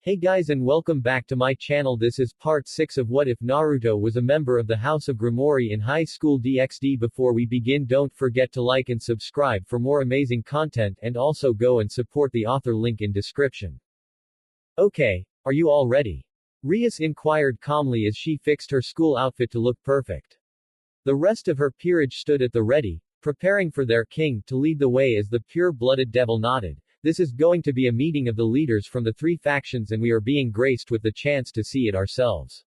Hey guys and welcome back to my channel. This is part 6 of What If Naruto was a member of the House of Gremory in high school DxD. Before we begin, don't forget to like and subscribe for more amazing content, and also go and support the author, link in description. Okay, are you all ready? Rias inquired calmly as she fixed her school outfit to look perfect. The rest of her peerage stood at the ready, preparing for their king to lead the way as the pure-blooded devil nodded. This is going to be a meeting of the leaders from the three factions and we are being graced with the chance to see it ourselves.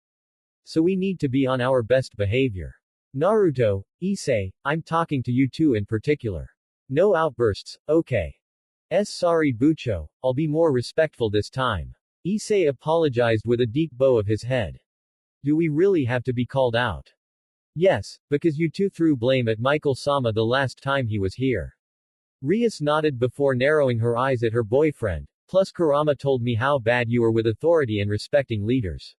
So we need to be on our best behavior. Naruto, Issei, I'm talking to you two in particular. No outbursts, okay? Sorry Bucho, I'll be more respectful this time. Issei apologized with a deep bow of his head. Do we really have to be called out? Yes, because you two threw blame at Michael-sama the last time he was here. Rias nodded before narrowing her eyes at her boyfriend. Plus Kurama told me how bad you were with authority and respecting leaders.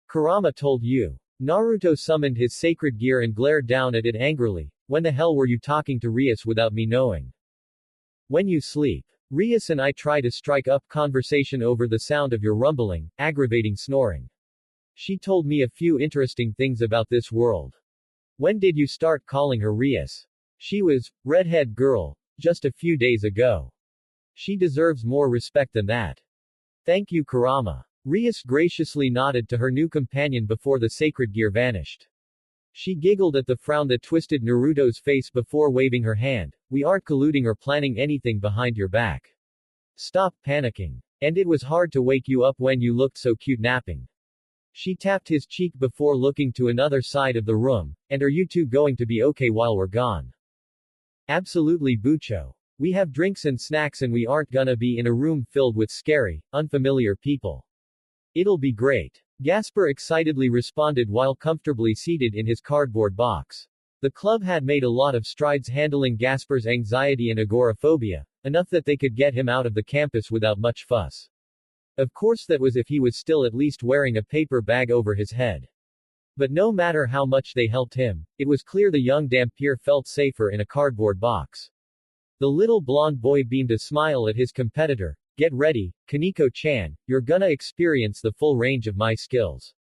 Kurama told you. Naruto summoned his sacred gear and glared down at it angrily. When the hell were you talking to Rias without me knowing? When you sleep. Rias and I try to strike up conversation over the sound of your rumbling, aggravating snoring. She told me a few interesting things about this world. When did you start calling her Rias? She was, redhead girl, just a few days ago. She deserves more respect than that. Thank you Kurama. Rias graciously nodded to her new companion before the sacred gear vanished. She giggled at the frown that twisted Naruto's face before waving her hand. We aren't colluding or planning anything behind your back. Stop panicking. And it was hard to wake you up when you looked so cute napping. She tapped his cheek before looking to another side of the room. And are you two going to be okay while we're gone? Absolutely Bucho. We have drinks and snacks and we aren't gonna be in a room filled with scary, unfamiliar people. It'll be great. Gasper excitedly responded while comfortably seated in his cardboard box. The club had made a lot of strides handling Gasper's anxiety and agoraphobia, enough that they could get him out of the campus without much fuss. Of course that was if he was still at least wearing a paper bag over his head. But no matter how much they helped him, it was clear the young Dampier felt safer in a cardboard box. The little blonde boy beamed a smile at his competitor. Get ready, Koneko-chan, you're gonna experience the full range of my skills.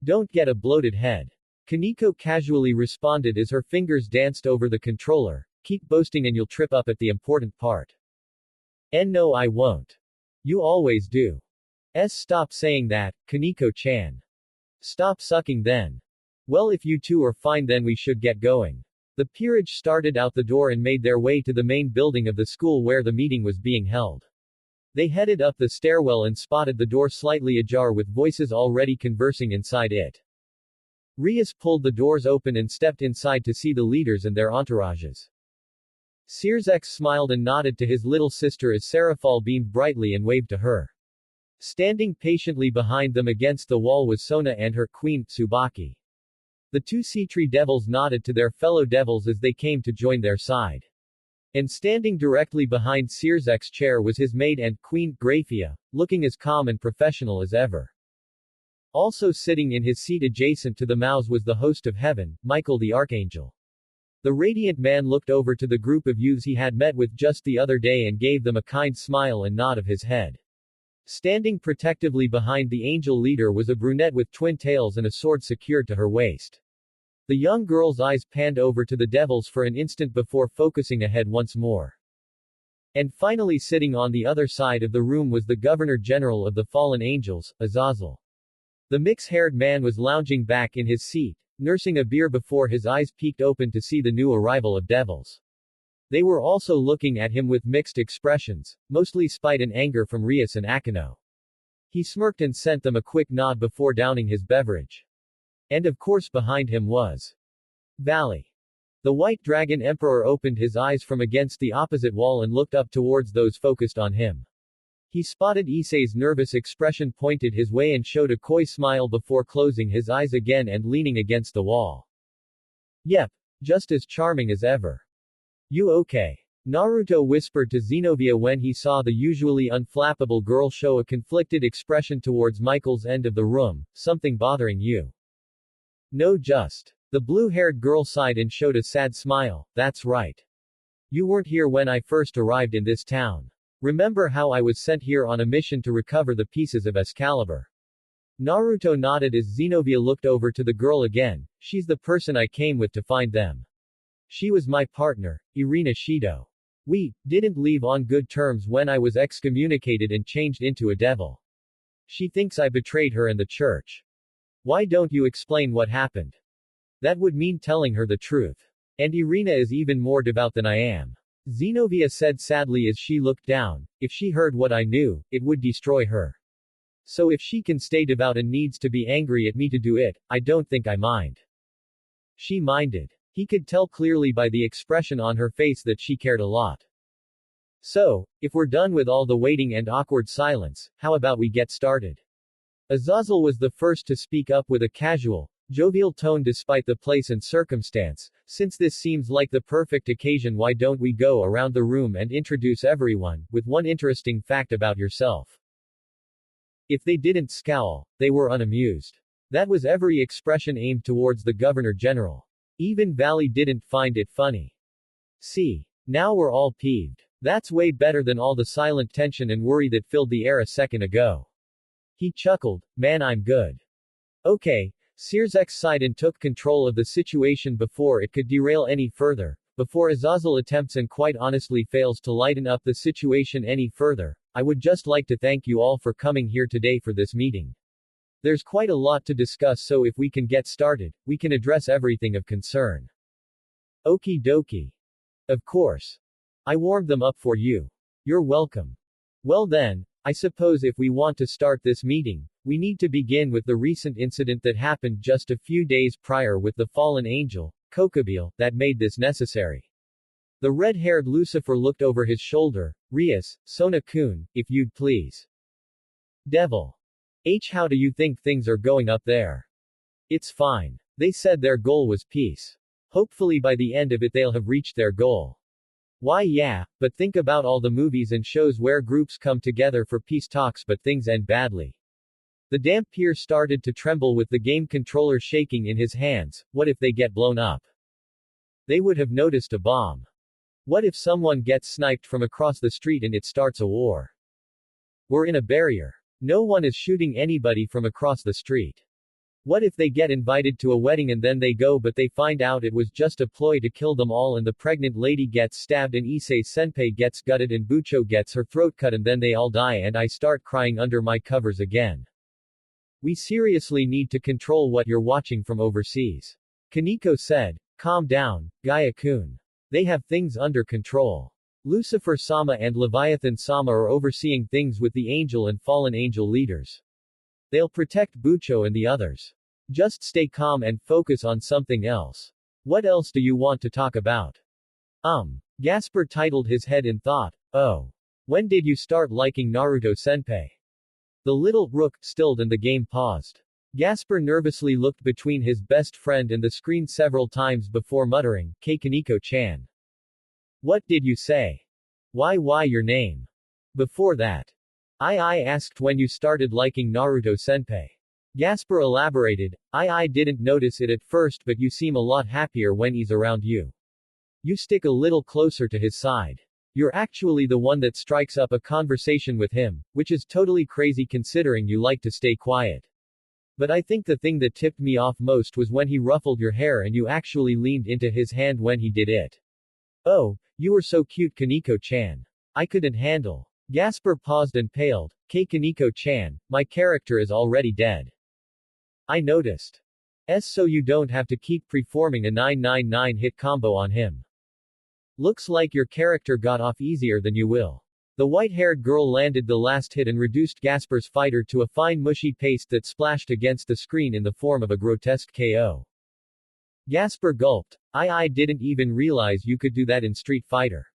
Don't get a bloated head. Koneko casually responded as her fingers danced over the controller. Keep boasting and you'll trip up at the important part. No I won't. You always do. Stop saying that, Koneko-chan. Stop sucking then. Well if you two are fine then we should get going. The peerage started out the door and made their way to the main building of the school where the meeting was being held. They headed up the stairwell and spotted the door slightly ajar with voices already conversing inside it. Rias pulled the doors open and stepped inside to see the leaders and their entourages. Sirzex smiled and nodded to his little sister as Serafal beamed brightly and waved to her. Standing patiently behind them against the wall was Sona and her queen, Tsubaki. The two sea-tree devils nodded to their fellow devils as they came to join their side. And standing directly behind Sirzek's chair was his maid and queen, Graphia, looking as calm and professional as ever. Also sitting in his seat adjacent to the mouse was the host of heaven, Michael the Archangel. The radiant man looked over to the group of youths he had met with just the other day and gave them a kind smile and nod of his head. Standing protectively behind the angel leader was a brunette with twin tails and a sword secured to her waist. The young girl's eyes panned over to the devils for an instant before focusing ahead once more. And finally sitting on the other side of the room was the Governor-General of the Fallen Angels, Azazel. The mix-haired man was lounging back in his seat, nursing a beer before his eyes peeked open to see the new arrival of devils. They were also looking at him with mixed expressions, mostly spite and anger from Rias and Akino. He smirked and sent them a quick nod before downing his beverage. And of course behind him was Valley. The White Dragon Emperor opened his eyes from against the opposite wall and looked up towards those focused on him. He spotted Issei's nervous expression, pointed his way and showed a coy smile before closing his eyes again and leaning against the wall. Yep. Just as charming as ever. You okay? Naruto whispered to Zenobia when he saw the usually unflappable girl show a conflicted expression towards Michael's end of the room. Something bothering you? No just. The blue-haired girl sighed and showed a sad smile. That's right. You weren't here when I first arrived in this town. Remember how I was sent here on a mission to recover the pieces of Excalibur? Naruto nodded as Zenobia looked over to the girl again. She's the person I came with to find them. She was my partner, Irina Shido. We didn't leave on good terms when I was excommunicated and changed into a devil. She thinks I betrayed her and the church. Why don't you explain what happened? That would mean telling her the truth. And Irina is even more devout than I am. Zenobia said sadly as she looked down. If she heard what I knew, it would destroy her. So if she can stay devout and needs to be angry at me to do it, I don't think I mind. She minded. He could tell clearly by the expression on her face that she cared a lot. So, if we're done with all the waiting and awkward silence, how about we get started? Azazel was the first to speak up with a casual, jovial tone despite the place and circumstance. Since this seems like the perfect occasion, why don't we go around the room and introduce everyone, with one interesting fact about yourself? If they didn't scowl, they were unamused. That was every expression aimed towards the Governor General. Even Valley didn't find it funny. See. Now we're all peeved. That's way better than all the silent tension and worry that filled the air a second ago. He chuckled. Man, I'm good. Okay. Searsek sighed and took control of the situation before it could derail any further. Before Azazel attempts and quite honestly fails to lighten up the situation any further, I would just like to thank you all for coming here today for this meeting. There's quite a lot to discuss, so if we can get started, we can address everything of concern. Okie dokie. Of course. I warmed them up for you. You're welcome. Well then, I suppose if we want to start this meeting, we need to begin with the recent incident that happened just a few days prior with the fallen angel, Kokobile, that made this necessary. The red-haired Lucifer looked over his shoulder. Rias, Sona-kun, if you'd please. Devil. How do you think things are going up there? It's fine. They said their goal was peace. Hopefully by the end of it they'll have reached their goal. Why yeah, but think about all the movies and shows where groups come together for peace talks but things end badly. The damp peer started to tremble with the game controller shaking in his hands. What if they get blown up? They would have noticed a bomb. What if someone gets sniped from across the street and it starts a war? We're in a barrier. No one is shooting anybody from across the street. What if they get invited to a wedding and then they go but they find out it was just a ploy to kill them all and the pregnant lady gets stabbed and Issei Senpai gets gutted and Bucho gets her throat cut and then they all die and I start crying under my covers again. We seriously need to control what you're watching from overseas. Koneko said. Calm down, Gaia-kun. They have things under control. Lucifer-sama and Leviathan-sama are overseeing things with the angel and fallen angel leaders. They'll protect Bucho and the others. Just stay calm and focus on something else. What else do you want to talk about? Gasper titled his head in thought. Oh. When did you start liking Naruto-senpai? The little rook stilled and the game paused. Gasper nervously looked between his best friend and the screen several times before muttering, Koneko-chan. What did you say? Why your name? Before that. I asked when you started liking Naruto-senpai. Gasper elaborated, I didn't notice it at first but you seem a lot happier when he's around you. You stick a little closer to his side. You're actually the one that strikes up a conversation with him, which is totally crazy considering you like to stay quiet. But I think the thing that tipped me off most was when he ruffled your hair and you actually leaned into his hand when he did it. Oh, you were so cute, Koneko-chan. I couldn't handle. Gasper paused and paled. Koneko-chan, my character is already dead. I noticed. So you don't have to keep performing a 999 hit combo on him. Looks like your character got off easier than you will. The white-haired girl landed the last hit and reduced Gasper's fighter to a fine mushy paste that splashed against the screen in the form of a grotesque KO. Gasper gulped. I didn't even realize you could do that in Street Fighter.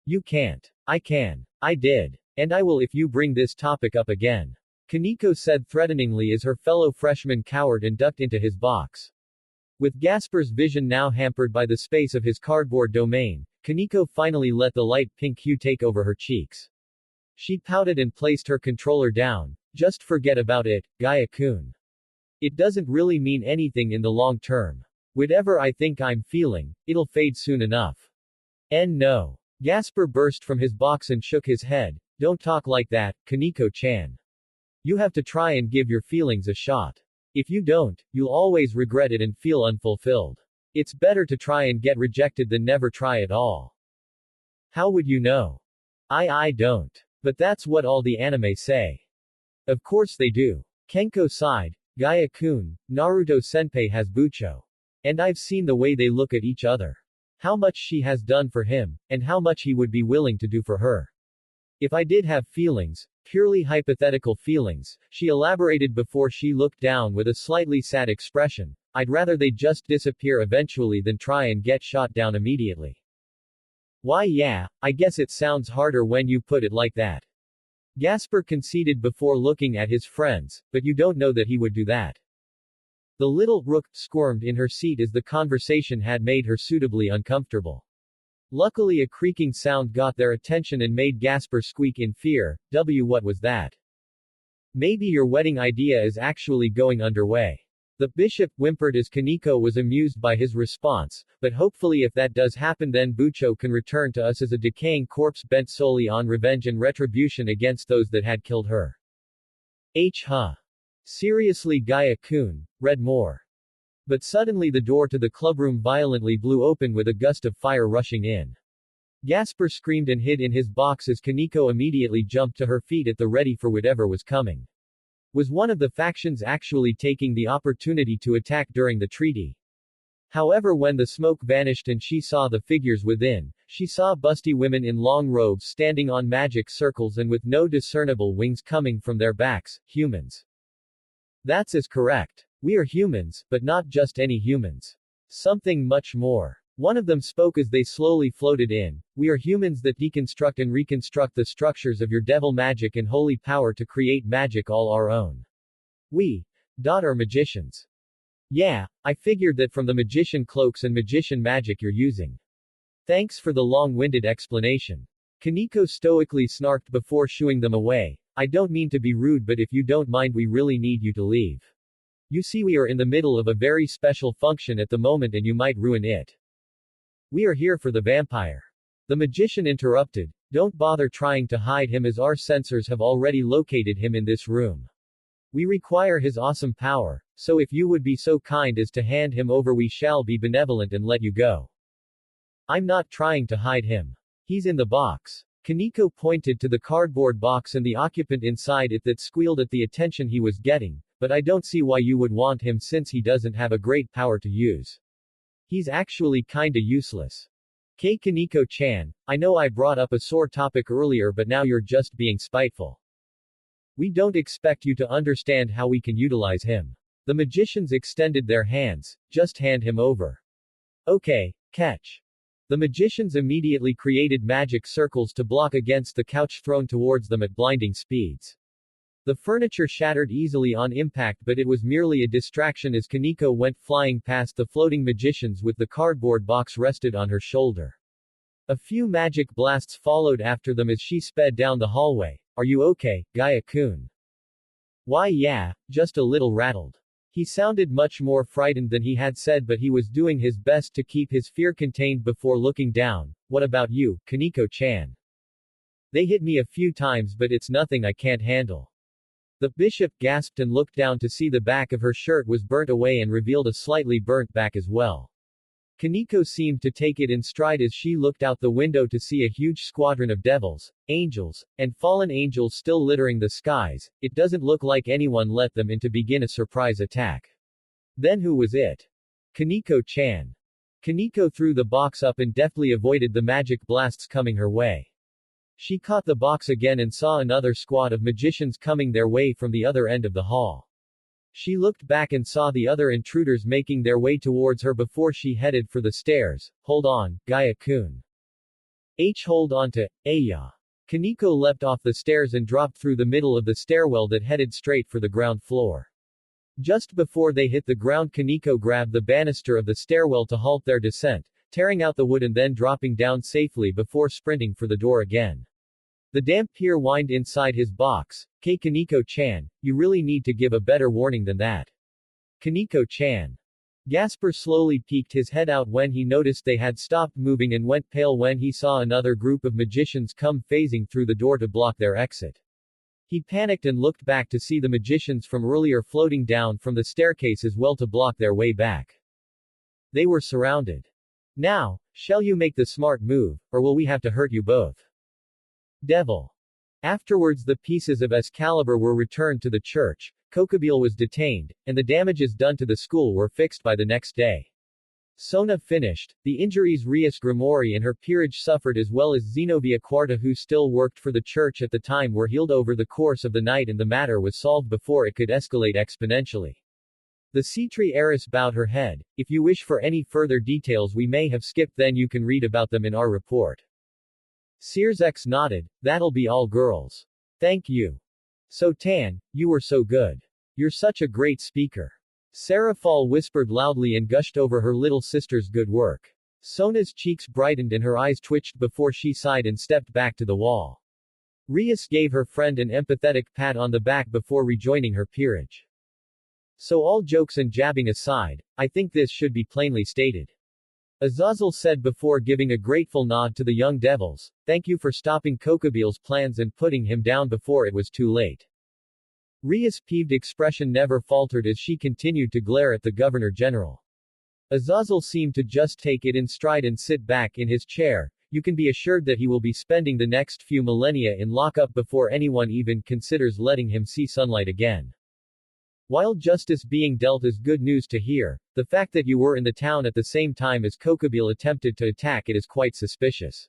You can't. I can. I did. And I will if you bring this topic up again. Koneko said threateningly as her fellow freshman cowered and ducked into his box. With Gasper's vision now hampered by the space of his cardboard domain, Koneko finally let the light pink hue take over her cheeks. She pouted and placed her controller down. Just forget about it, Gaia-kun. It doesn't really mean anything in the long term. Whatever I think I'm feeling, it'll fade soon enough. No. Gasper burst from his box and shook his head. Don't talk like that, Koneko-chan. You have to try and give your feelings a shot. If you don't, you'll always regret it and feel unfulfilled. It's better to try and get rejected than never try at all. How would you know? I don't. But that's what all the anime say. Of course they do. Kenko sighed. Gaia-kun, Naruto-senpai has Bucho. And I've seen the way they look at each other. How much she has done for him, and how much he would be willing to do for her. If I did have feelings, purely hypothetical feelings, she elaborated before she looked down with a slightly sad expression, I'd rather they just disappear eventually than try and get shot down immediately. Why yeah, I guess it sounds harder when you put it like that. Gasper conceded before looking at his friends, but you don't know that he would do that. The little rook squirmed in her seat as the conversation had made her suitably uncomfortable. Luckily a creaking sound got their attention and made Gasper squeak in fear. What was that? Maybe your wedding idea is actually going underway. The bishop whimpered as Koneko was amused by his response, but hopefully if that does happen then Bucho can return to us as a decaying corpse bent solely on revenge and retribution against those that had killed her. Huh. Seriously Gaia-kun, read more. But suddenly the door to the clubroom violently blew open with a gust of fire rushing in. Gasper screamed and hid in his box as Koneko immediately jumped to her feet at the ready for whatever was coming. Was one of the factions actually taking the opportunity to attack during the treaty? However, when the smoke vanished and she saw the figures within, she saw busty women in long robes standing on magic circles and with no discernible wings coming from their backs, humans. That's as correct. We are humans, but not just any humans. Something much more. One of them spoke as they slowly floated in. We are humans that deconstruct and reconstruct the structures of your devil magic and holy power to create magic all our own. We are magicians. Yeah, I figured that from the magician cloaks and magician magic you're using. Thanks for the long-winded explanation. Koneko stoically snarked before shooing them away. I don't mean to be rude, but if you don't mind, we really need you to leave. You see, we are in the middle of a very special function at the moment and you might ruin it. We are here for the vampire. The magician interrupted. Don't bother trying to hide him as our sensors have already located him in this room. We require his awesome power, so if you would be so kind as to hand him over we shall be benevolent and let you go. I'm not trying to hide him. He's in the box. Koneko pointed to the cardboard box and the occupant inside it that squealed at the attention he was getting, but I don't see why you would want him since he doesn't have a great power to use. He's actually kinda useless. Koneko-chan, I know I brought up a sore topic earlier but now you're just being spiteful. We don't expect you to understand how we can utilize him. The magicians extended their hands. Just hand him over. Okay, catch. The magicians immediately created magic circles to block against the couch thrown towards them at blinding speeds. The furniture shattered easily on impact, but it was merely a distraction as Koneko went flying past the floating magicians with the cardboard box rested on her shoulder. A few magic blasts followed after them as she sped down the hallway. Are you okay, Gaia-kun? Why yeah, just a little rattled. He sounded much more frightened than he had said, but he was doing his best to keep his fear contained before looking down. What about you, Koneko-chan? They hit me a few times but it's nothing I can't handle. The bishop gasped and looked down to see the back of her shirt was burnt away and revealed a slightly burnt back as well. Koneko seemed to take it in stride as she looked out the window to see a huge squadron of devils, angels, and fallen angels still littering the skies. It doesn't look like anyone let them in to begin a surprise attack. Then who was it? Koneko-chan. Koneko threw the box up and deftly avoided the magic blasts coming her way. She caught the box again and saw another squad of magicians coming their way from the other end of the hall. She looked back and saw the other intruders making their way towards her before she headed for the stairs. Hold on, Gaia-kun. Hold on to, Aya. Koneko leapt off the stairs and dropped through the middle of the stairwell that headed straight for the ground floor. Just before they hit the ground, Koneko grabbed the banister of the stairwell to halt their descent, tearing out the wood and then dropping down safely before sprinting for the door again. The damp peer whined inside his box. Koneko-chan, you really need to give a better warning than that. Koneko-chan. Gasper slowly peeked his head out when he noticed they had stopped moving and went pale when he saw another group of magicians come phasing through the door to block their exit. He panicked and looked back to see the magicians from earlier floating down from the staircase as well to block their way back. They were surrounded. Now, shall you make the smart move, or will we have to hurt you both? Devil. Afterwards the pieces of Excalibur were returned to the church, Kokobile was detained, and the damages done to the school were fixed by the next day. Sona finished, the injuries Rias Gremory and her peerage suffered as well as Zenobia Quarta who still worked for the church at the time were healed over the course of the night and the matter was solved before it could escalate exponentially. The Citri heiress bowed her head. If you wish for any further details we may have skipped then you can read about them in our report. Sears X nodded, that'll be all girls. Thank you. So Tan, you were so good. You're such a great speaker. Sarah Fall whispered loudly and gushed over her little sister's good work. Sona's cheeks brightened and her eyes twitched before she sighed and stepped back to the wall. Rias gave her friend an empathetic pat on the back before rejoining her peerage. So all jokes and jabbing aside, I think this should be plainly stated. Azazel said before giving a grateful nod to the young devils, thank you for stopping Kokobile's plans and putting him down before it was too late. Rias' peeved expression never faltered as she continued to glare at the Governor-General. Azazel seemed to just take it in stride and sit back in his chair. You can be assured that he will be spending the next few millennia in lockup before anyone even considers letting him see sunlight again. While justice being dealt is good news to hear, the fact that you were in the town at the same time as Kokobile attempted to attack it is quite suspicious.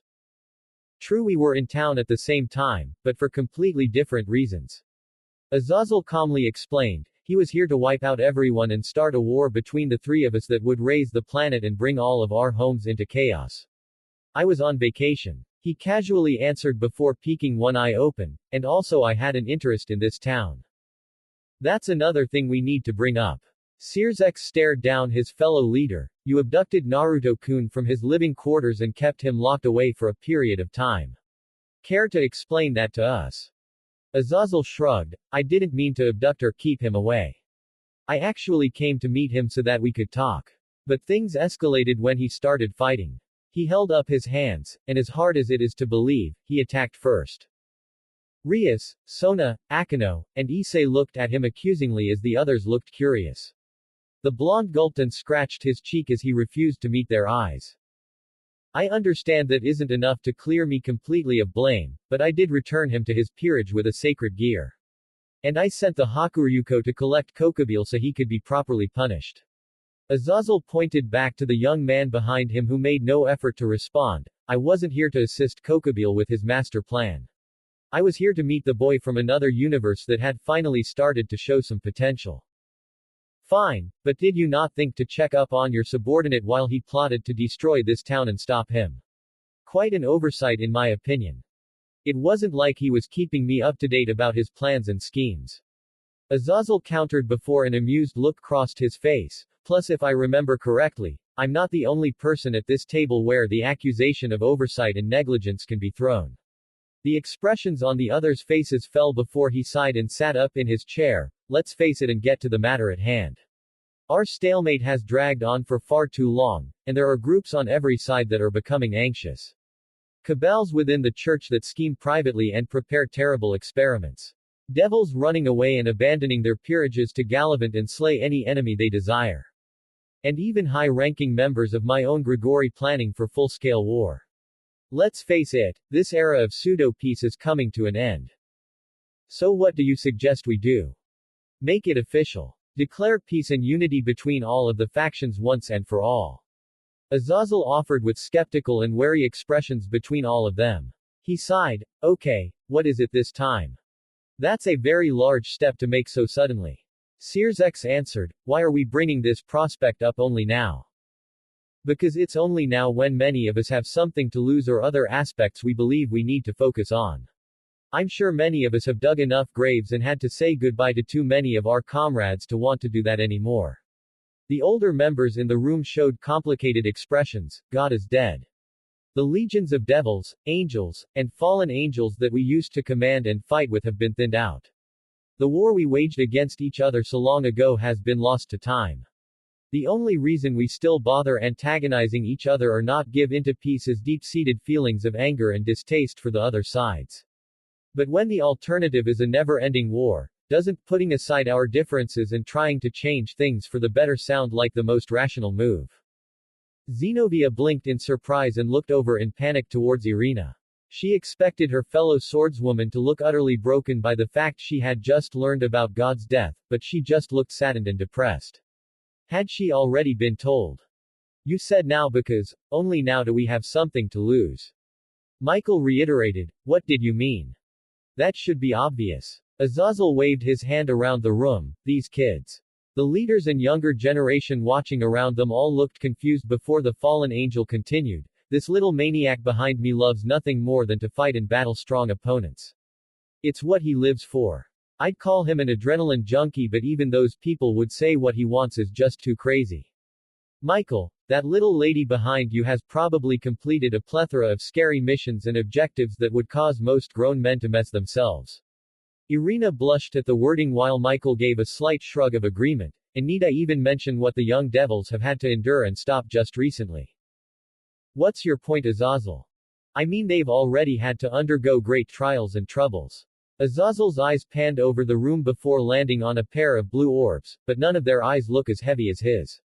True, we were in town at the same time, but for completely different reasons. Azazel calmly explained, he was here to wipe out everyone and start a war between the three of us that would raise the planet and bring all of our homes into chaos. I was on vacation. He casually answered before peeking one eye open, and also I had an interest in this town. That's another thing we need to bring up. Sears X stared down his fellow leader. You abducted Naruto-kun from his living quarters and kept him locked away for a period of time. Care to explain that to us? Azazel shrugged, I didn't mean to abduct or keep him away. I actually came to meet him so that we could talk. But things escalated when he started fighting. He held up his hands, and as hard as it is to believe, he attacked first. Rias, Sona, Akano, and Issei looked at him accusingly as the others looked curious. The blonde gulped and scratched his cheek as he refused to meet their eyes. I understand that isn't enough to clear me completely of blame, but I did return him to his peerage with a sacred gear. And I sent the Hakuryuko to collect Kokobile so he could be properly punished. Azazel pointed back to the young man behind him who made no effort to respond. I wasn't here to assist Kokobile with his master plan. I was here to meet the boy from another universe that had finally started to show some potential. Fine, but did you not think to check up on your subordinate while he plotted to destroy this town and stop him? Quite an oversight in my opinion. It wasn't like he was keeping me up to date about his plans and schemes. Azazel countered before an amused look crossed his face, plus if I remember correctly, I'm not the only person at this table where the accusation of oversight and negligence can be thrown. The expressions on the others' faces fell before he sighed and sat up in his chair. Let's face it and get to the matter at hand. Our stalemate has dragged on for far too long, and there are groups on every side that are becoming anxious. Cabals within the church that scheme privately and prepare terrible experiments. Devils running away and abandoning their peerages to gallivant and slay any enemy they desire. And even high-ranking members of my own Gregory planning for full-scale war. Let's face it, this era of pseudo-peace is coming to an end. So what do you suggest we do? Make it official. Declare peace and unity between all of the factions once and for all. Azazel offered with skeptical and wary expressions between all of them. He sighed, okay, what is it this time? That's a very large step to make so suddenly. Sears X answered, why are we bringing this prospect up only now? Because it's only now when many of us have something to lose or other aspects we believe we need to focus on. I'm sure many of us have dug enough graves and had to say goodbye to too many of our comrades to want to do that anymore. The older members in the room showed complicated expressions. God is dead. The legions of devils, angels, and fallen angels that we used to command and fight with have been thinned out. The war we waged against each other so long ago has been lost to time. The only reason we still bother antagonizing each other or not give into peace is deep-seated feelings of anger and distaste for the other sides. But when the alternative is a never-ending war, doesn't putting aside our differences and trying to change things for the better sound like the most rational move? Zenobia blinked in surprise and looked over in panic towards Irina. She expected her fellow swordswoman to look utterly broken by the fact she had just learned about God's death, but she just looked saddened and depressed. Had she already been told? You said now because, only now do we have something to lose. Michael reiterated, what did you mean? That should be obvious. Azazel waved his hand around the room, these kids. The leaders and younger generation watching around them all looked confused before the fallen angel continued. This little maniac behind me loves nothing more than to fight and battle strong opponents. It's what he lives for. I'd call him an adrenaline junkie, but even those people would say what he wants is just too crazy. Michael, that little lady behind you has probably completed a plethora of scary missions and objectives that would cause most grown men to mess themselves. Irina blushed at the wording while Michael gave a slight shrug of agreement. Anita even mentioned what the young devils have had to endure and stop just recently. What's your point, Azazel? I mean, they've already had to undergo great trials and troubles. Azazel's eyes panned over the room before landing on a pair of blue orbs, but none of their eyes look as heavy as his.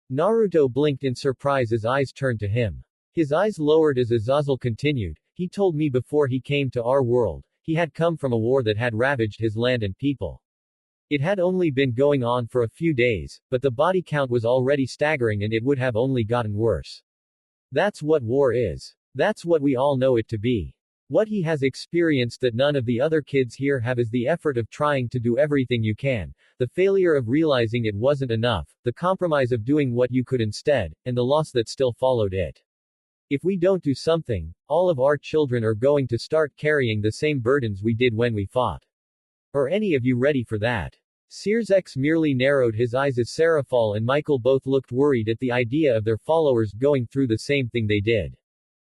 Naruto blinked in surprise as eyes turned to him. His eyes lowered as Azazel continued, he told me before he came to our world, he had come from a war that had ravaged his land and people. It had only been going on for a few days, but the body count was already staggering and it would have only gotten worse. That's what war is. That's what we all know it to be. What he has experienced that none of the other kids here have is the effort of trying to do everything you can, the failure of realizing it wasn't enough, the compromise of doing what you could instead, and the loss that still followed it. If we don't do something, all of our children are going to start carrying the same burdens we did when we fought. Are any of you ready for that? Sirzex merely narrowed his eyes as Seraphal and Michael both looked worried at the idea of their followers going through the same thing they did.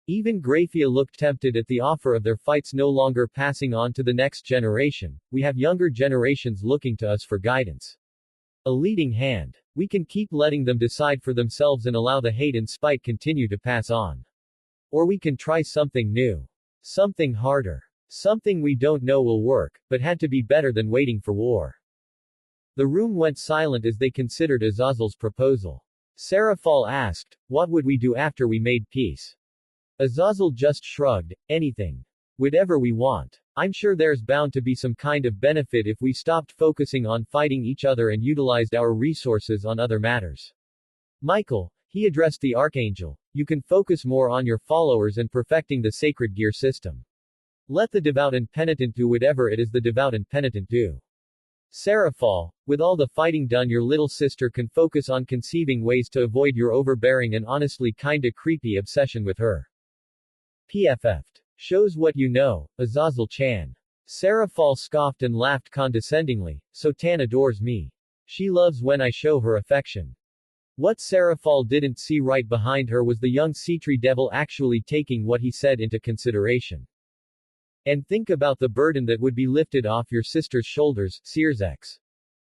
Even Grafia looked tempted at the offer of their fights no longer passing on to the next generation. We have younger generations looking to us for guidance. A leading hand. We can keep letting them decide for themselves and allow the hate and spite continue to pass on. Or we can try something new. Something harder. Something we don't know will work, but had to be better than waiting for war. The room went silent as they considered Azazel's proposal. Seraphal asked, what would we do after we made peace? Azazel just shrugged, anything. Whatever we want. I'm sure there's bound to be some kind of benefit if we stopped focusing on fighting each other and utilized our resources on other matters. Michael, he addressed the Archangel, you can focus more on your followers and perfecting the sacred gear system. Let the devout and penitent do whatever it is the devout and penitent do. Seraphal, with all the fighting done, your little sister can focus on conceiving ways to avoid your overbearing and honestly kinda creepy obsession with her. PFF'd. Shows what you know, Azazel-chan. Seraphal scoffed and laughed condescendingly, so Tan adores me. She loves when I show her affection. What Seraphal didn't see right behind her was the young Citri devil actually taking what he said into consideration. And think about the burden that would be lifted off your sister's shoulders, Sirzex.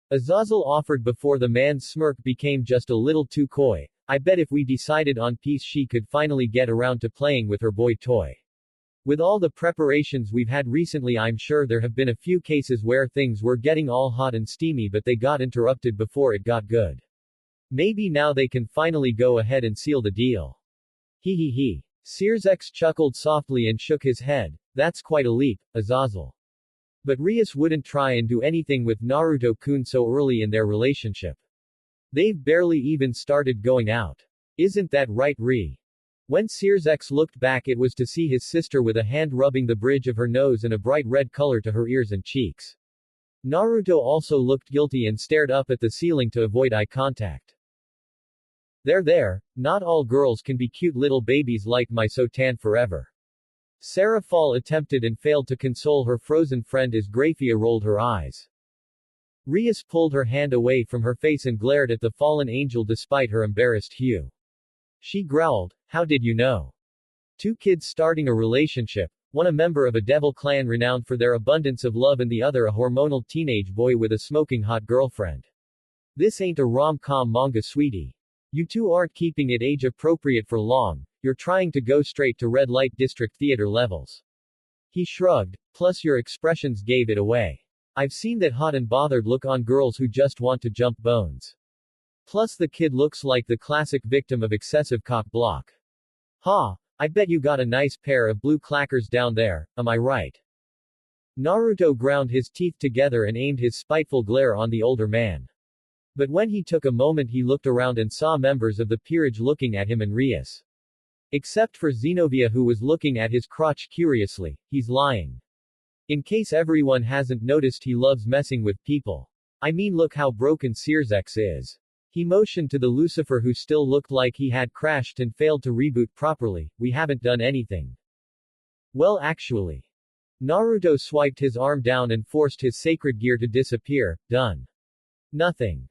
Azazel offered before the man's smirk became just a little too coy. I bet if we decided on peace she could finally get around to playing with her boy toy. With all the preparations we've had recently, I'm sure there have been a few cases where things were getting all hot and steamy but they got interrupted before it got good. Maybe now they can finally go ahead and seal the deal. He. Sirzex chuckled softly and shook his head. That's quite a leap, Azazel. But Rias wouldn't try and do anything with Naruto-kun so early in their relationship. They've barely even started going out. Isn't that right, Ri? When Sirzex looked back, it was to see his sister with a hand rubbing the bridge of her nose and a bright red color to her ears and cheeks. Naruto also looked guilty and stared up at the ceiling to avoid eye contact. There, not all girls can be cute little babies like my Sotan forever. Seraphal attempted and failed to console her frozen friend as Grafia rolled her eyes. Rias pulled her hand away from her face and glared at the fallen angel despite her embarrassed hue. She growled, how did you know? Two kids starting a relationship, one a member of a devil clan renowned for their abundance of love and the other a hormonal teenage boy with a smoking hot girlfriend. This ain't a rom-com manga, sweetie. You two aren't keeping it age appropriate for long, you're trying to go straight to red light district theater levels. He shrugged, plus your expressions gave it away. I've seen that hot and bothered look on girls who just want to jump bones. Plus the kid looks like the classic victim of excessive cock block. Ha! I bet you got a nice pair of blue clackers down there, am I right? Naruto ground his teeth together and aimed his spiteful glare on the older man. But when he took a moment he looked around and saw members of the peerage looking at him and Rias. Except for Zenobia who was looking at his crotch curiously, he's lying. In case everyone hasn't noticed, he loves messing with people. I mean, look how broken Searsex is. He motioned to the Lucifer who still looked like he had crashed and failed to reboot properly. We haven't done anything. Well, actually. Naruto swiped his arm down and forced his sacred gear to disappear. Done. Nothing.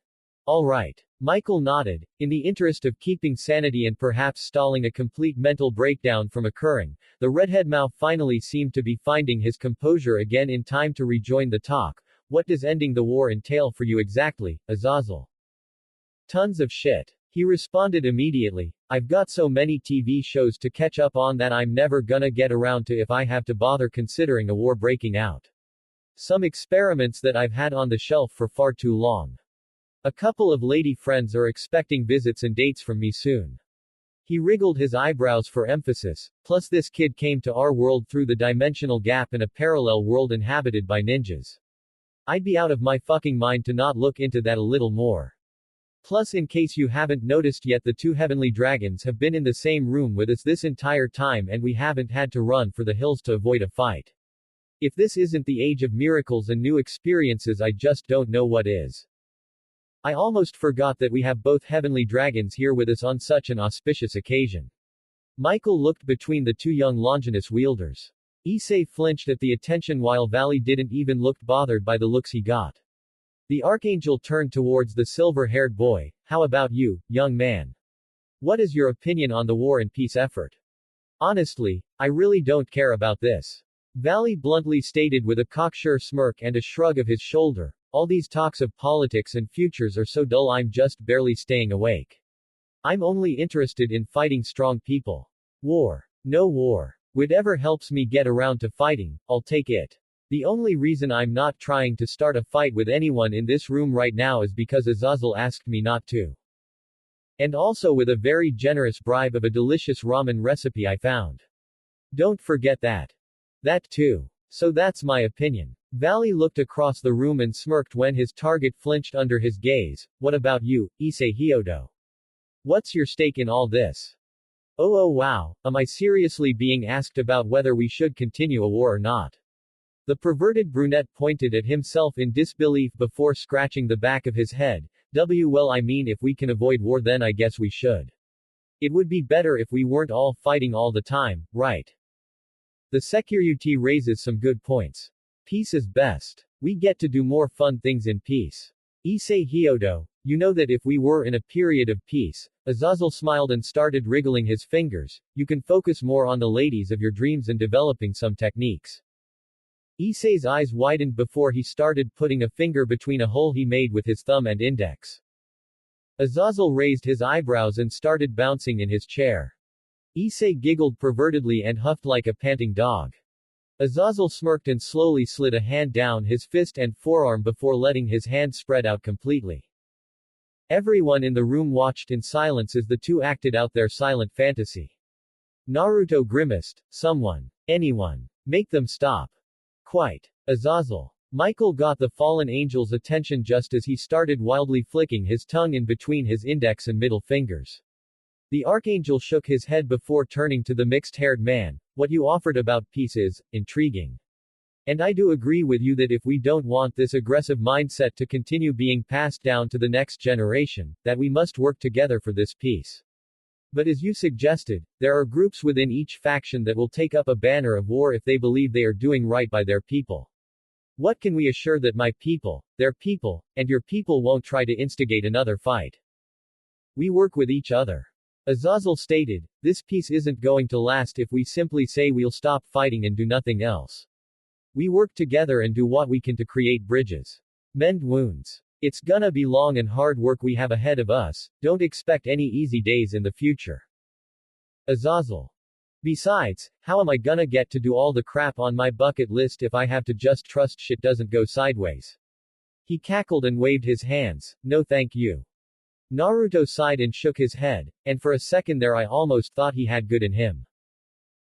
Alright. Michael nodded. In the interest of keeping sanity and perhaps stalling a complete mental breakdown from occurring, the redhead Mao finally seemed to be finding his composure again in time to rejoin the talk. What does ending the war entail for you exactly, Azazel? Tons of shit. He responded immediately. I've got so many TV shows to catch up on that I'm never gonna get around to if I have to bother considering a war breaking out. Some experiments that I've had on the shelf for far too long. A couple of lady friends are expecting visits and dates from me soon. He wriggled his eyebrows for emphasis, plus this kid came to our world through the dimensional gap in a parallel world inhabited by ninjas. I'd be out of my fucking mind to not look into that a little more. Plus, in case you haven't noticed yet, the two heavenly dragons have been in the same room with us this entire time and we haven't had to run for the hills to avoid a fight. If this isn't the age of miracles and new experiences, I just don't know what is. I almost forgot that we have both heavenly dragons here with us on such an auspicious occasion. Michael looked between the two young Longinus wielders. Issei flinched at the attention while Valley didn't even look bothered by the looks he got. The Archangel turned towards the silver-haired boy. How about you, young man? What is your opinion on the war and peace effort? Honestly, I really don't care about this. Valley bluntly stated with a cocksure smirk and a shrug of his shoulder. All these talks of politics and futures are so dull, I'm just barely staying awake. I'm only interested in fighting strong people. War. No war. Whatever helps me get around to fighting, I'll take it. The only reason I'm not trying to start a fight with anyone in this room right now is because Azazel asked me not to. And also with a very generous bribe of a delicious ramen recipe I found. Don't forget that. That too. So that's my opinion. Valley looked across the room and smirked when his target flinched under his gaze. What about you, Issei Hyodo? What's your stake in all this? Oh wow, am I seriously being asked about whether we should continue a war or not? The perverted brunette pointed at himself in disbelief before scratching the back of his head. Well, I mean, if we can avoid war then I guess we should. It would be better if we weren't all fighting all the time, right? The security raises some good points. Peace is best. We get to do more fun things in peace. Issei Hyodo, you know that if we were in a period of peace, Azazel smiled and started wriggling his fingers, you can focus more on the ladies of your dreams and developing some techniques. Issei's eyes widened before he started putting a finger between a hole he made with his thumb and index. Azazel raised his eyebrows and started bouncing in his chair. Issei giggled pervertedly and huffed like a panting dog. Azazel smirked and slowly slid a hand down his fist and forearm before letting his hand spread out completely. Everyone in the room watched in silence as the two acted out their silent fantasy. Naruto grimaced. Someone. Anyone. Make them stop. Quite. Azazel. Michael got the fallen angel's attention just as he started wildly flicking his tongue in between his index and middle fingers. The Archangel shook his head before turning to the mixed-haired man. What you offered about peace is intriguing. And I do agree with you that if we don't want this aggressive mindset to continue being passed down to the next generation, that we must work together for this peace. But as you suggested, there are groups within each faction that will take up a banner of war if they believe they are doing right by their people. What can we assure that my people, their people, and your people won't try to instigate another fight? We work with each other. Azazel stated, this peace isn't going to last if we simply say we'll stop fighting and do nothing else. We work together and do what we can to create bridges. Mend wounds. It's gonna be long and hard work we have ahead of us, don't expect any easy days in the future. Azazel. Besides, how am I gonna get to do all the crap on my bucket list if I have to just trust shit doesn't go sideways? He cackled and waved his hands. No thank you. Naruto sighed and shook his head, and for a second there I almost thought he had good in him.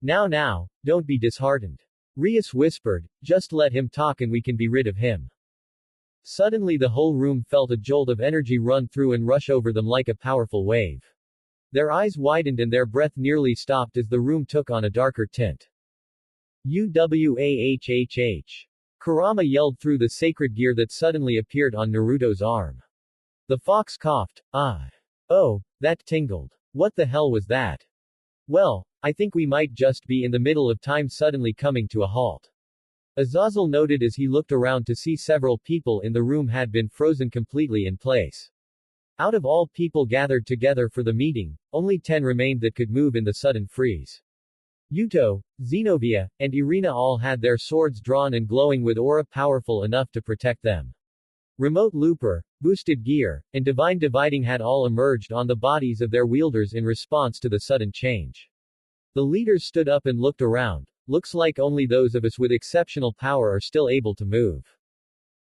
Now, don't be disheartened. Rias whispered, just let him talk and we can be rid of him. Suddenly the whole room felt a jolt of energy run through and rush over them like a powerful wave. Their eyes widened and their breath nearly stopped as the room took on a darker tint. Uwahhh. Kurama yelled through the sacred gear that suddenly appeared on Naruto's arm. The fox coughed. Oh, that tingled. What the hell was that? Well, I think we might just be in the middle of time suddenly coming to a halt. Azazel noted as he looked around to see several people in the room had been frozen completely in place. Out of all people gathered together for the meeting, only 10 remained that could move in the sudden freeze. Yuto, Zenobia, and Irina all had their swords drawn and glowing with aura powerful enough to protect them. Remote Looper, Boosted Gear, and Divine Dividing had all emerged on the bodies of their wielders in response to the sudden change. The leaders stood up and looked around. Looks like only those of us with exceptional power are still able to move.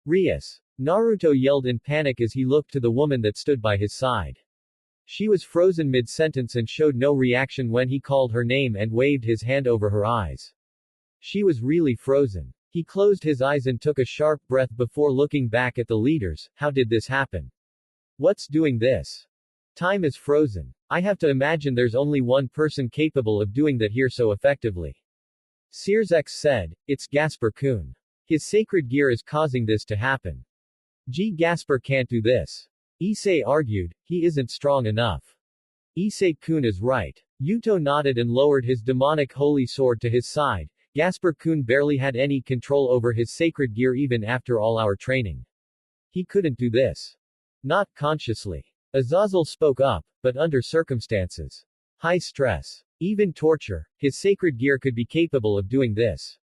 Rias. Naruto yelled in panic as he looked to the woman that stood by his side. She was frozen mid-sentence and showed no reaction when he called her name and waved his hand over her eyes. She was really frozen. He closed his eyes and took a sharp breath before looking back at the leaders. How did this happen? What's doing this? Time is frozen. I have to imagine there's only one person capable of doing that here so effectively. Searzex said, it's Gasper-kun. His sacred gear is causing this to happen. Gasper can't do this. Issei argued, he isn't strong enough. Issei-kun is right. Yuto nodded and lowered his demonic holy sword to his side. Gasper-kun barely had any control over his sacred gear even after all our training. He couldn't do this. Not consciously. Azazel spoke up, but under circumstances. High stress. Even torture, his sacred gear could be capable of doing this.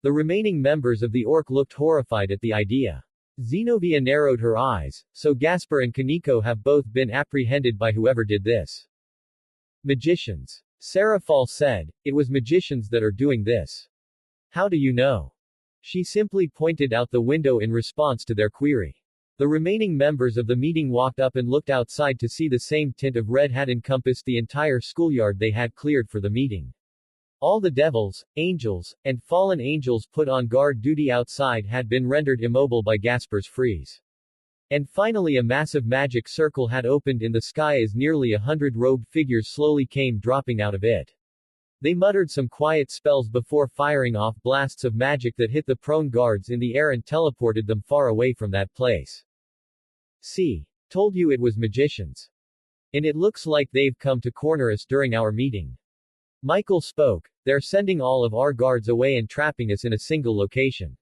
The remaining members of the orc looked horrified at the idea. Zenobia narrowed her eyes, so Gasper and Koneko have both been apprehended by whoever did this. Magicians. Seraphal said, it was magicians that are doing this. How do you know? She simply pointed out the window in response to their query. The remaining members of the meeting walked up and looked outside to see the same tint of red had encompassed the entire schoolyard they had cleared for the meeting. All the devils, angels, and fallen angels put on guard duty outside had been rendered immobile by Gasper's freeze. And finally a massive magic circle had opened in the sky as nearly 100 robed figures slowly came dropping out of it. They muttered some quiet spells before firing off blasts of magic that hit the prone guards in the air and teleported them far away from that place. See. Told you it was magicians. And it looks like they've come to corner us during our meeting. Michael spoke, they're sending all of our guards away and trapping us in a single location.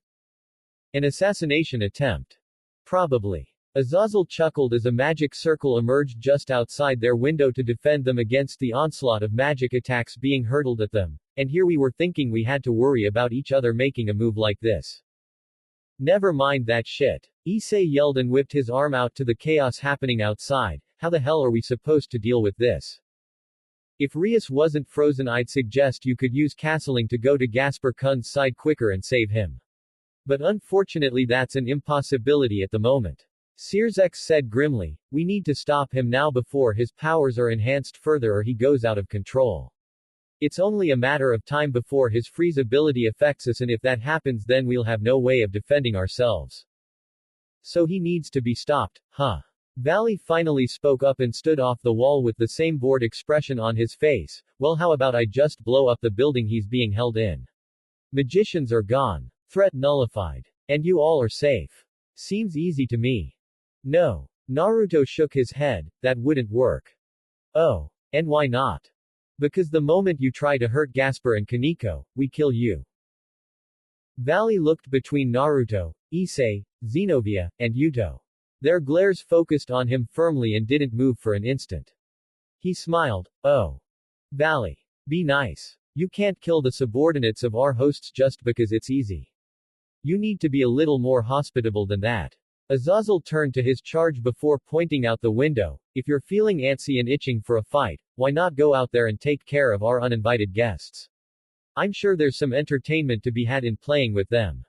An assassination attempt. Probably. Azazel chuckled as a magic circle emerged just outside their window to defend them against the onslaught of magic attacks being hurled at them, and here we were thinking we had to worry about each other making a move like this. Never mind that shit. Issei yelled and whipped his arm out to the chaos happening outside. How the hell are we supposed to deal with this? If Rias wasn't frozen, I'd suggest you could use castling to go to Gasper-kun's side quicker and save him. But unfortunately that's an impossibility at the moment. Searzex said grimly, we need to stop him now before his powers are enhanced further or he goes out of control. It's only a matter of time before his freeze ability affects us, and if that happens then we'll have no way of defending ourselves. So he needs to be stopped, huh? Valley finally spoke up and stood off the wall with the same bored expression on his face. Well, how about I just blow up the building he's being held in? Magicians are gone. Threat nullified. And you all are safe. Seems easy to me. No. Naruto shook his head, that wouldn't work. Oh. And why not? Because the moment you try to hurt Gasper and Koneko, we kill you. Valley looked between Naruto, Issei, Zenobia, and Yuto. Their glares focused on him firmly and didn't move for an instant. He smiled, oh. Valley. Be nice. You can't kill the subordinates of our hosts just because it's easy. You need to be a little more hospitable than that. Azazel turned to his charge before pointing out the window. If you're feeling antsy and itching for a fight, why not go out there and take care of our uninvited guests? I'm sure there's some entertainment to be had in playing with them.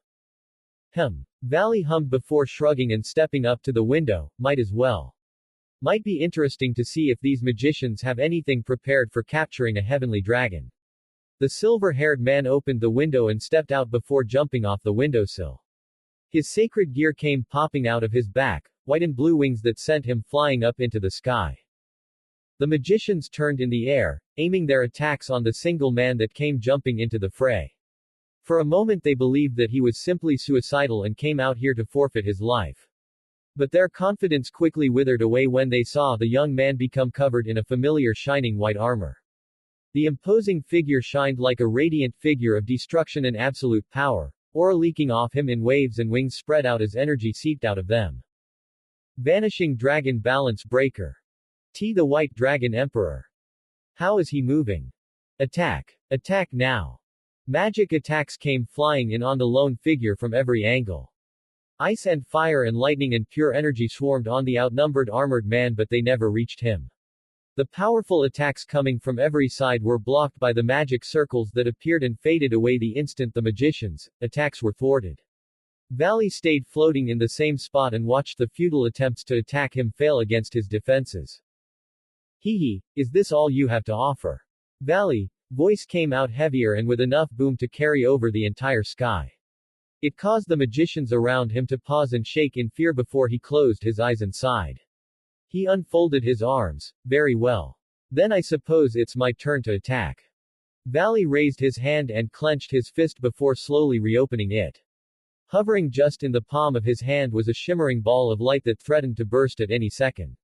Valley hummed before shrugging and stepping up to the window. Might as well. Might be interesting to see if these magicians have anything prepared for capturing a heavenly dragon. The silver-haired man opened the window and stepped out before jumping off the windowsill. His sacred gear came popping out of his back, white and blue wings that sent him flying up into the sky. The magicians turned in the air, aiming their attacks on the single man that came jumping into the fray. For a moment they believed that he was simply suicidal and came out here to forfeit his life. But their confidence quickly withered away when they saw the young man become covered in a familiar shining white armor. The imposing figure shined like a radiant figure of destruction and absolute power, aura leaking off him in waves and wings spread out as energy seeped out of them. Vanishing Dragon Balance Breaker. The White Dragon Emperor. How is he moving? Attack. Attack now. Magic attacks came flying in on the lone figure from every angle. Ice and fire and lightning and pure energy swarmed on the outnumbered armored man, but they never reached him. The powerful attacks coming from every side were blocked by the magic circles that appeared and faded away the instant the magicians' attacks were thwarted. Valley stayed floating in the same spot and watched the futile attempts to attack him fail against his defenses. Is this all you have to offer? Valley, voice came out heavier and with enough boom to carry over the entire sky. It caused the magicians around him to pause and shake in fear before he closed his eyes and sighed. He unfolded his arms. Very well. Then I suppose it's my turn to attack. Valley raised his hand and clenched his fist before slowly reopening it. Hovering just in the palm of his hand was a shimmering ball of light that threatened to burst at any second.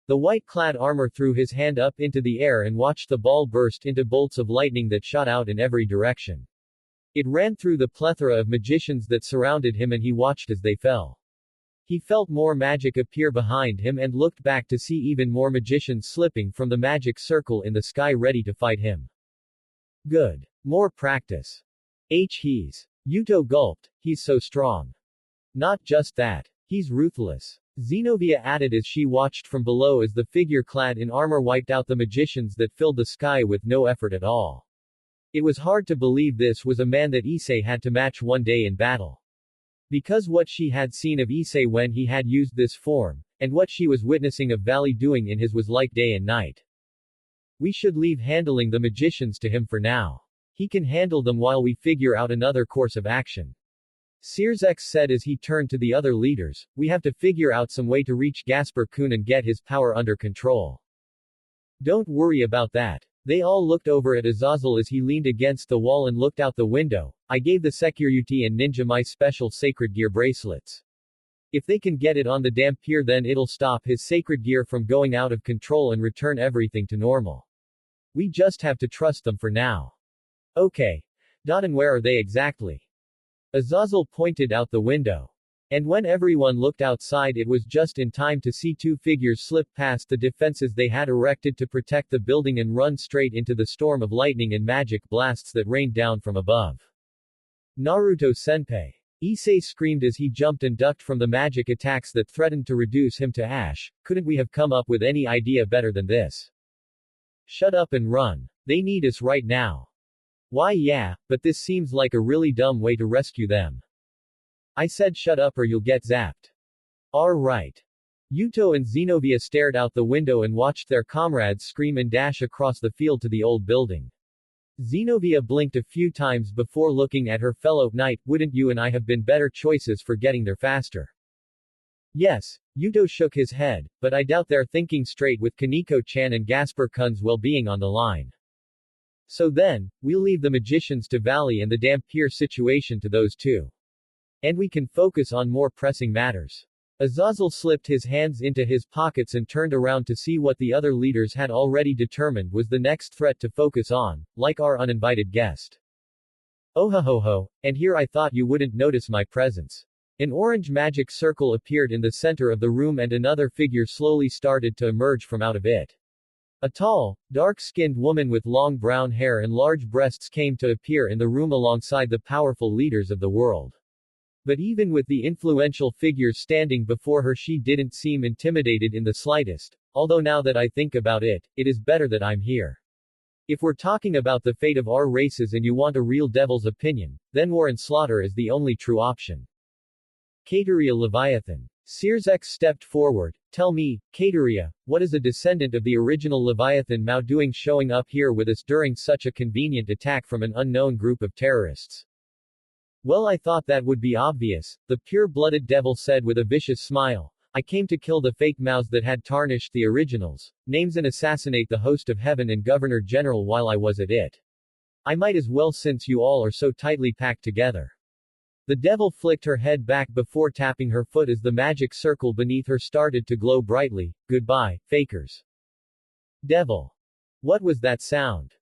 The white-clad armor threw his hand up into the air and watched the ball burst into bolts of lightning that shot out in every direction. It ran through the plethora of magicians that surrounded him and he watched as they fell. He felt more magic appear behind him and looked back to see even more magicians slipping from the magic circle in the sky ready to fight him. Good. More practice. Yuto gulped. He's so strong. Not just that. He's ruthless. Zenobia added as she watched from below as the figure clad in armor wiped out the magicians that filled the sky with no effort at all. It was hard to believe this was a man that Issei had to match one day in battle. Because what she had seen of Issei when he had used this form, and what she was witnessing of Valley doing in his was like day and night. We should leave handling the magicians to him for now. He can handle them while we figure out another course of action. Searzex said as he turned to the other leaders, we have to figure out some way to reach Gasper-kun and get his power under control. Don't worry about that. They all looked over at Azazel as he leaned against the wall and looked out the window. I gave the Security and Ninja my special sacred gear bracelets. If they can get it on the Dampier, then it'll stop his sacred gear from going out of control and return everything to normal. We just have to trust them for now. Okay. And where are they exactly? Azazel pointed out the window. And when everyone looked outside, it was just in time to see two figures slip past the defenses they had erected to protect the building and run straight into the storm of lightning and magic blasts that rained down from above. Naruto-senpai. Issei screamed as he jumped and ducked from the magic attacks that threatened to reduce him to ash. Couldn't we have come up with any idea better than this? Shut up and run. They need us right now. Why yeah, but this seems like a really dumb way to rescue them. I said shut up or you'll get zapped. Right. Yuto and Zenobia stared out the window and watched their comrades scream and dash across the field to the old building. Zenobia blinked a few times before looking at her fellow knight. Wouldn't you and I have been better choices for getting there faster? Yes, Yuto shook his head, but I doubt they're thinking straight with Koneko-chan and Gasper-kun's well-being on the line. So then, we'll leave the magicians to Valley and the Dampier situation to those two. And we can focus on more pressing matters. Azazel slipped his hands into his pockets and turned around to see what the other leaders had already determined was the next threat to focus on, like our uninvited guest. Oh ho ho ho, and here I thought you wouldn't notice my presence. An orange magic circle appeared in the center of the room and another figure slowly started to emerge from out of it. A tall, dark-skinned woman with long brown hair and large breasts came to appear in the room alongside the powerful leaders of the world. But even with the influential figures standing before her, she didn't seem intimidated in the slightest, although now that I think about it, it is better that I'm here. If we're talking about the fate of our races and you want a real devil's opinion, then war and slaughter is the only true option. Kateria Leviathan. Searsx stepped forward. Tell me, Kateria, what is a descendant of the original Leviathan Mao doing showing up here with us during such a convenient attack from an unknown group of terrorists? Well, I thought that would be obvious, the pure-blooded devil said with a vicious smile. I came to kill the fake Maos that had tarnished the originals' names and assassinate the host of heaven and Governor General while I was at it. I might as well since you all are so tightly packed together. The devil flicked her head back before tapping her foot as the magic circle beneath her started to glow brightly. Goodbye, fakers. Devil. What was that sound?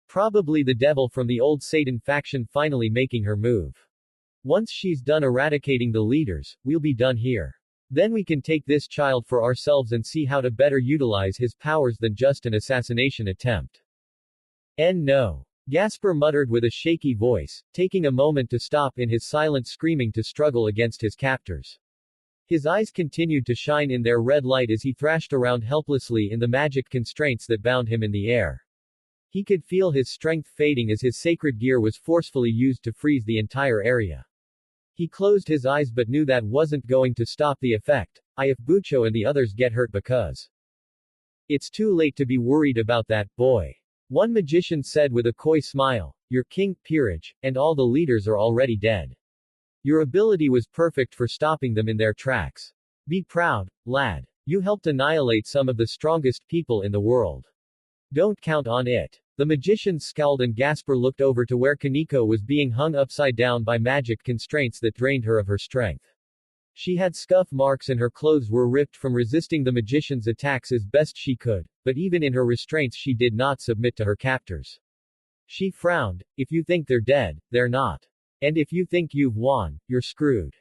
Probably the devil from the old Satan faction finally making her move. Once she's done eradicating the leaders, we'll be done here. Then we can take this child for ourselves and see how to better utilize his powers than just an assassination attempt. No. Gasper muttered with a shaky voice, taking a moment to stop in his silent screaming to struggle against his captors. His eyes continued to shine in their red light as he thrashed around helplessly in the magic constraints that bound him in the air. He could feel his strength fading as his sacred gear was forcefully used to freeze the entire area. He closed his eyes but knew that wasn't going to stop the effect. If Bucho and the others get hurt because. It's too late to be worried about that, boy. One magician said with a coy smile. Your king, peerage, and all the leaders are already dead. Your ability was perfect for stopping them in their tracks. Be proud, lad. You helped annihilate some of the strongest people in the world. Don't count on it. The magician scowled and Gasper looked over to where Koneko was being hung upside down by magic constraints that drained her of her strength. She had scuff marks and her clothes were ripped from resisting the magician's attacks as best she could, but even in her restraints she did not submit to her captors. She frowned. If you think they're dead, they're not. And if you think you've won, you're screwed.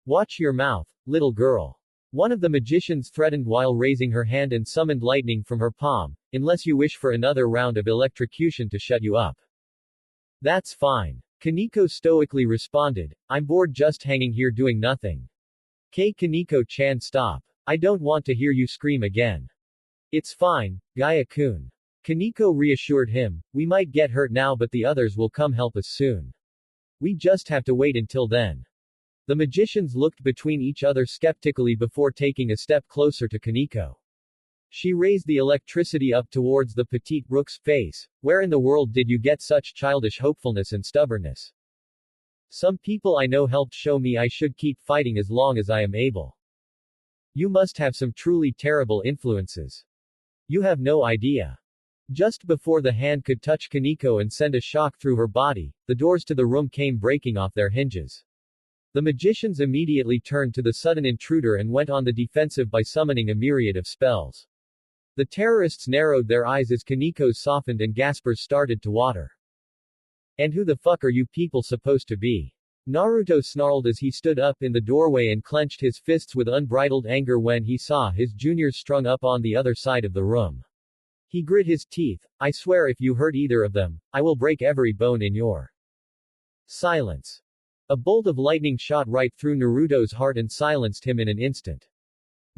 Watch your mouth, little girl. One of the magicians threatened while raising her hand and summoned lightning from her palm, unless you wish for another round of electrocution to shut you up. That's fine. Koneko stoically responded. I'm bored just hanging here doing nothing. Koneko-chan, stop. I don't want to hear you scream again. It's fine, Gaia-kun. Koneko reassured him. We might get hurt now but the others will come help us soon. We just have to wait until then. The magicians looked between each other skeptically before taking a step closer to Koneko. She raised the electricity up towards the petite rook's face. Where in the world did you get such childish hopefulness and stubbornness? Some people I know helped show me I should keep fighting as long as I am able. You must have some truly terrible influences. You have no idea. Just before the hand could touch Koneko and send a shock through her body, the doors to the room came breaking off their hinges. The magicians immediately turned to the sudden intruder and went on the defensive by summoning a myriad of spells. The terrorists narrowed their eyes as Koneko's softened and Gasper's started to water. And who the fuck are you people supposed to be? Naruto snarled as he stood up in the doorway and clenched his fists with unbridled anger when he saw his juniors strung up on the other side of the room. He grit his teeth. I swear if you hurt either of them, I will break every bone in your. Silence. A bolt of lightning shot right through Naruto's heart and silenced him in an instant.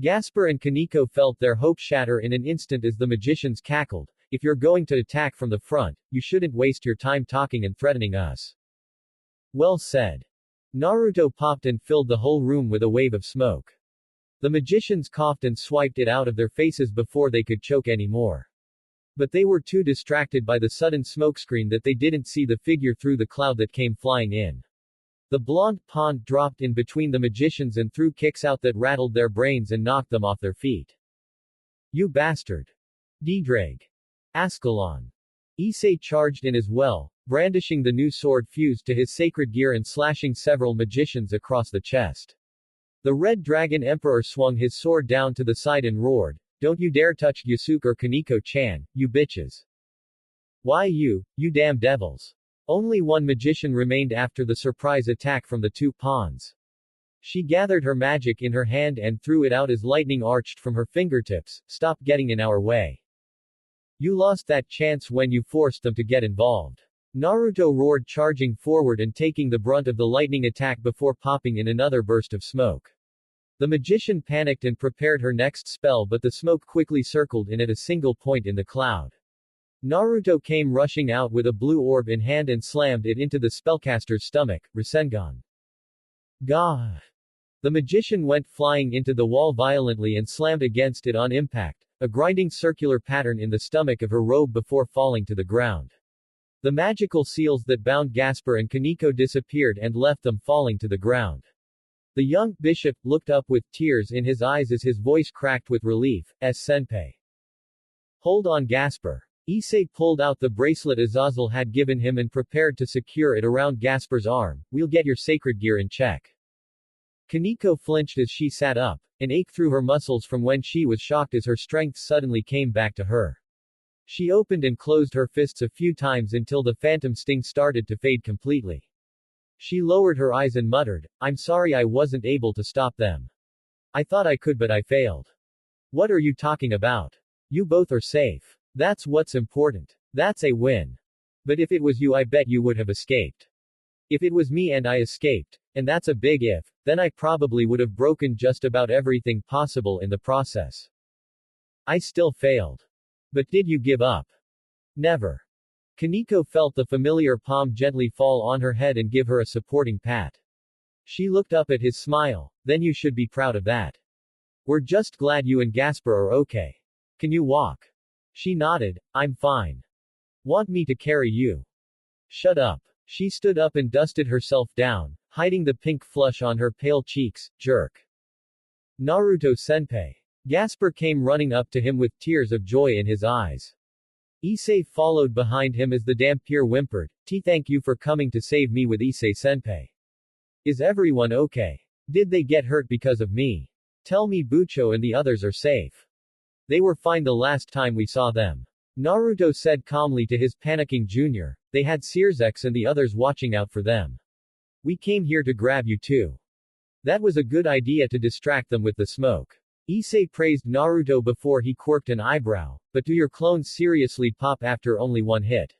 Gasper and Koneko felt their hope shatter in an instant as the magicians cackled. If you're going to attack from the front, you shouldn't waste your time talking and threatening us. Well said. Naruto popped and filled the whole room with a wave of smoke. The magicians coughed and swiped it out of their faces before they could choke anymore. But they were too distracted by the sudden smokescreen that they didn't see the figure through the cloud that came flying in. The blonde pond dropped in between the magicians and threw kicks out that rattled their brains and knocked them off their feet. You bastard. Ddrag. Ascalon. Issei charged in as well, brandishing the new sword fused to his sacred gear and slashing several magicians across the chest. The Red Dragon Emperor swung his sword down to the side and roared, Don't you dare touch Yusuke or Koneko-chan, you bitches. Why you damn devils. Only one magician remained after the surprise attack from the two pawns. She gathered her magic in her hand and threw it out as lightning arched from her fingertips. Stop getting in our way. You lost that chance when you forced them to get involved. Naruto roared, charging forward and taking the brunt of the lightning attack before popping in another burst of smoke. The magician panicked and prepared her next spell, but the smoke quickly circled in at a single point in the cloud. Naruto came rushing out with a blue orb in hand and slammed it into the spellcaster's stomach. Rasengan. Gah! The magician went flying into the wall violently and slammed against it on impact, a grinding circular pattern in the stomach of her robe before falling to the ground. The magical seals that bound Gaspar and Koneko disappeared and left them falling to the ground. The young bishop looked up with tears in his eyes as his voice cracked with relief. Senpai. Hold on, Gaspar. Issei pulled out the bracelet Azazel had given him and prepared to secure it around Gaspar's arm. We'll get your sacred gear in check. Koneko flinched as she sat up, an ache through her muscles from when she was shocked as her strength suddenly came back to her. She opened and closed her fists a few times until the phantom sting started to fade completely. She lowered her eyes and muttered, I'm sorry I wasn't able to stop them. I thought I could but I failed. What are you talking about? You both are safe. That's what's important. That's a win. But if it was you, I bet you would have escaped. If it was me and I escaped, and that's a big if, then I probably would have broken just about everything possible in the process. I still failed. But did you give up? Never. Koneko felt the familiar palm gently fall on her head and give her a supporting pat. She looked up at his smile. Then you should be proud of that. We're just glad you and Gaspar are okay. Can you walk? She nodded. I'm fine. Want me to carry you? Shut up. She stood up and dusted herself down, hiding the pink flush on her pale cheeks. Jerk. Naruto senpai. Gaspar came running up to him with tears of joy in his eyes. Issei followed behind him as the Dhampir whimpered, Thank you for coming to save me with Issei senpai. Is everyone okay? Did they get hurt because of me? Tell me Bucho and the others are safe. They were fine the last time we saw them. Naruto said calmly to his panicking junior. They had Searsex and the others watching out for them. We came here to grab you too. That was a good idea to distract them with the smoke. Issei praised Naruto before he quirked an eyebrow, but do your clones seriously pop after only one hit?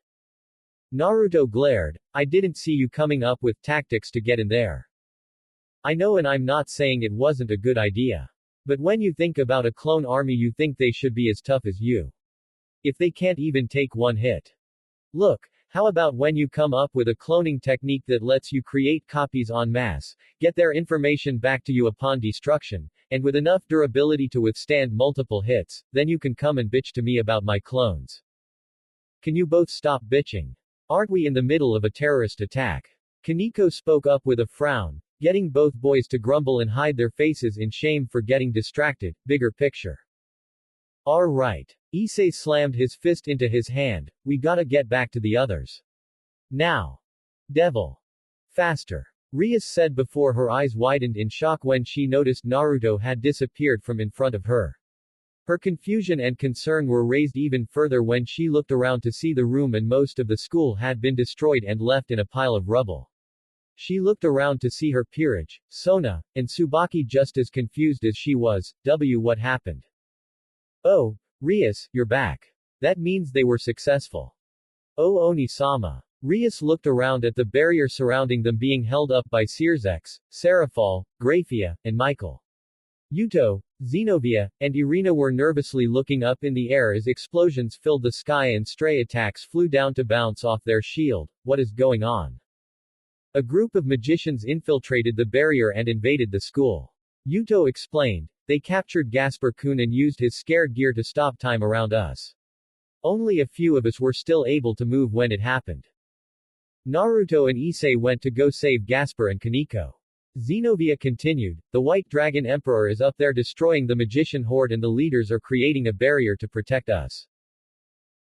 Naruto glared, I didn't see you coming up with tactics to get in there. I know, and I'm not saying it wasn't a good idea. But when you think about a clone army, you think they should be as tough as you. If they can't even take one hit. Look, how about when you come up with a cloning technique that lets you create copies en masse, get their information back to you upon destruction, and with enough durability to withstand multiple hits, then you can come and bitch to me about my clones. Can you both stop bitching? Aren't we in the middle of a terrorist attack? Koneko spoke up with a frown, getting both boys to grumble and hide their faces in shame for getting distracted. Bigger picture. Alright. Issei slammed his fist into his hand, we gotta get back to the others. Now. Devil. Faster. Rias said before her eyes widened in shock when she noticed Naruto had disappeared from in front of her. Her confusion and concern were raised even further when she looked around to see the room and most of the school had been destroyed and left in a pile of rubble. She looked around to see her peerage, Sona, and Tsubaki just as confused as she was. What happened? Oh, Rias, you're back. That means they were successful. Oh Oni-sama. Rias looked around at the barrier surrounding them being held up by Searsex, Serafal, Graphia, and Michael. Yuto, Zenobia, and Irina were nervously looking up in the air as explosions filled the sky and stray attacks flew down to bounce off their shield. What is going on? A group of magicians infiltrated the barrier and invaded the school. Yuto explained. They captured Gaspar-kun and used his scared gear to stop time around us. Only a few of us were still able to move when it happened. Naruto and Issei went to go save Gaspar and Koneko. Zenobia continued, the White Dragon Emperor is up there destroying the magician horde and the leaders are creating a barrier to protect us.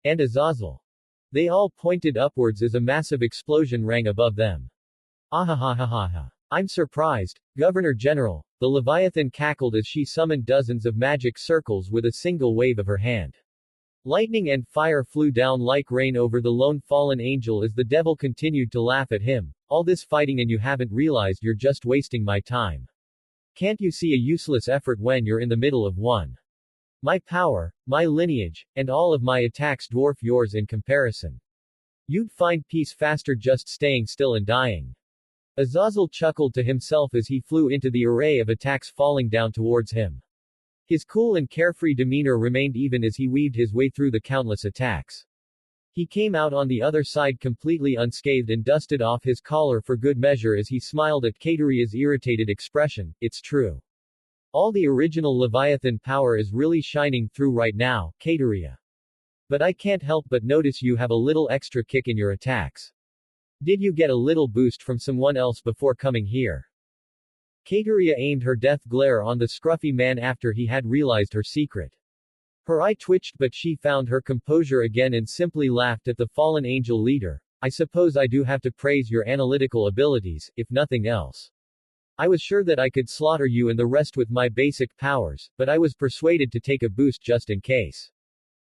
And Azazel. They all pointed upwards as a massive explosion rang above them. Ahahahaha. I'm surprised, Governor General. The Leviathan cackled as she summoned dozens of magic circles with a single wave of her hand. Lightning and fire flew down like rain over the lone fallen angel as the devil continued to laugh at him. All this fighting and you haven't realized you're just wasting my time. Can't you see a useless effort when you're in the middle of one? My power, my lineage, and all of my attacks dwarf yours in comparison. You'd find peace faster just staying still and dying. Azazel chuckled to himself as he flew into the array of attacks falling down towards him. His cool and carefree demeanor remained even as he weaved his way through the countless attacks. He came out on the other side completely unscathed and dusted off his collar for good measure as he smiled at Kateria's irritated expression. It's true. All the original Leviathan power is really shining through right now, Kateria. But I can't help but notice you have a little extra kick in your attacks. Did you get a little boost from someone else before coming here? Kateria aimed her death glare on the scruffy man after he had realized her secret. Her eye twitched but she found her composure again and simply laughed at the fallen angel leader. I suppose I do have to praise your analytical abilities, if nothing else. I was sure that I could slaughter you and the rest with my basic powers, but I was persuaded to take a boost just in case.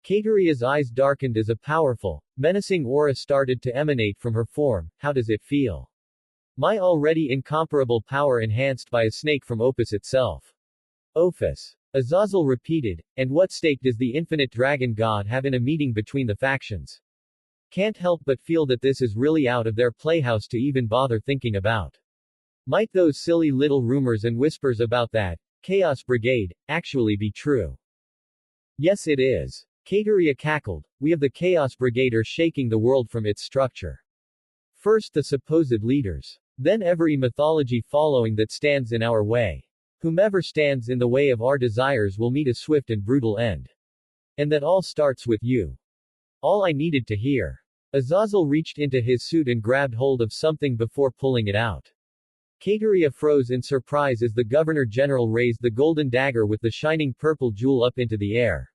Kateria's eyes darkened as a powerful, menacing aura started to emanate from her form. How does it feel? My already incomparable power enhanced by a snake from Opus itself. Opus. Azazel repeated, and what stake does the infinite dragon god have in a meeting between the factions? Can't help but feel that this is really out of their playhouse to even bother thinking about. Might those silly little rumors and whispers about that Chaos Brigade actually be true? Yes, it is. Kateria cackled. We of the Chaos Brigade are shaking the world from its structure. First the supposed leaders. Then every mythology following that stands in our way. Whomever stands in the way of our desires will meet a swift and brutal end. And that all starts with you. All I needed to hear. Azazel reached into his suit and grabbed hold of something before pulling it out. Kateria froze in surprise as the Governor-General raised the golden dagger with the shining purple jewel up into the air.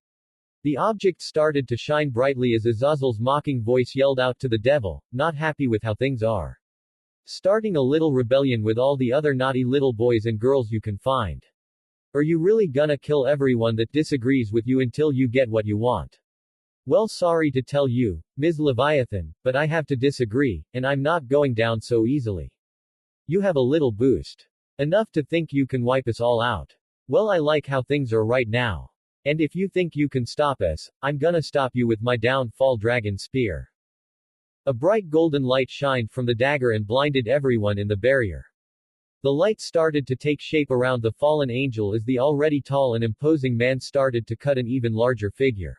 The object started to shine brightly as Azazel's mocking voice yelled out to the devil, not happy with how things are. Starting a little rebellion with all the other naughty little boys and girls you can find. Are you really gonna kill everyone that disagrees with you until you get what you want? Well, sorry to tell you, Ms. Leviathan, but I have to disagree, and I'm not going down so easily. You have a little boost. Enough to think you can wipe us all out. Well, I like how things are right now. And if you think you can stop us, I'm gonna stop you with my downfall dragon spear. A bright golden light shined from the dagger and blinded everyone in the barrier. The light started to take shape around the fallen angel as the already tall and imposing man started to cut an even larger figure.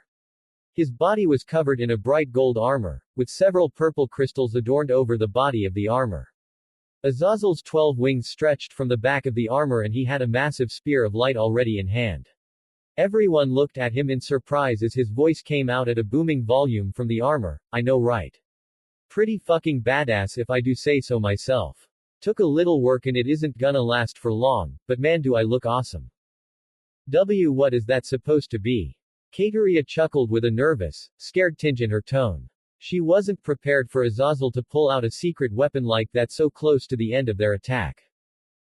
His body was covered in a bright gold armor, with several purple crystals adorned over the body of the armor. Azazel's 12 wings stretched from the back of the armor and he had a massive spear of light already in hand. Everyone looked at him in surprise as his voice came out at a booming volume from the armor. I know, right? Pretty fucking badass if I do say so myself. Took a little work and it isn't gonna last for long, but man do I look awesome. What is that supposed to be? Kateria chuckled with a nervous, scared tinge in her tone. She wasn't prepared for Azazel to pull out a secret weapon like that so close to the end of their attack.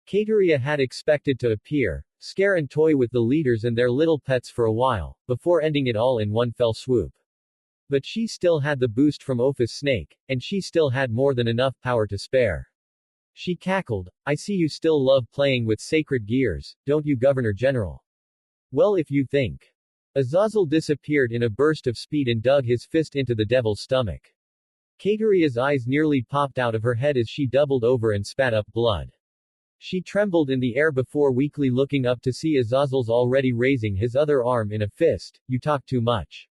Kateria had expected to appear, scare and toy with the leaders and their little pets for a while, before ending it all in one fell swoop. But she still had the boost from Opus Snake, and she still had more than enough power to spare. She cackled, I see you still love playing with sacred gears, don't you, Governor General? Well, if you think. Azazel disappeared in a burst of speed and dug his fist into the devil's stomach. Kateria's eyes nearly popped out of her head as she doubled over and spat up blood. She trembled in the air before weakly looking up to see Azazel's already raising his other arm in a fist. You talk too much.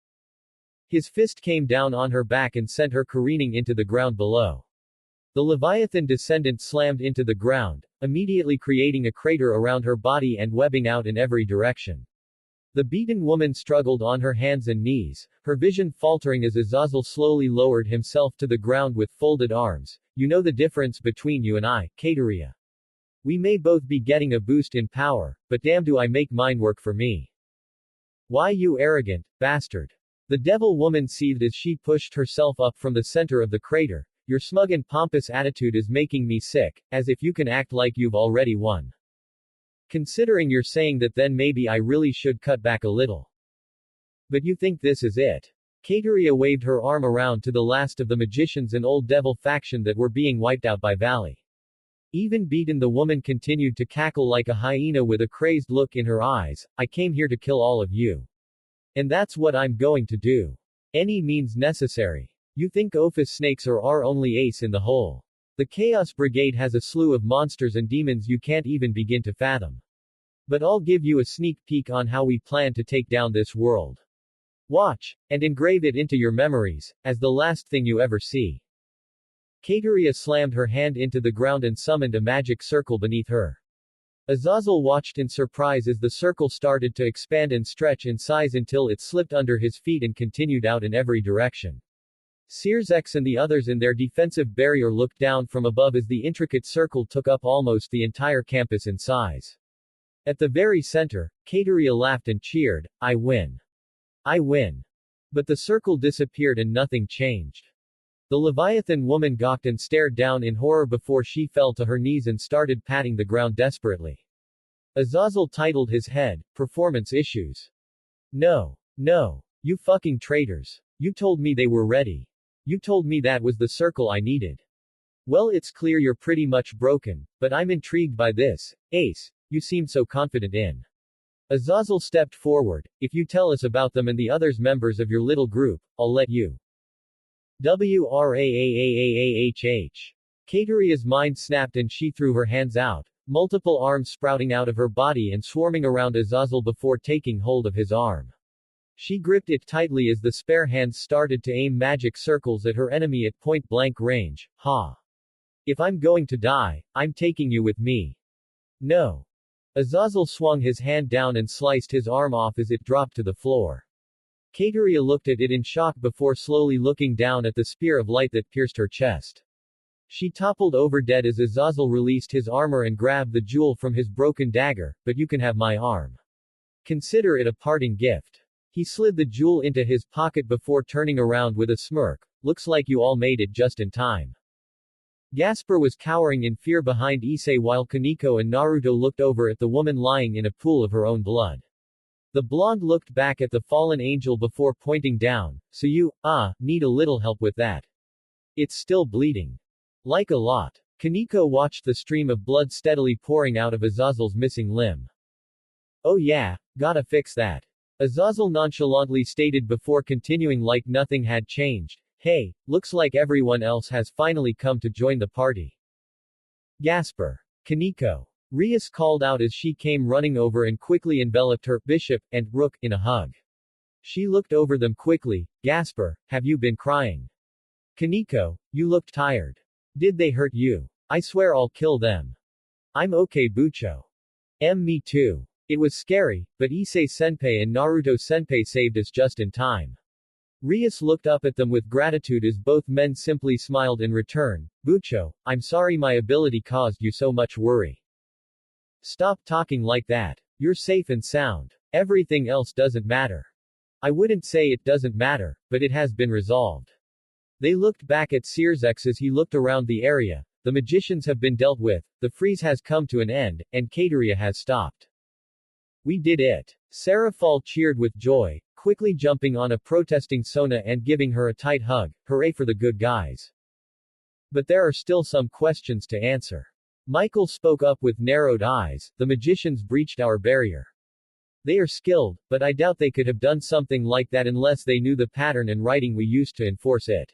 His fist came down on her back and sent her careening into the ground below. The Leviathan descendant slammed into the ground, immediately creating a crater around her body and webbing out in every direction. The beaten woman struggled on her hands and knees, her vision faltering as Azazel slowly lowered himself to the ground with folded arms. You know the difference between you and I, Kateria. We may both be getting a boost in power, but damn do I make mine work for me. Why, you arrogant bastard. The devil woman seethed as she pushed herself up from the center of the crater. Your smug and pompous attitude is making me sick, as if you can act like you've already won. Considering you're saying that, then maybe I really should cut back a little. But you think this is it? Kateria waved her arm around to the last of the magicians and old devil faction that were being wiped out by Valley. Even beaten, the woman continued to cackle like a hyena with a crazed look in her eyes. I came here to kill all of you. And that's what I'm going to do. Any means necessary. You think Ophis snakes are our only ace in the hole. The Chaos Brigade has a slew of monsters and demons you can't even begin to fathom. But I'll give you a sneak peek on how we plan to take down this world. Watch, and engrave it into your memories, as the last thing you ever see. Kateria slammed her hand into the ground and summoned a magic circle beneath her. Azazel watched in surprise as the circle started to expand and stretch in size until it slipped under his feet and continued out in every direction. Searsex and the others in their defensive barrier looked down from above as the intricate circle took up almost the entire campus in size. At the very center, Kateria laughed and cheered, "I win. I win." But the circle disappeared and nothing changed. The Leviathan woman gawked and stared down in horror before she fell to her knees and started patting the ground desperately. Azazel titled his head, "Performance Issues." No. No. You fucking traitors. You told me they were ready. You told me that was the circle I needed. Well, it's clear you're pretty much broken, but I'm intrigued by this, Ace. You seemed so confident in. Azazel stepped forward. If you tell us about them and the others members of your little group, I'll let you. WRAAAAAHH. Kateria's mind snapped and she threw her hands out, multiple arms sprouting out of her body and swarming around Azazel before taking hold of his arm. She gripped it tightly as the spare hands started to aim magic circles at her enemy at point-blank range. Ha! If I'm going to die, I'm taking you with me. No. Azazel swung his hand down and sliced his arm off as it dropped to the floor. Kateria looked at it in shock before slowly looking down at the spear of light that pierced her chest. She toppled over dead as Azazel released his armor and grabbed the jewel from his broken dagger, "But you can have my arm. Consider it a parting gift." He slid the jewel into his pocket before turning around with a smirk. "Looks like you all made it just in time." Gaspar was cowering in fear behind Issei while Koneko and Naruto looked over at the woman lying in a pool of her own blood. The blonde looked back at the fallen angel before pointing down. "So you, need a little help with that. It's still bleeding. Like a lot." Koneko watched the stream of blood steadily pouring out of Azazel's missing limb. "Oh yeah, gotta fix that," Azazel nonchalantly stated before continuing like nothing had changed. "Hey, looks like everyone else has finally come to join the party." Gaspar. Koneko. Rias called out as she came running over and quickly enveloped her bishop and rook in a hug. She looked over them quickly. "Gaspar, have you been crying?" "Koneko, you looked tired. Did they hurt you? I swear I'll kill them." "I'm okay, Bucho. Me too. It was scary, but Issei Senpai and Naruto Senpai saved us just in time." Rias looked up at them with gratitude as both men simply smiled in return. "Bucho, I'm sorry my ability caused you so much worry." "Stop talking like that. You're safe and sound. Everything else doesn't matter." "I wouldn't say it doesn't matter, but it has been resolved." They looked back at Searsex as he looked around the area. "The magicians have been dealt with, the freeze has come to an end, and Kateria has stopped. We did it." Seraphal cheered with joy, quickly jumping on a protesting Sona and giving her a tight hug. "Hooray for the good guys. But there are still some questions to answer." Michael spoke up with narrowed eyes. "The magicians breached our barrier. They are skilled, but I doubt they could have done something like that unless they knew the pattern and writing we used to enforce it.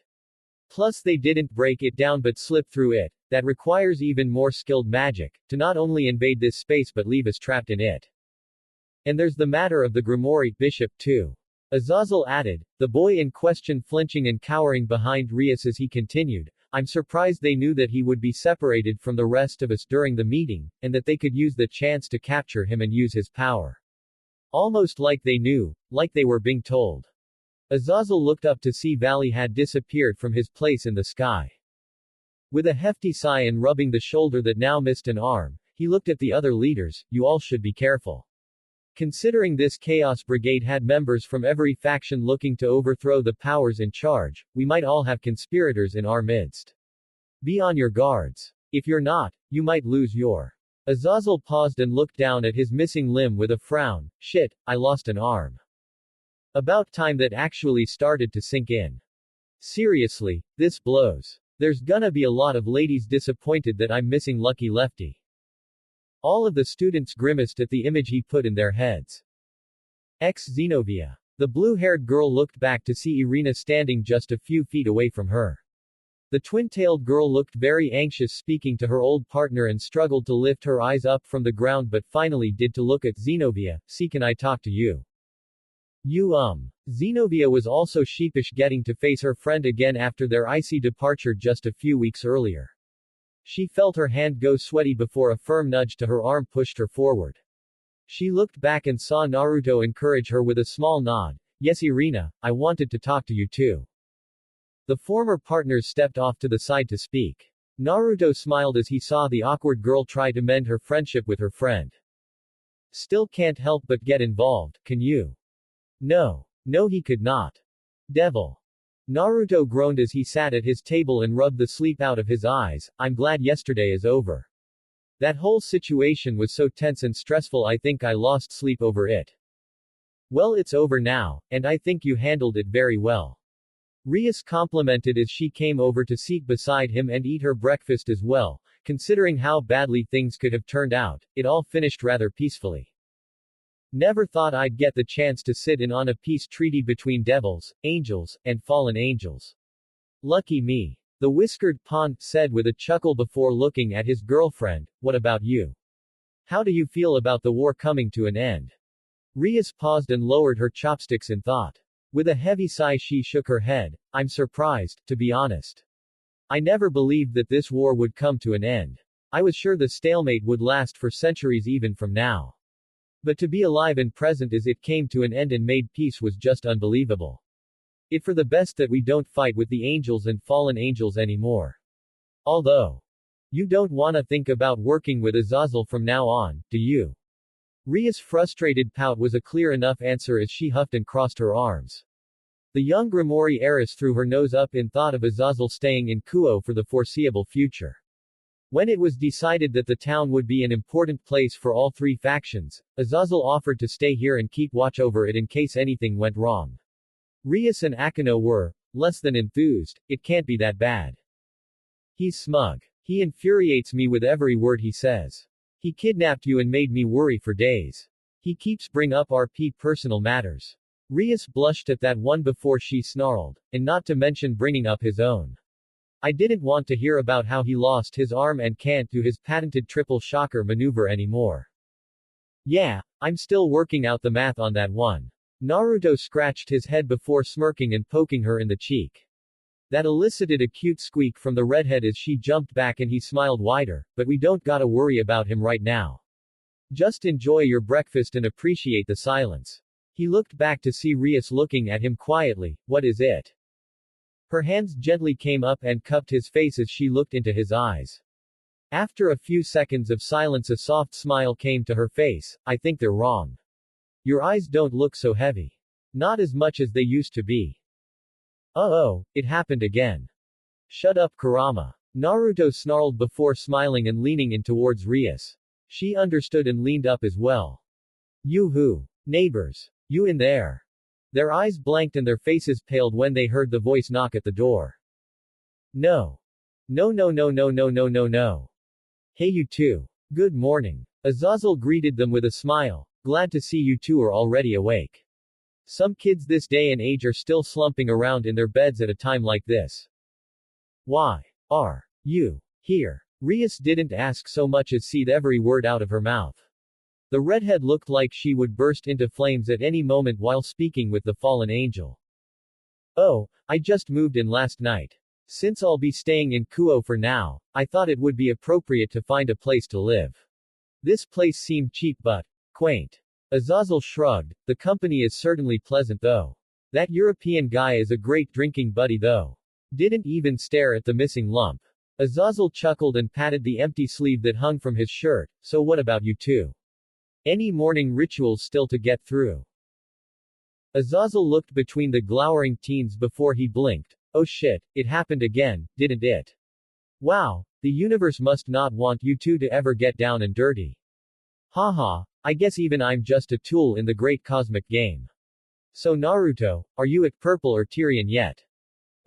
Plus they didn't break it down but slip through it. That requires even more skilled magic, to not only invade this space but leave us trapped in it. And there's the matter of the Gremory bishop too." Azazel added, the boy in question flinching and cowering behind Rias as he continued, "I'm surprised they knew that he would be separated from the rest of us during the meeting, and that they could use the chance to capture him and use his power. Almost like they knew, like they were being told." Azazel looked up to see Valley had disappeared from his place in the sky. With a hefty sigh and rubbing the shoulder that now missed an arm, he looked at the other leaders. "You all should be careful. Considering this Chaos Brigade had members from every faction looking to overthrow the powers in charge, we might all have conspirators in our midst. Be on your guards. If you're not, you might lose your." Azazel paused and looked down at his missing limb with a frown. "Shit, I lost an arm. About time that actually started to sink in. Seriously, this blows. There's gonna be a lot of ladies disappointed that I'm missing Lucky Lefty." All of the students grimaced at the image he put in their heads. Ex Xenovia. The blue-haired girl looked back to see Irina standing just a few feet away from her. The twin-tailed girl looked very anxious speaking to her old partner and struggled to lift her eyes up from the ground but finally did to look at Zenobia. "See, can I talk to you?" Zenobia was also sheepish getting to face her friend again after their icy departure just a few weeks earlier. She felt her hand go sweaty before a firm nudge to her arm pushed her forward. She looked back and saw Naruto encourage her with a small nod. "Yes, Irina, I wanted to talk to you too." The former partners stepped off to the side to speak. Naruto smiled as he saw the awkward girl try to mend her friendship with her friend. "Still can't help but get involved, can you?" No, he could not. "Devil." Naruto groaned as he sat at his table and rubbed the sleep out of his eyes. "I'm glad yesterday is over. That whole situation was so tense and stressful I think I lost sleep over it." "Well, it's over now, and I think you handled it very well." Rias complimented as she came over to sit beside him and eat her breakfast as well. Considering how badly things could have turned out, it all finished rather peacefully. "Never thought I'd get the chance to sit in on a peace treaty between devils, angels, and fallen angels. Lucky me." The whiskered pawn said with a chuckle before looking at his girlfriend. "What about you? How do you feel about the war coming to an end?" Rias paused and lowered her chopsticks in thought. With a heavy sigh she shook her head. "I'm surprised, to be honest. I never believed that this war would come to an end. I was sure the stalemate would last for centuries even from now. But to be alive and present as it came to an end and made peace was just unbelievable. It's for the best that we don't fight with the angels and fallen angels anymore. Although, you don't wanna think about working with Azazel from now on, do you?" Ria's frustrated pout was a clear enough answer as she huffed and crossed her arms. The young Gremory heiress threw her nose up in thought of Azazel staying in Kuo for the foreseeable future. When it was decided that the town would be an important place for all three factions, Azazel offered to stay here and keep watch over it in case anything went wrong. Rias and Akino were less than enthused. "It can't be that bad. He's smug. He infuriates me with every word he says. He kidnapped you and made me worry for days. He keeps bring up our personal matters." Rias blushed at that one before she snarled, "And not to mention bringing up his own. I didn't want to hear about how he lost his arm and can't do his patented triple shocker maneuver anymore. Yeah, I'm still working out the math on that one." Naruto scratched his head before smirking and poking her in the cheek. That elicited a cute squeak from the redhead as she jumped back and he smiled wider. "But we don't gotta worry about him right now. Just enjoy your breakfast and appreciate the silence." He looked back to see Rias looking at him quietly. "What is it?" Her hands gently came up and cupped his face as she looked into his eyes. After a few seconds of silence a soft smile came to her face. "I think they're wrong. Your eyes don't look so heavy. Not as much as they used to be." "Oh, it happened again." "Shut up, Kurama." Naruto snarled before smiling and leaning in towards Rias. She understood and leaned up as well. "Yoo-hoo. Neighbors. You in there?" Their eyes blanked and their faces paled when they heard the voice knock at the door. No. No. "Hey you two. Good morning." Azazel greeted them with a smile. "Glad to see you two are already awake. Some kids this day and age are still slumping around in their beds at a time like this. Why are you here?" Rias didn't ask so much as said every word out of her mouth. The redhead looked like she would burst into flames at any moment while speaking with the fallen angel. "Oh, I just moved in last night. Since I'll be staying in Kuo for now, I thought it would be appropriate to find a place to live. This place seemed cheap but quaint." Azazel shrugged. "The company is certainly pleasant though. That European guy is a great drinking buddy though. Didn't even stare at the missing lump." Azazel chuckled and patted the empty sleeve that hung from his shirt. "So what about you two? Any morning rituals still to get through?" Azazel looked between the glowering teens before he blinked. "Oh shit, it happened again, didn't it? Wow, the universe must not want you two to ever get down and dirty. Haha, I guess even I'm just a tool in the great cosmic game. So Naruto, are you at purple or Tyrian yet?"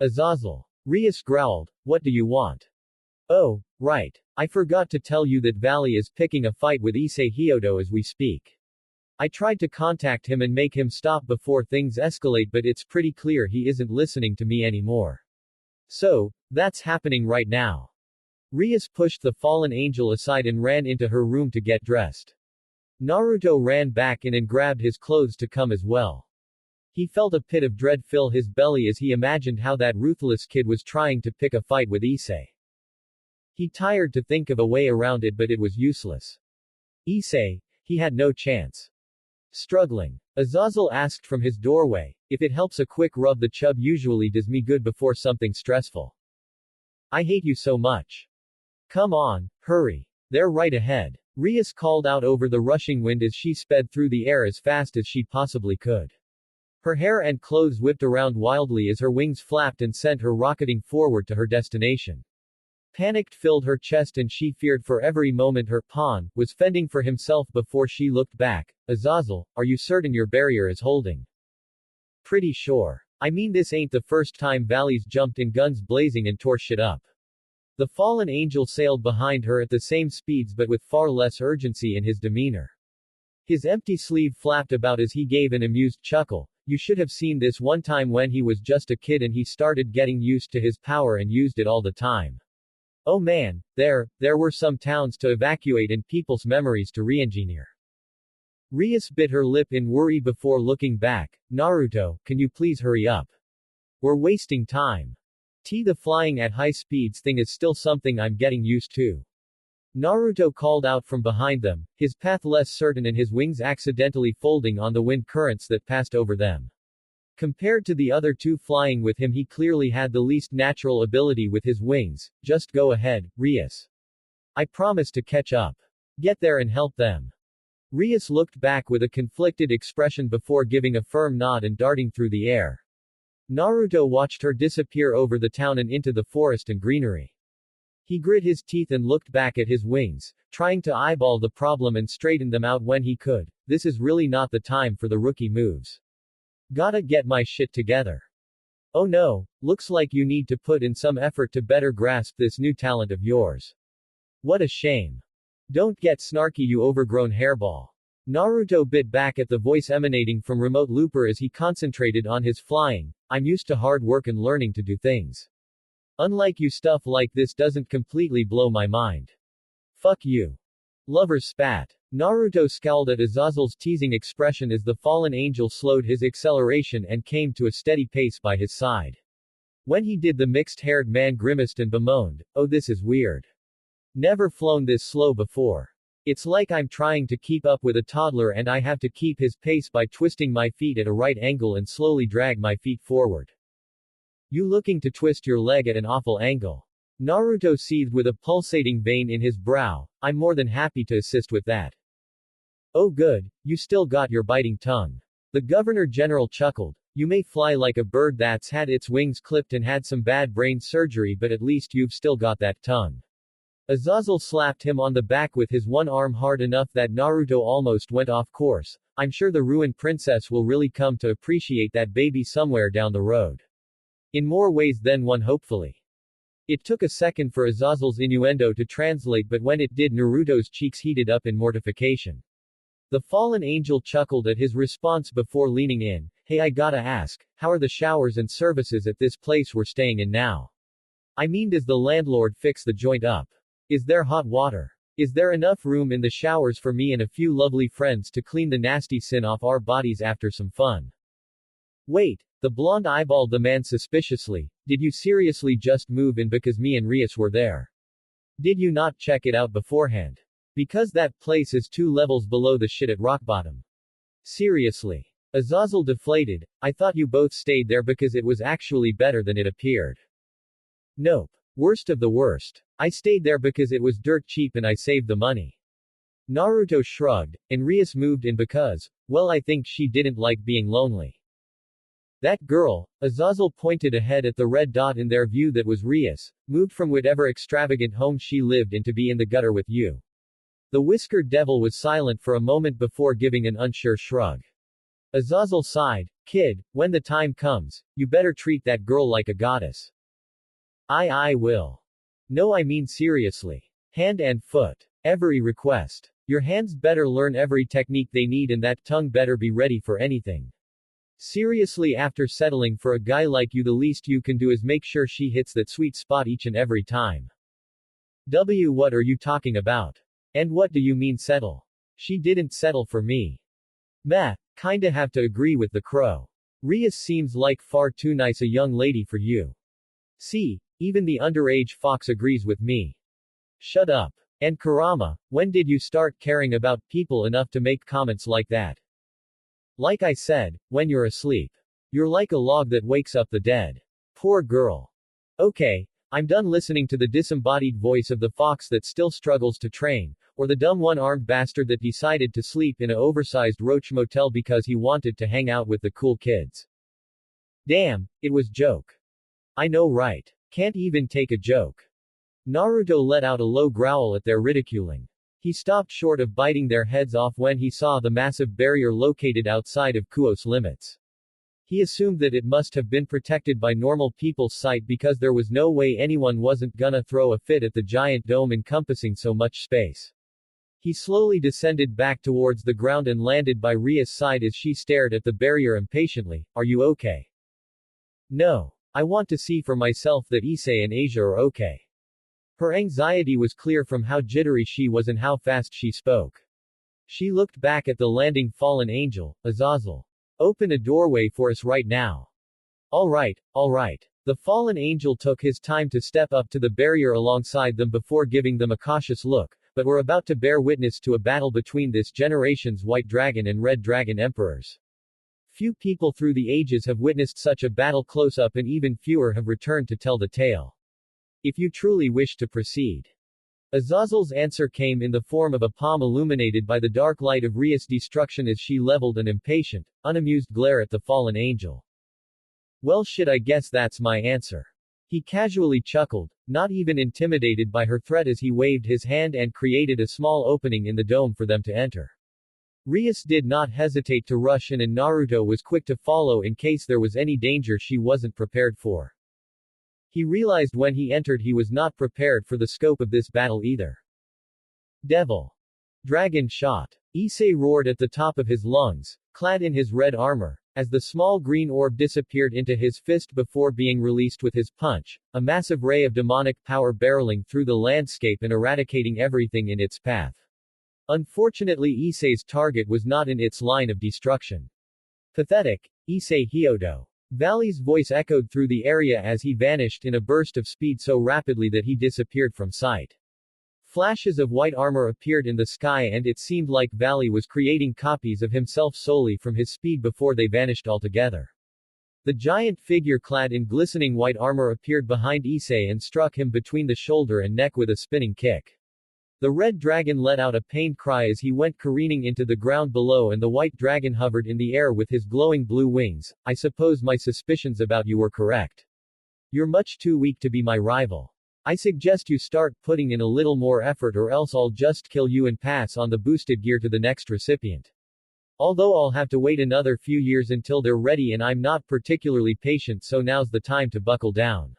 Azazel. Rias growled. "What do you want?" "Oh, right. I forgot to tell you that Valley is picking a fight with Issei Hyodo as we speak. I tried to contact him and make him stop before things escalate, but it's pretty clear he isn't listening to me anymore. So, that's happening right now. Rias pushed the fallen angel aside and ran into her room to get dressed. Naruto ran back in and grabbed his clothes to come as well. He felt a pit of dread fill his belly as he imagined how that ruthless kid was trying to pick a fight with Issei. He tried to think of a way around it, but it was useless. Issei, he had no chance. Struggling. Azazel asked from his doorway, if it helps a quick rub the chub usually does me good before something stressful. I hate you so much. Come on, hurry. They're right ahead. Rias called out over the rushing wind as she sped through the air as fast as she possibly could. Her hair and clothes whipped around wildly as her wings flapped and sent her rocketing forward to her destination. Panic filled her chest and she feared for every moment her pawn was fending for himself before she looked back. Azazel, are you certain your barrier is holding? Pretty sure. I mean, this ain't the first time Valleys jumped in guns blazing and tore shit up. The fallen angel sailed behind her at the same speeds but with far less urgency in his demeanor. His empty sleeve flapped about as he gave an amused chuckle. You should have seen this one time when he was just a kid and he started getting used to his power and used it all the time. Oh man, there were some towns to evacuate and people's memories to re-engineer. Rias bit her lip in worry before looking back. Naruto, can you please hurry up? We're wasting time. The flying at high speeds thing is still something I'm getting used to. Naruto called out from behind them, his path less certain and his wings accidentally folding on the wind currents that passed over them. Compared to the other two flying with him, he clearly had the least natural ability with his wings. Just go ahead, Rias. I promise to catch up. Get there and help them. Rias looked back with a conflicted expression before giving a firm nod and darting through the air. Naruto watched her disappear over the town and into the forest and greenery. He grit his teeth and looked back at his wings, trying to eyeball the problem and straighten them out when he could. This is really not the time for the rookie moves. Gotta get my shit together. Oh no, looks like you need to put in some effort to better grasp this new talent of yours. What a shame. Don't get snarky, you overgrown hairball. Naruto bit back at the voice emanating from remote Looper as he concentrated on his flying. I'm used to hard work and learning to do things. Unlike you, stuff like this doesn't completely blow my mind. Fuck you. Lovers spat. Naruto scowled at Azazel's teasing expression as the fallen angel slowed his acceleration and came to a steady pace by his side. When he did, the mixed-haired man grimaced and bemoaned, oh, this is weird. Never flown this slow before. It's like I'm trying to keep up with a toddler and I have to keep his pace by twisting my feet at a right angle and slowly drag my feet forward. You looking to twist your leg at an awful angle. Naruto seethed with a pulsating vein in his brow. I'm more than happy to assist with that. Oh good, you still got your biting tongue. The Governor General chuckled. You may fly like a bird that's had its wings clipped and had some bad brain surgery, but at least you've still got that tongue. Azazel slapped him on the back with his one arm hard enough that Naruto almost went off course. I'm sure the ruined princess will really come to appreciate that baby somewhere down the road. In more ways than one, hopefully. It took a second for Azazel's innuendo to translate, but when it did, Naruto's cheeks heated up in mortification. The fallen angel chuckled at his response before leaning in. Hey, I gotta ask, how are the showers and services at this place we're staying in now? I mean, does the landlord fix the joint up? Is there hot water? Is there enough room in the showers for me and a few lovely friends to clean the nasty sin off our bodies after some fun? Wait, the blonde eyeballed the man suspiciously. Did you seriously just move in because me and Rias were there? Did you not check it out beforehand? Because that place is 2 levels below the shit at rock bottom. Seriously. Azazel deflated. I thought you both stayed there because it was actually better than it appeared. Nope. Worst of the worst. I stayed there because it was dirt cheap and I saved the money. Naruto shrugged, and Rias moved in because, well, I think she didn't like being lonely. That girl, Azazel pointed ahead at the red dot in their view that was Rias, moved from whatever extravagant home she lived in to be in the gutter with you. The whiskered devil was silent for a moment before giving an unsure shrug. Azazel sighed, kid, when the time comes, you better treat that girl like a goddess. I will. No, I mean seriously. Hand and foot. Every request. Your hands better learn every technique they need and that tongue better be ready for anything. Seriously, after settling for a guy like you, the least you can do is make sure she hits that sweet spot each and every time. What are you talking about? And what do you mean settle? She didn't settle for me. Meh, kinda have to agree with the crow. Rias seems like far too nice a young lady for you. See, even the underage fox agrees with me. Shut up. And Kurama, when did you start caring about people enough to make comments like that? Like I said, when you're asleep. You're like a log that wakes up the dead. Poor girl. Okay, I'm done listening to the disembodied voice of the fox that still struggles to train, or the dumb one-armed bastard that decided to sleep in a oversized roach motel because he wanted to hang out with the cool kids. Damn, it was joke. I know, right? Can't even take a joke. Naruto let out a low growl at their ridiculing. He stopped short of biting their heads off when he saw the massive barrier located outside of Kuo's limits. He assumed that it must have been protected by normal people's sight because there was no way anyone wasn't gonna throw a fit at the giant dome encompassing so much space. He slowly descended back towards the ground and landed by Ria's side as she stared at the barrier impatiently. Are you okay? No. I want to see for myself that Issei and Asia are okay. Her anxiety was clear from how jittery she was and how fast she spoke. She looked back at the landing fallen angel, Azazel. Open a doorway for us right now. Alright. The fallen angel took his time to step up to the barrier alongside them before giving them a cautious look, but were about to bear witness to a battle between this generation's White Dragon and Red Dragon Emperors. Few people through the ages have witnessed such a battle close up and even fewer have returned to tell the tale. If you truly wish to proceed. Azazel's answer came in the form of a palm illuminated by the dark light of Rias' destruction as she leveled an impatient, unamused glare at the fallen angel. Well shit, I guess that's my answer. He casually chuckled, not even intimidated by her threat as he waved his hand and created a small opening in the dome for them to enter. Rias did not hesitate to rush in and Naruto was quick to follow in case there was any danger she wasn't prepared for. He realized when he entered he was not prepared for the scope of this battle either. Devil. Dragon shot. Issei roared at the top of his lungs, clad in his red armor, as the small green orb disappeared into his fist before being released with his punch, a massive ray of demonic power barreling through the landscape and eradicating everything in its path. Unfortunately, Issei's target was not in its line of destruction. Pathetic. Issei Hyodo. Valley's voice echoed through the area as he vanished in a burst of speed so rapidly that he disappeared from sight. Flashes of white armor appeared in the sky and it seemed like Valley was creating copies of himself solely from his speed before they vanished altogether. The giant figure clad in glistening white armor appeared behind Issei and struck him between the shoulder and neck with a spinning kick. The red dragon let out a pained cry as he went careening into the ground below and the white dragon hovered in the air with his glowing blue wings. I suppose my suspicions about you were correct. You're much too weak to be my rival. I suggest you start putting in a little more effort or else I'll just kill you and pass on the boosted gear to the next recipient. Although I'll have to wait another few years until they're ready and I'm not particularly patient, so now's the time to buckle down.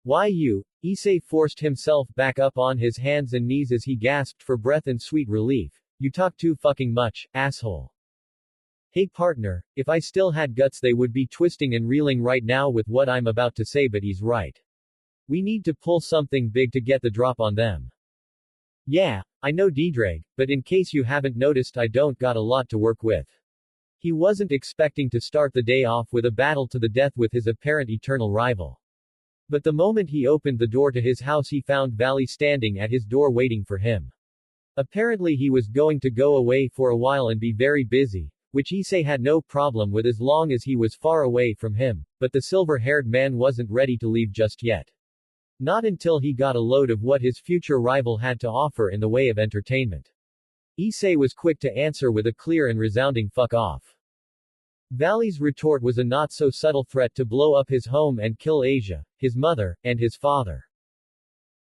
Why you? Issei forced himself back up on his hands and knees as he gasped for breath in sweet relief. You talk too fucking much, asshole. Hey partner, if I still had guts they would be twisting and reeling right now with what I'm about to say, but he's right. We need to pull something big to get the drop on them. Yeah, I know DxD, but in case you haven't noticed I don't got a lot to work with. He wasn't expecting to start the day off with a battle to the death with his apparent eternal rival. But the moment he opened the door to his house he found Valley standing at his door waiting for him. Apparently he was going to go away for a while and be very busy, which Issei had no problem with as long as he was far away from him, but the silver-haired man wasn't ready to leave just yet. Not until he got a load of what his future rival had to offer in the way of entertainment. Issei was quick to answer with a clear and resounding fuck off. Valley's retort was a not-so-subtle threat to blow up his home and kill Asia, his mother, and his father.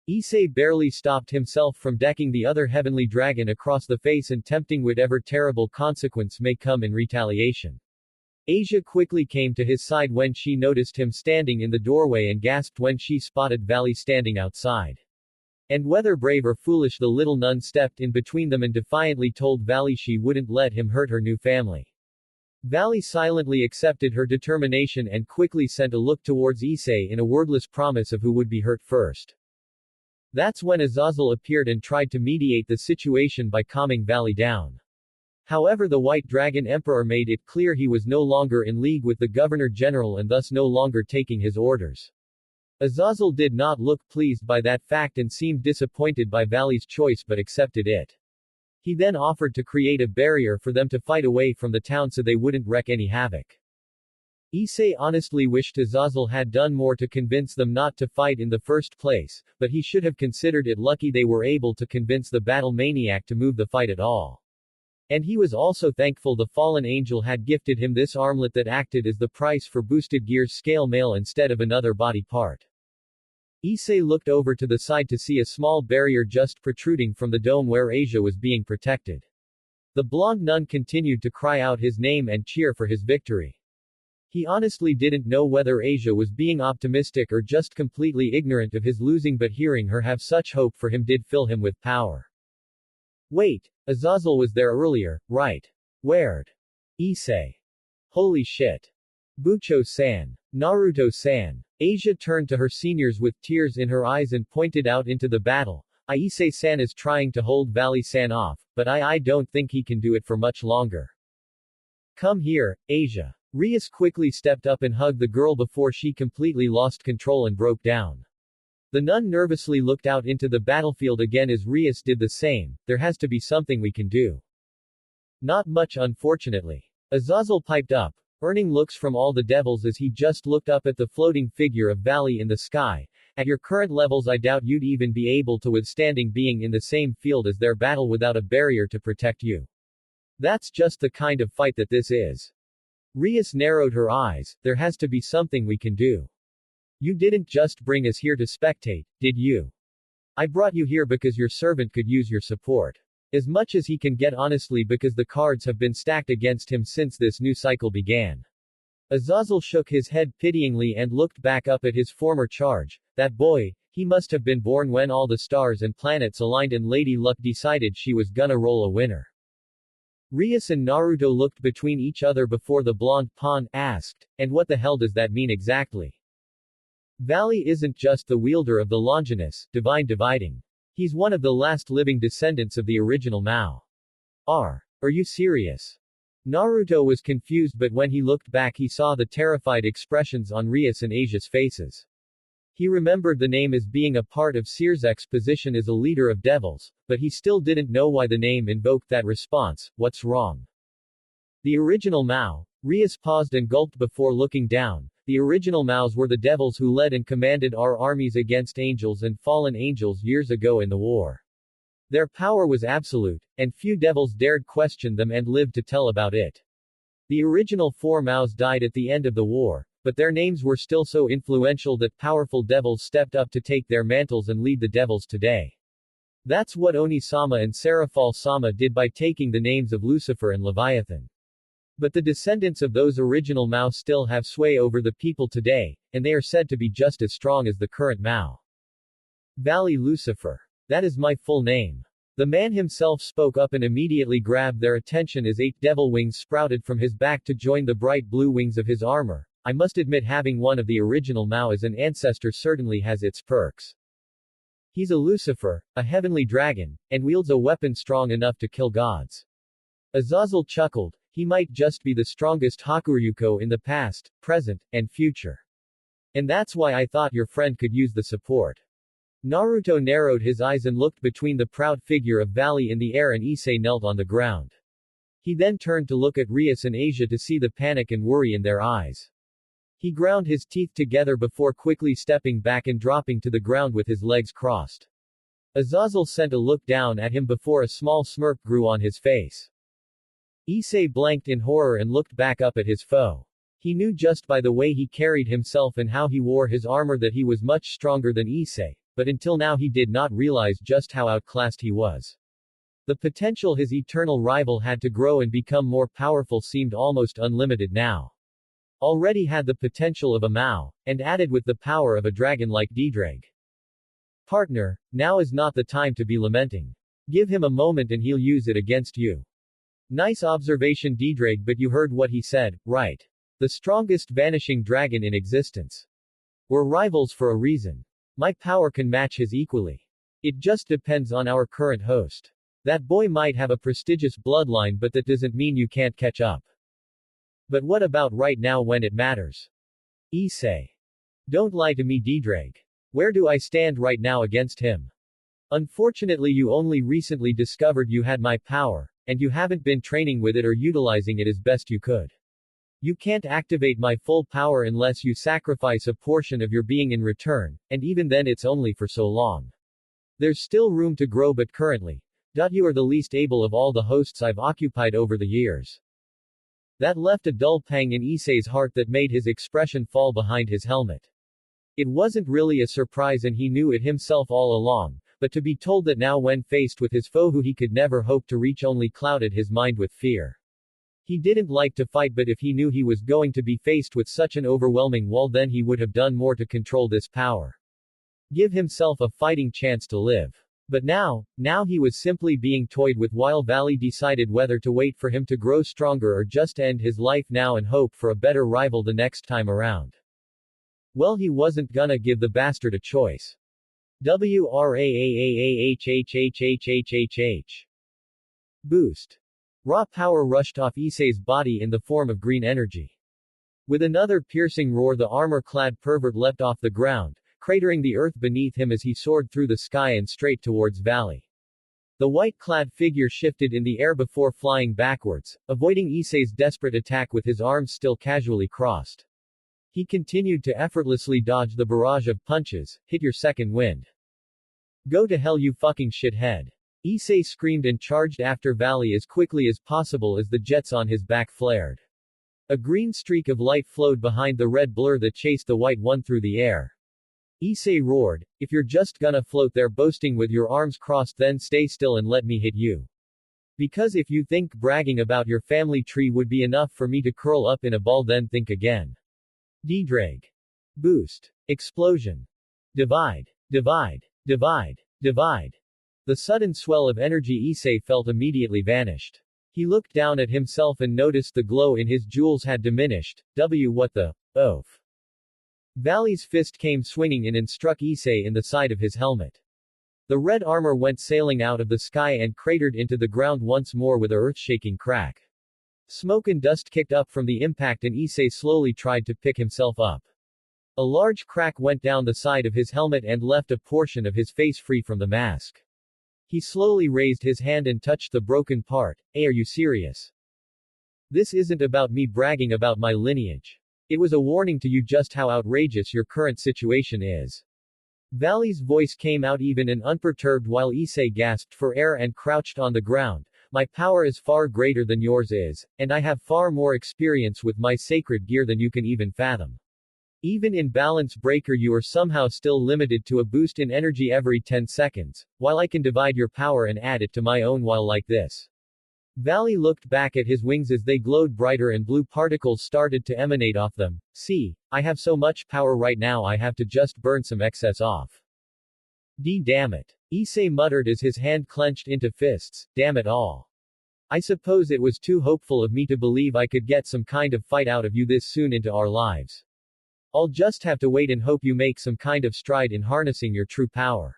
Issei barely stopped himself from decking the other heavenly dragon across the face and tempting whatever terrible consequence may come in retaliation. Asia quickly came to his side when she noticed him standing in the doorway and gasped when she spotted Valley standing outside. And whether brave or foolish, the little nun stepped in between them and defiantly told Valley she wouldn't let him hurt her new family. Valley silently accepted her determination and quickly sent a look towards Issei in a wordless promise of who would be hurt first. That's when Azazel appeared and tried to mediate the situation by calming Valley down. However, the White Dragon Emperor made it clear he was no longer in league with the Governor-General and thus no longer taking his orders. Azazel did not look pleased by that fact and seemed disappointed by Valley's choice but accepted it. He then offered to create a barrier for them to fight away from the town so they wouldn't wreak any havoc. Issei honestly wished Azazel had done more to convince them not to fight in the first place, but he should have considered it lucky they were able to convince the battle maniac to move the fight at all. And he was also thankful the fallen angel had gifted him this armlet that acted as the price for boosted gear's scale mail instead of another body part. Issei looked over to the side to see a small barrier just protruding from the dome where Asia was being protected. The blonde nun continued to cry out his name and cheer for his victory. He honestly didn't know whether Asia was being optimistic or just completely ignorant of his losing, but hearing her have such hope for him did fill him with power. Wait, Azazel was there earlier, right? Where'd Issei? Holy shit. Bucho-san. Naruto-san. Asia turned to her seniors with tears in her eyes and pointed out into the battle. Issei-san is trying to hold Valley-san off, but I don't think he can do it for much longer. Come here, Asia. Rias quickly stepped up and hugged the girl before she completely lost control and broke down. The nun nervously looked out into the battlefield again as Rias did the same. There has to be something we can do. Not much, unfortunately. Azazel piped up, earning looks from all the devils as he just looked up at the floating figure of Valley in the sky. At your current levels I doubt you'd even be able to withstanding being in the same field as their battle without a barrier to protect you. That's just the kind of fight that this is. Rias narrowed her eyes. There has to be something we can do. You didn't just bring us here to spectate, did you? I brought you here because your servant could use your support. As much as he can get, honestly, because the cards have been stacked against him since this new cycle began. Azazel shook his head pityingly and looked back up at his former charge. That boy, he must have been born when all the stars and planets aligned and Lady Luck decided she was gonna roll a winner. Rias and Naruto looked between each other before the blonde pawn asked, and what the hell does that mean exactly? Valley isn't just the wielder of the Longinus, divine dividing. He's one of the last living descendants of the original Mao. Are you serious? Naruto was confused, but when he looked back he saw the terrified expressions on Rias and Asia's faces. He remembered the name as being a part of Sears's position as a leader of devils, but he still didn't know why the name invoked that response. What's wrong? The original Mao. Rias paused and gulped before looking down. The original Maos were the devils who led and commanded our armies against angels and fallen angels years ago in the war. Their power was absolute, and few devils dared question them and lived to tell about it. The original 4 Maos died at the end of the war, but their names were still so influential that powerful devils stepped up to take their mantles and lead the devils today. That's what Oni-sama and Serafal-sama did by taking the names of Lucifer and Leviathan. But the descendants of those original Mao still have sway over the people today, and they are said to be just as strong as the current Mao. Valley Lucifer. That is my full name. The man himself spoke up and immediately grabbed their attention as 8 devil wings sprouted from his back to join the bright blue wings of his armor. I must admit, having one of the original Mao as an ancestor certainly has its perks. He's a Lucifer, a heavenly dragon, and wields a weapon strong enough to kill gods. Azazel chuckled. He might just be the strongest Hakuryuko in the past, present, and future. And that's why I thought your friend could use the support. Naruto narrowed his eyes and looked between the proud figure of Valley in the air and Issei knelt on the ground. He then turned to look at Rias and Asia to see the panic and worry in their eyes. He ground his teeth together before quickly stepping back and dropping to the ground with his legs crossed. Azazel sent a look down at him before a small smirk grew on his face. Issei blanked in horror and looked back up at his foe. He knew just by the way he carried himself and how he wore his armor that he was much stronger than Issei, but until now he did not realize just how outclassed he was. The potential his eternal rival had to grow and become more powerful seemed almost unlimited now. Already had the potential of a Mao, and added with the power of a dragon like Ddrag. Partner, now is not the time to be lamenting. Give him a moment and he'll use it against you. Nice observation DxD, but you heard what he said, right? The strongest vanishing dragon in existence. We're rivals for a reason. My power can match his equally. It just depends on our current host. That boy might have a prestigious bloodline, but that doesn't mean you can't catch up. But what about right now when it matters? Issei. Don't lie to me DxD. Where do I stand right now against him? Unfortunately you only recently discovered you had my power, and you haven't been training with it or utilizing it as best you could. You can't activate my full power unless you sacrifice a portion of your being in return, and even then it's only for so long. There's still room to grow, but currently, you are the least able of all the hosts I've occupied over the years. That left a dull pang in Issei's heart that made his expression fall behind his helmet. It wasn't really a surprise and he knew it himself all along, but to be told that now when faced with his foe who he could never hope to reach only clouded his mind with fear. He didn't like to fight, but if he knew he was going to be faced with such an overwhelming wall, then he would have done more to control this power. Give himself a fighting chance to live. But now he was simply being toyed with while Valley decided whether to wait for him to grow stronger or just end his life now and hope for a better rival the next time around. Well, he wasn't gonna give the bastard a choice. WRAAAAHHHHHHH. Boost. Raw power rushed off Issei's body in the form of green energy. With another piercing roar, the armor-clad pervert leapt off the ground, cratering the earth beneath him as he soared through the sky and straight towards Valley. The white-clad figure shifted in the air before flying backwards, avoiding Issei's desperate attack with his arms still casually crossed. He continued to effortlessly dodge the barrage of punches. Hit your second wind. Go to hell, you fucking shithead. Issei screamed and charged after Valley as quickly as possible as the jets on his back flared. A green streak of light flowed behind the red blur that chased the white one through the air. Issei roared, if you're just gonna float there boasting with your arms crossed, then stay still and let me hit you. Because if you think bragging about your family tree would be enough for me to curl up in a ball, then think again. DxD. Boost. Explosion. Divide. Divide. Divide. Divide. The sudden swell of energy Issei felt immediately vanished. He looked down at himself and noticed the glow in his jewels had diminished. What the oof. Valley's fist came swinging in and struck Issei in the side of his helmet. The red armor went sailing out of the sky and cratered into the ground once more with a earth-shaking crack. Smoke and dust kicked up from the impact and Issei slowly tried to pick himself up. A large crack went down the side of his helmet and left a portion of his face free from the mask. He slowly raised his hand and touched the broken part. Hey, are you serious? This isn't about me bragging about my lineage. It was a warning to you just how outrageous your current situation is. Valley's voice came out even and unperturbed while Issei gasped for air and crouched on the ground. My power is far greater than yours is, and I have far more experience with my sacred gear than you can even fathom. Even in Balance Breaker you are somehow still limited to a boost in energy every 10 seconds, while I can divide your power and add it to my own while like this. Valley looked back at his wings as they glowed brighter and blue particles started to emanate off them. See, I have so much power right now I have to just burn some excess off. Damn it. Issei muttered as his hand clenched into fists, damn it all. I suppose it was too hopeful of me to believe I could get some kind of fight out of you this soon into our lives. I'll just have to wait and hope you make some kind of stride in harnessing your true power.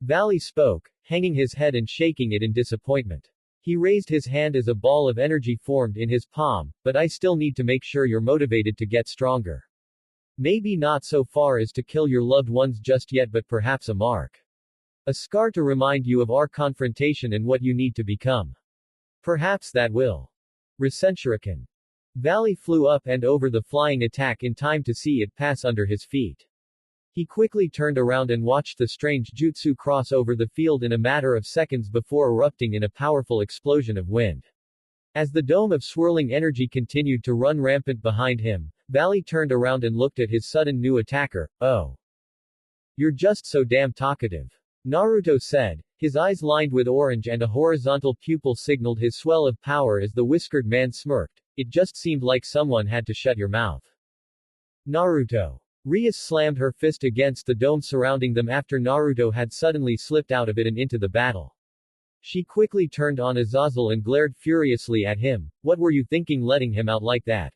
Valley spoke, hanging his head and shaking it in disappointment. He raised his hand as a ball of energy formed in his palm, but I still need to make sure you're motivated to get stronger. Maybe not so far as to kill your loved ones just yet, but perhaps a mark. A scar to remind you of our confrontation and what you need to become. Perhaps that will. Rasenshuriken. Valley flew up and over the flying attack in time to see it pass under his feet. He quickly turned around and watched the strange jutsu cross over the field in a matter of seconds before erupting in a powerful explosion of wind. As the dome of swirling energy continued to run rampant behind him, Valley turned around and looked at his sudden new attacker. Oh. You're just so damn talkative. Naruto said. His eyes lined with orange and a horizontal pupil signaled his swell of power as the whiskered man smirked. It just seemed like someone had to shut your mouth. Naruto. Rias slammed her fist against the dome surrounding them after Naruto had suddenly slipped out of it and into the battle. She quickly turned on Azazel and glared furiously at him. What were you thinking letting him out like that?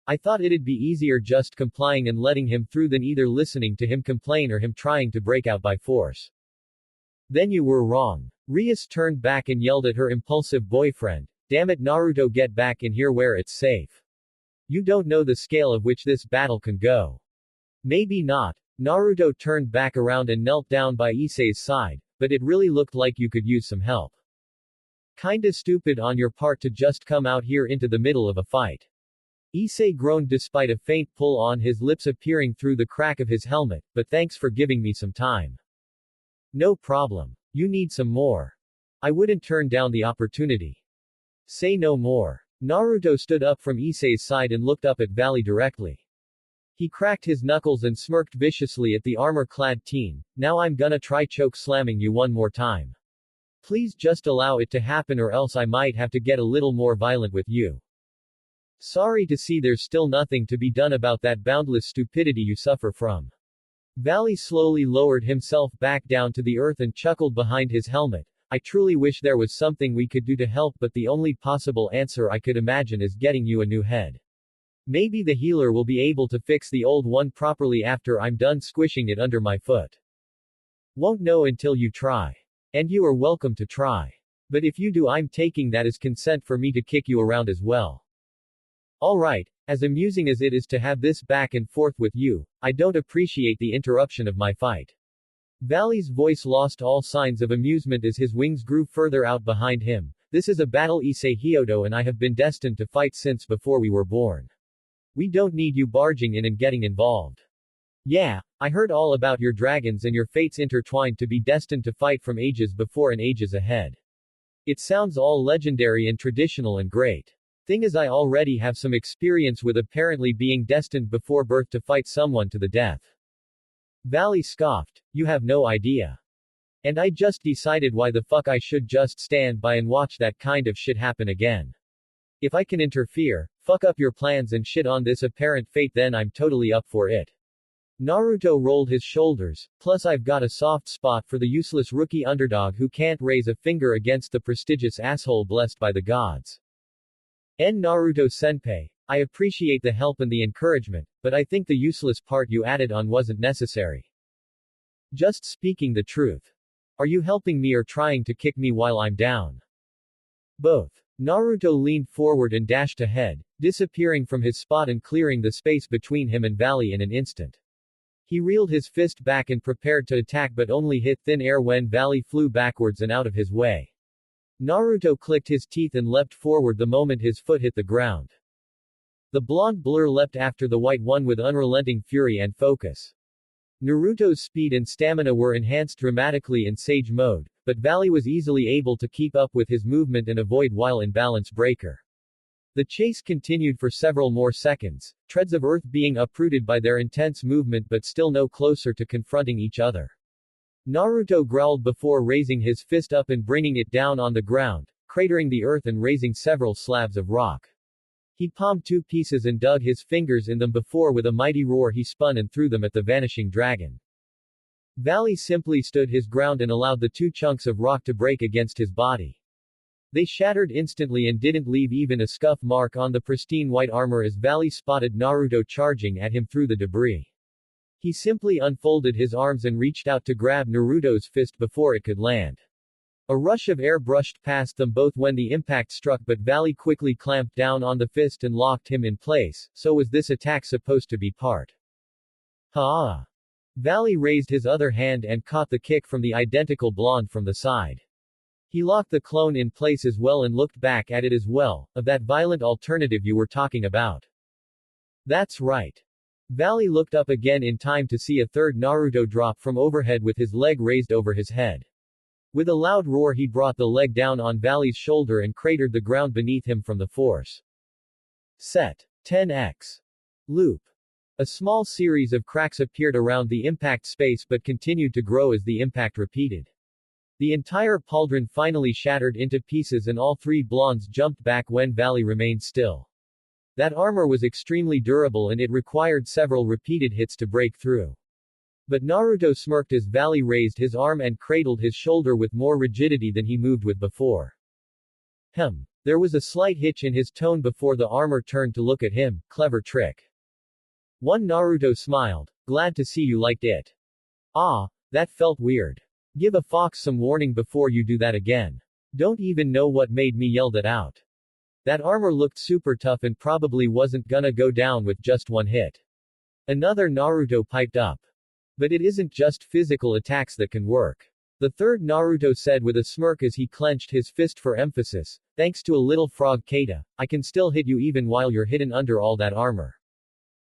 I thought it'd be easier just complying and letting him through than either listening to him complain or him trying to break out by force. Then you were wrong. Rias turned back and yelled at her impulsive boyfriend. Damn it Naruto, get back in here where it's safe. You don't know the scale of which this battle can go. Maybe not. Naruto turned back around and knelt down by Issei's side, but it really looked like you could use some help. Kinda stupid on your part to just come out here into the middle of a fight. Issei groaned despite a faint pull on his lips appearing through the crack of his helmet, but thanks for giving me some time. No problem. You need some more. I wouldn't turn down the opportunity. Say no more. Naruto stood up from Issei's side and looked up at Valley directly. He cracked his knuckles and smirked viciously at the armor-clad teen. Now I'm gonna try choke slamming you one more time. Please just allow it to happen or else I might have to get a little more violent with you. Sorry to see there's still nothing to be done about that boundless stupidity you suffer from. Valley slowly lowered himself back down to the earth and chuckled behind his helmet. I truly wish there was something we could do to help, but the only possible answer I could imagine is getting you a new head. Maybe the healer will be able to fix the old one properly after I'm done squishing it under my foot. Won't know until you try. And you are welcome to try. But if you do, I'm taking that as consent for me to kick you around as well. Alright, as amusing as it is to have this back and forth with you, I don't appreciate the interruption of my fight. Valley's voice lost all signs of amusement as his wings grew further out behind him. This is a battle Issei Hyoto and I have been destined to fight since before we were born. We don't need you barging in and getting involved. Yeah, I heard all about your dragons and your fates intertwined to be destined to fight from ages before and ages ahead. It sounds all legendary and traditional and great. Thing is, I already have some experience with apparently being destined before birth to fight someone to the death. Valley scoffed. You have no idea. And I just decided why the fuck I should just stand by and watch that kind of shit happen again. If I can interfere, fuck up your plans and shit on this apparent fate, then I'm totally up for it. Naruto rolled his shoulders, plus I've got a soft spot for the useless rookie underdog who can't raise a finger against the prestigious asshole blessed by the gods. Naruto-senpai, I appreciate the help and the encouragement, but I think the useless part you added on wasn't necessary. Just speaking the truth. Are you helping me or trying to kick me while I'm down? Both. Naruto leaned forward and dashed ahead, disappearing from his spot and clearing the space between him and Valley in an instant. He reeled his fist back and prepared to attack but only hit thin air when Valley flew backwards and out of his way. Naruto clicked his teeth and leapt forward the moment his foot hit the ground. The blonde blur leapt after the white one with unrelenting fury and focus. Naruto's speed and stamina were enhanced dramatically in Sage mode, but Valley was easily able to keep up with his movement and avoid while in balance breaker. The chase continued for several more seconds, treads of earth being uprooted by their intense movement but still no closer to confronting each other. Naruto growled before raising his fist up and bringing it down on the ground, cratering the earth and raising several slabs of rock. He palmed two pieces and dug his fingers in them before with a mighty roar he spun and threw them at the vanishing dragon. Valley simply stood his ground and allowed the two chunks of rock to break against his body. They shattered instantly and didn't leave even a scuff mark on the pristine white armor as Valley spotted Naruto charging at him through the debris. He simply unfolded his arms and reached out to grab Naruto's fist before it could land. A rush of air brushed past them both when the impact struck, but Valley quickly clamped down on the fist and locked him in place. So was this attack supposed to be part? Ha! Valley raised his other hand and caught the kick from the identical blonde from the side. He locked the clone in place as well and looked back at it as well, of that violent alternative you were talking about. That's right. Valley looked up again in time to see a third Naruto drop from overhead with his leg raised over his head. With a loud roar he brought the leg down on Valley's shoulder and cratered the ground beneath him from the force. Set. 10x. Loop. A small series of cracks appeared around the impact space but continued to grow as the impact repeated. The entire pauldron finally shattered into pieces and all three blondes jumped back when Valley remained still. That armor was extremely durable and it required several repeated hits to break through. But Naruto smirked as Valley raised his arm and cradled his shoulder with more rigidity than he moved with before. There was a slight hitch in his tone before the armor turned to look at him. Clever trick. One Naruto smiled. Glad to see you liked it. Ah, that felt weird. Give a fox some warning before you do that again. Don't even know what made me yell that out. That armor looked super tough and probably wasn't gonna go down with just one hit. Another Naruto piped up. But it isn't just physical attacks that can work. The third Naruto said with a smirk as he clenched his fist for emphasis, thanks to a little frog Kata, I can still hit you even while you're hidden under all that armor.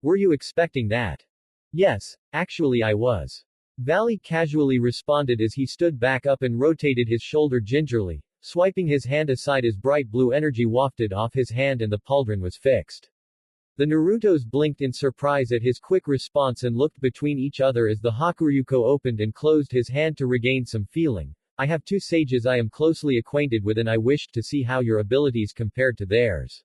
Were you expecting that? Yes, actually I was. Valley casually responded as he stood back up and rotated his shoulder gingerly, swiping his hand aside as bright blue energy wafted off his hand and the pauldron was fixed. The Narutos blinked in surprise at his quick response and looked between each other as the Hakuryuko opened and closed his hand to regain some feeling. I have two sages I am closely acquainted with and I wished to see how your abilities compared to theirs.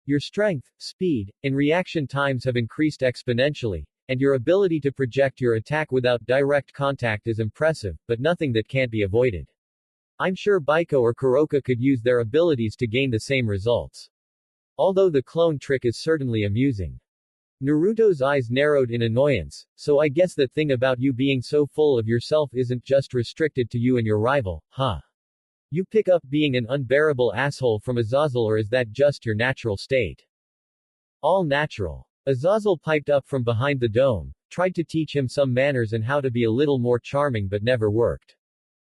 Your strength, speed, and reaction times have increased exponentially, and your ability to project your attack without direct contact is impressive, but nothing that can't be avoided. I'm sure Baiko or Kuroka could use their abilities to gain the same results. Although the clone trick is certainly amusing. Naruto's eyes narrowed in annoyance, so I guess that thing about you being so full of yourself isn't just restricted to you and your rival, huh? You pick up being an unbearable asshole from Azazel or is that just your natural state? All natural. Azazel piped up from behind the dome, tried to teach him some manners and how to be a little more charming but never worked.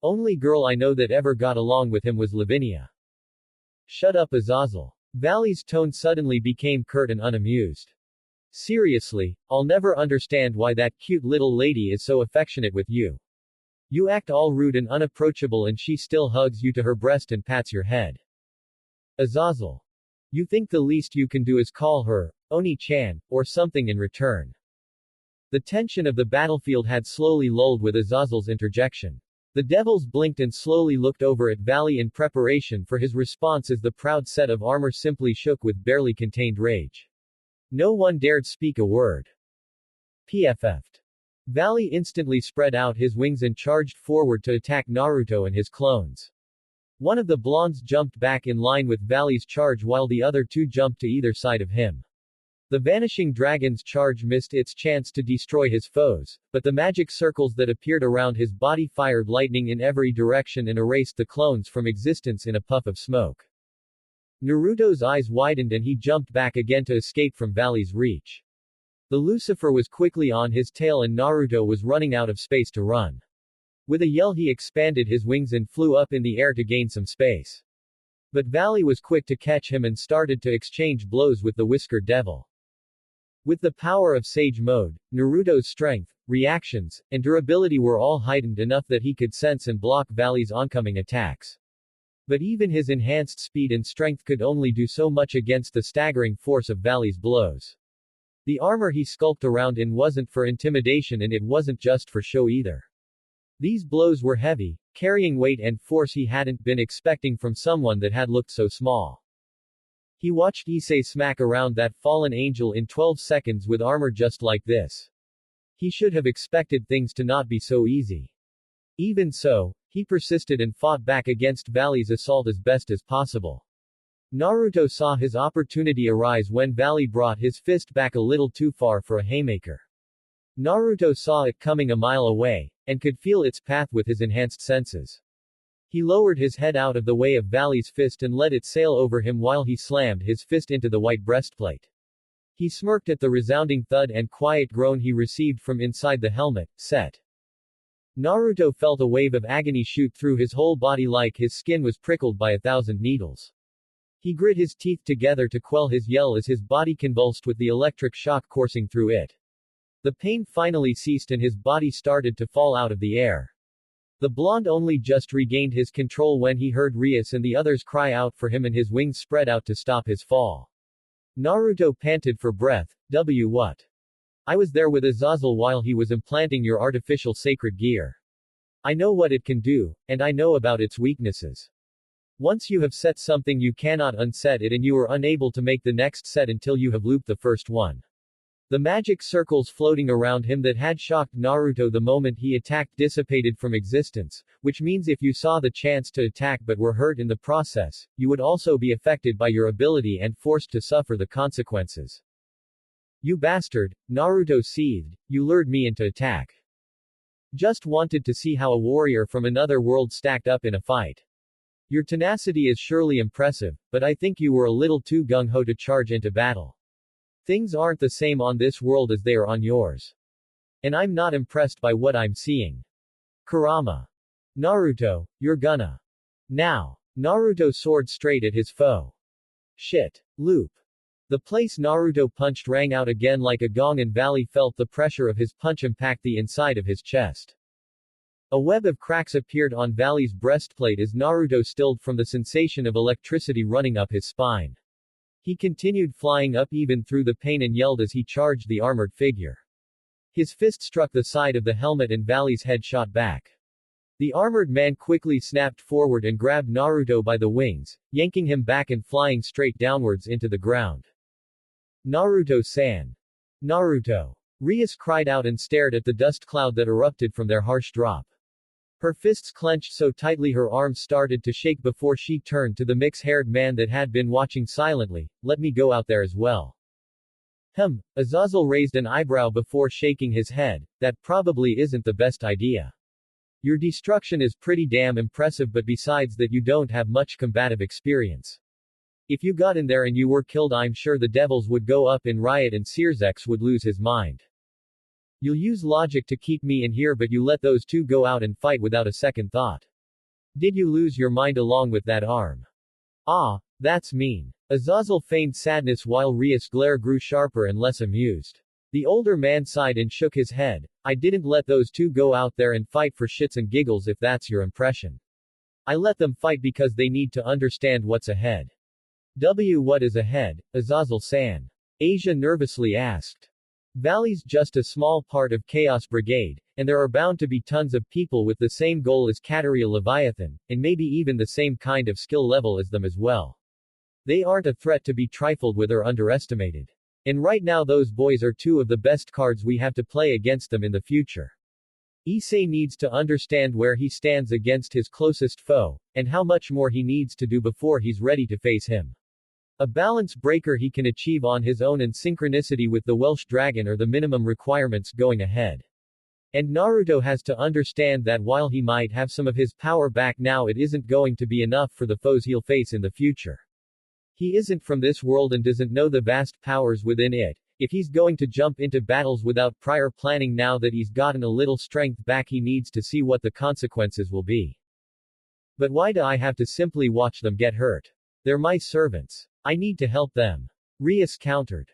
Only girl I know that ever got along with him was Lavinia. Shut up Azazel. Valley's tone suddenly became curt and unamused. Seriously, I'll never understand why that cute little lady is so affectionate with you. You act all rude and unapproachable and she still hugs you to her breast and pats your head. Azazel. You think the least you can do is call her, Oni-chan, or something in return. The tension of the battlefield had slowly lulled with Azazel's interjection. The devils blinked and slowly looked over at Valley in preparation for his response as the proud set of armor simply shook with barely contained rage. No one dared speak a word. PFF'd. Valley instantly spread out his wings and charged forward to attack Naruto and his clones. One of the blondes jumped back in line with Valley's charge while the other two jumped to either side of him. The Vanishing Dragon's charge missed its chance to destroy his foes, but the magic circles that appeared around his body fired lightning in every direction and erased the clones from existence in a puff of smoke. Naruto's eyes widened and he jumped back again to escape from Valley's reach. The Lucifer was quickly on his tail and Naruto was running out of space to run. With a yell he expanded his wings and flew up in the air to gain some space. But Valley was quick to catch him and started to exchange blows with the Whiskered Devil. With the power of Sage Mode, Naruto's strength, reactions, and durability were all heightened enough that he could sense and block Valley's oncoming attacks. But even his enhanced speed and strength could only do so much against the staggering force of Valley's blows. The armor he skulked around in wasn't for intimidation and it wasn't just for show either. These blows were heavy, carrying weight and force he hadn't been expecting from someone that had looked so small. He watched Issei smack around that fallen angel in 12 seconds with armor just like this. He should have expected things to not be so easy. Even so, he persisted and fought back against Valley's assault as best as possible. Naruto saw his opportunity arise when Valley brought his fist back a little too far for a haymaker. Naruto saw it coming a mile away, and could feel its path with his enhanced senses. He lowered his head out of the way of Valley's fist and let it sail over him while he slammed his fist into the white breastplate. He smirked at the resounding thud and quiet groan he received from inside the helmet, set. Naruto felt a wave of agony shoot through his whole body like his skin was prickled by 1,000 needles. He grit his teeth together to quell his yell as his body convulsed with the electric shock coursing through it. The pain finally ceased and his body started to fall out of the air. The blonde only just regained his control when he heard Rias and the others cry out for him and his wings spread out to stop his fall. Naruto panted for breath. What? I was there with Azazel while he was implanting your artificial sacred gear. I know what it can do, and I know about its weaknesses. Once you have set something you cannot unset it and you are unable to make the next set until you have looped the first one. The magic circles floating around him that had shocked Naruto the moment he attacked dissipated from existence, which means if you saw the chance to attack but were hurt in the process, you would also be affected by your ability and forced to suffer the consequences. You bastard, Naruto seethed, you lured me into attack. Just wanted to see how a warrior from another world stacked up in a fight. Your tenacity is surely impressive, but I think you were a little too gung-ho to charge into battle. Things aren't the same on this world as they are on yours. And I'm not impressed by what I'm seeing. Kurama. Naruto, you're gonna. Now. Naruto soared straight at his foe. Shit. Loop. The place Naruto punched rang out again like a gong and Valley felt the pressure of his punch impact the inside of his chest. A web of cracks appeared on Valley's breastplate as Naruto stilled from the sensation of electricity running up his spine. He continued flying up even through the pain and yelled as he charged the armored figure. His fist struck the side of the helmet and Valley's head shot back. The armored man quickly snapped forward and grabbed Naruto by the wings, yanking him back and flying straight downwards into the ground. Naruto-san. Naruto. Rias cried out and stared at the dust cloud that erupted from their harsh drop. Her fists clenched so tightly her arms started to shake before she turned to the mix-haired man that had been watching silently. Let me go out there as well. Azazel raised an eyebrow before shaking his head. That probably isn't the best idea. Your destruction is pretty damn impressive, but besides that you don't have much combative experience. If you got in there and you were killed, I'm sure the devils would go up in riot and Searsex would lose his mind. You'll use logic to keep me in here, but you let those two go out and fight without a second thought. Did you lose your mind along with that arm? Ah, that's mean. Azazel feigned sadness while Rias' glare grew sharper and less amused. The older man sighed and shook his head. I didn't let those two go out there and fight for shits and giggles if that's your impression. I let them fight because they need to understand what's ahead. What is ahead, Azazel-san? Asia nervously asked. Valley's just a small part of Chaos Brigade, and there are bound to be tons of people with the same goal as Kateria Leviathan, and maybe even the same kind of skill level as them as well. They aren't a threat to be trifled with or underestimated. And right now those boys are two of the best cards we have to play against them in the future. Issei needs to understand where he stands against his closest foe, and how much more he needs to do before he's ready to face him. A balance breaker he can achieve on his own and synchronicity with the Welsh Dragon are the minimum requirements going ahead. And Naruto has to understand that while he might have some of his power back now, it isn't going to be enough for the foes he'll face in the future. He isn't from this world and doesn't know the vast powers within it. If he's going to jump into battles without prior planning, now that he's gotten a little strength back, he needs to see what the consequences will be. But why do I have to simply watch them get hurt? They're my servants. I need to help them. Rias countered.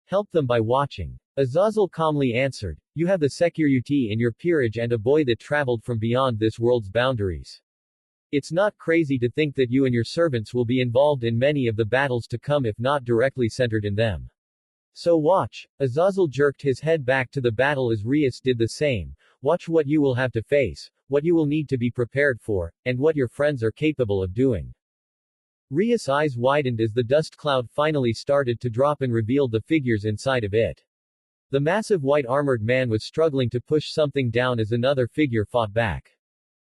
Help them by watching. Azazel calmly answered. You have the security in your peerage and a boy that traveled from beyond this world's boundaries. It's not crazy to think that you and your servants will be involved in many of the battles to come, if not directly centered in them. So watch. Azazel jerked his head back to the battle as Rias did the same. Watch what you will have to face, what you will need to be prepared for, and what your friends are capable of doing. Rias' eyes widened as the dust cloud finally started to drop and revealed the figures inside of it. The massive white armored man was struggling to push something down as another figure fought back.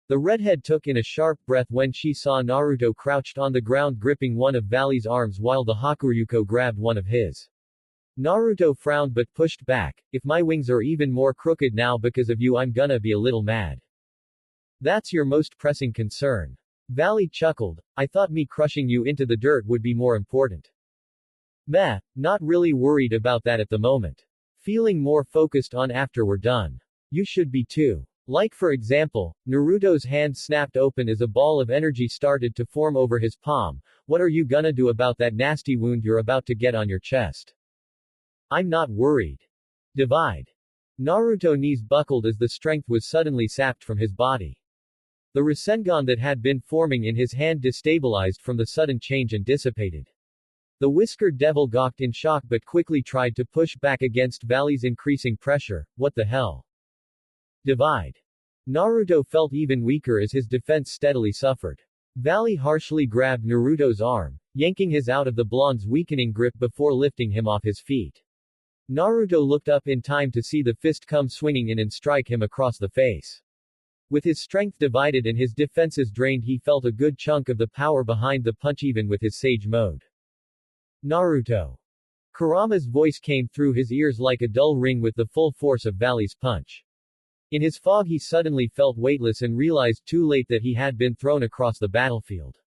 The redhead took in a sharp breath when she saw Naruto crouched on the ground gripping one of Valley's arms while the Hakuryuko grabbed one of his. Naruto frowned but pushed back. If my wings are even more crooked now because of you, I'm gonna be a little mad. That's your most pressing concern. Valley chuckled. I thought me crushing you into the dirt would be more important. Meh, not really worried about that at the moment. Feeling more focused on after we're done. You should be too. Like for example, Naruto's hand snapped open as a ball of energy started to form over his palm. What are you gonna do about that nasty wound you're about to get on your chest? I'm not worried. Divide. Naruto's knees buckled as the strength was suddenly sapped from his body. The Rasengan that had been forming in his hand destabilized from the sudden change and dissipated. The whiskered devil gawked in shock but quickly tried to push back against Valley's increasing pressure. What the hell? Divide. Naruto felt even weaker as his defense steadily suffered. Valley harshly grabbed Naruto's arm, yanking his out of the blonde's weakening grip before lifting him off his feet. Naruto looked up in time to see the fist come swinging in and strike him across the face. With his strength divided and his defenses drained, he felt a good chunk of the power behind the punch even with his Sage mode. Naruto. Kurama's voice came through his ears like a dull ring with the full force of Valley's punch. In his fog he suddenly felt weightless and realized too late that he had been thrown across the battlefield.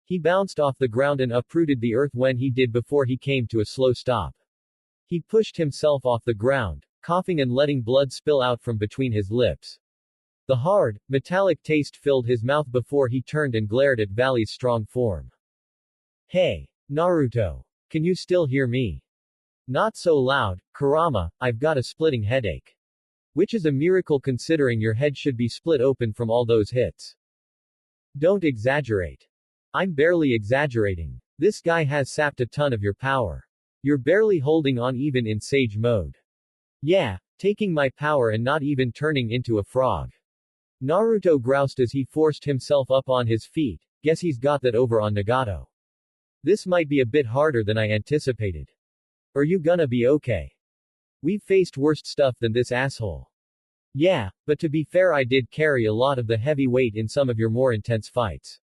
He bounced off the ground and uprooted the earth when he did before he came to a slow stop. He pushed himself off the ground, coughing and letting blood spill out from between his lips. The hard, metallic taste filled his mouth before he turned and glared at Valley's strong form. Hey, Naruto. Can you still hear me? Not so loud, Kurama, I've got a splitting headache. Which is a miracle considering your head should be split open from all those hits. Don't exaggerate. I'm barely exaggerating. This guy has sapped a ton of your power. You're barely holding on even in Sage mode. Yeah, taking my power and not even turning into a frog. Naruto groused as he forced himself up on his feet. Guess he's got that over on Nagato. This might be a bit harder than I anticipated. Are you gonna be okay? We've faced worse stuff than this asshole. Yeah, but to be fair, I did carry a lot of the heavy weight in some of your more intense fights.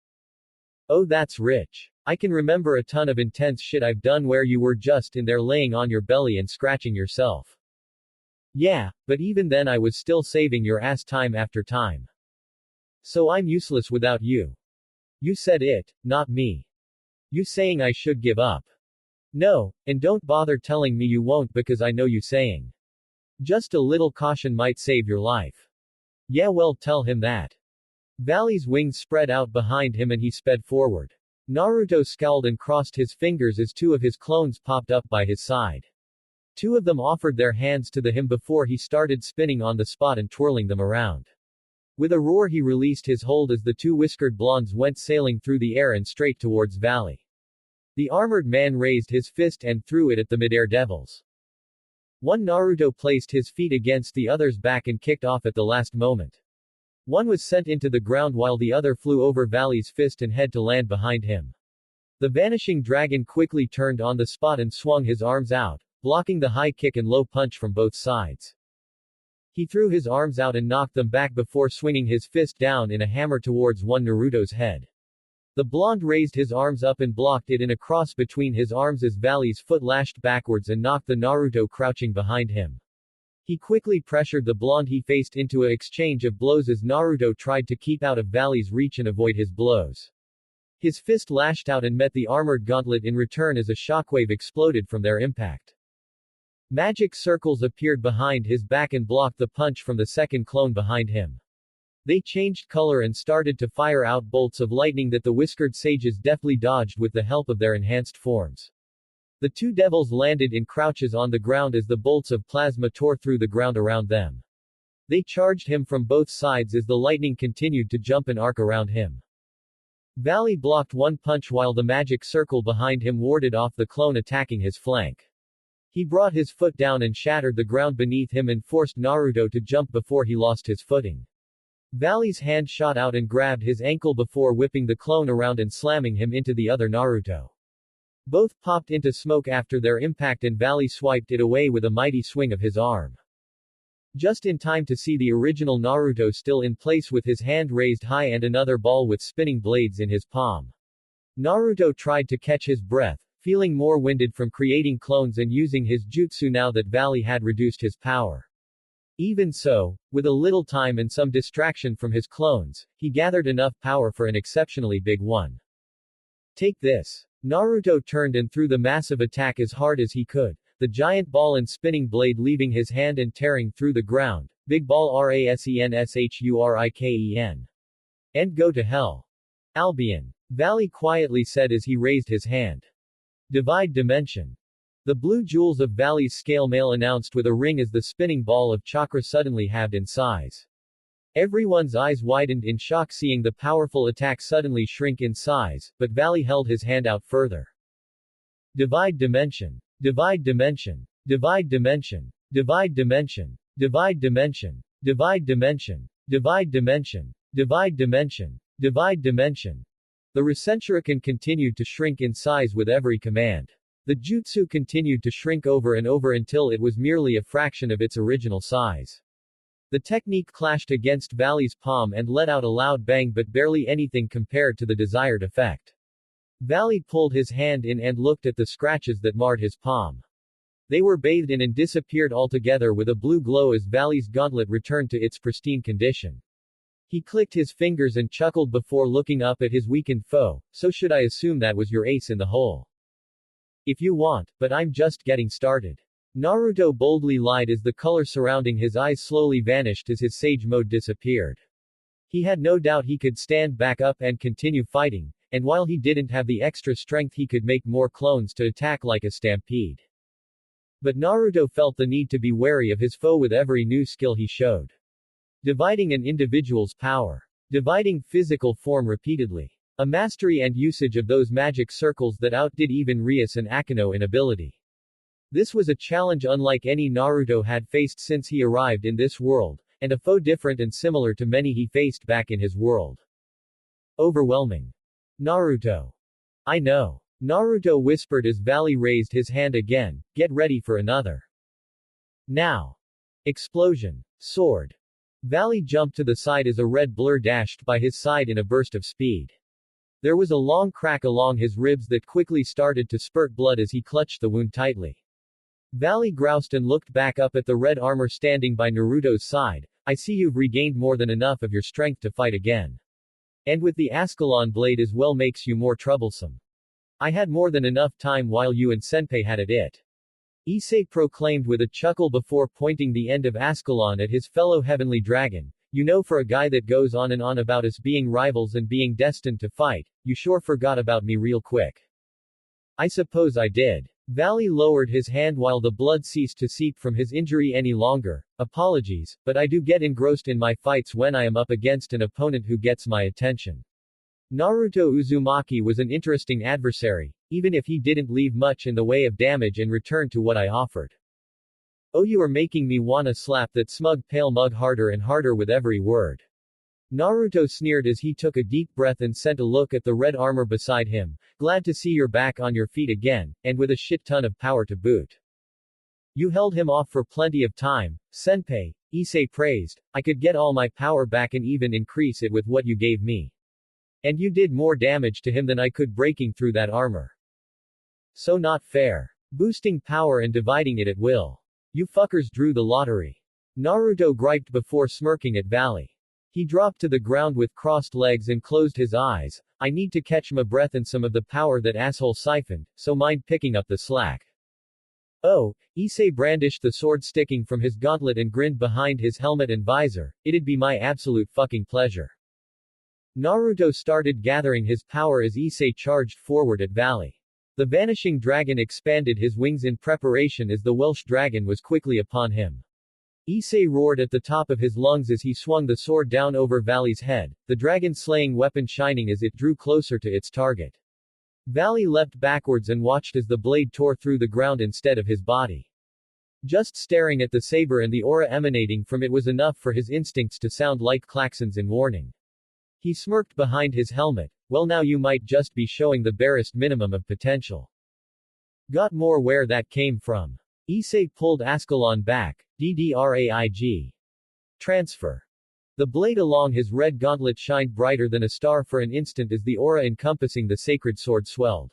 Oh, that's rich. I can remember a ton of intense shit I've done where you were just in there laying on your belly and scratching yourself. Yeah, but even then I was still saving your ass time after time. So I'm useless without you. You said it, not me. You saying I should give up. No, and don't bother telling me you won't because I know you saying. Just a little caution might save your life. Yeah, well, tell him that. Valley's wings spread out behind him and he sped forward. Naruto scowled and crossed his fingers as two of his clones popped up by his side. Two of them offered their hands to him before he started spinning on the spot and twirling them around. With a roar he released his hold as the two whiskered blondes went sailing through the air and straight towards Valley. The armored man raised his fist and threw it at the midair devils. One Naruto placed his feet against the other's back and kicked off at the last moment. One was sent into the ground while the other flew over Valley's fist and head to land behind him. The vanishing dragon quickly turned on the spot and swung his arms out, blocking the high kick and low punch from both sides. He threw his arms out and knocked them back before swinging his fist down in a hammer towards one Naruto's head. The blonde raised his arms up and blocked it in a cross between his arms as Valley's foot lashed backwards and knocked the Naruto crouching behind him. He quickly pressured the blonde he faced into an exchange of blows as Naruto tried to keep out of Valley's reach and avoid his blows. His fist lashed out and met the armored gauntlet in return as a shockwave exploded from their impact. Magic circles appeared behind his back and blocked the punch from the second clone behind him. They changed color and started to fire out bolts of lightning that the whiskered sages deftly dodged with the help of their enhanced forms. The two devils landed in crouches on the ground as the bolts of plasma tore through the ground around them. They charged him from both sides as the lightning continued to jump and arc around him. Valley blocked one punch while the magic circle behind him warded off the clone attacking his flank. He brought his foot down and shattered the ground beneath him and forced Naruto to jump before he lost his footing. Valley's hand shot out and grabbed his ankle before whipping the clone around and slamming him into the other Naruto. Both popped into smoke after their impact and Valley swiped it away with a mighty swing of his arm. Just in time to see the original Naruto still in place with his hand raised high and another ball with spinning blades in his palm. Naruto tried to catch his breath, feeling more winded from creating clones and using his jutsu now that Valley had reduced his power. Even so, with a little time and some distraction from his clones, he gathered enough power for an exceptionally big one. Take this. Naruto turned and threw the massive attack as hard as he could, the giant ball and spinning blade leaving his hand and tearing through the ground. Big ball RASENSHURIKEN. And go to hell. Albion. Valley quietly said as he raised his hand. Divide dimension. The blue jewels of Valley's scale mail announced with a ring as the spinning ball of chakra suddenly halved in size. Everyone's eyes widened in shock seeing the powerful attack suddenly shrink in size, but Valley held his hand out further. Divide dimension. Divide dimension. Divide dimension. Divide dimension. Divide dimension. Divide dimension. Divide dimension. Divide dimension. Divide dimension. The Rasenshuriken continued to shrink in size with every command. The jutsu continued to shrink over and over until it was merely a fraction of its original size. The technique clashed against Valley's palm and let out a loud bang, but barely anything compared to the desired effect. Valley pulled his hand in and looked at the scratches that marred his palm. They were bathed in and disappeared altogether with a blue glow as Valley's gauntlet returned to its pristine condition. He clicked his fingers and chuckled before looking up at his weakened foe. So should I assume that was your ace in the hole? If you want, but I'm just getting started. Naruto boldly lied as the color surrounding his eyes slowly vanished as his sage mode disappeared. He had no doubt he could stand back up and continue fighting, and while he didn't have the extra strength he could make more clones to attack like a stampede. But Naruto felt the need to be wary of his foe with every new skill he showed. Dividing an individual's power. Dividing physical form repeatedly. A mastery and usage of those magic circles that outdid even Rias and Akeno in ability. This was a challenge unlike any Naruto had faced since he arrived in this world, and a foe different and similar to many he faced back in his world. Overwhelming. Naruto. I know. Naruto whispered as Valley raised his hand again, get ready for another. Now. Explosion. Sword. Valley jumped to the side as a red blur dashed by his side in a burst of speed. There was a long crack along his ribs that quickly started to spurt blood as he clutched the wound tightly. Valley groused and looked back up at the red armor standing by Naruto's side. I see you've regained more than enough of your strength to fight again. And with the Ascalon blade as well makes you more troublesome. I had more than enough time while you and Senpai had it. Issei proclaimed with a chuckle before pointing the end of Ascalon at his fellow heavenly dragon. You know, for a guy that goes on and on about us being rivals and being destined to fight, you sure forgot about me real quick. I suppose I did. Valley lowered his hand while the blood ceased to seep from his injury any longer. Apologies, but I do get engrossed in my fights when I am up against an opponent who gets my attention. Naruto Uzumaki was an interesting adversary, even if he didn't leave much in the way of damage in return to what I offered. Oh, you are making me wanna slap that smug pale mug harder and harder with every word. Naruto sneered as he took a deep breath and sent a look at the red armor beside him. Glad to see you're back on your feet again, and with a shit ton of power to boot. You held him off for plenty of time, Senpai, Issei praised. I could get all my power back and even increase it with what you gave me. And you did more damage to him than I could breaking through that armor. So not fair. Boosting power and dividing it at will. You fuckers drew the lottery. Naruto griped before smirking at Valley. He dropped to the ground with crossed legs and closed his eyes. I need to catch my breath and some of the power that asshole siphoned, so mind picking up the slack. Oh, Issei brandished the sword sticking from his gauntlet and grinned behind his helmet and visor. It'd be my absolute fucking pleasure. Naruto started gathering his power as Issei charged forward at Valley. The vanishing dragon expanded his wings in preparation as the Welsh dragon was quickly upon him. Issei roared at the top of his lungs as he swung the sword down over Valley's head, the dragon-slaying weapon shining as it drew closer to its target. Valley leapt backwards and watched as the blade tore through the ground instead of his body. Just staring at the saber and the aura emanating from it was enough for his instincts to sound like klaxons in warning. He smirked behind his helmet. Well, now you might just be showing the barest minimum of potential. Got more where that came from. Issei pulled Ascalon back. DDRAIG. Transfer. The blade along his red gauntlet shined brighter than a star for an instant as the aura encompassing the sacred sword swelled.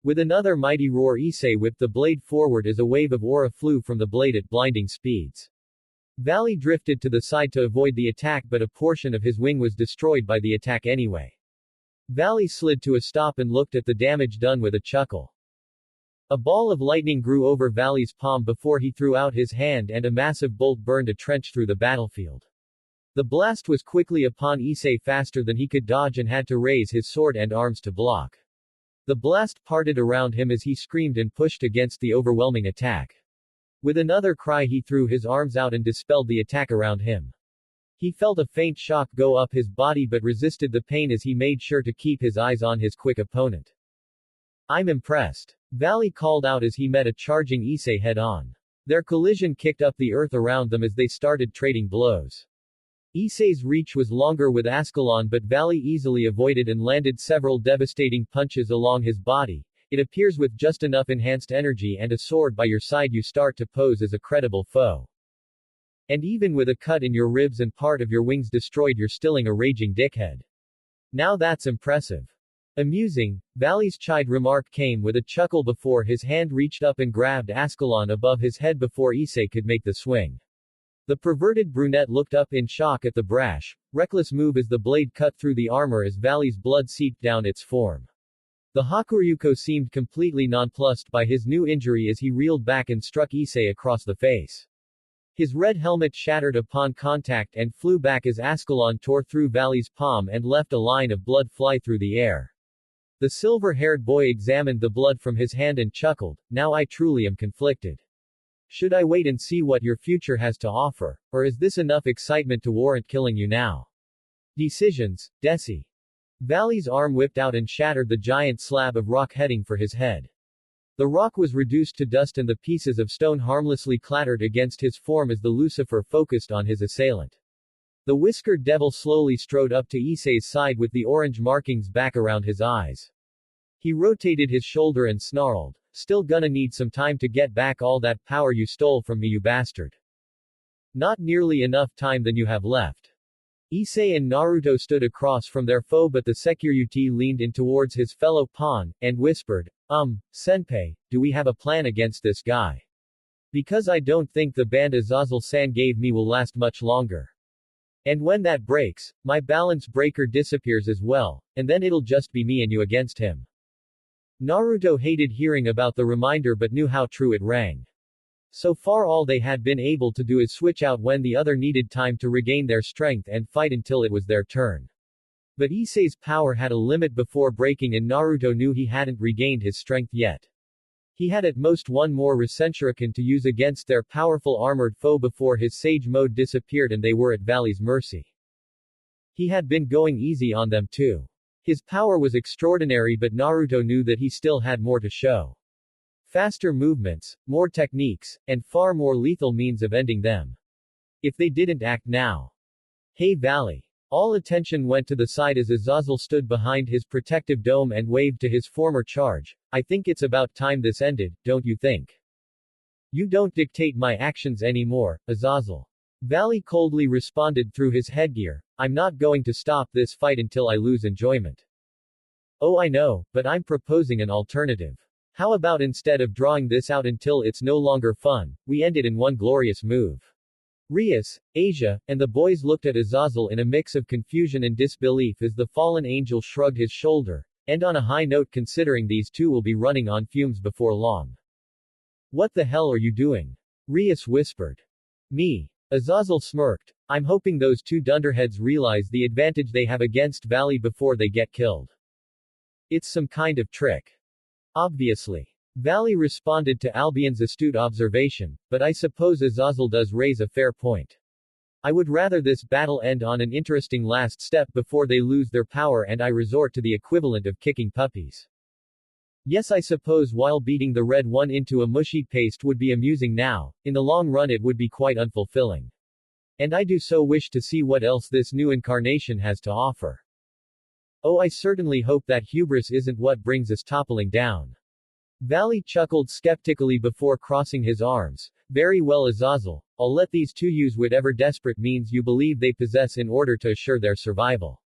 With another mighty roar, Issei whipped the blade forward as a wave of aura flew from the blade at blinding speeds. Valley drifted to the side to avoid the attack, but a portion of his wing was destroyed by the attack anyway. Valley slid to a stop and looked at the damage done with a chuckle. A ball of lightning grew over Valley's palm before he threw out his hand and a massive bolt burned a trench through the battlefield. The blast was quickly upon Issei faster than he could dodge and had to raise his sword and arms to block. The blast parted around him as he screamed and pushed against the overwhelming attack. With another cry he threw his arms out and dispelled the attack around him. He felt a faint shock go up his body but resisted the pain as he made sure to keep his eyes on his quick opponent. I'm impressed. Valley called out as he met a charging Issei head-on. Their collision kicked up the earth around them as they started trading blows. Issei's reach was longer with Ascalon, but Valley easily avoided and landed several devastating punches along his body. It appears with just enough enhanced energy and a sword by your side you start to pose as a credible foe. And even with a cut in your ribs and part of your wings destroyed, you're stilling a raging dickhead. Now that's impressive. Amusing, Valley's chide remark came with a chuckle before his hand reached up and grabbed Ascalon above his head before Issei could make the swing. The perverted brunette looked up in shock at the brash, reckless move as the blade cut through the armor as Valley's blood seeped down its form. The Hakuryuko seemed completely nonplussed by his new injury as he reeled back and struck Issei across the face. His red helmet shattered upon contact and flew back as Ascalon tore through Valley's palm and left a line of blood fly through the air. The silver-haired boy examined the blood from his hand and chuckled, "Now I truly am conflicted. Should I wait and see what your future has to offer, or is this enough excitement to warrant killing you now?" Decisions, Desi. Valley's arm whipped out and shattered the giant slab of rock heading for his head. The rock was reduced to dust and the pieces of stone harmlessly clattered against his form as the Lucifer focused on his assailant. The whiskered devil slowly strode up to Issei's side with the orange markings back around his eyes. He rotated his shoulder and snarled, "Still gonna need some time to get back all that power you stole from me, you bastard. Not nearly enough time than you have left." Issei and Naruto stood across from their foe, but the Security leaned in towards his fellow pawn, and whispered, Senpai, do we have a plan against this guy? Because I don't think the band Azazel-san gave me will last much longer. And when that breaks, my balance breaker disappears as well, and then it'll just be me and you against him. Naruto hated hearing about the reminder but knew how true it rang. So far all they had been able to do is switch out when the other needed time to regain their strength and fight until it was their turn. But Issei's power had a limit before breaking and Naruto knew he hadn't regained his strength yet. He had at most one more Rasenshuriken to use against their powerful armored foe before his Sage mode disappeared and they were at Valley's mercy. He had been going easy on them too. His power was extraordinary but Naruto knew that he still had more to show. Faster movements, more techniques, and far more lethal means of ending them. If they didn't act now. Hey Valley. All attention went to the side as Azazel stood behind his protective dome and waved to his former charge. I think it's about time this ended, don't you think? You don't dictate my actions anymore, Azazel. Valley coldly responded through his headgear. I'm not going to stop this fight until I lose enjoyment. Oh I know, but I'm proposing an alternative. How about instead of drawing this out until it's no longer fun, we end it in one glorious move? Rias, Asia, and the boys looked at Azazel in a mix of confusion and disbelief as the fallen angel shrugged his shoulder, and on a high note considering these two will be running on fumes before long. What the hell are you doing? Rias whispered. Me. Azazel smirked. I'm hoping those two dunderheads realize the advantage they have against Valley before they get killed. It's some kind of trick. Obviously. Valley responded to Albion's astute observation, but I suppose Azazel does raise a fair point. I would rather this battle end on an interesting last step before they lose their power and I resort to the equivalent of kicking puppies. Yes, I suppose while beating the red one into a mushy paste would be amusing now, in the long run it would be quite unfulfilling. And I do so wish to see what else this new incarnation has to offer. Oh, I certainly hope that hubris isn't what brings us toppling down. Valley chuckled skeptically before crossing his arms. Very well Azazel, I'll let these two use whatever desperate means you believe they possess in order to assure their survival.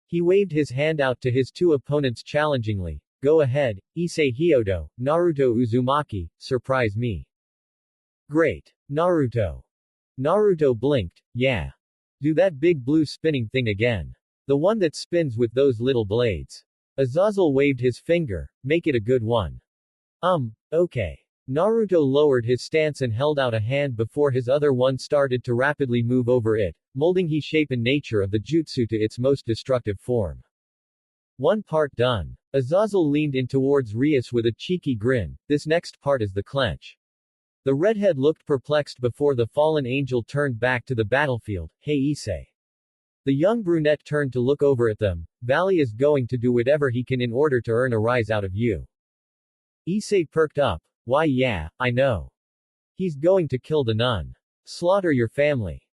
He waved his hand out to his two opponents challengingly. Go ahead, Issei Hyodo, Naruto Uzumaki, surprise me. Great. Naruto. Naruto blinked. Yeah. Do that big blue spinning thing again. The one that spins with those little blades. Azazel waved his finger. Make it a good one. Okay. Naruto lowered his stance and held out a hand before his other one started to rapidly move over it, molding the shape and nature of the jutsu to its most destructive form. One part done. Azazel leaned in towards Rias with a cheeky grin. This next part is the clench. The redhead looked perplexed before the fallen angel turned back to the battlefield. Hey Issei. The young brunette turned to look over at them. Valley is going to do whatever he can in order to earn a rise out of you. Issei perked up. Why yeah, I know. He's going to kill the nun. Slaughter your family.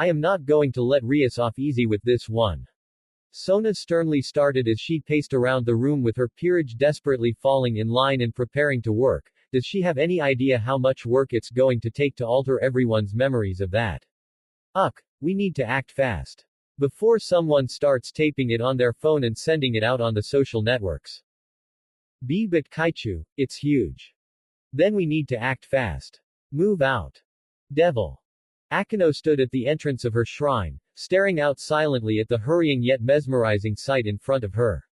I am not going to let Rias off easy with this one. Sona sternly started as she paced around the room with her peerage desperately falling in line and preparing to work. Does she have any idea how much work it's going to take to alter everyone's memories of that? We need to act fast. Before someone starts taping it on their phone and sending it out on the social networks. But Kaichu, it's huge. Then we need to act fast. Move out. Devil. Akano stood at the entrance of her shrine, staring out silently at the hurrying yet mesmerizing sight in front of her.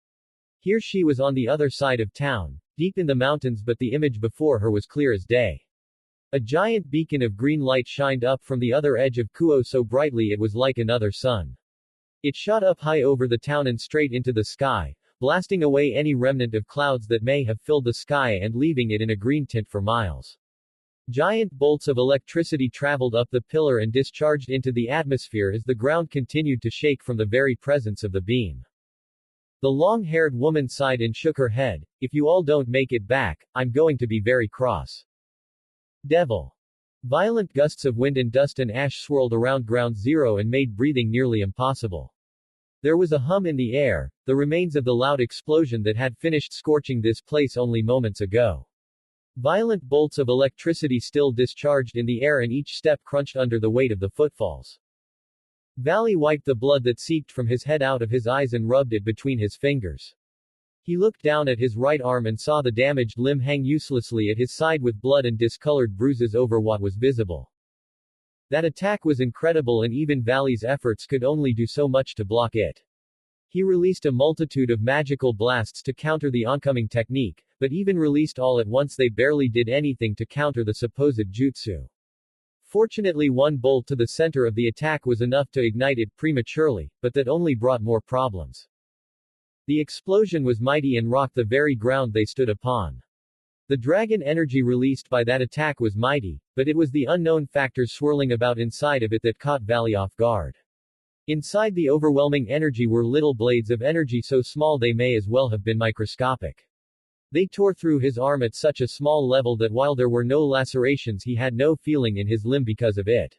Here she was on the other side of town, deep in the mountains, but the image before her was clear as day. A giant beacon of green light shined up from the other edge of Kuo so brightly it was like another sun. It shot up high over the town and straight into the sky, blasting away any remnant of clouds that may have filled the sky and leaving it in a green tint for miles. Giant bolts of electricity traveled up the pillar and discharged into the atmosphere as the ground continued to shake from the very presence of the beam. The long-haired woman sighed and shook her head. If you all don't make it back, I'm going to be very cross. Devil. Violent gusts of wind and dust and ash swirled around Ground Zero and made breathing nearly impossible. There was a hum in the air, the remains of the loud explosion that had finished scorching this place only moments ago. Violent bolts of electricity still discharged in the air and each step crunched under the weight of the footfalls. Valley wiped the blood that seeped from his head out of his eyes and rubbed it between his fingers. He looked down at his right arm and saw the damaged limb hang uselessly at his side with blood and discolored bruises over what was visible. That attack was incredible and even Valley's efforts could only do so much to block it. He released a multitude of magical blasts to counter the oncoming technique, but even released all at once they barely did anything to counter the supposed jutsu. Fortunately, one bolt to the center of the attack was enough to ignite it prematurely, but that only brought more problems. The explosion was mighty and rocked the very ground they stood upon. The dragon energy released by that attack was mighty, but it was the unknown factors swirling about inside of it that caught Valley off guard. Inside the overwhelming energy were little blades of energy so small they may as well have been microscopic. They tore through his arm at such a small level that while there were no lacerations he had no feeling in his limb because of it.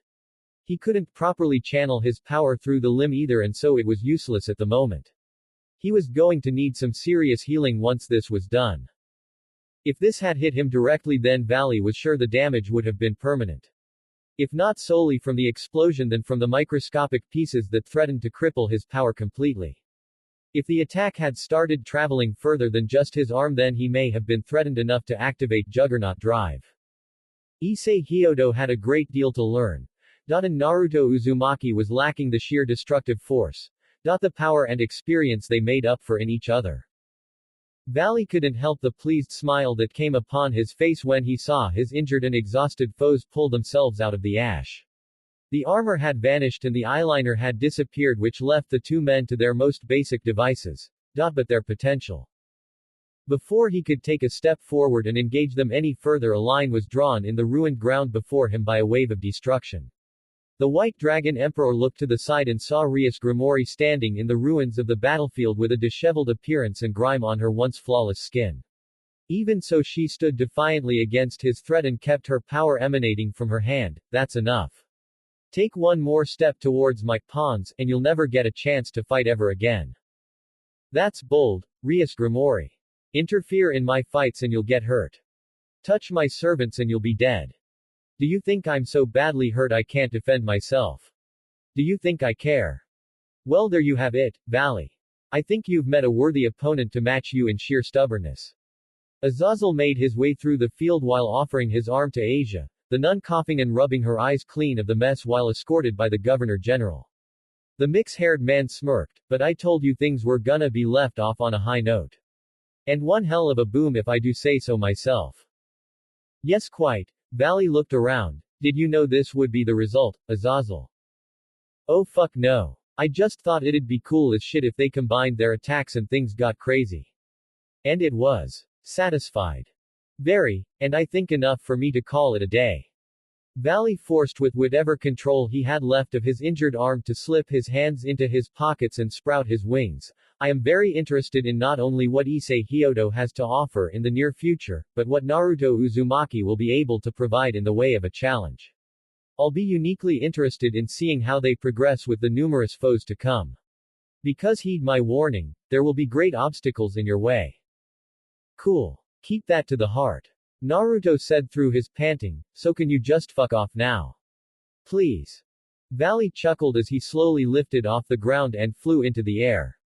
He couldn't properly channel his power through the limb either and so it was useless at the moment. He was going to need some serious healing once this was done. If this had hit him directly then Valley was sure the damage would have been permanent. If not solely from the explosion then from the microscopic pieces that threatened to cripple his power completely. If the attack had started traveling further than just his arm then he may have been threatened enough to activate Juggernaut Drive. Issei Hyodo had a great deal to learn. In Naruto Uzumaki was lacking the sheer destructive force. The power and experience they made up for in each other. Valley couldn't help the pleased smile that came upon his face when he saw his injured and exhausted foes pull themselves out of the ash. The armor had vanished and the eyeliner had disappeared which left the two men to their most basic devices. But their potential. Before he could take a step forward and engage them any further a line was drawn in the ruined ground before him by a wave of destruction. The White Dragon Emperor looked to the side and saw Rias Gremory standing in the ruins of the battlefield with a disheveled appearance and grime on her once flawless skin. Even so she stood defiantly against his threat and kept her power emanating from her hand. That's enough. Take one more step towards my pawns, and you'll never get a chance to fight ever again. That's bold, Rias Gremory. Interfere in my fights and you'll get hurt. Touch my servants and you'll be dead. Do you think I'm so badly hurt I can't defend myself? Do you think I care? Well, there you have it, Valley. I think you've met a worthy opponent to match you in sheer stubbornness. Azazel made his way through the field while offering his arm to Asia, the nun coughing and rubbing her eyes clean of the mess while escorted by the Governor-General. The mix-haired man smirked, but I told you things were gonna be left off on a high note. And one hell of a boom if I do say so myself. Yes, quite. Valley looked around. Did you know this would be the result, Azazel? Oh fuck no. I just thought it'd be cool as shit if they combined their attacks and things got crazy. And it was. Satisfied. Very, and I think enough for me to call it a day. Valley forced with whatever control he had left of his injured arm to slip his hands into his pockets and sprout his wings. I am very interested in not only what Issei Hyodo has to offer in the near future, but what Naruto Uzumaki will be able to provide in the way of a challenge. I'll be uniquely interested in seeing how they progress with the numerous foes to come. Because heed my warning, there will be great obstacles in your way. Cool. Keep that to the heart. Naruto said through his panting, so can you just fuck off now? Please. Valley chuckled as he slowly lifted off the ground and flew into the air.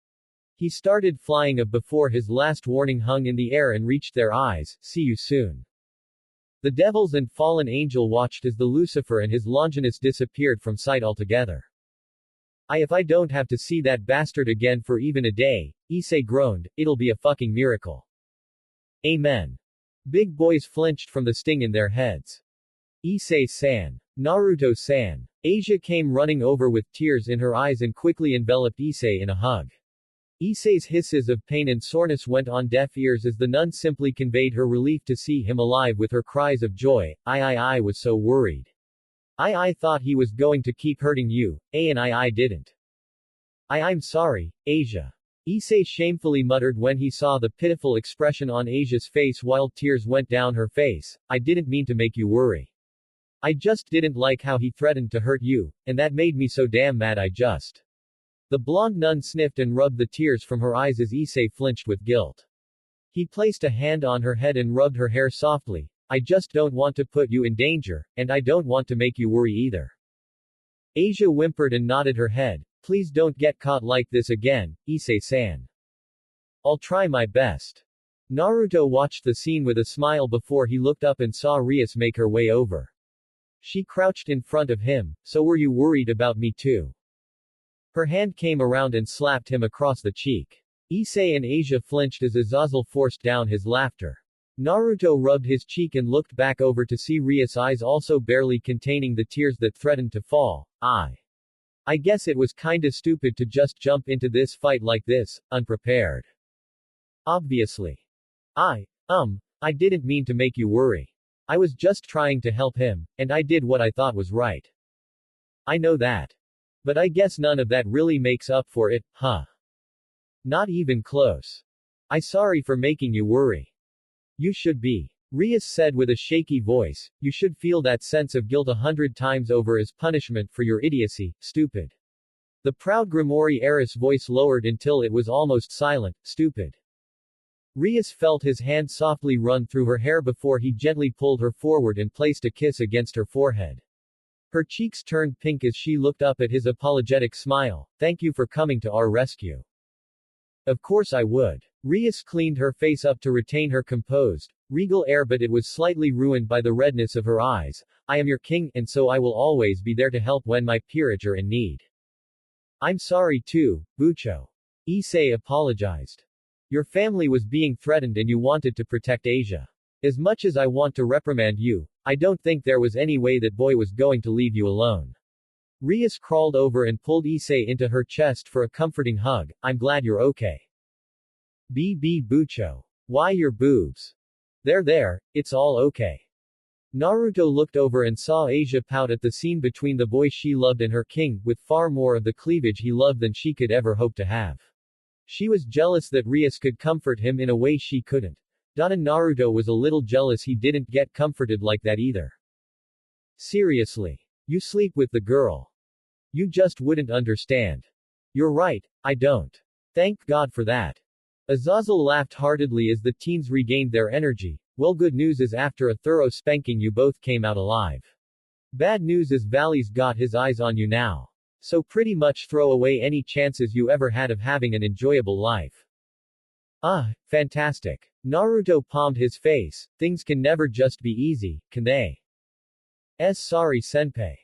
He started flying before his last warning hung in the air and reached their eyes. See you soon. The devils and fallen angel watched as the Lucifer and his Longinus disappeared from sight altogether. If I don't have to see that bastard again for even a day, Issei groaned, it'll be a fucking miracle. Amen. Big boys flinched from the sting in their heads. Issei-san. Naruto-san. Asia came running over with tears in her eyes and quickly enveloped Issei in a hug. Issei's hisses of pain and soreness went on deaf ears as the nun simply conveyed her relief to see him alive with her cries of joy. I was so worried. I thought he was going to keep hurting you, and I didn't. I'm sorry, Asia. Issei shamefully muttered when he saw the pitiful expression on Asia's face while tears went down her face. I didn't mean to make you worry. I just didn't like how he threatened to hurt you, and that made me so damn mad I just. The blonde nun sniffed and rubbed the tears from her eyes as Issei flinched with guilt. He placed a hand on her head and rubbed her hair softly. I just don't want to put you in danger, and I don't want to make you worry either. Asia whimpered and nodded her head. Please don't get caught like this again, Issei-san. I'll try my best. Naruto watched the scene with a smile before he looked up and saw Rias make her way over. She crouched in front of him. So were you worried about me too? Her hand came around and slapped him across the cheek. Issei and Asia flinched as Azazel forced down his laughter. Naruto rubbed his cheek and looked back over to see Rias' eyes also barely containing the tears that threatened to fall. I guess it was kinda stupid to just jump into this fight like this, unprepared. Obviously. I didn't mean to make you worry. I was just trying to help him, and I did what I thought was right. I know that. But I guess none of that really makes up for it, huh? Not even close. Sorry for making you worry. You should be. Rias said with a shaky voice, you should feel that sense of guilt 100 times over as punishment for your idiocy, stupid. The proud Gremory heiress voice lowered until it was almost silent, stupid. Rias felt his hand softly run through her hair before he gently pulled her forward and placed a kiss against her forehead. Her cheeks turned pink as she looked up at his apologetic smile. Thank you for coming to our rescue. Of course I would. Rias cleaned her face up to retain her composed, regal air, but it was slightly ruined by the redness of her eyes. I am your king, and so I will always be there to help when my peerage are in need. I'm sorry too, Bucho. Issei apologized. Your family was being threatened and you wanted to protect Asia. As much as I want to reprimand you, I don't think there was any way that boy was going to leave you alone. Rias crawled over and pulled Issei into her chest for a comforting hug. I'm glad you're okay. Bucho. Why your boobs? There, it's all okay. Naruto looked over and saw Asia pout at the scene between the boy she loved and her king, with far more of the cleavage he loved than she could ever hope to have. She was jealous that Rias could comfort him in a way she couldn't. And Naruto was a little jealous he didn't get comforted like that either. Seriously. You sleep with the girl. You just wouldn't understand. You're right, I don't. Thank God for that. Azazel laughed heartedly as the teens regained their energy. Well, good news is after a thorough spanking you both came out alive. Bad news is Valley's got his eyes on you now. So pretty much throw away any chances you ever had of having an enjoyable life. Fantastic. Naruto palmed his face. Things can never just be easy, can they? Sorry senpai.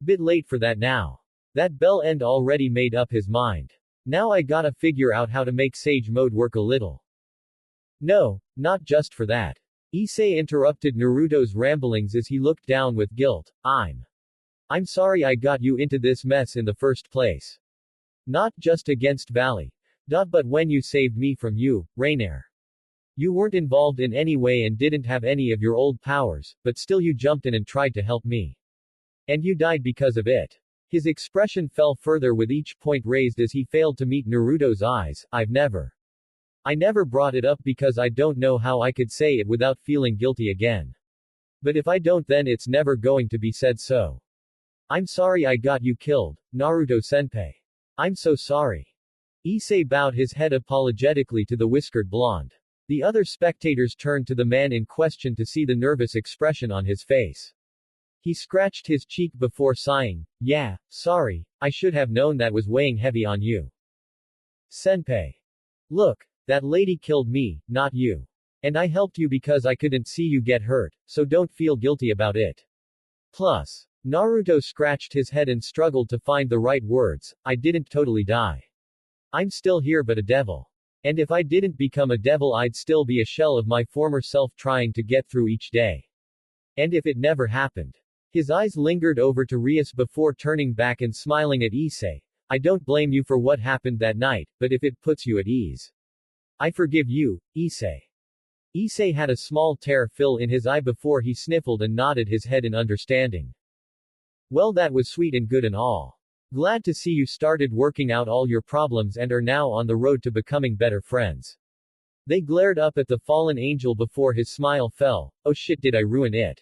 Bit late for that now. That bell end already made up his mind. Now I gotta figure out how to make Sage Mode work a little. No, not just for that. Issei interrupted Naruto's ramblings as he looked down with guilt. I'm sorry I got you into this mess in the first place. Not just against Valley. But when you saved me from you, Rainier. You weren't involved in any way and didn't have any of your old powers, but still you jumped in and tried to help me. And you died because of it. His expression fell further with each point raised as he failed to meet Naruto's eyes. I never brought it up because I don't know how I could say it without feeling guilty again. But if I don't, then it's never going to be said so. I'm sorry I got you killed, Naruto-senpai. I'm so sorry. Issei bowed his head apologetically to the whiskered blonde. The other spectators turned to the man in question to see the nervous expression on his face. He scratched his cheek before sighing, yeah, sorry, I should have known that was weighing heavy on you. Senpai. Look, that lady killed me, not you. And I helped you because I couldn't see you get hurt, so don't feel guilty about it. Plus, Naruto scratched his head and struggled to find the right words, I didn't totally die. I'm still here but a devil. And if I didn't become a devil I'd still be a shell of my former self trying to get through each day. And if it never happened. His eyes lingered over to Rias before turning back and smiling at Issei. I don't blame you for what happened that night, but if it puts you at ease. I forgive you, Issei. Issei had a small tear fill in his eye before he sniffled and nodded his head in understanding. Well, that was sweet and good and all. Glad to see you started working out all your problems and are now on the road to becoming better friends. They glared up at the fallen angel before his smile fell. Oh shit, did I ruin it?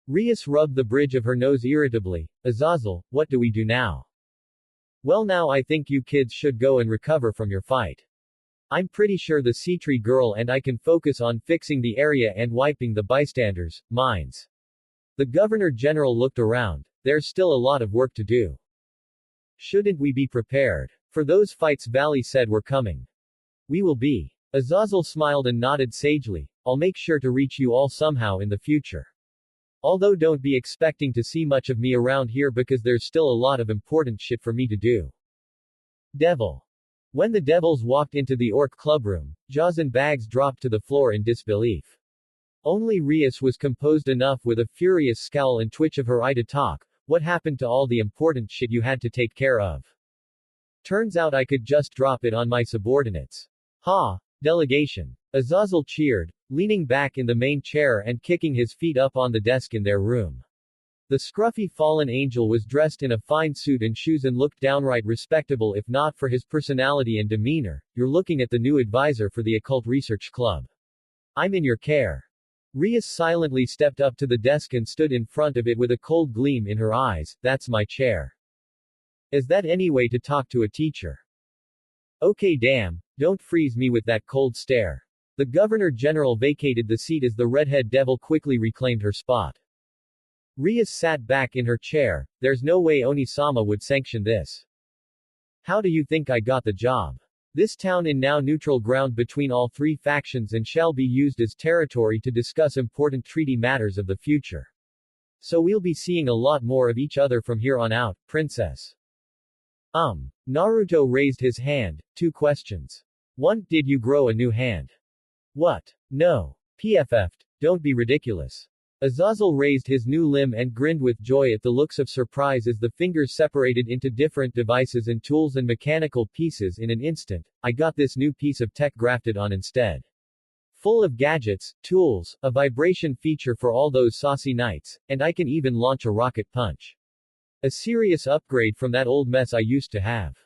Rias rubbed the bridge of her nose irritably. Azazel, what do we do now? Well, now I think you kids should go and recover from your fight. I'm pretty sure the Sea-Tree girl and I can focus on fixing the area and wiping the bystanders' minds. The Governor General looked around. There's still a lot of work to do. Shouldn't we be prepared for those fights Valley said were coming? We will be. Azazel smiled and nodded sagely. I'll make sure to reach you all somehow in the future. Although don't be expecting to see much of me around here because there's still a lot of important shit for me to do. Devil. When the devils walked into the orc clubroom, jaws and bags dropped to the floor in disbelief. Only Rias was composed enough with a furious scowl and twitch of her eye to talk. What happened to all the important shit you had to take care of? Turns out I could just drop it on my subordinates. Ha! Delegation. Azazel cheered, leaning back in the main chair and kicking his feet up on the desk in their room. The scruffy fallen angel was dressed in a fine suit and shoes and looked downright respectable if not for his personality and demeanor. You're looking at the new advisor for the Occult Research Club. I'm in your care. Rias silently stepped up to the desk and stood in front of it with a cold gleam in her eyes. That's my chair. Is that any way to talk to a teacher? Okay, damn, don't freeze me with that cold stare. The Governor General vacated the seat as the redhead devil quickly reclaimed her spot. Rias sat back in her chair. There's no way Onisama would sanction this. How do you think I got the job? This town is now neutral ground between all three factions and shall be used as territory to discuss important treaty matters of the future. So we'll be seeing a lot more of each other from here on out, Princess. Naruto raised his hand. 2 questions. 1. Did you grow a new hand? What? No. PFF'd. Don't be ridiculous. Azazel raised his new limb and grinned with joy at the looks of surprise as the fingers separated into different devices and tools and mechanical pieces in an instant. I got this new piece of tech grafted on instead. Full of gadgets, tools, a vibration feature for all those saucy nights, and I can even launch a rocket punch. A serious upgrade from that old mess I used to have.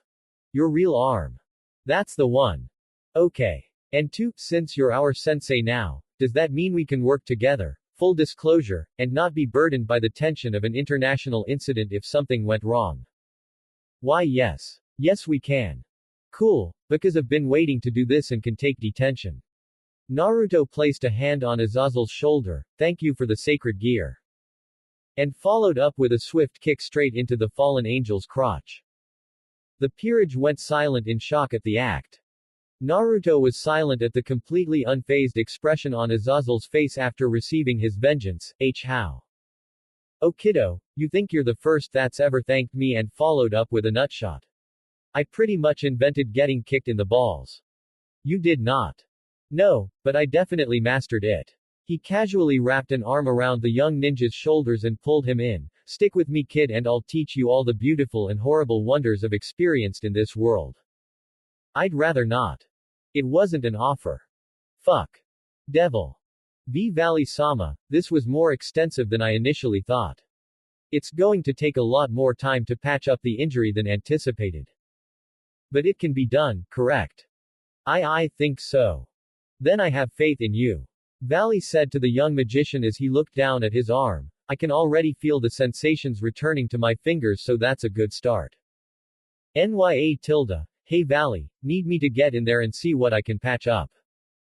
Your real arm. That's the one. Okay. And 2, since you're our sensei now, does that mean we can work together? Full disclosure, and not be burdened by the tension of an international incident if something went wrong. Why yes. Yes we can. Cool, because I've been waiting to do this and can take detention. Naruto placed a hand on Azazel's shoulder. Thank you for the sacred gear. And followed up with a swift kick straight into the fallen angel's crotch. The peerage went silent in shock at the act. Naruto was silent at the completely unfazed expression on Azazel's face after receiving his vengeance. How? Oh kiddo, you think you're the first that's ever thanked me and followed up with a nutshot. I pretty much invented getting kicked in the balls. You did not. No, but I definitely mastered it. He casually wrapped an arm around the young ninja's shoulders and pulled him in. Stick with me kid and I'll teach you all the beautiful and horrible wonders I've experienced in this world. I'd rather not. It wasn't an offer. Fuck. Devil. V Valley-sama, this was more extensive than I initially thought. It's going to take a lot more time to patch up the injury than anticipated. But it can be done, correct? I think so. Then I have faith in you. Valley said to the young magician as he looked down at his arm. I can already feel the sensations returning to my fingers, so that's a good start. Nya tilde. Hey Valley, need me to get in there and see what I can patch up?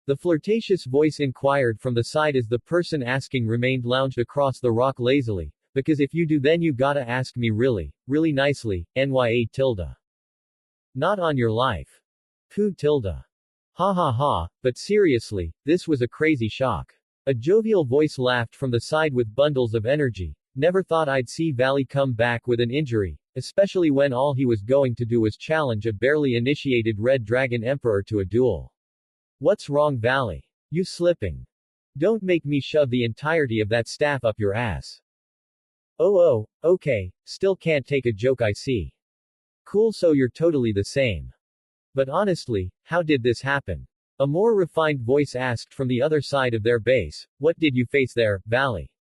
The flirtatious voice inquired from the side as the person asking remained lounged across the rock lazily. Because if you do, then you gotta ask me really, really nicely, Nya tilde. Not on your life. Poo tilde. Ha ha ha, but seriously, this was a crazy shock. A jovial voice laughed from the side with bundles of energy. Never thought I'd see Valley come back with an injury, especially when all he was going to do was challenge a barely initiated Red Dragon Emperor to a duel. What's wrong, Valley? You slipping? Don't make me shove the entirety of that staff up your ass. Oh, okay, still can't take a joke, I see. Cool, so you're totally the same. But honestly, how did this happen? A more refined voice asked from the other side of their base. What did you face there, Valley?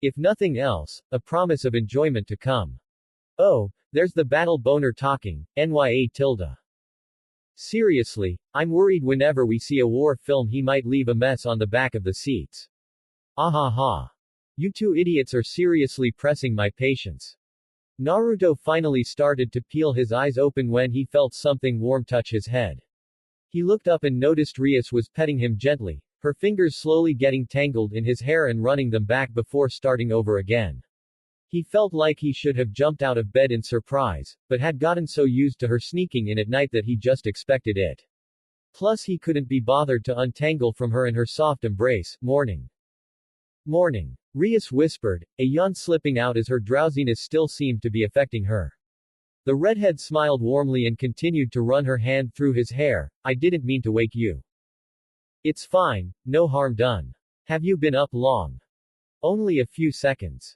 If nothing else, a promise of enjoyment to come. Oh, there's the battle boner talking, Nya tilde. Seriously, I'm worried whenever we see a war film he might leave a mess on the back of the seats. Ahaha. You two idiots are seriously pressing my patience. Naruto finally started to peel his eyes open when he felt something warm touch his head. He looked up and noticed Rias was petting him gently, her fingers slowly getting tangled in his hair and running them back before starting over again. He felt like he should have jumped out of bed in surprise, but had gotten so used to her sneaking in at night that he just expected it. Plus he couldn't be bothered to untangle from her in her soft embrace. Morning. Morning. Rias whispered, a yawn slipping out as her drowsiness still seemed to be affecting her. The redhead smiled warmly and continued to run her hand through his hair. I didn't mean to wake you. It's fine, no harm done. Have you been up long? Only a few seconds.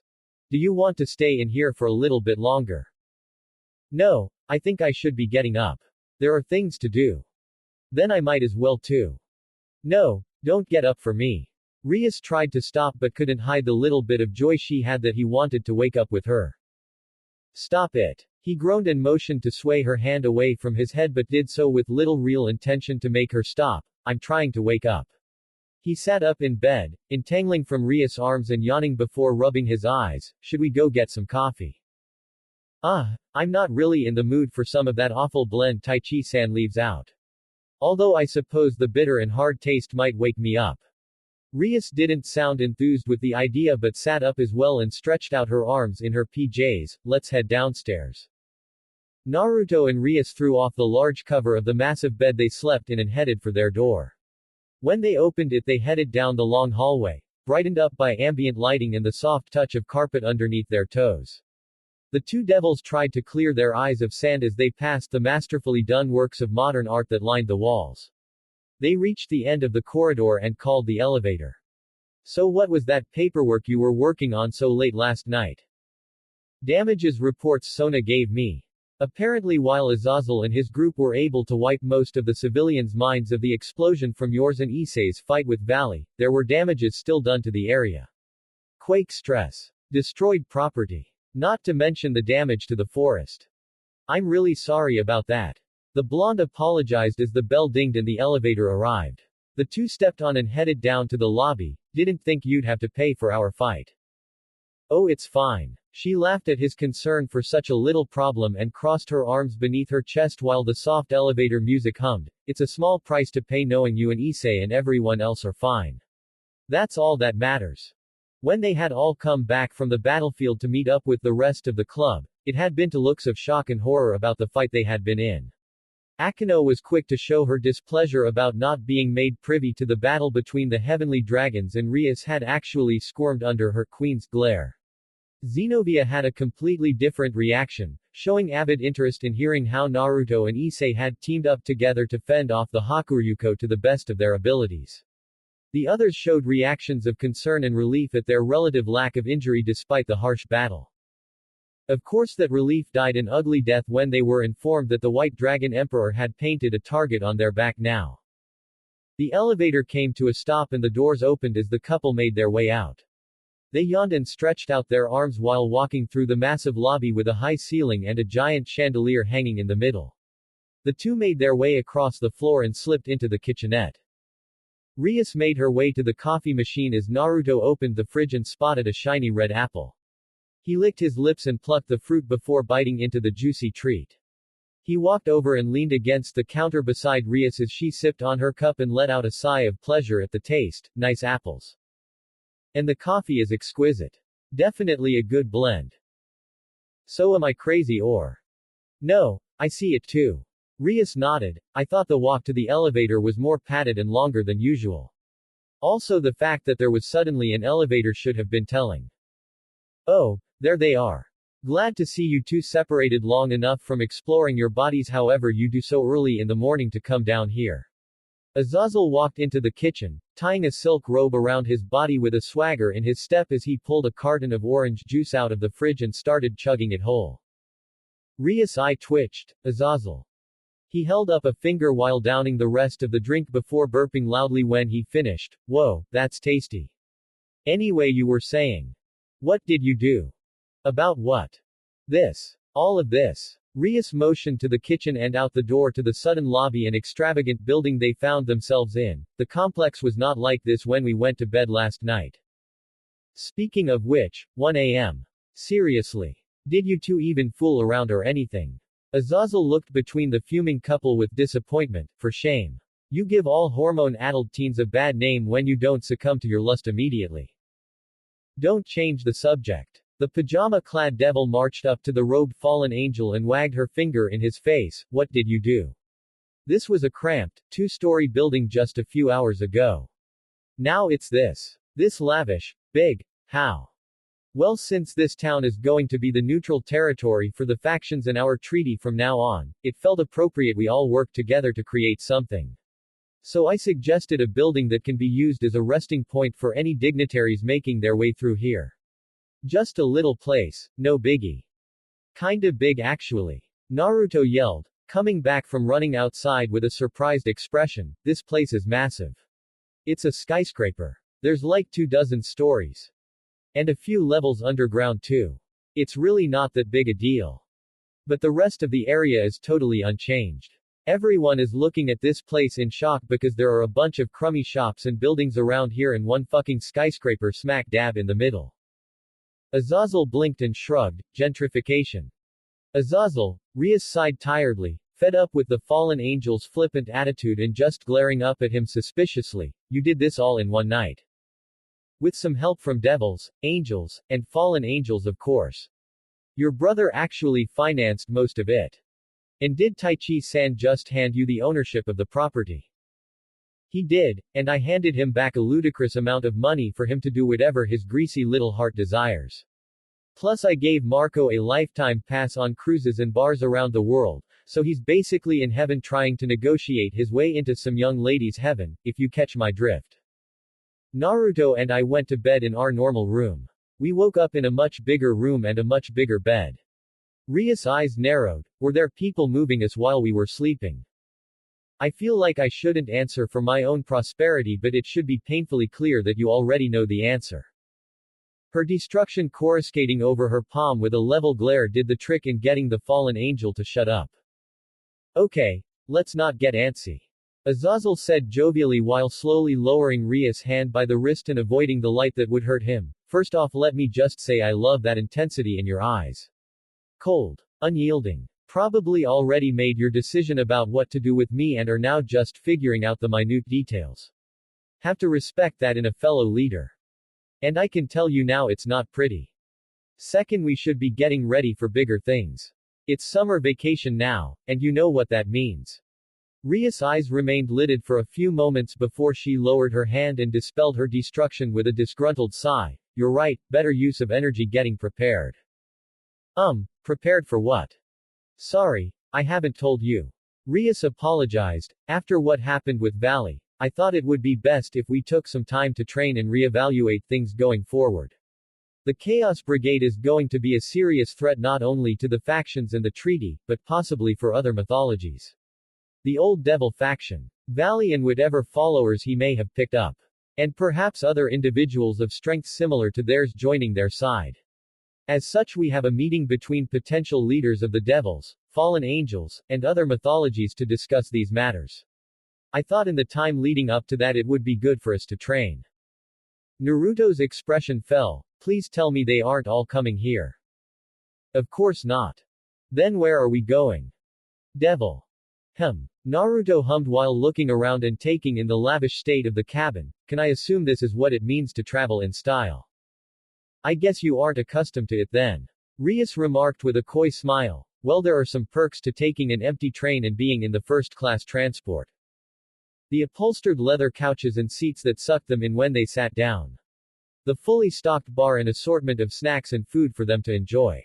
Do you want to stay in here for a little bit longer? No, I think I should be getting up. There are things to do. Then I might as well too. No, don't get up for me. Rias tried to stop but couldn't hide the little bit of joy she had that he wanted to wake up with her. Stop it. He groaned and motioned to sway her hand away from his head but did so with little real intention to make her stop. I'm trying to wake up. He sat up in bed, entangling from Rias' arms and yawning before rubbing his eyes. Should we go get some coffee? I'm not really in the mood for some of that awful blend Taichi-san leaves out. Although I suppose the bitter and hard taste might wake me up. Rias didn't sound enthused with the idea but sat up as well and stretched out her arms in her PJs. Let's head downstairs. Naruto and Rias threw off the large cover of the massive bed they slept in and headed for their door. When they opened it, they headed down the long hallway, brightened up by ambient lighting and the soft touch of carpet underneath their toes. The two devils tried to clear their eyes of sand as they passed the masterfully done works of modern art that lined the walls. They reached the end of the corridor and called the elevator. So what was that paperwork you were working on so late last night? Damages reports Sona gave me. Apparently while Azazel and his group were able to wipe most of the civilians' minds of the explosion from yours and Issei's fight with Valley, there were damages still done to the area. Quake stress. Destroyed property. Not to mention the damage to the forest. I'm really sorry about that. The blonde apologized as the bell dinged and the elevator arrived. The two stepped on and headed down to the lobby. Didn't think you'd have to pay for our fight. Oh, it's fine. She laughed at his concern for such a little problem and crossed her arms beneath her chest while the soft elevator music hummed. It's a small price to pay knowing you and Issei and everyone else are fine. That's all that matters. When they had all come back from the battlefield to meet up with the rest of the club, it had been to looks of shock and horror about the fight they had been in. Akeno was quick to show her displeasure about not being made privy to the battle between the heavenly dragons, and Rias had actually squirmed under her queen's glare. Zenobia had a completely different reaction, showing avid interest in hearing how Naruto and Issei had teamed up together to fend off the Hakuryuko to the best of their abilities. The others showed reactions of concern and relief at their relative lack of injury despite the harsh battle. Of course that relief died an ugly death when they were informed that the White Dragon Emperor had painted a target on their back now. The elevator came to a stop and the doors opened as the couple made their way out. They yawned and stretched out their arms while walking through the massive lobby with a high ceiling and a giant chandelier hanging in the middle. The two made their way across the floor and slipped into the kitchenette. Rias made her way to the coffee machine as Naruto opened the fridge and spotted a shiny red apple. He licked his lips and plucked the fruit before biting into the juicy treat. He walked over and leaned against the counter beside Rias as she sipped on her cup and let out a sigh of pleasure at the taste. Nice apples. And the coffee is exquisite. Definitely a good blend. So am I crazy or? No, I see it too. Rias nodded. I thought the walk to the elevator was more padded and longer than usual. Also the fact that there was suddenly an elevator should have been telling. Oh, there they are. Glad to see you two separated long enough from exploring your bodies however you do so early in the morning to come down here. Azazel walked into the kitchen, tying a silk robe around his body with a swagger in his step as he pulled a carton of orange juice out of the fridge and started chugging it whole. Rias' eye twitched. Azazel. He held up a finger while downing the rest of the drink before burping loudly when he finished. Whoa, that's tasty. Anyway, you were saying. What did you do? About what? This. All of this. Rias motioned to the kitchen and out the door to the sudden lobby and extravagant building they found themselves in. The complex was not like this when we went to bed last night. Speaking of which, 1 a.m. Seriously. Did you two even fool around or anything? Azazel looked between the fuming couple with disappointment. For shame. You give all hormone-addled teens a bad name when you don't succumb to your lust immediately. Don't change the subject. The pajama-clad devil marched up to the robed fallen angel and wagged her finger in his face. What did you do? This was a cramped, two-story building just a few hours ago. Now it's this. This lavish. Big. How? Well, since this town is going to be the neutral territory for the factions in our treaty from now on, it felt appropriate we all work together to create something. So I suggested a building that can be used as a resting point for any dignitaries making their way through here. Just a little place, no biggie. Kinda big actually. Naruto yelled, coming back from running outside with a surprised expression. This place is massive. It's a skyscraper. There's like 24 stories. And a few levels underground too. It's really not that big a deal. But the rest of the area is totally unchanged. Everyone is looking at this place in shock because there are a bunch of crummy shops and buildings around here and one fucking skyscraper smack dab in the middle. Azazel blinked and shrugged. Gentrification. Azazel, Rias sighed tiredly, fed up with the fallen angel's flippant attitude and just glaring up at him suspiciously. You did this all in one night. With some help from devils, angels, and fallen angels of course. Your brother actually financed most of it. And did Taichi-san just hand you the ownership of the property? He did, and I handed him back a ludicrous amount of money for him to do whatever his greasy little heart desires. Plus I gave Marco a lifetime pass on cruises and bars around the world, so he's basically in heaven trying to negotiate his way into some young lady's heaven, if you catch my drift. Naruto and I went to bed in our normal room. We woke up in a much bigger room and a much bigger bed. Rias' eyes narrowed. Were there people moving us while we were sleeping? I feel like I shouldn't answer for my own prosperity, but it should be painfully clear that you already know the answer. Her destruction coruscating over her palm with a level glare did the trick in getting the fallen angel to shut up. Okay, let's not get antsy. Azazel said jovially while slowly lowering Rias' hand by the wrist and avoiding the light that would hurt him. First off, let me just say I love that intensity in your eyes. Cold. Unyielding. Probably already made your decision about what to do with me and are now just figuring out the minute details. Have to respect that in a fellow leader. And I can tell you now it's not pretty. Second, we should be getting ready for bigger things. It's summer vacation now, and you know what that means. Rias' eyes remained lidded for a few moments before she lowered her hand and dispelled her destruction with a disgruntled sigh. You're right, better use of energy getting prepared. Prepared for what? Sorry, I haven't told you. Rias apologized. After what happened with Valley, I thought it would be best if we took some time to train and reevaluate things going forward. The Chaos Brigade is going to be a serious threat not only to the factions and the treaty, but possibly for other mythologies. The old devil faction. Valley and whatever followers he may have picked up. And perhaps other individuals of strength similar to theirs joining their side. As such, we have a meeting between potential leaders of the devils, fallen angels, and other mythologies to discuss these matters. I thought in the time leading up to that it would be good for us to train. Naruto's expression fell. Please tell me they aren't all coming here. Of course not. Then where are we going? Devil. Naruto hummed while looking around and taking in the lavish state of the cabin. Can I assume this is what it means to travel in style? I guess you aren't accustomed to it then. Rias remarked with a coy smile. Well, there are some perks to taking an empty train and being in the first-class transport. The upholstered leather couches and seats that sucked them in when they sat down. The fully stocked bar and assortment of snacks and food for them to enjoy.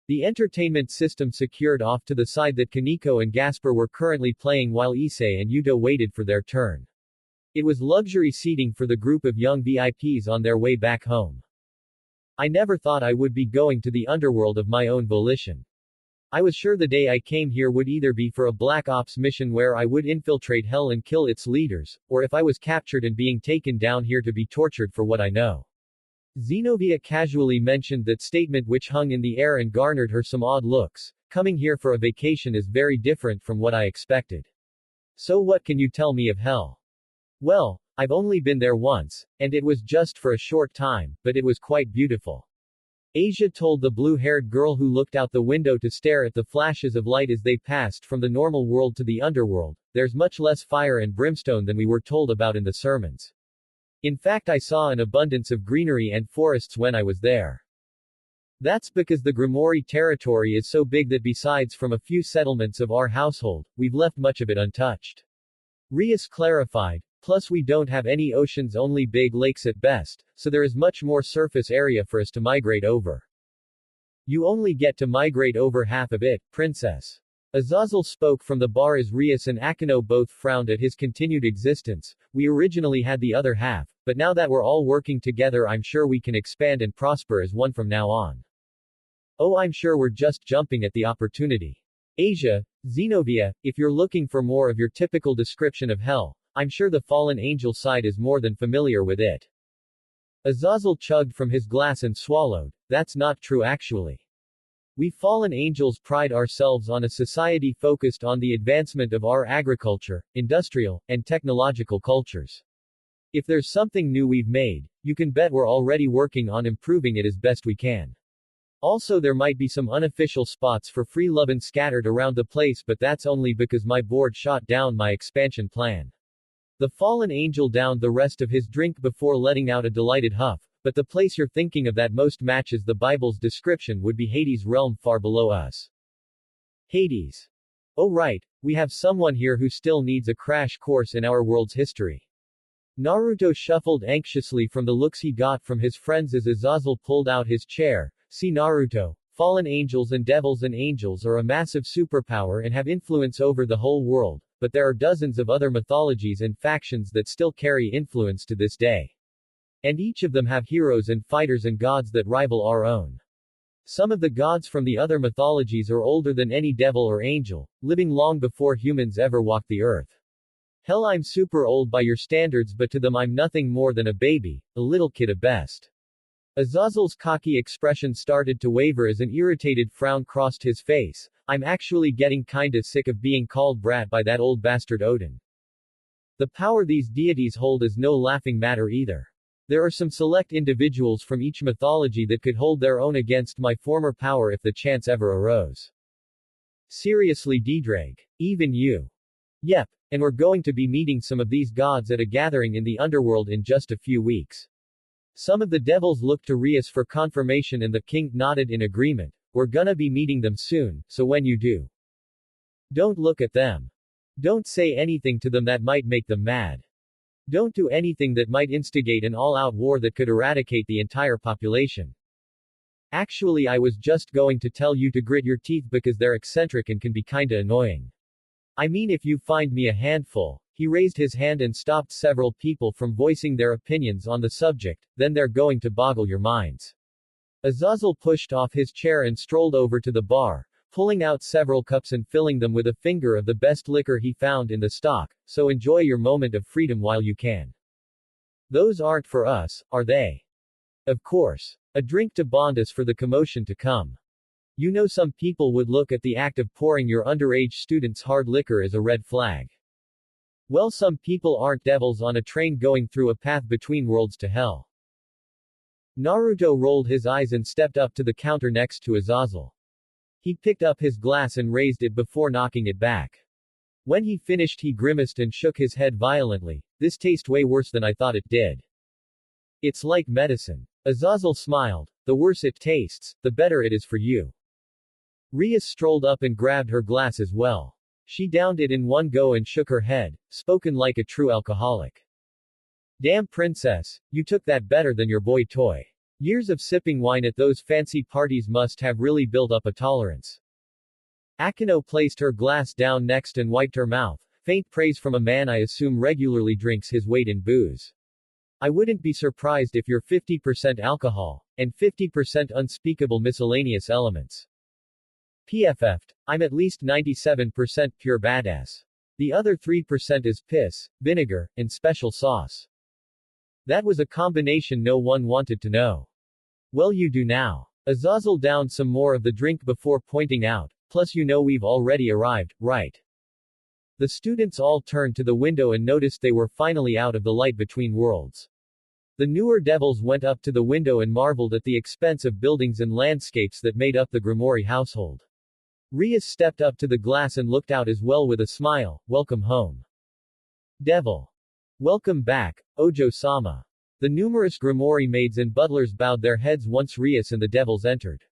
The entertainment system secured off to the side that Koneko and Gasper were currently playing while Issei and Yuto waited for their turn. It was luxury seating for the group of young VIPs on their way back home. I never thought I would be going to the underworld of my own volition. I was sure the day I came here would either be for a Black Ops mission where I would infiltrate hell and kill its leaders, or if I was captured and being taken down here to be tortured for what I know. Zenobia casually mentioned that statement which hung in the air and garnered her some odd looks. Coming here for a vacation is very different from what I expected. So what can you tell me of hell? Well, I've only been there once, and it was just for a short time, but it was quite beautiful. Asia told the blue-haired girl who looked out the window to stare at the flashes of light as they passed from the normal world to the underworld. There's much less fire and brimstone than we were told about in the sermons. In fact, I saw an abundance of greenery and forests when I was there. That's because the Gremory territory is so big that besides from a few settlements of our household, we've left much of it untouched. Rias clarified. Plus we don't have any oceans, only big lakes at best, so there is much more surface area for us to migrate over. You only get to migrate over half of it, princess. Azazel spoke from the bar as Rias and Akino both frowned at his continued existence. We originally had the other half, but now that we're all working together I'm sure we can expand and prosper as one from now on. Oh, I'm sure we're just jumping at the opportunity. Asia, Zenobia, if you're looking for more of your typical description of hell, I'm sure the fallen angel side is more than familiar with it. Azazel chugged from his glass and swallowed. That's not true actually. We fallen angels pride ourselves on a society focused on the advancement of our agriculture, industrial, and technological cultures. If there's something new we've made, you can bet we're already working on improving it as best we can. Also there might be some unofficial spots for free lovin' scattered around the place, but that's only because my board shot down my expansion plan. The fallen angel downed the rest of his drink before letting out a delighted huff. But the place you're thinking of that most matches the Bible's description would be Hades' realm far below us. Hades. Oh right, we have someone here who still needs a crash course in our world's history. Naruto shuffled anxiously from the looks he got from his friends as Azazel pulled out his chair. See Naruto, fallen angels and devils and angels are a massive superpower and have influence over the whole world, but there are dozens of other mythologies and factions that still carry influence to this day. And each of them have heroes and fighters and gods that rival our own. Some of the gods from the other mythologies are older than any devil or angel, living long before humans ever walked the earth. Hell, I'm super old by your standards, but to them I'm nothing more than a baby, a little kid at best. Azazel's cocky expression started to waver as an irritated frown crossed his face. I'm actually getting kinda sick of being called brat by that old bastard Odin. The power these deities hold is no laughing matter either. There are some select individuals from each mythology that could hold their own against my former power if the chance ever arose. Seriously, D-Drag. Even you. Yep, and we're going to be meeting some of these gods at a gathering in the underworld in just a few weeks. Some of the devils looked to Rias for confirmation and the king nodded in agreement. We're gonna be meeting them soon, so when you do, don't look at them. Don't say anything to them that might make them mad. Don't do anything that might instigate an all-out war that could eradicate the entire population. Actually, I was just going to tell you to grit your teeth because they're eccentric and can be kinda annoying. I mean, if you find me a handful. He raised his hand and stopped several people from voicing their opinions on the subject, then they're going to boggle your minds. Azazel pushed off his chair and strolled over to the bar, pulling out several cups and filling them with a finger of the best liquor he found in the stock, so enjoy your moment of freedom while you can. Those aren't for us, are they? Of course. A drink to bond us for the commotion to come. You know, some people would look at the act of pouring your underage students hard liquor as a red flag. Well, some people aren't devils on a train going through a path between worlds to hell. Naruto rolled his eyes and stepped up to the counter next to Azazel. He picked up his glass and raised it before knocking it back. When he finished, he grimaced and shook his head violently. This tastes way worse than I thought it did. It's like medicine. Azazel smiled. The worse it tastes, the better it is for you. Rias strolled up and grabbed her glass as well. She downed it in one go and shook her head, spoken like a true alcoholic. Damn princess, you took that better than your boy toy. Years of sipping wine at those fancy parties must have really built up a tolerance. Akino placed her glass down next and wiped her mouth. Faint praise from a man I assume regularly drinks his weight in booze. I wouldn't be surprised if you're 50% alcohol, and 50% unspeakable miscellaneous elements. PFF'd, I'm at least 97% pure badass. The other 3% is piss, vinegar, and special sauce. That was a combination no one wanted to know. Well, you do now. Azazel downed some more of the drink before pointing out, plus you know we've already arrived, right? The students all turned to the window and noticed they were finally out of the light between worlds. The newer devils went up to the window and marveled at the expense of buildings and landscapes that made up the Gremory household. Rias stepped up to the glass and looked out as well with a smile. Welcome home. Devil. Welcome back, Ojo-sama. The numerous Gremory maids and butlers bowed their heads once Rias and the devils entered.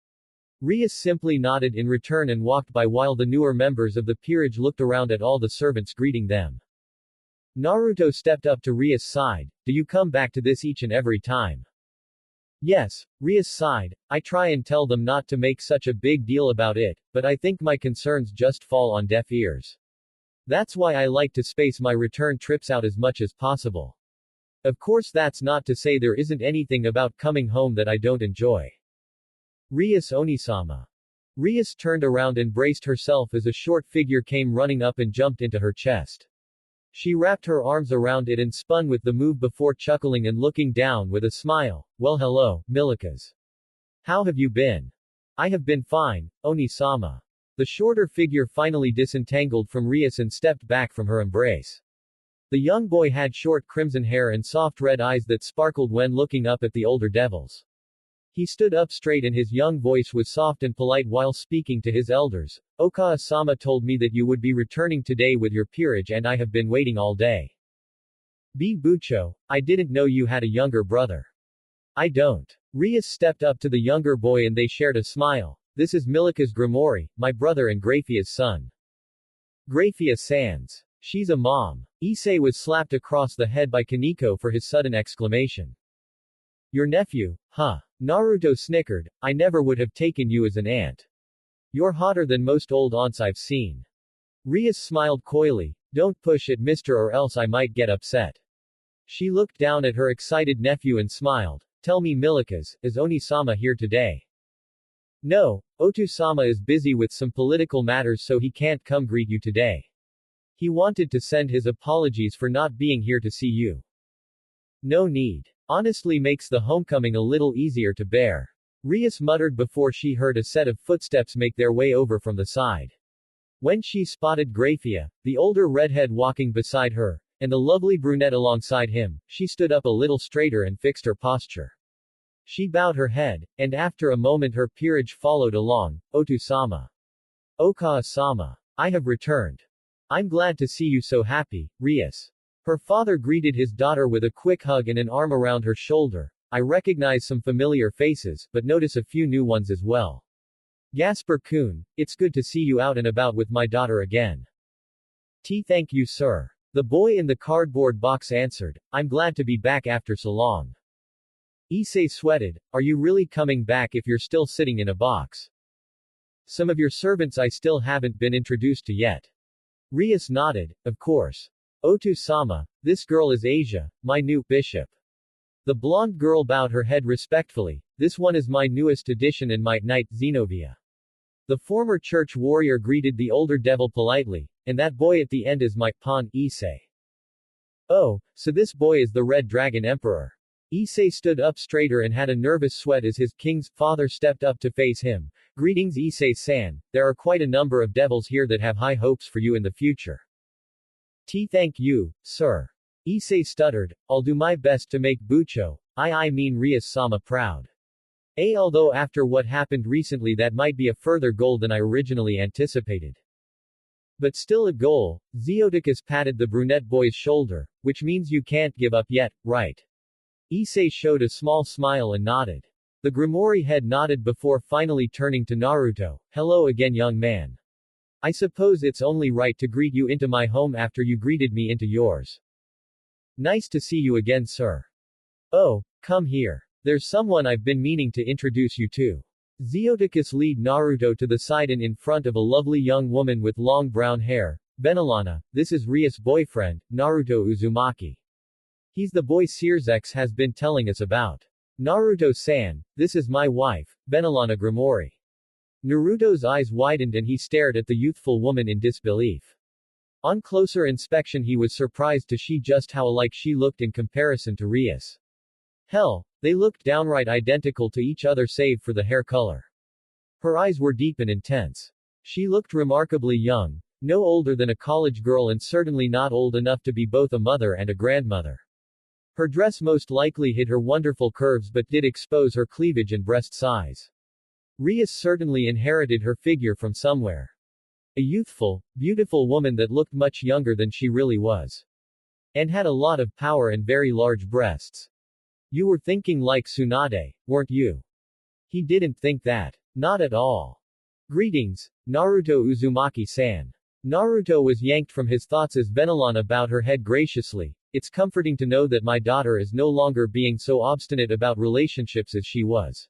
Rias simply nodded in return and walked by while the newer members of the peerage looked around at all the servants greeting them. Naruto stepped up to Rias' side. Do you come back to this each and every time? Yes, Rias sighed. I try and tell them not to make such a big deal about it, but I think my concerns just fall on deaf ears. That's why I like to space my return trips out as much as possible. Of course, that's not to say there isn't anything about coming home that I don't enjoy. Rias Onisama. Rias turned around and braced herself as a short figure came running up and jumped into her chest. She wrapped her arms around it and spun with the move before chuckling and looking down with a smile. Well, hello, Milikas. How have you been? I have been fine, Onisama. The shorter figure finally disentangled from Rias and stepped back from her embrace. The young boy had short crimson hair and soft red eyes that sparkled when looking up at the older devils. He stood up straight and his young voice was soft and polite while speaking to his elders. Okawa-sama told me that you would be returning today with your peerage and I have been waiting all day. B. Bucho, I didn't know you had a younger brother. I don't. Rias stepped up to the younger boy and they shared a smile. This is Milika's Gremory, my brother and Graphia's son. Graphia Sans. She's a mom. Issei was slapped across the head by Koneko for his sudden exclamation. Your nephew, huh? Naruto snickered. I never would have taken you as an aunt. You're hotter than most old aunts I've seen. Rias smiled coyly. Don't push it, mister, or else I might get upset. She looked down at her excited nephew and smiled. Tell me, Milikas, is Oni-sama here today? No, Otu-sama is busy with some political matters so he can't come greet you today. He wanted to send his apologies for not being here to see you. No need. Honestly makes the homecoming a little easier to bear. Rias muttered before she heard a set of footsteps make their way over from the side. When she spotted Graphia, the older redhead walking beside her, and the lovely brunette alongside him, she stood up a little straighter and fixed her posture. She bowed her head, and after a moment her peerage followed along. Otu-sama. Okawa-sama. I have returned. I'm glad to see you so happy, Rias. Her father greeted his daughter with a quick hug and an arm around her shoulder. I recognize some familiar faces, but notice a few new ones as well. Gasper-kun, it's good to see you out and about with my daughter again. Thank you, sir. The boy in the cardboard box answered. I'm glad to be back after so long. Issei sweated. Are you really coming back if you're still sitting in a box? Some of your servants I still haven't been introduced to yet. Rias nodded. Of course. Otu-sama, this girl is Asia, my new bishop. The blonde girl bowed her head respectfully. This one is my newest addition and my knight Zenobia. The former church warrior greeted the older devil politely, and that boy at the end is my pawn, Issei. Oh, so this boy is the Red Dragon Emperor. Issei stood up straighter and had a nervous sweat as his king's father stepped up to face him. Greetings, Issei-san. There are quite a number of devils here that have high hopes for you in the future. Thank you, sir. Issei stuttered, I'll do my best to make Bucho, I mean Rias-sama proud. Although after what happened recently that might be a further goal than I originally anticipated. But still a goal. Zeoticus patted the brunette boy's shoulder, which means you can't give up yet, right? Issei showed a small smile and nodded. The Gremory head nodded before finally turning to Naruto, hello again young man. I suppose it's only right to greet you into my home after you greeted me into yours. Nice to see you again sir. Oh, come here. There's someone I've been meaning to introduce you to. Zeoticus led Naruto to the side and in front of a lovely young woman with long brown hair. Benalana, this is Rias' boyfriend, Naruto Uzumaki. He's the boy Searsex has been telling us about. Naruto-san, this is my wife, Benalana Gremory. Naruto's eyes widened and he stared at the youthful woman in disbelief. On closer inspection he was surprised to see just how alike she looked in comparison to Rias. Hell, they looked downright identical to each other save for the hair color. Her eyes were deep and intense. She looked remarkably young, no older than a college girl and certainly not old enough to be both a mother and a grandmother. Her dress most likely hid her wonderful curves but did expose her cleavage and breast size. Rias certainly inherited her figure from somewhere. A youthful, beautiful woman that looked much younger than she really was. And had a lot of power and very large breasts. You were thinking like Tsunade, weren't you? He didn't think that. Not at all. Greetings, Naruto Uzumaki-san. Naruto was yanked from his thoughts as Benalana bowed her head graciously. It's comforting to know that my daughter is no longer being so obstinate about relationships as she was.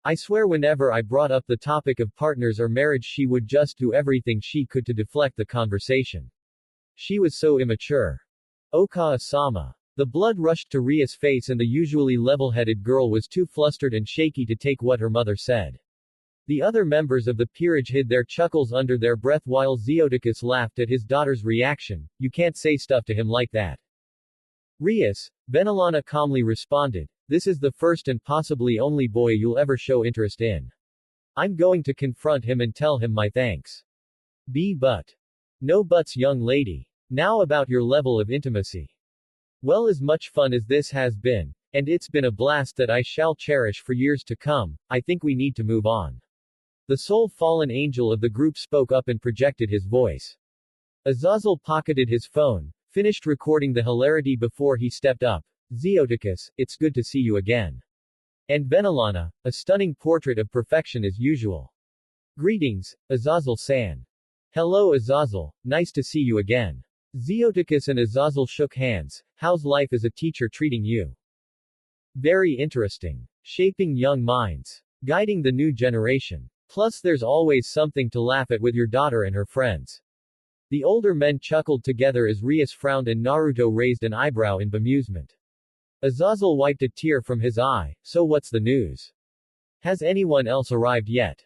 I swear whenever I brought up the topic of partners or marriage she would just do everything she could to deflect the conversation. She was so immature. Okawa-sama. The blood rushed to Ria's face and the usually level-headed girl was too flustered and shaky to take what her mother said. The other members of the peerage hid their chuckles under their breath while Zeoticus laughed at his daughter's reaction. You can't say stuff to him like that. Rias, Benalana calmly responded, this is the first and possibly only boy you'll ever show interest in. I'm going to confront him and tell him my thanks. But. No buts young lady. Now about your level of intimacy. Well, as much fun as this has been, and it's been a blast that I shall cherish for years to come, I think we need to move on. The sole fallen angel of the group spoke up and projected his voice. Azazel pocketed his phone, finished recording the hilarity before he stepped up. Zeoticus, it's good to see you again. And Benalana, a stunning portrait of perfection as usual. Greetings, Azazel-san. Hello Azazel, nice to see you again. Zeoticus and Azazel shook hands. How's life as a teacher treating you? Very interesting. Shaping young minds. Guiding the new generation. Plus there's always something to laugh at with your daughter and her friends. The older men chuckled together as Rias frowned and Naruto raised an eyebrow in bemusement. Azazel wiped a tear from his eye. So what's the news? Has anyone else arrived yet?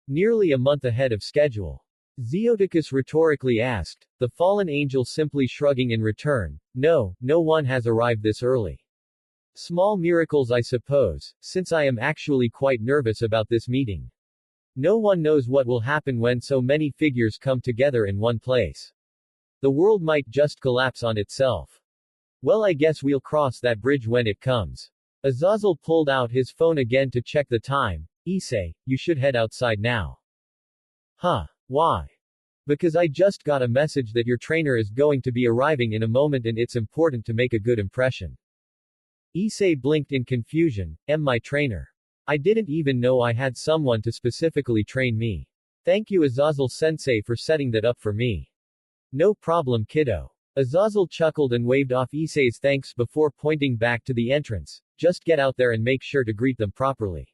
Nearly a month ahead of schedule. Zeoticus rhetorically asked, the fallen angel simply shrugging in return, no one has arrived this early. Small miracles I suppose, since I am actually quite nervous about this meeting. No one knows what will happen when so many figures come together in one place. The world might just collapse on itself. Well, I guess we'll cross that bridge when it comes. Azazel pulled out his phone again to check the time. Issei, you should head outside now. Huh. Why? Because I just got a message that your trainer is going to be arriving in a moment and it's important to make a good impression. Issei blinked in confusion. My trainer. I didn't even know I had someone to specifically train me. Thank you Azazel-sensei for setting that up for me. No problem kiddo. Azazel chuckled and waved off Issei's thanks before pointing back to the entrance. Just get out there and make sure to greet them properly.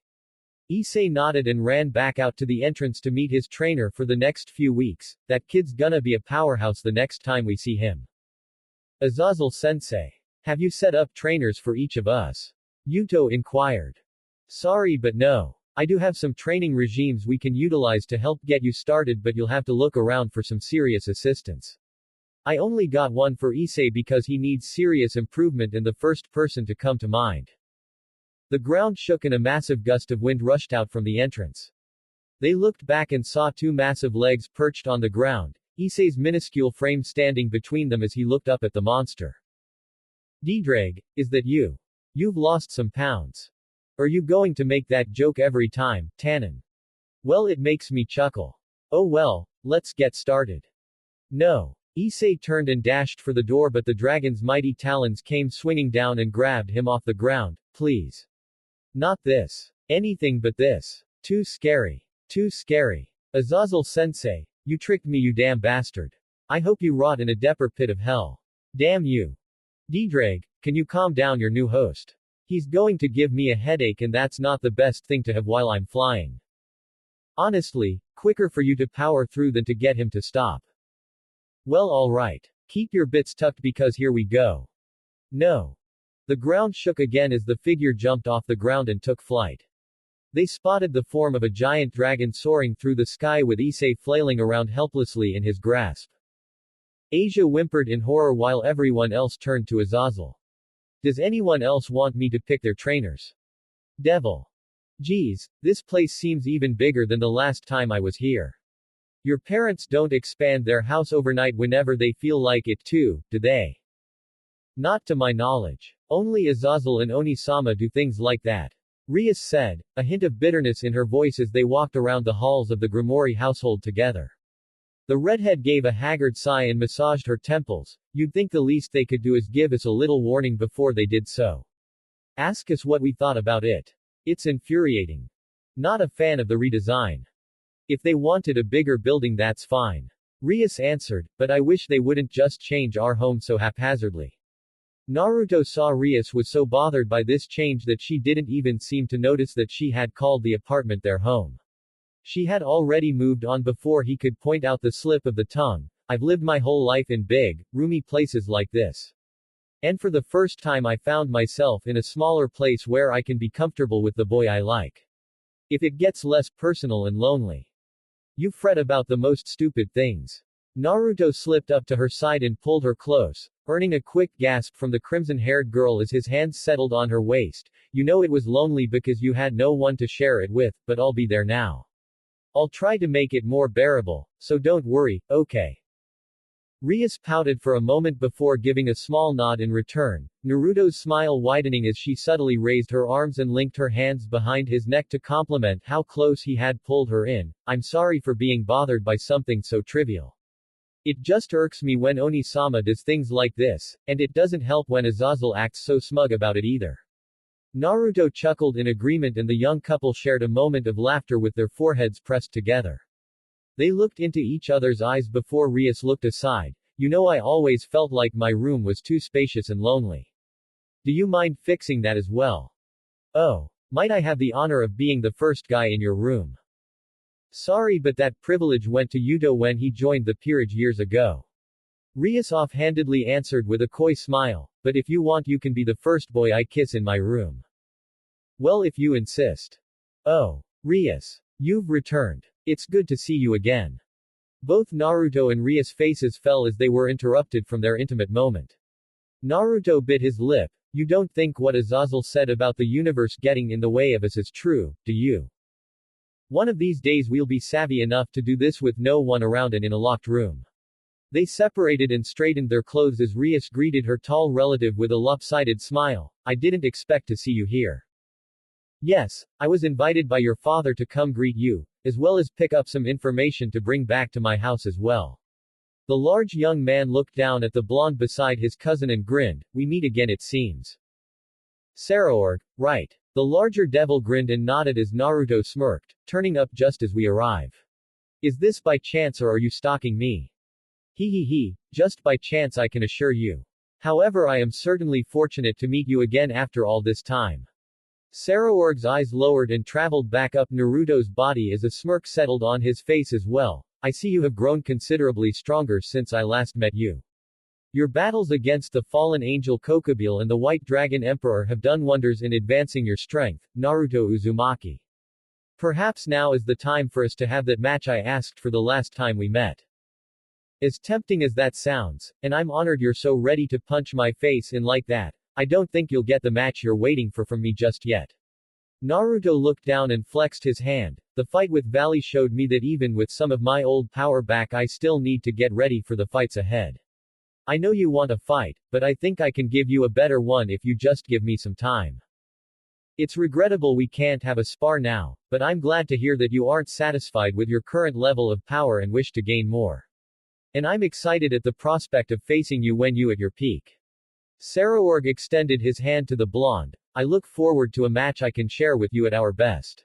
Issei nodded and ran back out to the entrance to meet his trainer for the next few weeks. That kid's gonna be a powerhouse the next time we see him. Azazel-sensei. Have you set up trainers for each of us? Yuto inquired. Sorry but no. I do have some training regimes we can utilize to help get you started but you'll have to look around for some serious assistance. I only got one for Issei because he needs serious improvement and the first person to come to mind. The ground shook and a massive gust of wind rushed out from the entrance. They looked back and saw two massive legs perched on the ground, Issei's minuscule frame standing between them as he looked up at the monster. "Drag, is that you? You've lost some pounds. Are you going to make that joke every time, Tannen? Well, it makes me chuckle. Oh well, let's get started." "No." Issei turned and dashed for the door, but the dragon's mighty talons came swinging down and grabbed him off the ground. "Please. Not this. Anything but this. Too scary. Too scary. Azazel sensei, you tricked me, you damn bastard. I hope you rot in a depper pit of hell. Damn you. Drag, can you calm down your new host? He's going to give me a headache, and that's not the best thing to have while I'm flying. Honestly, quicker for you to power through than to get him to stop." "Well, alright. Keep your bits tucked because here we go." "No." The ground shook again as the figure jumped off the ground and took flight. They spotted the form of a giant dragon soaring through the sky with Issei flailing around helplessly in his grasp. Asia whimpered in horror while everyone else turned to Azazel. "Does anyone else want me to pick their trainers? Devil. Geez, this place seems even bigger than the last time I was here. Your parents don't expand their house overnight whenever they feel like it too, do they?" "Not to my knowledge. Only Azazel and Oni-sama do things like that," Rias said, a hint of bitterness in her voice as they walked around the halls of the Gremory household together. The redhead gave a haggard sigh and massaged her temples. "You'd think the least they could do is give us a little warning before they did so. Ask us what we thought about it. It's infuriating. Not a fan of the redesign. If they wanted a bigger building, that's fine," Rias answered, "but I wish they wouldn't just change our home so haphazardly." Naruto saw Rias was so bothered by this change that she didn't even seem to notice that she had called the apartment their home. She had already moved on before he could point out the slip of the tongue. "I've lived my whole life in big, roomy places like this. And for the first time I found myself in a smaller place where I can be comfortable with the boy I like. If it gets less personal and lonely. You fret about the most stupid things." Naruto slipped up to her side and pulled her close, earning a quick gasp from the crimson-haired girl as his hands settled on her waist. "You know it was lonely because you had no one to share it with, but I'll be there now. I'll try to make it more bearable, so don't worry, okay?" Rias pouted for a moment before giving a small nod in return, Naruto's smile widening as she subtly raised her arms and linked her hands behind his neck to compliment how close he had pulled her in. "I'm sorry for being bothered by something so trivial. It just irks me when Oni-sama does things like this, and it doesn't help when Azazel acts so smug about it either." Naruto chuckled in agreement and the young couple shared a moment of laughter with their foreheads pressed together. They looked into each other's eyes before Rias looked aside. "You know, I always felt like my room was too spacious and lonely. Do you mind fixing that as well? Oh. Might I have the honor of being the first guy in your room? Sorry, but that privilege went to Yuto when he joined the peerage years ago." Rias offhandedly answered with a coy smile, "But if you want, you can be the first boy I kiss in my room." "Well, if you insist." "Oh. Rias. You've returned. It's good to see you again." Both Naruto and Rias' faces fell as they were interrupted from their intimate moment. Naruto bit his lip. "You don't think what Azazel said about the universe getting in the way of us is true, do you? One of these days we'll be savvy enough to do this with no one around and in a locked room." They separated and straightened their clothes as Rias greeted her tall relative with a lopsided smile. "I didn't expect to see you here." "Yes, I was invited by your father to come greet you, as well as pick up some information to bring back to my house as well." The large young man looked down at the blonde beside his cousin and grinned. "We meet again, it seems." "Saraorg, right." The larger devil grinned and nodded as Naruto smirked, "Turning up just as we arrive. Is this by chance or are you stalking me?" He, just by chance, I can assure you. However, I am certainly fortunate to meet you again after all this time." Saraorg's eyes lowered and traveled back up Naruto's body as a smirk settled on his face as well. "I see you have grown considerably stronger since I last met you. Your battles against the fallen angel Kokobile and the White Dragon Emperor have done wonders in advancing your strength, Naruto Uzumaki. Perhaps now is the time for us to have that match I asked for the last time we met. As tempting as that sounds, and I'm honored you're so ready to punch my face in like that, I don't think you'll get the match you're waiting for from me just yet." Naruto looked down and flexed his hand. The fight with Valley showed me that even with some of my old power back I still need to get ready for the fights ahead. I know you want a fight, but I think I can give you a better one if you just give me some time. It's regrettable we can't have a spar now, but I'm glad to hear that you aren't satisfied with your current level of power and wish to gain more. And I'm excited at the prospect of facing you when you at your peak. Saraorg extended his hand to the blonde. I look forward to a match I can share with you at our best.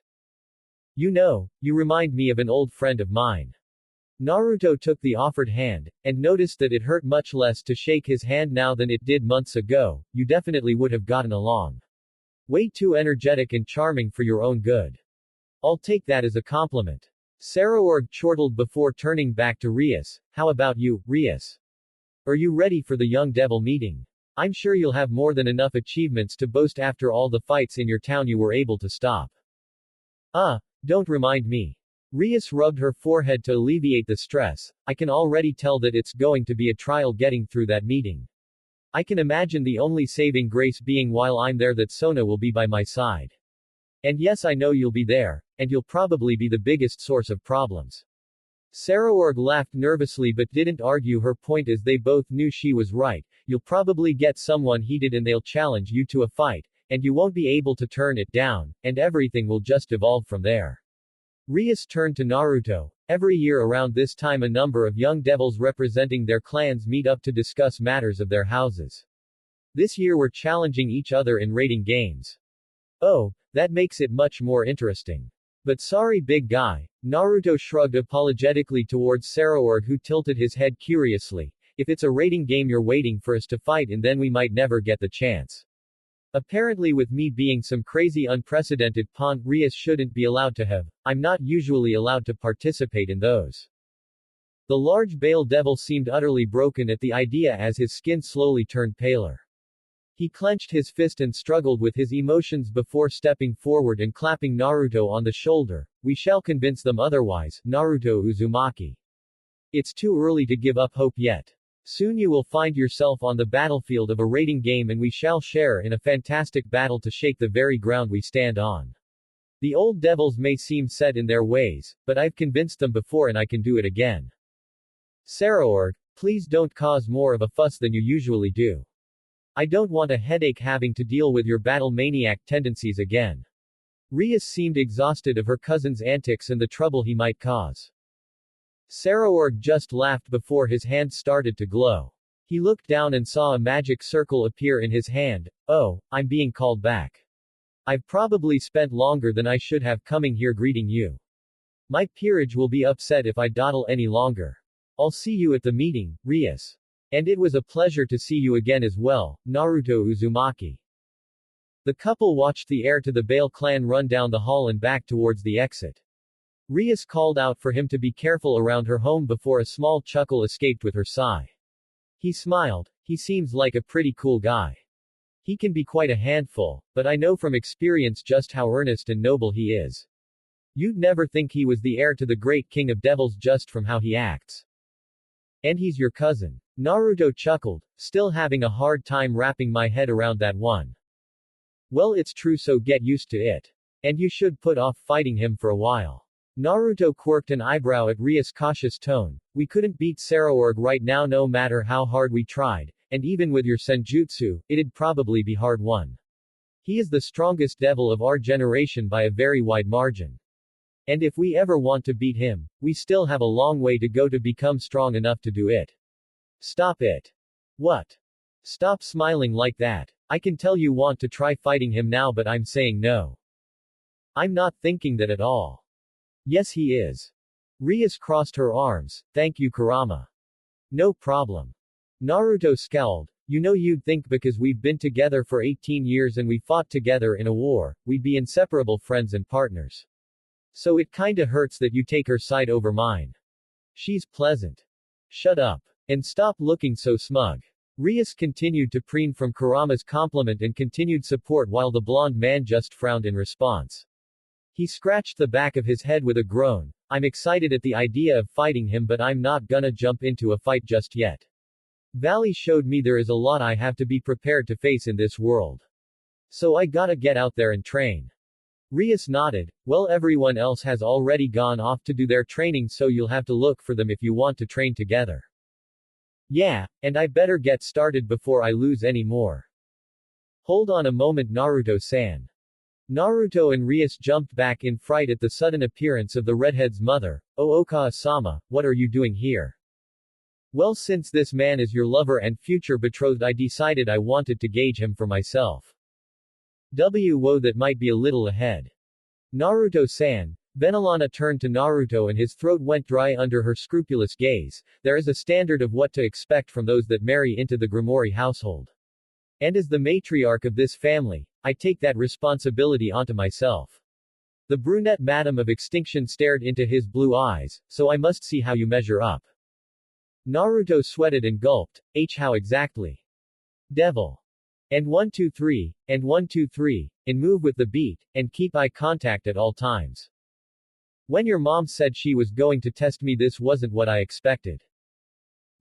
You know, you remind me of an old friend of mine. Naruto took the offered hand, and noticed that it hurt much less to shake his hand now than it did months ago. You definitely would have gotten along. Way too energetic and charming for your own good. I'll take that as a compliment. Saraorg chortled before turning back to Rias. How about you, Rias? Are you ready for the young devil meeting? I'm sure you'll have more than enough achievements to boast after all the fights in your town you were able to stop. Don't remind me. Rias rubbed her forehead to alleviate the stress. I can already tell that it's going to be a trial getting through that meeting. I can imagine the only saving grace being while I'm there that Sona will be by my side. And yes, I know you'll be there, and you'll probably be the biggest source of problems. Saraorg laughed nervously but didn't argue her point as they both knew she was right. You'll probably get someone heated and they'll challenge you to a fight, and you won't be able to turn it down, and everything will just evolve from there. Rias turned to Naruto. Every year around this time a number of young devils representing their clans meet up to discuss matters of their houses. This year we're challenging each other in rating games. Oh, that makes it much more interesting. But sorry big guy. Naruto shrugged apologetically towards Saraorg who tilted his head curiously. If it's a rating game you're waiting for us to fight in then we might never get the chance. Apparently with me being some crazy unprecedented pawn, Rias shouldn't be allowed to have. I'm not usually allowed to participate in those. The large Bale Devil seemed utterly broken at the idea as his skin slowly turned paler. He clenched his fist and struggled with his emotions before stepping forward and clapping Naruto on the shoulder. We shall convince them otherwise, Naruto Uzumaki. It's too early to give up hope yet. Soon you will find yourself on the battlefield of a rating game and we shall share in a fantastic battle to shake the very ground we stand on. The old devils may seem set in their ways, but I've convinced them before and I can do it again. Saraorg, please don't cause more of a fuss than you usually do. I don't want a headache having to deal with your battle maniac tendencies again. Rias seemed exhausted of her cousin's antics and the trouble he might cause. Saraorg just laughed before his hand started to glow. He looked down and saw a magic circle appear in his hand. Oh, I'm being called back. I've probably spent longer than I should have coming here greeting you. My peerage will be upset if I dawdle any longer. I'll see you at the meeting, Rias. And it was a pleasure to see you again as well, Naruto Uzumaki. The couple watched the heir to the Bale clan run down the hall and back towards the exit. Rias called out for him to be careful around her home before a small chuckle escaped with her sigh. He smiled. He seems like a pretty cool guy. He can be quite a handful, but I know from experience just how earnest and noble he is. You'd never think he was the heir to the great king of devils just from how he acts. And he's your cousin. Naruto chuckled, still having a hard time wrapping my head around that one. Well, it's true, so get used to it. And you should put off fighting him for a while. Naruto quirked an eyebrow at Rias' cautious tone. We couldn't beat Saraorg right now no matter how hard we tried, and even with your senjutsu, it'd probably be hard won. He is the strongest devil of our generation by a very wide margin. And if we ever want to beat him, we still have a long way to go to become strong enough to do it. Stop it. What? Stop smiling like that. I can tell you want to try fighting him now, but I'm saying no. I'm not thinking that at all. Yes, he is. Rias crossed her arms. Thank you, Kurama. No problem. Naruto scowled. You know, you'd think because we've been together for 18 years and we fought together in a war, we'd be inseparable friends and partners. So it kinda hurts that you take her side over mine. She's pleasant. Shut up. And stop looking so smug. Rias continued to preen from Kurama's compliment and continued support while the blonde man just frowned in response. He scratched the back of his head with a groan. I'm excited at the idea of fighting him, but I'm not gonna jump into a fight just yet. Valley showed me there is a lot I have to be prepared to face in this world. So I gotta get out there and train. Rias nodded. Well, everyone else has already gone off to do their training, so you'll have to look for them if you want to train together. Yeah, and I better get started before I lose any more. Hold on a moment, Naruto-san. Naruto and Rias jumped back in fright at the sudden appearance of the redhead's mother. Oh, Okawa-sama, what are you doing here? Well, since this man is your lover and future betrothed, I decided I wanted to gauge him for myself. Whoa, that might be a little ahead. Naruto-san. Benalana turned to Naruto and his throat went dry under her scrupulous gaze. There is a standard of what to expect from those that marry into the Gremory household. And as the matriarch of this family, I take that responsibility onto myself. The brunette Madam of Extinction stared into his blue eyes, so I must see how you measure up. Naruto sweated and gulped. How exactly? Devil. And 1 2 3, and 1 2 3, and move with the beat, and keep eye contact at all times. When your mom said she was going to test me, this wasn't what I expected.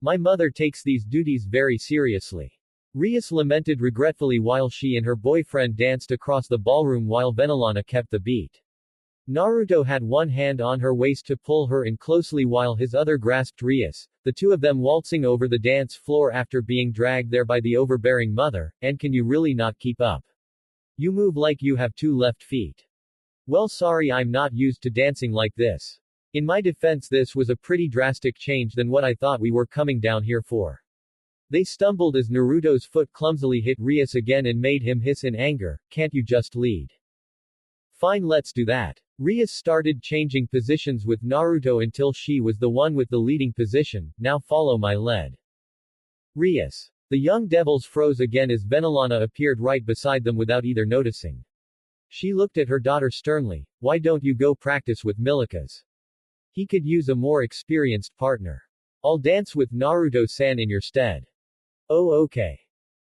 My mother takes these duties very seriously. Rias lamented regretfully while she and her boyfriend danced across the ballroom while Benalana kept the beat. Naruto had one hand on her waist to pull her in closely while his other grasped Rias, the two of them waltzing over the dance floor after being dragged there by the overbearing mother. And can you really not keep up? You move like you have two left feet. Well, sorry, I'm not used to dancing like this. In my defense, this was a pretty drastic change than what I thought we were coming down here for. They stumbled as Naruto's foot clumsily hit Rias again and made him hiss in anger. Can't you just lead? Fine, let's do that. Rias started changing positions with Naruto until she was the one with the leading position. Now follow my lead. Rias. The young devils froze again as Benalana appeared right beside them without either noticing. She looked at her daughter sternly. Why don't you go practice with Milikas? He could use a more experienced partner. I'll dance with Naruto-san in your stead. Oh, okay.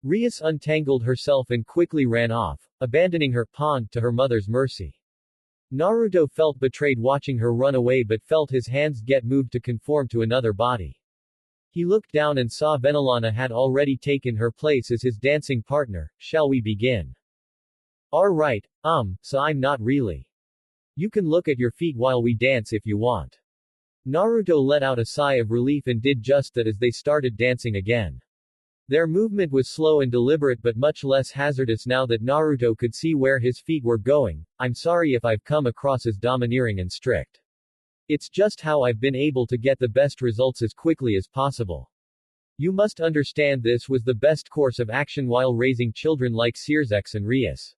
Rias untangled herself and quickly ran off, abandoning her pawn to her mother's mercy. Naruto felt betrayed watching her run away but felt his hands get moved to conform to another body. He looked down and saw Benalana had already taken her place as his dancing partner. Shall we begin? Alright, so I'm not really. You can look at your feet while we dance if you want. Naruto let out a sigh of relief and did just that as they started dancing again. Their movement was slow and deliberate but much less hazardous now that Naruto could see where his feet were going. I'm sorry if I've come across as domineering and strict. It's just how I've been able to get the best results as quickly as possible. You must understand this was the best course of action while raising children like Sirzex and Rias.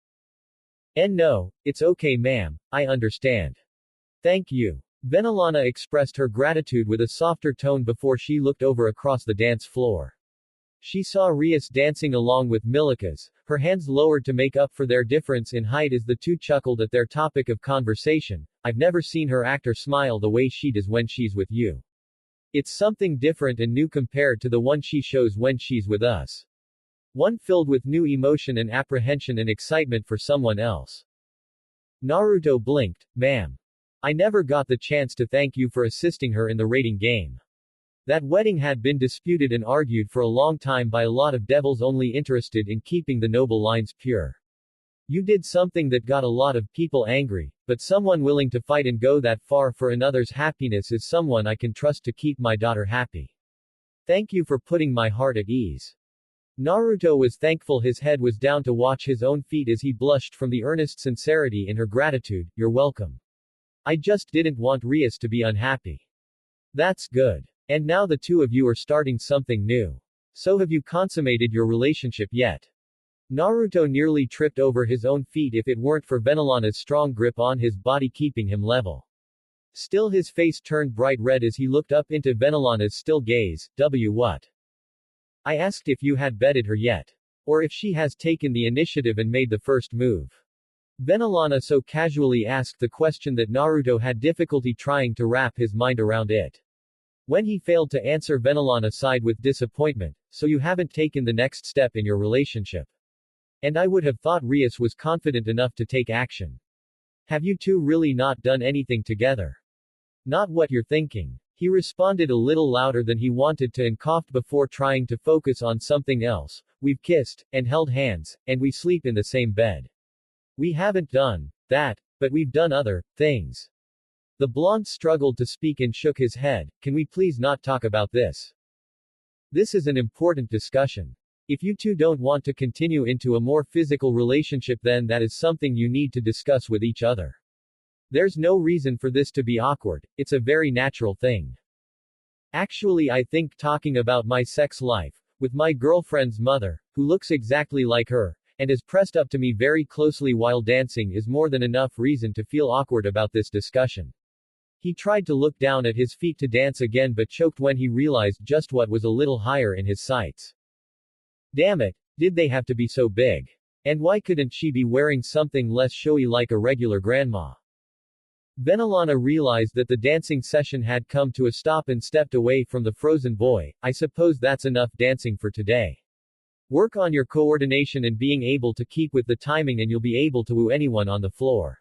And no, it's okay ma'am, I understand. Thank you. Benalana expressed her gratitude with a softer tone before she looked over across the dance floor. She saw Rias dancing along with Milikas, her hands lowered to make up for their difference in height as the two chuckled at their topic of conversation. I've never seen her act or smile the way she does when she's with you. It's something different and new compared to the one she shows when she's with us. One filled with new emotion and apprehension and excitement for someone else. Naruto blinked. Ma'am. I never got the chance to thank you for assisting her in the raiding game. That wedding had been disputed and argued for a long time by a lot of devils only interested in keeping the noble lines pure. You did something that got a lot of people angry, but someone willing to fight and go that far for another's happiness is someone I can trust to keep my daughter happy. Thank you for putting my heart at ease. Naruto was thankful his head was down to watch his own feet as he blushed from the earnest sincerity in her gratitude. You're welcome. I just didn't want Rias to be unhappy. That's good. And now the two of you are starting something new. So have you consummated your relationship yet? Naruto nearly tripped over his own feet if it weren't for Benalana's strong grip on his body keeping him level. Still his face turned bright red as he looked up into Benalana's still gaze. What? I asked if you had bedded her yet. Or if she has taken the initiative and made the first move. Benalana so casually asked the question that Naruto had difficulty trying to wrap his mind around it. When he failed to answer, Benalana sighed with disappointment. So you haven't taken the next step in your relationship. And I would have thought Rias was confident enough to take action. Have you two really not done anything together? Not what you're thinking. He responded a little louder than he wanted to and coughed before trying to focus on something else. We've kissed, and held hands, and we sleep in the same bed. We haven't done that. But we've done other things. The blonde struggled to speak and shook his head. Can we please not talk about this? This is an important discussion. If you two don't want to continue into a more physical relationship, then that is something you need to discuss with each other. There's no reason for this to be awkward, it's a very natural thing. Actually, I think talking about my sex life, with my girlfriend's mother, who looks exactly like her, and is pressed up to me very closely while dancing, is more than enough reason to feel awkward about this discussion. He tried to look down at his feet to dance again but choked when he realized just what was a little higher in his sights. Damn it, did they have to be so big? And why couldn't she be wearing something less showy like a regular grandma? Venelana realized that the dancing session had come to a stop and stepped away from the frozen boy. I suppose that's enough dancing for today. Work on your coordination and being able to keep with the timing and you'll be able to woo anyone on the floor.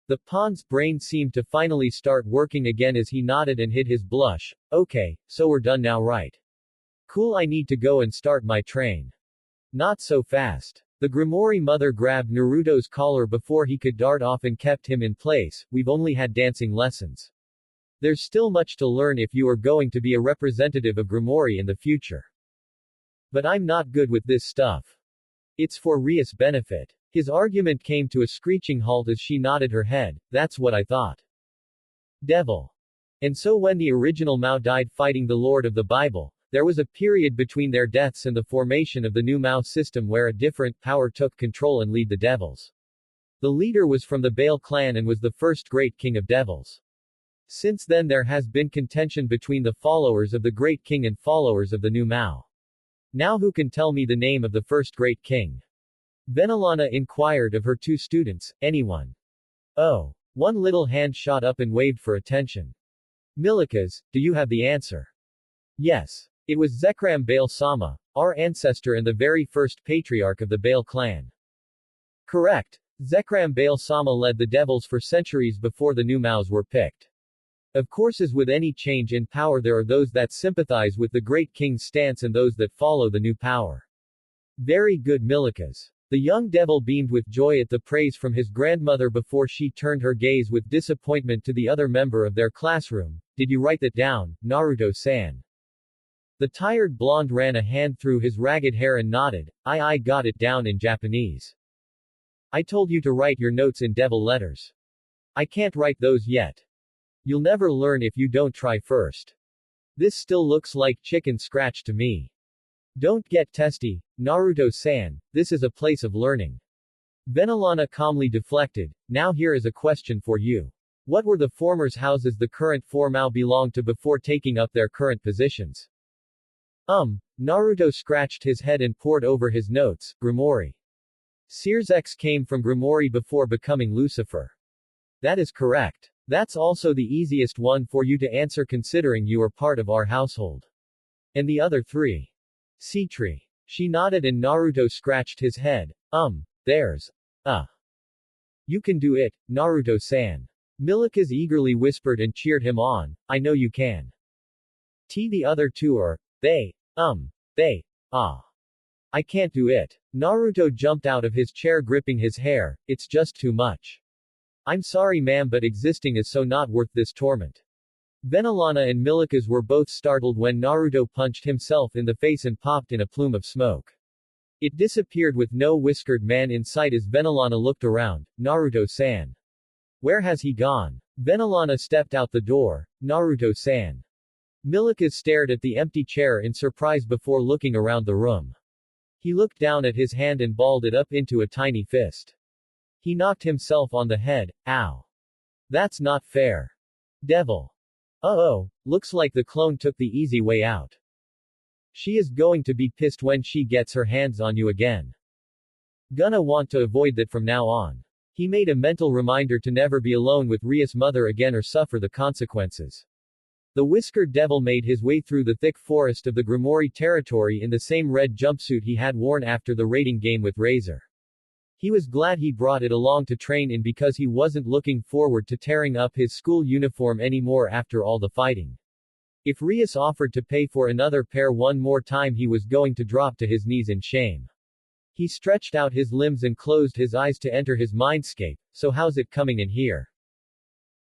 The pawn's brain seemed to finally start working again as he nodded and hid his blush. Okay, so we're done now, right? Cool, I need to go and start my train. Not so fast. The Gremory mother grabbed Naruto's collar before he could dart off and kept him in place. We've only had dancing lessons. There's still much to learn if you are going to be a representative of Gremory in the future. But I'm not good with this stuff. It's for Rias' benefit. His argument came to a screeching halt as she nodded her head. That's what I thought. Devil. And so when the original Mao died fighting the Lord of the Bible, there was a period between their deaths and the formation of the new Mao system where a different power took control and lead the devils. The leader was from the Baal clan and was the first great king of devils. Since then there has been contention between the followers of the great king and followers of the new Mao. Now who can tell me the name of the first great king? Venelana inquired of her two students. Anyone? Oh. One little hand shot up and waved for attention. Milikas, do you have the answer? Yes. It was Zekram Baal-sama, our ancestor and the very first patriarch of the Baal clan. Correct. Zekram Baal-sama led the devils for centuries before the new Maos were picked. Of course, as with any change in power, there are those that sympathize with the great king's stance and those that follow the new power. Very good, Milikas. The young devil beamed with joy at the praise from his grandmother before she turned her gaze with disappointment to the other member of their classroom. Did you write that down, Naruto-san? The tired blonde ran a hand through his ragged hair and nodded. I got it down in Japanese. I told you to write your notes in devil letters. I can't write those yet. You'll never learn if you don't try first. This still looks like chicken scratch to me. Don't get testy, Naruto-san, this is a place of learning. Venelana calmly deflected. Now here is a question for you. What were the former's houses the current four Mao belonged to before taking up their current positions? Naruto scratched his head and pored over his notes. Gremory. Sears came from Gremory before becoming Lucifer. That is correct. That's also the easiest one for you to answer considering you are part of our household. And the other three? Citri. She nodded and Naruto scratched his head. There's. You can do it, Naruto-san. Milikas eagerly whispered and cheered him on. I know you can. The other two are. I can't do it. Naruto jumped out of his chair gripping his hair. It's just too much. I'm sorry ma'am, but existing is so not worth this torment. Venelana and Milikas were both startled when Naruto punched himself in the face and popped in a plume of smoke. It disappeared with no whiskered man in sight as Venelana looked around. Naruto-san. Where has he gone? Venelana stepped out the door. Naruto-san. Milikas stared at the empty chair in surprise before looking around the room. He looked down at his hand and balled it up into a tiny fist. He knocked himself on the head. Ow. That's not fair. Devil. Looks like the clone took the easy way out. She is going to be pissed when she gets her hands on you again. Gonna want to avoid that from now on. He made a mental reminder to never be alone with Rias' mother again or suffer the consequences. The whiskered devil made his way through the thick forest of the Gremory territory in the same red jumpsuit he had worn after the raiding game with Razor. He was glad he brought it along to train in because he wasn't looking forward to tearing up his school uniform anymore after all the fighting. If Rias offered to pay for another pair one more time, he was going to drop to his knees in shame. He stretched out his limbs and closed his eyes to enter his mindscape. So how's it coming in here?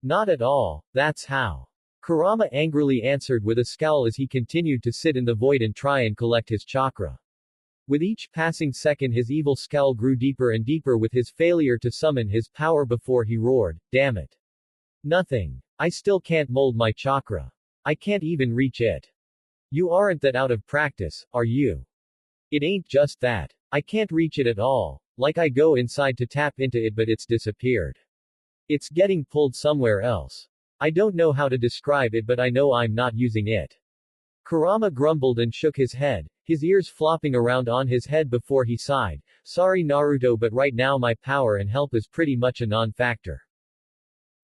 Not at all, that's how. Kurama angrily answered with a scowl as he continued to sit in the void and try and collect his chakra. With each passing second his evil scowl grew deeper and deeper with his failure to summon his power before he roared, damn it. Nothing. I still can't mold my chakra. I can't even reach it. You aren't that out of practice, are you? It ain't just that. I can't reach it at all. Like I go inside to tap into it but it's disappeared. It's getting pulled somewhere else. I don't know how to describe it but I know I'm not using it. Kurama grumbled and shook his head, his ears flopping around on his head before he sighed, sorry Naruto but right now my power and help is pretty much a non-factor.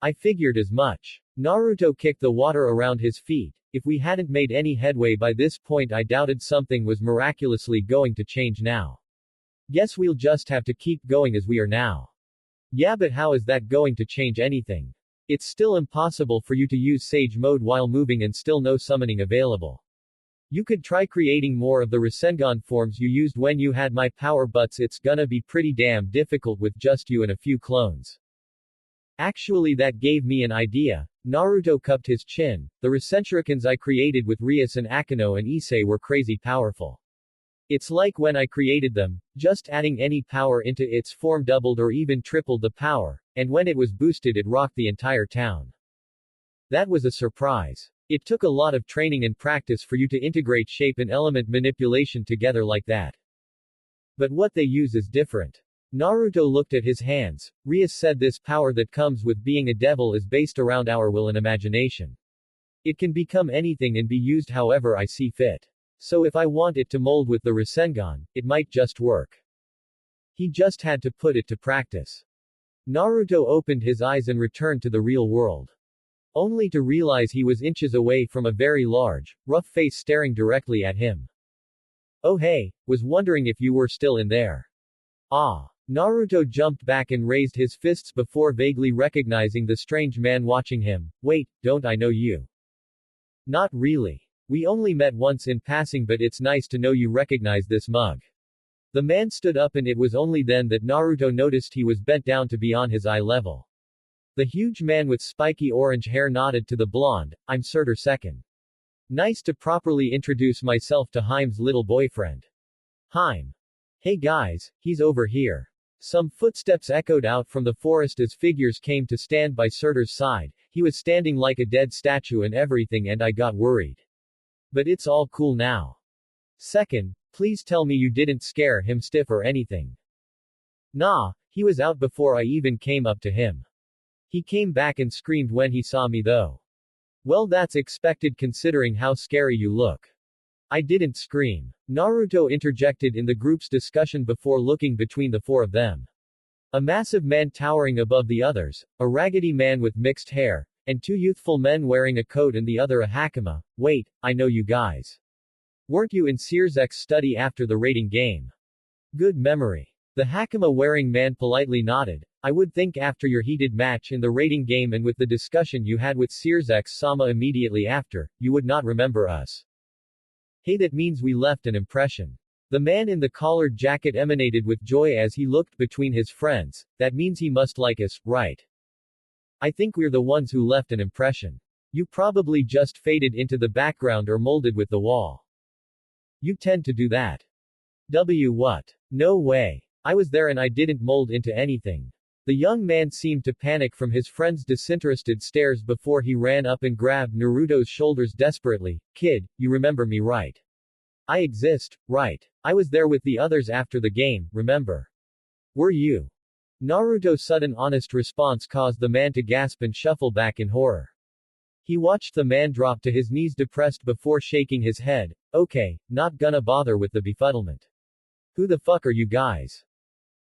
I figured as much. Naruto kicked the water around his feet. If we hadn't made any headway by this point I doubted something was miraculously going to change now. Guess we'll just have to keep going as we are now. Yeah but how is that going to change anything? It's still impossible for you to use Sage mode while moving and still no summoning available. You could try creating more of the Rasengan forms you used when you had my power but it's gonna be pretty damn difficult with just you and a few clones. Actually that gave me an idea. Naruto cupped his chin. The Rasenshurikens I created with Rias and Akeno and Issei were crazy powerful. It's like when I created them, just adding any power into its form doubled or even tripled the power, and when it was boosted it rocked the entire town. That was a surprise. It took a lot of training and practice for you to integrate shape and element manipulation together like that. But what they use is different. Naruto looked at his hands. Rias said this power that comes with being a devil is based around our will and imagination. It can become anything and be used however I see fit. So if I want it to mold with the Rasengan, it might just work. He just had to put it to practice. Naruto opened his eyes and returned to the real world. Only to realize he was inches away from a very large, rough face staring directly at him. Oh hey, was wondering if you were still in there. Ah. Naruto jumped back and raised his fists before vaguely recognizing the strange man watching him. Wait, don't I know you? Not really. We only met once in passing but it's nice to know you recognize this mug. The man stood up and it was only then that Naruto noticed he was bent down to be on his eye level. The huge man with spiky orange hair nodded to the blonde, I'm Surtur II. Nice to properly introduce myself to Haim's little boyfriend. Haim. Hey guys, he's over here. Some footsteps echoed out from the forest as figures came to stand by Surtur's side. He was standing like a dead statue and everything and I got worried. But it's all cool now. Second, please tell me you didn't scare him stiff or anything. Nah, he was out before I even came up to him. He came back and screamed when he saw me though. Well that's expected considering how scary you look. I didn't scream. Naruto interjected in the group's discussion before looking between the four of them. A massive man towering above the others, a raggedy man with mixed hair, and two youthful men wearing a coat and the other a hakama. Wait, I know you guys. Weren't you in Searzek's study after the raiding game? Good memory. The hakama wearing man politely nodded. I would think after your heated match in the raiding game and with the discussion you had with Searzek-sama immediately after, you would not remember us. Hey that means we left an impression. The man in the collared jacket emanated with joy as he looked between his friends. That means he must like us, right? I think we're the ones who left an impression. You probably just faded into the background or molded with the wall. You tend to do that. What? No way. I was there and I didn't mold into anything. The young man seemed to panic from his friend's disinterested stares before he ran up and grabbed Naruto's shoulders desperately. Kid, you remember me right? I exist, right? I was there with the others after the game, remember? Were you? Naruto's sudden honest response caused the man to gasp and shuffle back in horror. He watched the man drop to his knees depressed before shaking his head. Okay, not gonna bother with the befuddlement. Who the fuck are you guys?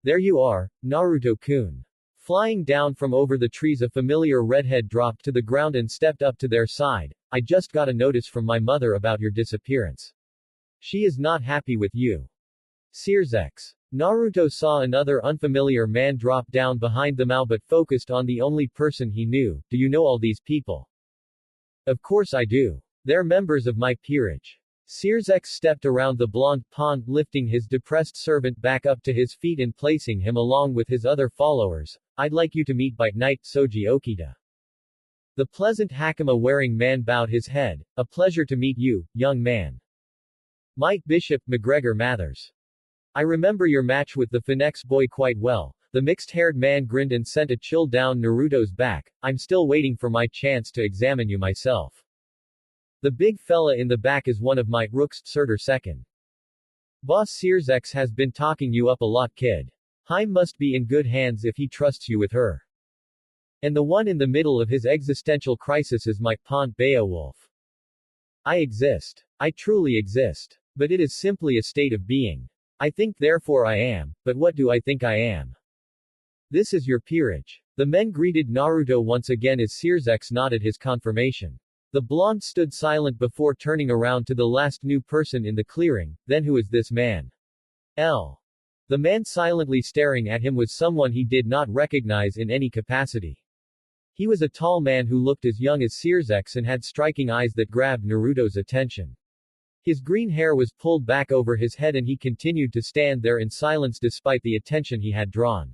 There you are, Naruto-kun. Flying down from over the trees a familiar redhead dropped to the ground and stepped up to their side. I just got a notice from my mother about your disappearance. She is not happy with you. Searzek's. Naruto saw another unfamiliar man drop down behind them all but focused on the only person he knew. Do you know all these people? Of course I do. They're members of my peerage. Searsex stepped around the blonde pawn, lifting his depressed servant back up to his feet and placing him along with his other followers. I'd like you to meet by Knight Soji Okita. The pleasant hakama-wearing man bowed his head. A pleasure to meet you, young man. Might Bishop McGregor Mathers. I remember your match with the Phoenix boy quite well. The mixed-haired man grinned and sent a chill down Naruto's back. I'm still waiting for my chance to examine you myself. The big fella in the back is one of my rooks, Surtur second. Boss Searsex has been talking you up a lot, kid. Heim must be in good hands if he trusts you with her. And the one in the middle of his existential crisis is my pawn, Beowulf. I exist. I truly exist. But it is simply a state of being. I think therefore I am, but what do I think I am? This is your peerage. The men greeted Naruto once again as Searsex nodded his confirmation. The blonde stood silent before turning around to the last new person in the clearing. Then who is this man? The man silently staring at him was someone he did not recognize in any capacity. He was a tall man who looked as young as Searsex and had striking eyes that grabbed Naruto's attention. His green hair was pulled back over his head and he continued to stand there in silence despite the attention he had drawn.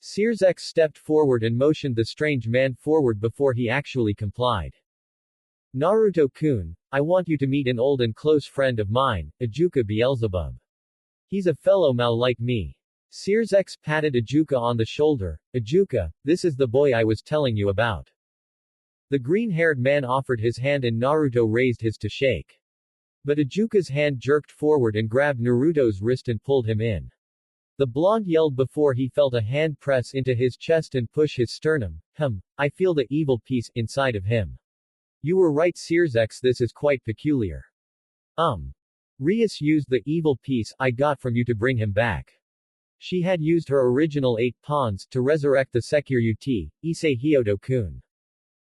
Searsex stepped forward and motioned the strange man forward before he actually complied. Naruto-kun, I want you to meet an old and close friend of mine, Ajuka Beelzebub. He's a fellow Mal like me. Searsex patted Ajuka on the shoulder. Ajuka, this is the boy I was telling you about. The green-haired man offered his hand and Naruto raised his to shake. But Ajuka's hand jerked forward and grabbed Naruto's wrist and pulled him in. The blonde yelled before he felt a hand press into his chest and push his sternum. I feel the evil piece inside of him. You were right, Searsex, this is quite peculiar. Rias used the evil piece I got from you to bring him back. She had used her original 8 pawns to resurrect the Sekyurut, Issei Hyodo-kun.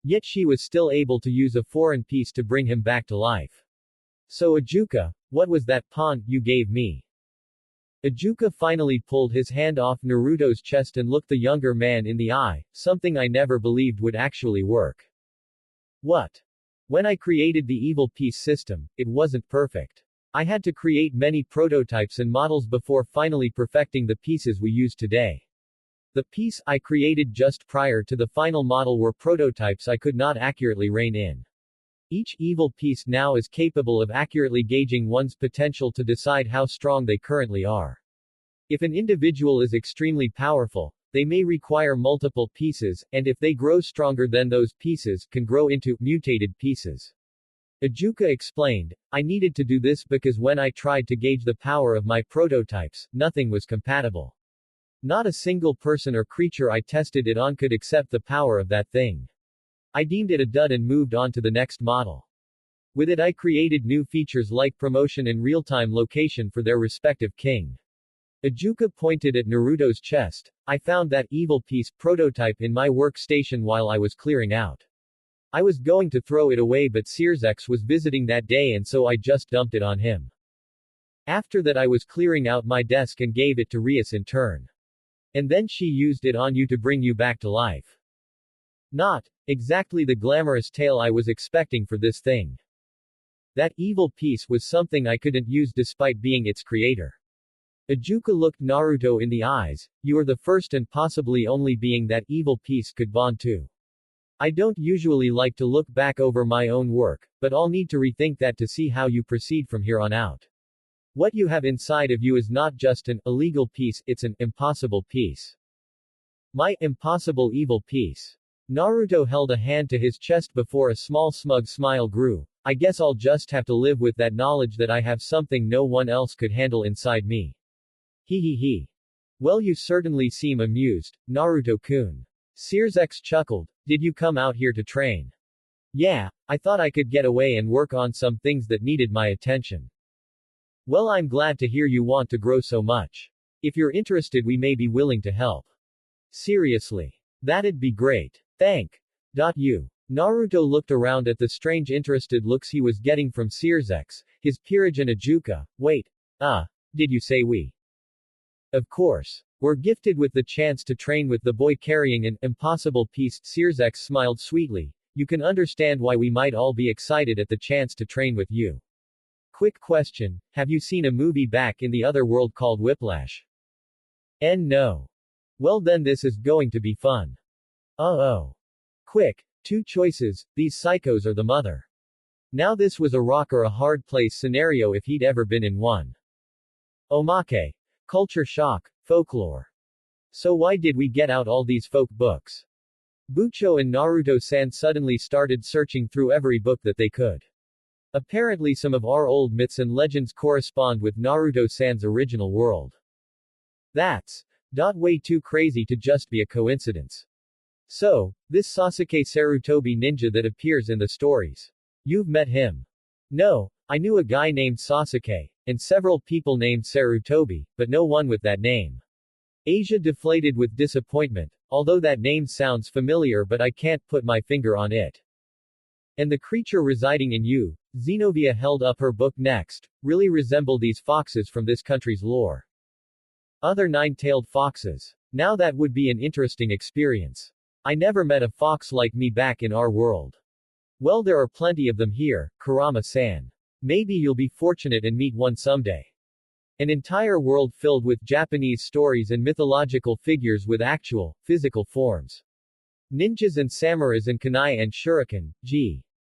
Yet she was still able to use a foreign piece to bring him back to life. So Ajuka, what was that pawn you gave me? Ajuka finally pulled his hand off Naruto's chest and looked the younger man in the eye, something I never believed would actually work. What? When I created the evil piece system, it wasn't perfect. I had to create many prototypes and models before finally perfecting the pieces we use today. The piece I created just prior to the final model were prototypes I could not accurately rein in. Each evil piece now is capable of accurately gauging one's potential to decide how strong they currently are. If an individual is extremely powerful, they may require multiple pieces, and if they grow stronger than those pieces, can grow into mutated pieces. Ajuka explained, I needed to do this because when I tried to gauge the power of my prototypes, nothing was compatible. Not a single person or creature I tested it on could accept the power of that thing. I deemed it a dud and moved on to the next model. With it I created new features like promotion and real-time location for their respective king. Ajuka pointed at Naruto's chest. I found that evil piece prototype in my workstation while I was clearing out. I was going to throw it away but Searsex was visiting that day and so I just dumped it on him. After that I was clearing out my desk and gave it to Rias in turn. And then she used it on you to bring you back to life. Not exactly the glamorous tale I was expecting for this thing. That evil piece was something I couldn't use despite being its creator. Ajuka looked Naruto in the eyes. You are the first and possibly only being that evil piece could bond to. I don't usually like to look back over my own work, but I'll need to rethink that to see how you proceed from here on out. What you have inside of you is not just an illegal piece, it's an impossible piece. My impossible evil piece. Naruto held a hand to his chest before a small smug smile grew. I guess I'll just have to live with that knowledge that I have something no one else could handle inside me. He. Well, you certainly seem amused, Naruto-kun. Searsex chuckled. Did you come out here to train? Yeah, I thought I could get away and work on some things that needed my attention. Well, I'm glad to hear you want to grow so much. If you're interested, we may be willing to help. Seriously. That'd be great. Thank you. Naruto looked around at the strange interested looks he was getting from Searsex, his peerage and Ajuka. Wait. Did you say we? Of course. We're gifted with the chance to train with the boy carrying an impossible piece. Searsex smiled sweetly. You can understand why we might all be excited at the chance to train with you. Quick question, have you seen a movie back in the other world called Whiplash? No. Well then this is going to be fun. Oh. Quick, 2 choices, these psychos are the mother. Now this was a rock or a hard place scenario if he'd ever been in one. Omake. Culture shock, folklore. So why did we get out all these folk books? Bucho and Naruto-san suddenly started searching through every book that they could. Apparently some of our old myths and legends correspond with Naruto-san's original world. That's way too crazy to just be a coincidence. So, this Sasuke Sarutobi ninja that appears in the stories. You've met him? No, I knew a guy named Sasuke, and several people named Sarutobi, but no one with that name. Asia deflated with disappointment, although that name sounds familiar but I can't put my finger on it. And the creature residing in you, Zenobia held up her book next, really resemble these foxes from this country's lore. Other 9-tailed foxes. Now that would be an interesting experience. I never met a fox like me back in our world. Well there are plenty of them here, Kurama-san. Maybe you'll be fortunate and meet one someday. An entire world filled with Japanese stories and mythological figures with actual, physical forms. Ninjas and samurais and kunai and shuriken,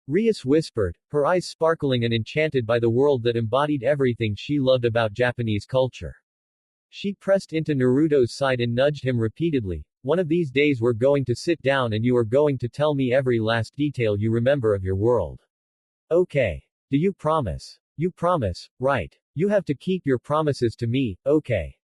Rias whispered, her eyes sparkling and enchanted by the world that embodied everything she loved about Japanese culture. She pressed into Naruto's side and nudged him repeatedly. One of these days we're going to sit down and you are going to tell me every last detail you remember of your world. Okay. Do you promise? You promise, right? You have to keep your promises to me, okay?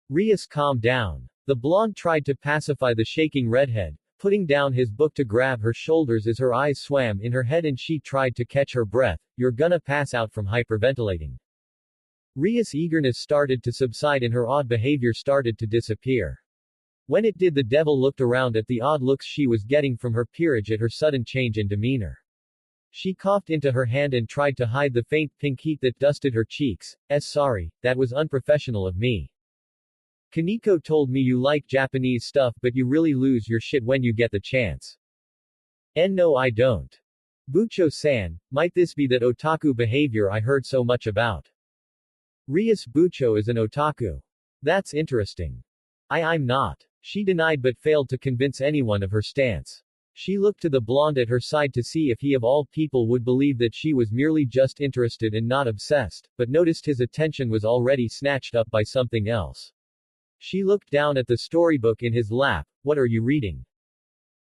Rias calmed down. The blonde tried to pacify the shaking redhead, putting down his book to grab her shoulders as her eyes swam in her head and she tried to catch her breath. You're gonna pass out from hyperventilating. Rias' eagerness started to subside and her odd behavior started to disappear. When it did, the devil looked around at the odd looks she was getting from her peerage at her sudden change in demeanor. She coughed into her hand and tried to hide the faint pink heat that dusted her cheeks. Sorry, that was unprofessional of me. Koneko told me you like Japanese stuff but you really lose your shit when you get the chance. No I don't. Bucho-san, might this be that otaku behavior I heard so much about? Rias Bucho is an otaku. That's interesting. I'm not. She denied but failed to convince anyone of her stance. She looked to the blonde at her side to see if he of all people would believe that she was merely just interested and not obsessed, but noticed his attention was already snatched up by something else. She looked down at the storybook in his lap. What are you reading?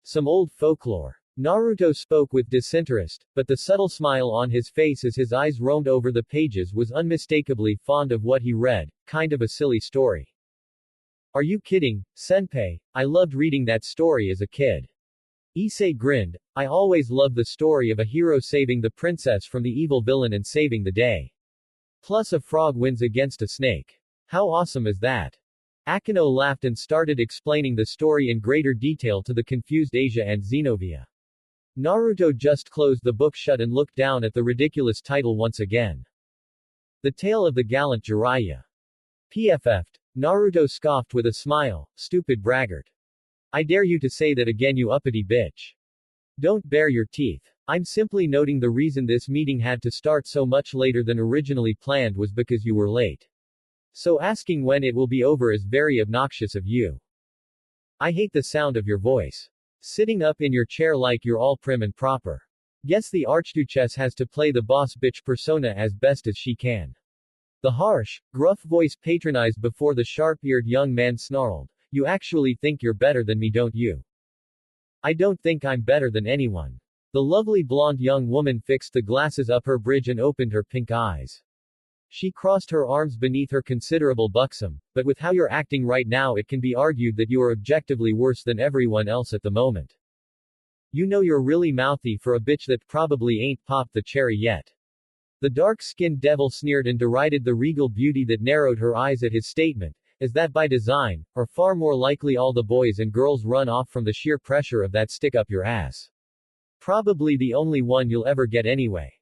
Some old folklore. Naruto spoke with disinterest, but the subtle smile on his face as his eyes roamed over the pages was unmistakably fond of what he read, kind of a silly story. Are you kidding, senpai? I loved reading that story as a kid. Issei grinned. I always loved the story of a hero saving the princess from the evil villain and saving the day. Plus a frog wins against a snake. How awesome is that? Akino laughed and started explaining the story in greater detail to the confused Asia and Zenobia. Naruto just closed the book shut and looked down at the ridiculous title once again. The Tale of the Gallant Jiraiya. PFF'd. Naruto scoffed with a smile, stupid braggart. I dare you to say that again, you uppity bitch. Don't bare your teeth. I'm simply noting the reason this meeting had to start so much later than originally planned was because you were late. So asking when it will be over is very obnoxious of you. I hate the sound of your voice. Sitting up in your chair like you're all prim and proper. Guess the Archduchess has to play the boss bitch persona as best as she can. The harsh, gruff voice patronized before the sharp-eared young man snarled. You actually think you're better than me, don't you? I don't think I'm better than anyone. The lovely blonde young woman fixed the glasses up her bridge and opened her pink eyes. She crossed her arms beneath her considerable buxom, but with how you're acting right now it can be argued that you are objectively worse than everyone else at the moment. You know you're really mouthy for a bitch that probably ain't popped the cherry yet. The dark-skinned devil sneered and derided the regal beauty that narrowed her eyes at his statement. Is that by design, or far more likely all the boys and girls run off from the sheer pressure of that stick up your ass? Probably the only one you'll ever get anyway.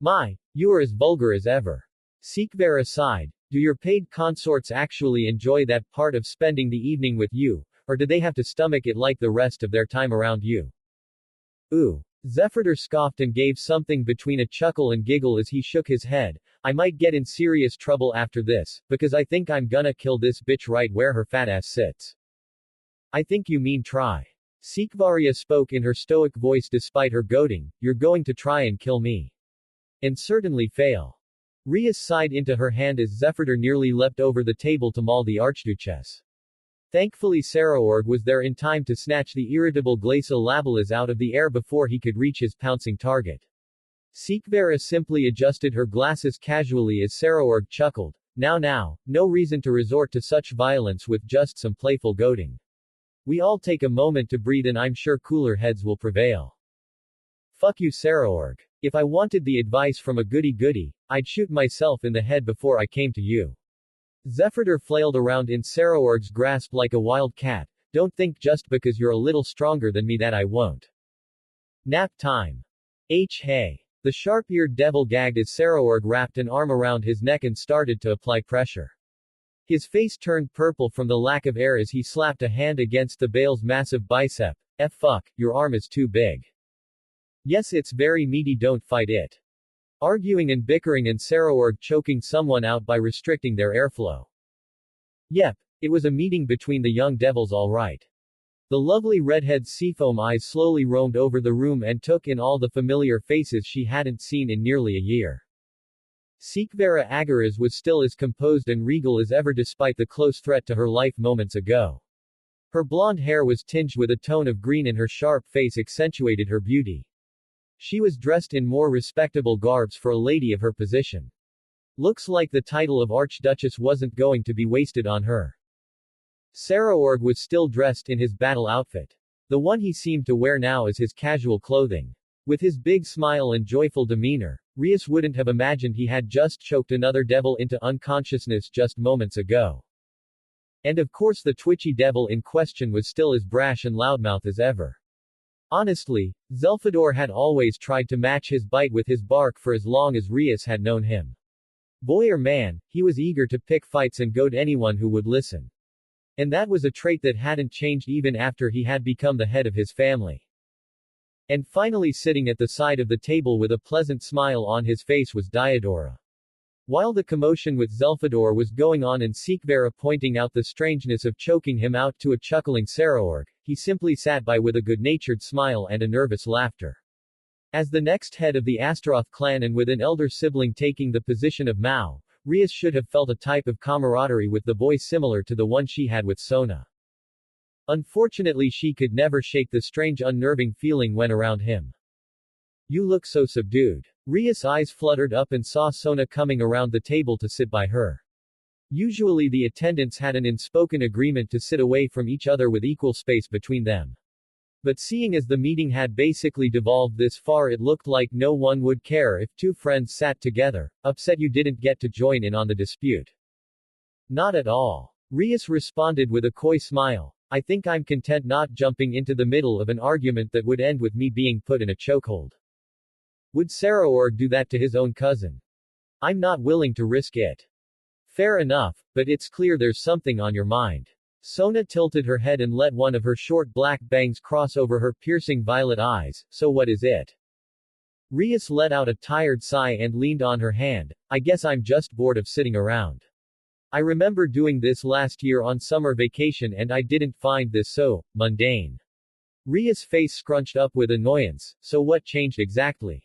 My, you are as vulgar as ever. Seekver aside, do your paid consorts actually enjoy that part of spending the evening with you, or do they have to stomach it like the rest of their time around you? Ooh. Zephyrdor scoffed and gave something between a chuckle and giggle as he shook his head. I might get in serious trouble after this, because I think I'm gonna kill this bitch right where her fat ass sits. I think you mean try. Sikvaria spoke in her stoic voice despite her goading, you're going to try and kill me. And certainly fail. Rias sighed into her hand as Zephyrdor nearly leapt over the table to maul the Archduchess. Thankfully Saraorg was there in time to snatch the irritable Glacial Labelas out of the air before he could reach his pouncing target. Sikvera simply adjusted her glasses casually as Saraorg chuckled, now, no reason to resort to such violence with just some playful goading. We all take a moment to breathe and I'm sure cooler heads will prevail. Fuck you Saraorg. If I wanted the advice from a goody-goody, I'd shoot myself in the head before I came to you. Zephyrdor flailed around in Saraorg's grasp like a wild cat, don't think just because you're a little stronger than me that I won't. Nap time. Hey. The sharp-eared devil gagged as Saraorg wrapped an arm around his neck and started to apply pressure. His face turned purple from the lack of air as he slapped a hand against the Bale's massive bicep. Fuck, your arm is too big. Yes, it's very meaty, don't fight it. Arguing and bickering and Saraorg choking someone out by restricting their airflow. Yep, it was a meeting between the young devils alright. The lovely redhead's seafoam eyes slowly roamed over the room and took in all the familiar faces she hadn't seen in nearly a year. Sikvera Agaraz was still as composed and regal as ever despite the close threat to her life moments ago. Her blonde hair was tinged with a tone of green and her sharp face accentuated her beauty. She was dressed in more respectable garbs for a lady of her position. Looks like the title of Archduchess wasn't going to be wasted on her. Saraorg was still dressed in his battle outfit. The one he seemed to wear now as his casual clothing. With his big smile and joyful demeanor, Rias wouldn't have imagined he had just choked another devil into unconsciousness just moments ago. And of course the twitchy devil in question was still as brash and loudmouth as ever. Honestly, Zelfador had always tried to match his bite with his bark for as long as Rias had known him. Boy or man, he was eager to pick fights and goad anyone who would listen. And that was a trait that hadn't changed even after he had become the head of his family. And finally sitting at the side of the table with a pleasant smile on his face was Diodora. While the commotion with Zelfador was going on and Sikvera pointing out the strangeness of choking him out to a chuckling Saraorg, he simply sat by with a good-natured smile and a nervous laughter. As the next head of the Astaroth clan and with an elder sibling taking the position of Mao, Rias should have felt a type of camaraderie with the boy similar to the one she had with Sona. Unfortunately she could never shake the strange unnerving feeling when around him. You look so subdued. Rias' eyes fluttered up and saw Sona coming around the table to sit by her. Usually the attendants had an unspoken agreement to sit away from each other with equal space between them. But seeing as the meeting had basically devolved this far, it looked like no one would care if two friends sat together, upset you didn't get to join in on the dispute. Not at all. Rias responded with a coy smile. I think I'm content not jumping into the middle of an argument that would end with me being put in a chokehold. Would Saraorg do that to his own cousin? I'm not willing to risk it. Fair enough, but it's clear there's something on your mind. Sona tilted her head and let one of her short black bangs cross over her piercing violet eyes. So what is it? Rias let out a tired sigh and leaned on her hand. I guess I'm just bored of sitting around. I remember doing this last year on summer vacation and I didn't find this so mundane. Rias' face scrunched up with annoyance. So what changed exactly?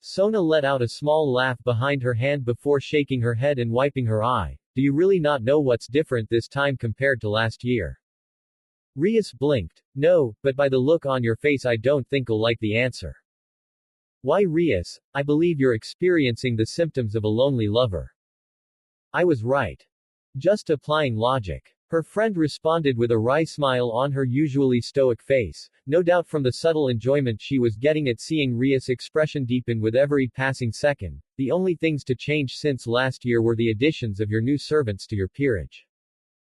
Sona let out a small laugh behind her hand before shaking her head and wiping her eye. Do you really not know what's different this time compared to last year? Rias blinked. No, but by the look on your face I don't think you'll like the answer. Why Rias, I believe you're experiencing the symptoms of a lonely lover. I was right. Just applying logic. Her friend responded with a wry smile on her usually stoic face, no doubt from the subtle enjoyment she was getting at seeing Rias' expression deepen with every passing second. The only things to change since last year were the additions of your new servants to your peerage.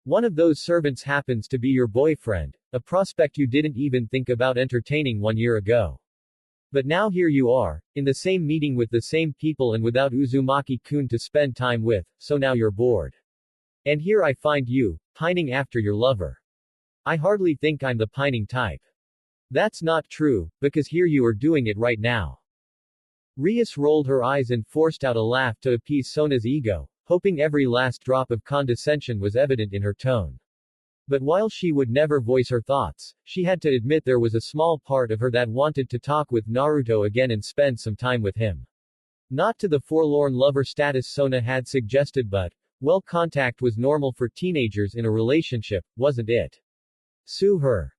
One of those servants happens to be your boyfriend, a prospect you didn't even think about entertaining 1 year ago. But now here you are, in the same meeting with the same people and without Uzumaki-kun to spend time with, so now you're bored. And here I find you, pining after your lover. I hardly think I'm the pining type. That's not true, because here you are doing it right now. Rias rolled her eyes and forced out a laugh to appease Sona's ego, hoping every last drop of condescension was evident in her tone. But while she would never voice her thoughts, she had to admit there was a small part of her that wanted to talk with Naruto again and spend some time with him. Not to the forlorn lover status Sona had suggested, but, well, contact was normal for teenagers in a relationship, wasn't it? Sue her.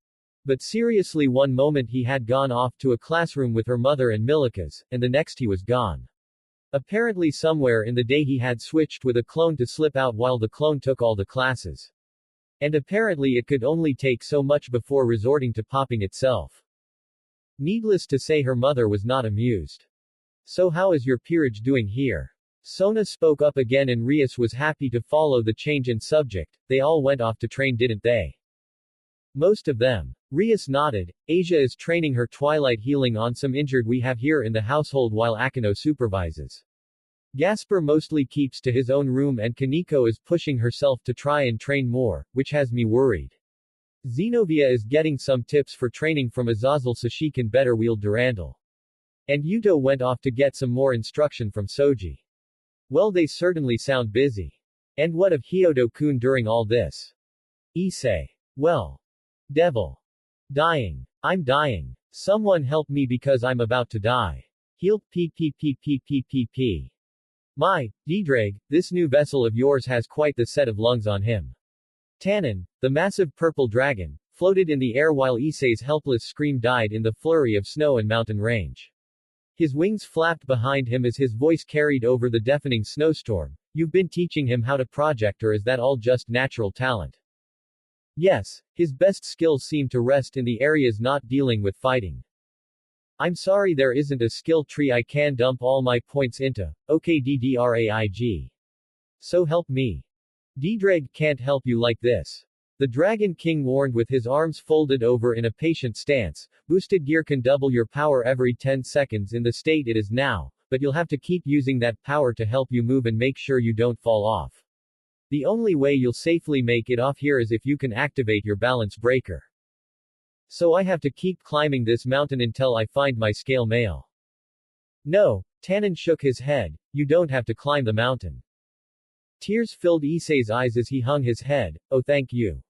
But seriously, one moment he had gone off to a classroom with her mother and Milika's, and the next he was gone. Apparently somewhere in the day he had switched with a clone to slip out while the clone took all the classes. And apparently it could only take so much before resorting to popping itself. Needless to say, her mother was not amused. So how is your peerage doing here? Sona spoke up again and Rias was happy to follow the change in subject. They all went off to train, didn't they? Most of them. Rias nodded. Asia is training her twilight healing on some injured we have here in the household while Akino supervises. Gaspar mostly keeps to his own room and Koneko is pushing herself to try and train more, which has me worried. Zenobia is getting some tips for training from Azazel so she can better wield Durandal. And Yuto went off to get some more instruction from Soji. Well, they certainly sound busy. And what of Hyodo-kun during all this? Issei. Well. Devil. Dying. I'm dying. Someone help me because I'm about to die. Heal pppppppp. My, DxD, this new vessel of yours has quite the set of lungs on him. Tannen, the massive purple dragon, floated in the air while Issei's helpless scream died in the flurry of snow and mountain range. His wings flapped behind him as his voice carried over the deafening snowstorm. You've been teaching him how to project, or is that all just natural talent? Yes, his best skills seem to rest in the areas not dealing with fighting. I'm sorry there isn't a skill tree I can dump all my points into. Okay, DDRAIG. So help me. DxD can't help you like this. The Dragon King warned with his arms folded over in a patient stance. Boosted gear can double your power every 10 seconds in the state it is now, but you'll have to keep using that power to help you move and make sure you don't fall off. The only way you'll safely make it off here is if you can activate your balance breaker. So I have to keep climbing this mountain until I find my scale mail. No, Tannen shook his head, you don't have to climb the mountain. Tears filled Issei's eyes as he hung his head. Oh, thank you.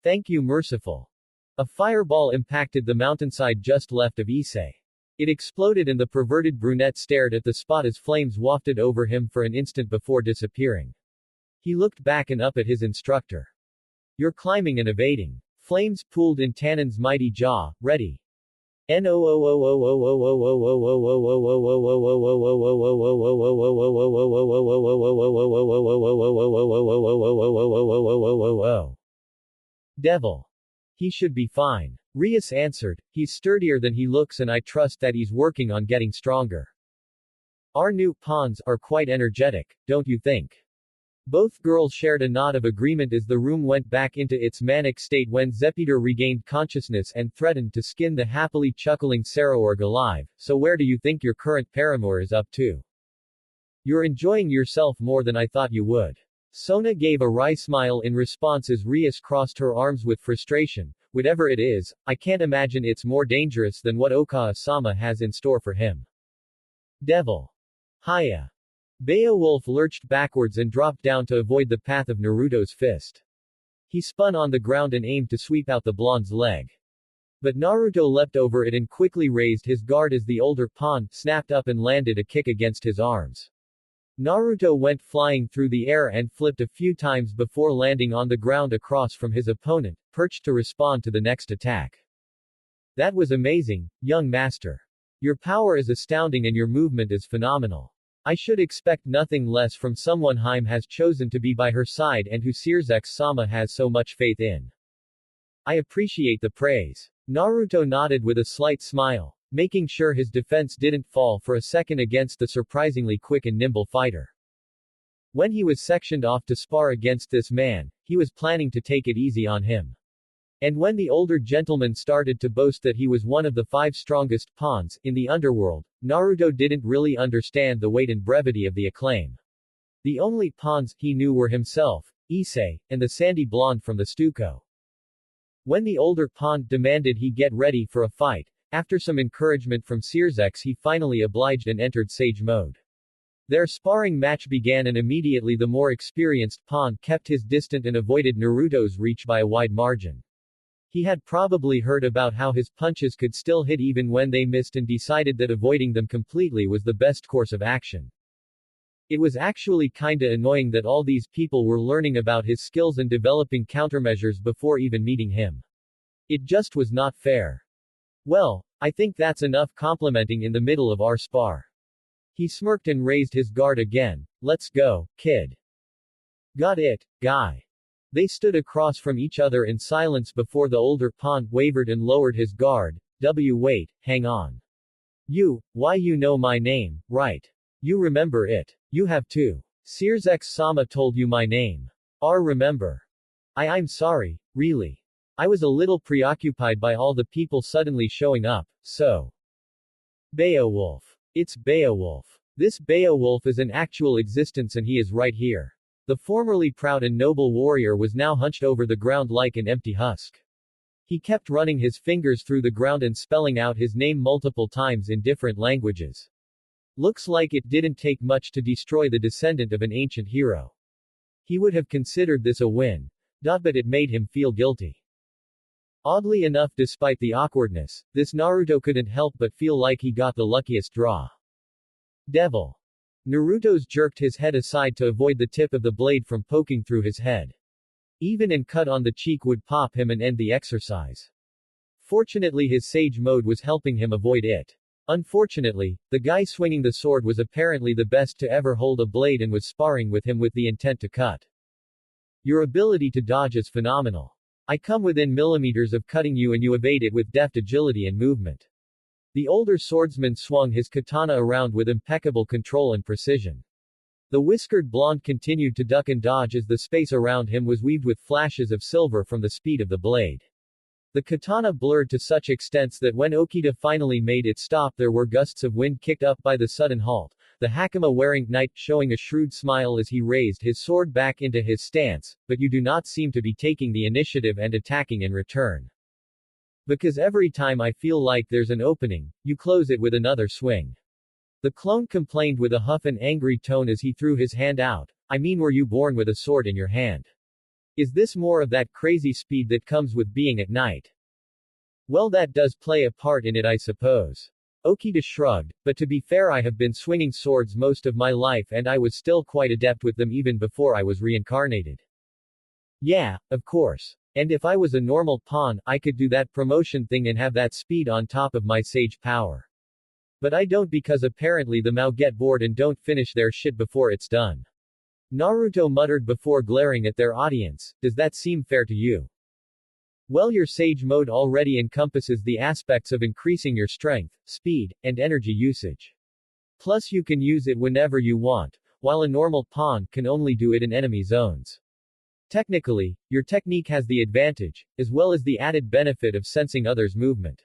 Thank you, merciful. A fireball impacted the mountainside just left of Issei. It exploded and the perverted brunette stared at the spot as flames wafted over him for an instant before disappearing. He looked back and up at his instructor. You're climbing and evading. Flames pooled in Tannen's mighty jaw, ready. Devil. He should be fine. Rias answered, he's sturdier than he looks and I trust that he's working on getting stronger. Our new pawns are quite energetic, don't you think? Both girls shared a nod of agreement as the room went back into its manic state when Zephyr regained consciousness and threatened to skin the happily chuckling Saraorg alive. So where do you think your current paramour is up to? You're enjoying yourself more than I thought you would. Sona gave a wry smile in response as Rias crossed her arms with frustration. Whatever it is, I can't imagine it's more dangerous than what Okawa-sama has in store for him. Devil. Hiya. Beowulf lurched backwards and dropped down to avoid the path of Naruto's fist. He spun on the ground and aimed to sweep out the blonde's leg. But Naruto leapt over it and quickly raised his guard as the older pawn snapped up and landed a kick against his arms. Naruto went flying through the air and flipped a few times before landing on the ground across from his opponent, perched to respond to the next attack. That was amazing, young master. Your power is astounding and your movement is phenomenal. I should expect nothing less from someone Heim has chosen to be by her side and who Sirzex-sama has so much faith in. I appreciate the praise. Naruto nodded with a slight smile, making sure his defense didn't fall for a second against the surprisingly quick and nimble fighter. When he was sectioned off to spar against this man, he was planning to take it easy on him. And when the older gentleman started to boast that he was one of the 5 strongest pawns in the underworld, Naruto didn't really understand the weight and brevity of the acclaim. The only pawns he knew were himself, Issei, and the sandy blonde from the stucco. When the older pawn demanded he get ready for a fight, After some encouragement from Searsex, he finally obliged and entered Sage mode. Their sparring match began, and immediately the more experienced pawn kept his distance and avoided Naruto's reach by a wide margin. He had probably heard about how his punches could still hit even when they missed, and decided that avoiding them completely was the best course of action. It was actually kinda annoying that all these people were learning about his skills and developing countermeasures before even meeting him. It just was not fair. Well, I think that's enough complimenting in the middle of our spar. He smirked and raised his guard again. Let's go, kid. Got it, guy. They stood across from each other in silence before the older pawn wavered and lowered his guard. Wait, hang on. Why you know my name, right? You remember it. You have too. Searsex-sama told you my name. Remember. I'm sorry, really. I was a little preoccupied by all the people suddenly showing up, so. Beowulf. It's Beowulf. This Beowulf is an actual existence, and he is right here. The formerly proud and noble warrior was now hunched over the ground like an empty husk. He kept running his fingers through the ground and spelling out his name multiple times in different languages. Looks like it didn't take much to destroy the descendant of an ancient hero. He would have considered this a win. But it made him feel guilty. Oddly enough, despite the awkwardness, this Naruto couldn't help but feel like he got the luckiest draw. Devil. Naruto's jerked his head aside to avoid the tip of the blade from poking through his head. Even a cut on the cheek would pop him and end the exercise. Fortunately, his Sage mode was helping him avoid it. Unfortunately, the guy swinging the sword was apparently the best to ever hold a blade and was sparring with him with the intent to cut. Your ability to dodge is phenomenal. I come within millimeters of cutting you and you evade it with deft agility and movement. The older swordsman swung his katana around with impeccable control and precision. The whiskered blonde continued to duck and dodge as the space around him was weaved with flashes of silver from the speed of the blade. The katana blurred to such extents that when Okita finally made it stop, there were gusts of wind kicked up by the sudden halt, the hakama-wearing knight showing a shrewd smile as he raised his sword back into his stance, but you do not seem to be taking the initiative and attacking in return. Because every time I feel like there's an opening, you close it with another swing. The clone complained with a huff and angry tone as he threw his hand out. I mean, were you born with a sword in your hand? Is this more of that crazy speed that comes with being at night? Well, that does play a part in it, I suppose. Okita shrugged, but to be fair, I have been swinging swords most of my life and I was still quite adept with them even before I was reincarnated. Yeah, of course. And if I was a normal pawn, I could do that promotion thing and have that speed on top of my Sage power. But I don't, because apparently the Mao get bored and don't finish their shit before it's done. Naruto muttered before glaring at their audience. Does that seem fair to you? Well, your Sage mode already encompasses the aspects of increasing your strength, speed, and energy usage. Plus you can use it whenever you want, while a normal pawn can only do it in enemy zones. Technically, your technique has the advantage, as well as the added benefit of sensing others' movement.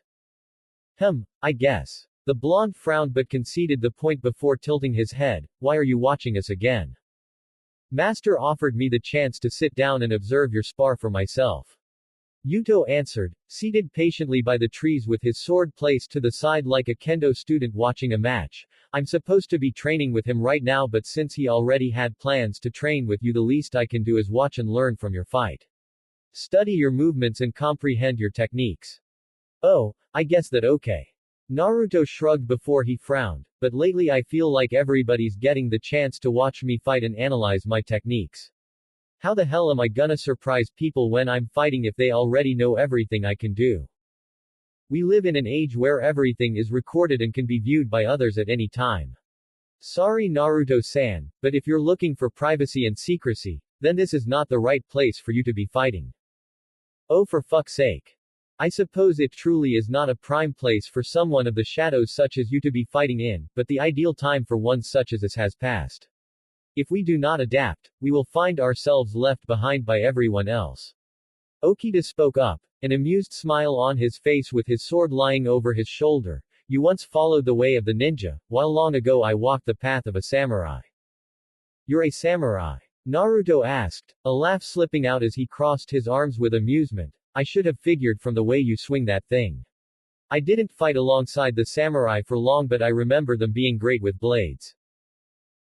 I guess. The blonde frowned but conceded the point before tilting his head. Why are you watching us again? Master offered me the chance to sit down and observe your spar for myself. Yuto answered, seated patiently by the trees with his sword placed to the side like a kendo student watching a match. I'm supposed to be training with him right now, but since he already had plans to train with you, the least I can do is watch and learn from your fight. Study your movements and comprehend your techniques. Oh, I guess that okay. Naruto shrugged before he frowned, but lately I feel like everybody's getting the chance to watch me fight and analyze my techniques. How the hell am I gonna surprise people when I'm fighting if they already know everything I can do? We live in an age where everything is recorded and can be viewed by others at any time. Sorry Naruto-san, but if you're looking for privacy and secrecy, then this is not the right place for you to be fighting. Oh, for fuck's sake. I suppose it truly is not a prime place for someone of the shadows such as you to be fighting in, but the ideal time for one such as this has passed. If we do not adapt, we will find ourselves left behind by everyone else. Okita spoke up, an amused smile on his face with his sword lying over his shoulder. You once followed the way of the ninja, while long ago I walked the path of a samurai. You're a samurai? Naruto asked, a laugh slipping out as he crossed his arms with amusement. I should have figured from the way you swing that thing. I didn't fight alongside the samurai for long, but I remember them being great with blades.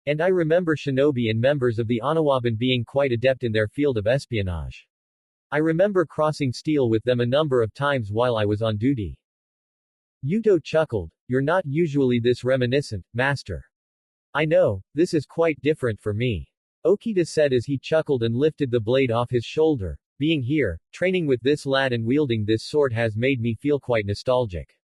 And I remember shinobi and members of the Anawaban being quite adept in their field of espionage. I remember crossing steel with them a number of times while I was on duty. Yuto chuckled. You're not usually this reminiscent, master. I know, this is quite different for me. Okita said as he chuckled and lifted the blade off his shoulder. Being here, training with this lad and wielding this sword has made me feel quite nostalgic.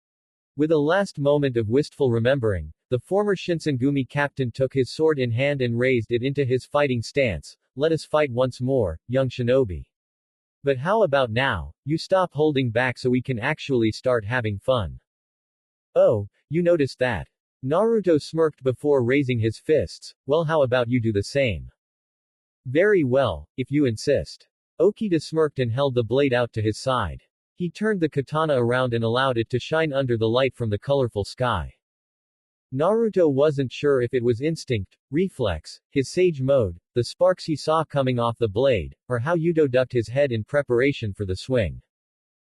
With a last moment of wistful remembering, the former Shinsengumi captain took his sword in hand and raised it into his fighting stance. Let us fight once more, young shinobi. But how about now? You stop holding back so we can actually start having fun. Oh, you noticed that? Naruto smirked before raising his fists. Well, how about you do the same? Very well, if you insist. Okita smirked and held the blade out to his side. He turned the katana around and allowed it to shine under the light from the colorful sky. Naruto wasn't sure if it was instinct, reflex, his sage mode, the sparks he saw coming off the blade, or how Yuto ducked his head in preparation for the swing.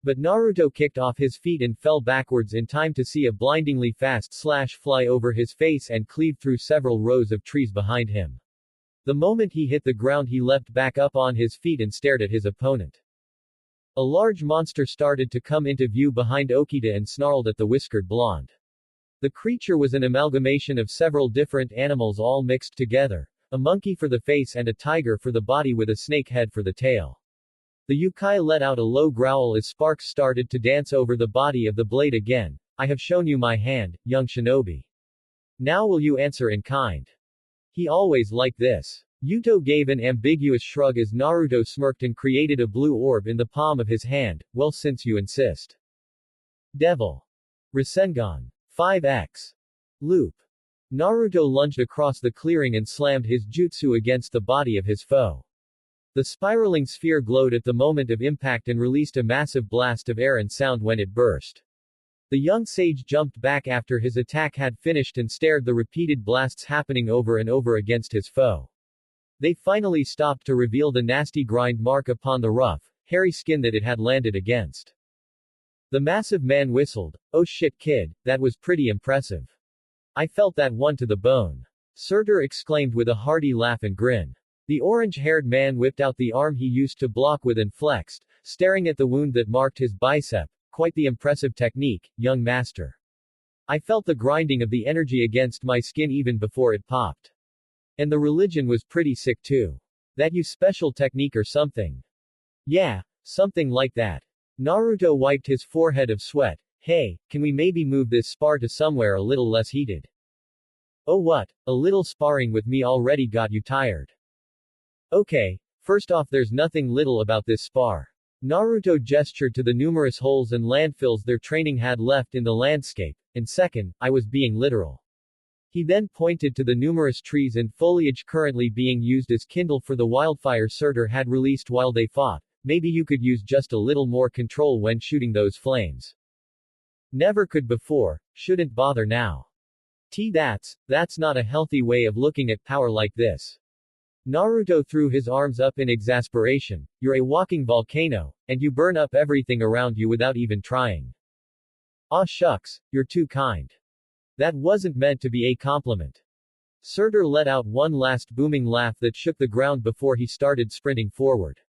But Naruto kicked off his feet and fell backwards in time to see a blindingly fast slash fly over his face and cleave through several rows of trees behind him. The moment he hit the ground, he leapt back up on his feet and stared at his opponent. A large monster started to come into view behind Okita and snarled at the whiskered blonde. The creature was an amalgamation of several different animals all mixed together, a monkey for the face and a tiger for the body with a snake head for the tail. The yokai let out a low growl as sparks started to dance over the body of the blade again. I have shown you my hand, young shinobi. Now will you answer in kind? He always liked this. Yuto gave an ambiguous shrug as Naruto smirked and created a blue orb in the palm of his hand. Well, since you insist. Devil. Rasengan. 5x. Loop. Naruto lunged across the clearing and slammed his jutsu against the body of his foe. The spiraling sphere glowed at the moment of impact and released a massive blast of air and sound when it burst. The young sage jumped back after his attack had finished and stared the repeated blasts happening over and over against his foe. They finally stopped to reveal the nasty grind mark upon the rough, hairy skin that it had landed against. The massive man whistled. Oh shit kid, that was pretty impressive. I felt that one to the bone. Surtur exclaimed with a hearty laugh and grin. The orange-haired man whipped out the arm he used to block with and flexed, staring at the wound that marked his bicep. Quite the impressive technique, young master. I felt the grinding of the energy against my skin even before it popped. And the religion was pretty sick too. That you special technique or something? Yeah, something like that. Naruto wiped his forehead of sweat. Hey, can we maybe move this spar to somewhere a little less heated? Oh what, a little sparring with me already got you tired. Okay, first off there's nothing little about this spar. Naruto gestured to the numerous holes and landfills their training had left in the landscape, and second, I was being literal. He then pointed to the numerous trees and foliage currently being used as kindle for the wildfire Surtur had released while they fought. Maybe you could use just a little more control when shooting those flames. Never could before, shouldn't bother now. That's not a healthy way of looking at power like this. Naruto threw his arms up in exasperation. You're a walking volcano, and you burn up everything around you without even trying. Aw shucks, you're too kind. That wasn't meant to be a compliment. Surtur let out one last booming laugh that shook the ground before he started sprinting forward.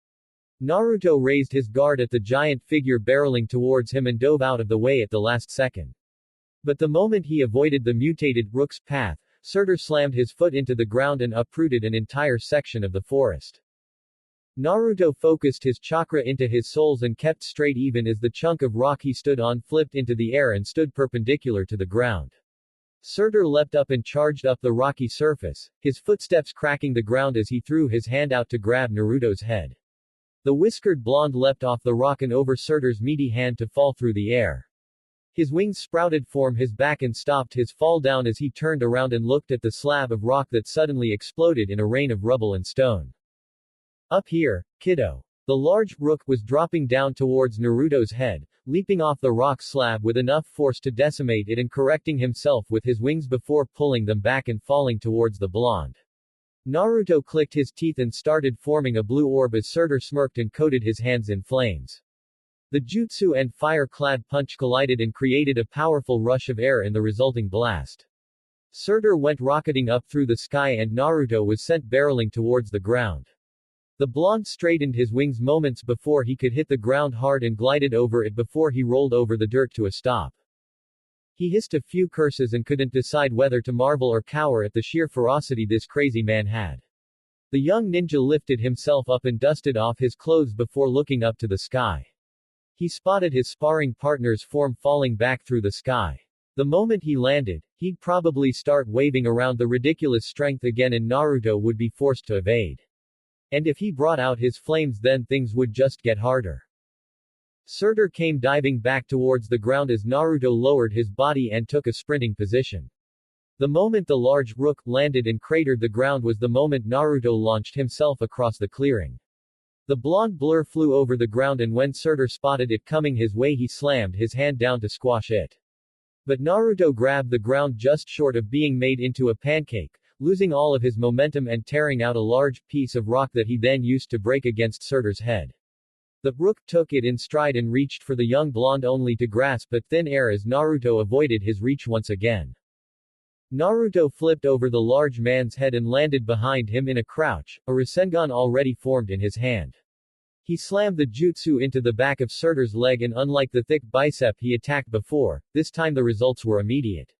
Naruto raised his guard at the giant figure barreling towards him and dove out of the way at the last second. But the moment he avoided the mutated rook's path, Surtur slammed his foot into the ground and uprooted an entire section of the forest. Naruto focused his chakra into his soles and kept straight even as the chunk of rock he stood on flipped into the air and stood perpendicular to the ground. Surtur leapt up and charged up the rocky surface, his footsteps cracking the ground as he threw his hand out to grab Naruto's head. The whiskered blonde leapt off the rock and over Surtur's meaty hand to fall through the air. His wings sprouted from his back and stopped his fall down as he turned around and looked at the slab of rock that suddenly exploded in a rain of rubble and stone. Up here, kiddo. The large rook was dropping down towards Naruto's head, leaping off the rock slab with enough force to decimate it and correcting himself with his wings before pulling them back and falling towards the blonde. Naruto clicked his teeth and started forming a blue orb as Surtur smirked and coated his hands in flames. The jutsu and fire-clad punch collided and created a powerful rush of air in the resulting blast. Surtur went rocketing up through the sky and Naruto was sent barreling towards the ground. The blonde straightened his wings moments before he could hit the ground hard and glided over it before he rolled over the dirt to a stop. He hissed a few curses and couldn't decide whether to marvel or cower at the sheer ferocity this crazy man had. The young ninja lifted himself up and dusted off his clothes before looking up to the sky. He spotted his sparring partner's form falling back through the sky. The moment he landed, he'd probably start waving around the ridiculous strength again and Naruto would be forced to evade. And if he brought out his flames then things would just get harder. Surtur came diving back towards the ground as Naruto lowered his body and took a sprinting position. The moment the large rook landed and cratered the ground was the moment Naruto launched himself across the clearing. The blonde blur flew over the ground and when Surtur spotted it coming his way he slammed his hand down to squash it. But Naruto grabbed the ground just short of being made into a pancake, losing all of his momentum and tearing out a large piece of rock that he then used to break against Surtur's head. The rook took it in stride and reached for the young blonde only to grasp at thin air as Naruto avoided his reach once again. Naruto flipped over the large man's head and landed behind him in a crouch, a Rasengan already formed in his hand. He slammed the jutsu into the back of Surtur's leg and unlike the thick bicep he attacked before, this time the results were immediate.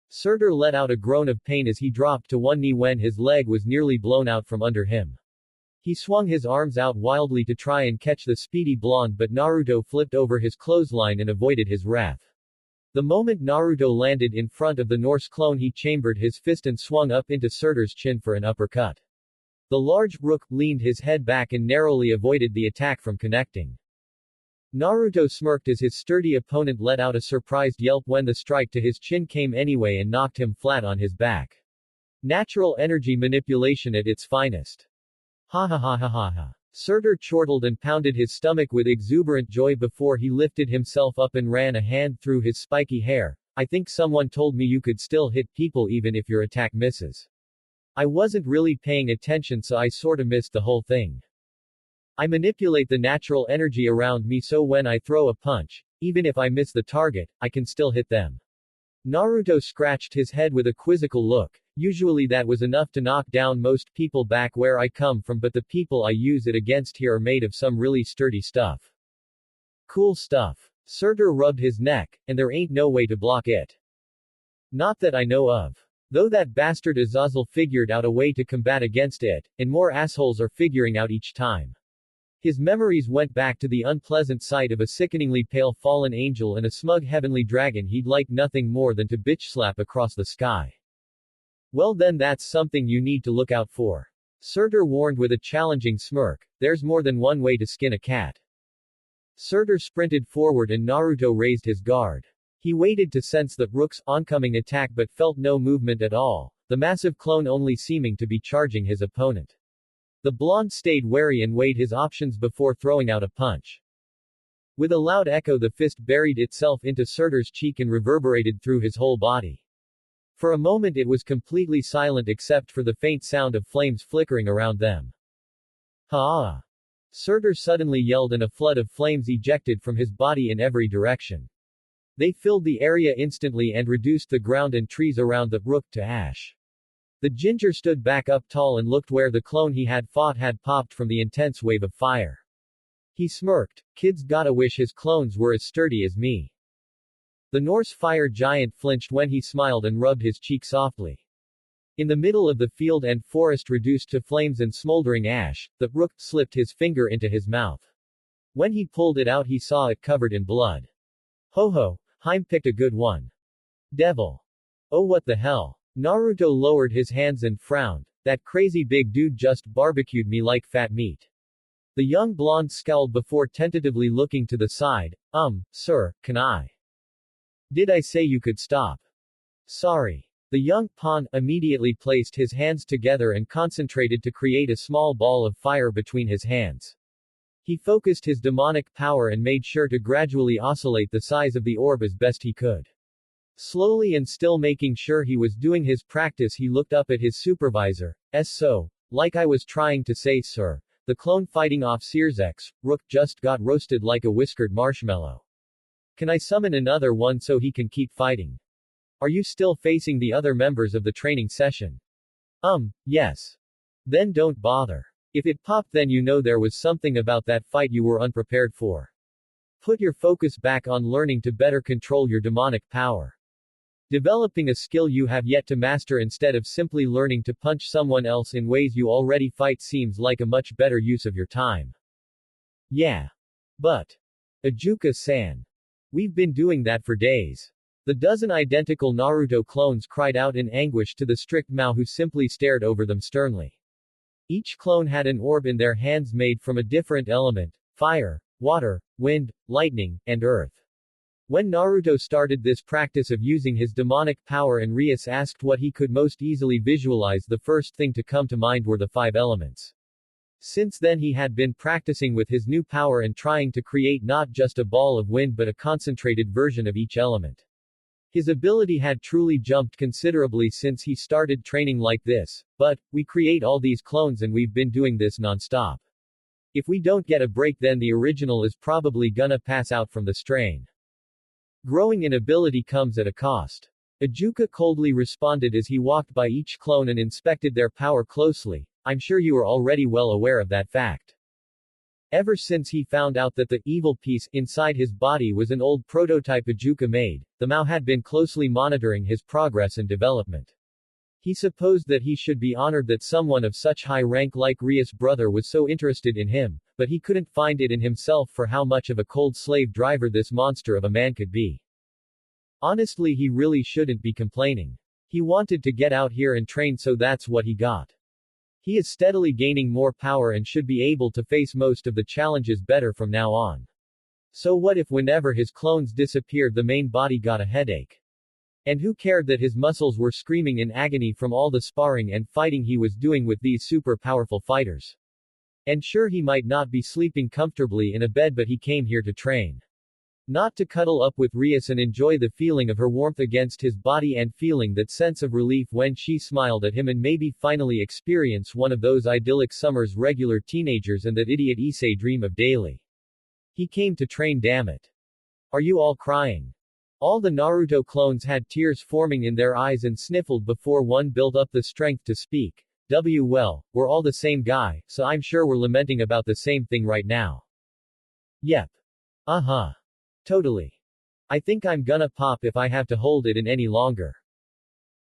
Surtur let out a groan of pain as he dropped to one knee when his leg was nearly blown out from under him. He swung his arms out wildly to try and catch the speedy blonde but Naruto flipped over his clothesline and avoided his wrath. The moment Naruto landed in front of the Norse clone he chambered his fist and swung up into Surtur's chin for an uppercut. The large rook leaned his head back and narrowly avoided the attack from connecting. Naruto smirked as his sturdy opponent let out a surprised yelp when the strike to his chin came anyway and knocked him flat on his back. Natural energy manipulation at its finest. Ha ha ha ha ha ha. Surtur chortled and pounded his stomach with exuberant joy before he lifted himself up and ran a hand through his spiky hair. I think someone told me you could still hit people even if your attack misses. I wasn't really paying attention so I sorta missed the whole thing. I manipulate the natural energy around me so when I throw a punch, even if I miss the target, I can still hit them. Naruto scratched his head with a quizzical look. Usually that was enough to knock down most people back where I come from but the people I use it against here are made of some really sturdy stuff. Cool stuff. Surtur rubbed his neck, and there ain't no way to block it. Not that I know of. Though that bastard Azazel figured out a way to combat against it, and more assholes are figuring out each time. His memories went back to the unpleasant sight of a sickeningly pale fallen angel and a smug heavenly dragon he'd like nothing more than to bitch slap across the sky. Well then that's something you need to look out for. Surtur warned with a challenging smirk, there's more than one way to skin a cat. Surtur sprinted forward and Naruto raised his guard. He waited to sense the rook's oncoming attack but felt no movement at all, the massive clone only seeming to be charging his opponent. The blonde stayed wary and weighed his options before throwing out a punch. With a loud echo the fist buried itself into Surtur's cheek and reverberated through his whole body. For a moment it was completely silent except for the faint sound of flames flickering around them. Ha! Surtur suddenly yelled and a flood of flames ejected from his body in every direction. They filled the area instantly and reduced the ground and trees around the rook to ash. The ginger stood back up tall and looked where the clone he had fought had popped from the intense wave of fire. He smirked, kids gotta wish his clones were as sturdy as me. The Norse fire giant flinched when he smiled and rubbed his cheek softly. In the middle of the field and forest reduced to flames and smoldering ash, the rook slipped his finger into his mouth. When he pulled it out he saw it covered in blood. Ho ho, Heim picked a good one. Devil. Oh what the hell. Naruto lowered his hands and frowned, that crazy big dude just barbecued me like fat meat. The young blonde scowled before tentatively looking to the side, sir, can I? Did I say you could stop? Sorry. The young pawn immediately placed his hands together and concentrated to create a small ball of fire between his hands. He focused his demonic power and made sure to gradually oscillate the size of the orb as best he could. Slowly and still making sure he was doing his practice he looked up at his supervisor, so, like I was trying to say sir, the clone fighting off Searsx, Rook just got roasted like a whiskered marshmallow. Can I summon another one so he can keep fighting? Are you still facing the other members of the training session? Yes. Then don't bother. If it popped then you know there was something about that fight you were unprepared for. Put your focus back on learning to better control your demonic power. Developing a skill you have yet to master instead of simply learning to punch someone else in ways you already fight seems like a much better use of your time. Yeah. But Ajuka-san. We've been doing that for days. The dozen identical Naruto clones cried out in anguish to the strict Mao, who simply stared over them sternly. Each clone had an orb in their hands made from a different element: fire, water, wind, lightning, and earth. When Naruto started this practice of using his demonic power and Rias asked what he could most easily visualize, the first thing to come to mind were the 5 elements. Since then he had been practicing with his new power and trying to create not just a ball of wind but a concentrated version of each element. His ability had truly jumped considerably since he started training like this, but we create all these clones and we've been doing this non-stop. If we don't get a break then the original is probably gonna pass out from the strain. Growing in ability comes at a cost. Ajuka coldly responded as he walked by each clone and inspected their power closely. I'm sure you are already well aware of that fact. Ever since he found out that the evil piece inside his body was an old prototype Ajuka made, the Mao had been closely monitoring his progress and development. He supposed that he should be honored that someone of such high rank like Rias' brother was so interested in him, but he couldn't find it in himself for how much of a cold slave driver this monster of a man could be. Honestly, he really shouldn't be complaining. He wanted to get out here and train, so that's what he got. He is steadily gaining more power and should be able to face most of the challenges better from now on. So what if whenever his clones disappeared the main body got a headache? And who cared that his muscles were screaming in agony from all the sparring and fighting he was doing with these super powerful fighters? And sure, he might not be sleeping comfortably in a bed, but he came here to train. Not to cuddle up with Rias and enjoy the feeling of her warmth against his body and feeling that sense of relief when she smiled at him and maybe finally experience one of those idyllic summers regular teenagers and that idiot Issei dream of daily. He came to train, damn it. Are you all crying? All the Naruto clones had tears forming in their eyes and sniffled before one built up the strength to speak. Well, we're all the same guy, so I'm sure we're lamenting about the same thing right now. Yep. Totally. I think I'm gonna pop if I have to hold it in any longer.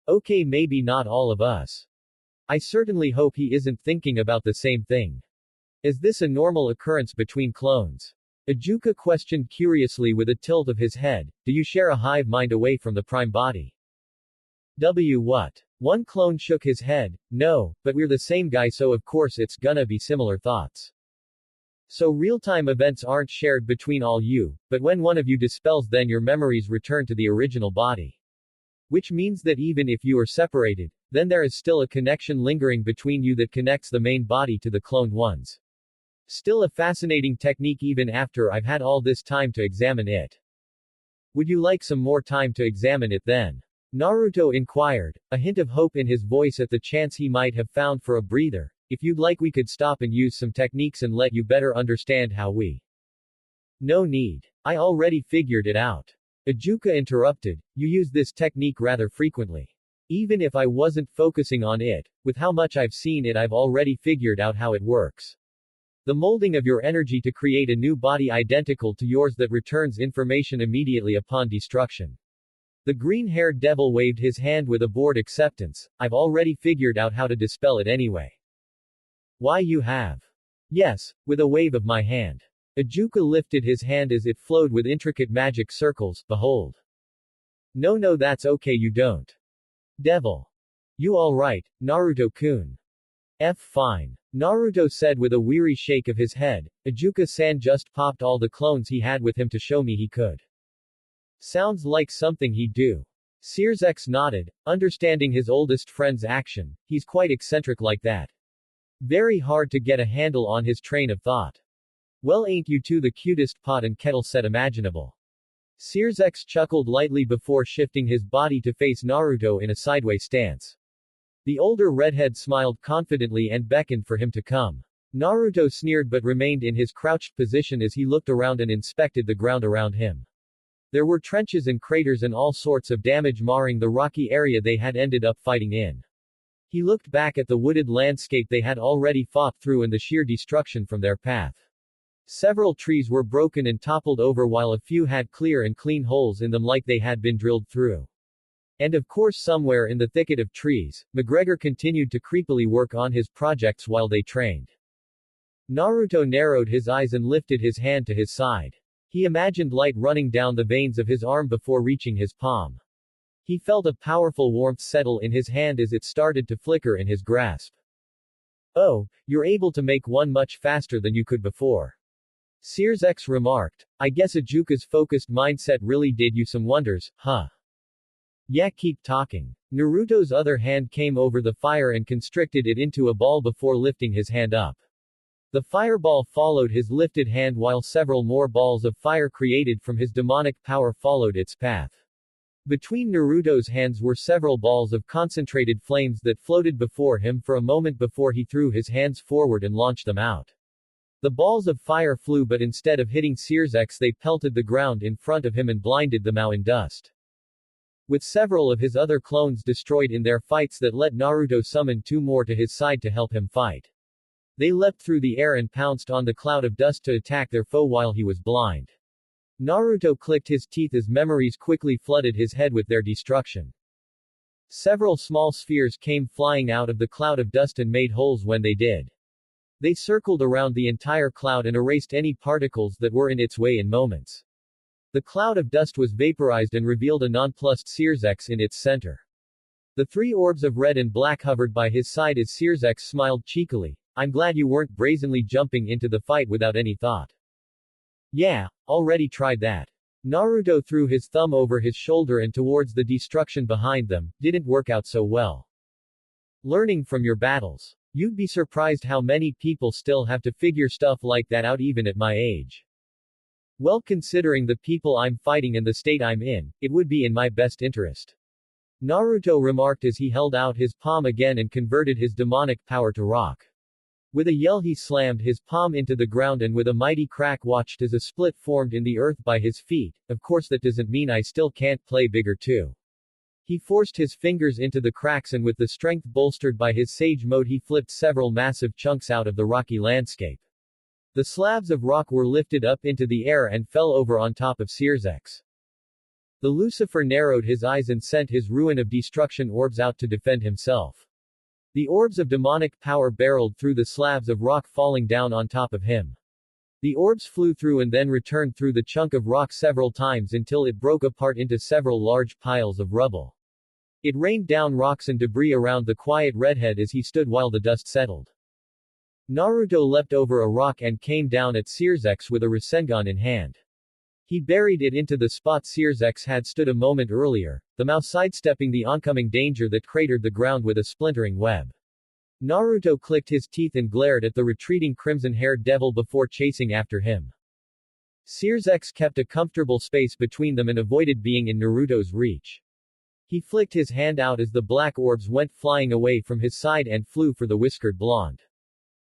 Okay, maybe not all of us. I certainly hope he isn't thinking about the same thing. Is this a normal occurrence between clones? Ajuka questioned curiously with a tilt of his head. Do you share a hive mind away from the prime body? What? One clone shook his head. No, but we're the same guy, so of course it's gonna be similar thoughts. So real-time events aren't shared between all you, but when one of you dispels then your memories return to the original body. Which means that even if you are separated, then there is still a connection lingering between you that connects the main body to the cloned ones. Still a fascinating technique even after I've had all this time to examine it. Would you like some more time to examine it then? Naruto inquired, a hint of hope in his voice at the chance he might have found for a breather. If you'd like we could stop and use some techniques and let you better understand how we. No need. I already figured it out. Ajuka interrupted, you use this technique rather frequently. Even if I wasn't focusing on it, with how much I've seen it I've already figured out how it works. The molding of your energy to create a new body identical to yours that returns information immediately upon destruction. The green-haired devil waved his hand with a bored acceptance. I've already figured out how to dispel it anyway. Why, you have? Yes, with a wave of my hand. Ajuka lifted his hand as it flowed with intricate magic circles. Behold. No, that's okay, you don't. Devil. You alright, Naruto-kun? Fine. Naruto said with a weary shake of his head. Ajuka-san just popped all the clones he had with him to show me he could. Sounds like something he'd do. Searsx nodded, understanding his oldest friend's action. He's quite eccentric like that. Very hard to get a handle on his train of thought. Well, ain't you two the cutest pot and kettle set imaginable? Searsx chuckled lightly before shifting his body to face Naruto in a sideways stance. The older redhead smiled confidently and beckoned for him to come. Naruto sneered but remained in his crouched position as he looked around and inspected the ground around him. There were trenches and craters and all sorts of damage marring the rocky area they had ended up fighting in. He looked back at the wooded landscape they had already fought through and the sheer destruction from their path. Several trees were broken and toppled over while a few had clear and clean holes in them like they had been drilled through. And of course somewhere in the thicket of trees, McGregor continued to creepily work on his projects while they trained. Naruto narrowed his eyes and lifted his hand to his side. He imagined light running down the veins of his arm before reaching his palm. He felt a powerful warmth settle in his hand as it started to flicker in his grasp. Oh, you're able to make one much faster than you could before. Sears X remarked. I guess Ajuka's focused mindset really did you some wonders, huh? Yeah, keep talking. Naruto's other hand came over the fire and constricted it into a ball before lifting his hand up. The fireball followed his lifted hand while several more balls of fire created from his demonic power followed its path. Between Naruto's hands were several balls of concentrated flames that floated before him for a moment before he threw his hands forward and launched them out. The balls of fire flew but instead of hitting Sears X they pelted the ground in front of him and blinded them out in dust. With several of his other clones destroyed in their fights that let Naruto summon two more to his side to help him fight. They leapt through the air and pounced on the cloud of dust to attack their foe while he was blind. Naruto clicked his teeth as memories quickly flooded his head with their destruction. Several small spheres came flying out of the cloud of dust and made holes when they did. They circled around the entire cloud and erased any particles that were in its way in moments. The cloud of dust was vaporized and revealed a nonplussed Sears X in its center. The three orbs of red and black hovered by his side as Sears X smiled cheekily. I'm glad you weren't brazenly jumping into the fight without any thought. Yeah, already tried that. Naruto threw his thumb over his shoulder and towards the destruction behind them, didn't work out so well. Learning from your battles. You'd be surprised how many people still have to figure stuff like that out even at my age. Well, considering the people I'm fighting and the state I'm in, it would be in my best interest. Naruto remarked as he held out his palm again and converted his demonic power to rock. With a yell he slammed his palm into the ground and with a mighty crack watched as a split formed in the earth by his feet. Of course that doesn't mean I still can't play bigger too. He forced his fingers into the cracks and with the strength bolstered by his sage mode he flipped several massive chunks out of the rocky landscape. The slabs of rock were lifted up into the air and fell over on top of Sears X. The Lucifer narrowed his eyes and sent his ruin of destruction orbs out to defend himself. The orbs of demonic power barreled through the slabs of rock falling down on top of him. The orbs flew through and then returned through the chunk of rock several times until it broke apart into several large piles of rubble. It rained down rocks and debris around the quiet redhead as he stood while the dust settled. Naruto leapt over a rock and came down at Sears X with a Rasengan in hand. He buried it into the spot Sears X had stood a moment earlier, the mouse sidestepping the oncoming danger that cratered the ground with a splintering web. Naruto clicked his teeth and glared at the retreating crimson-haired devil before chasing after him. Sears X kept a comfortable space between them and avoided being in Naruto's reach. He flicked his hand out as the black orbs went flying away from his side and flew for the whiskered blonde.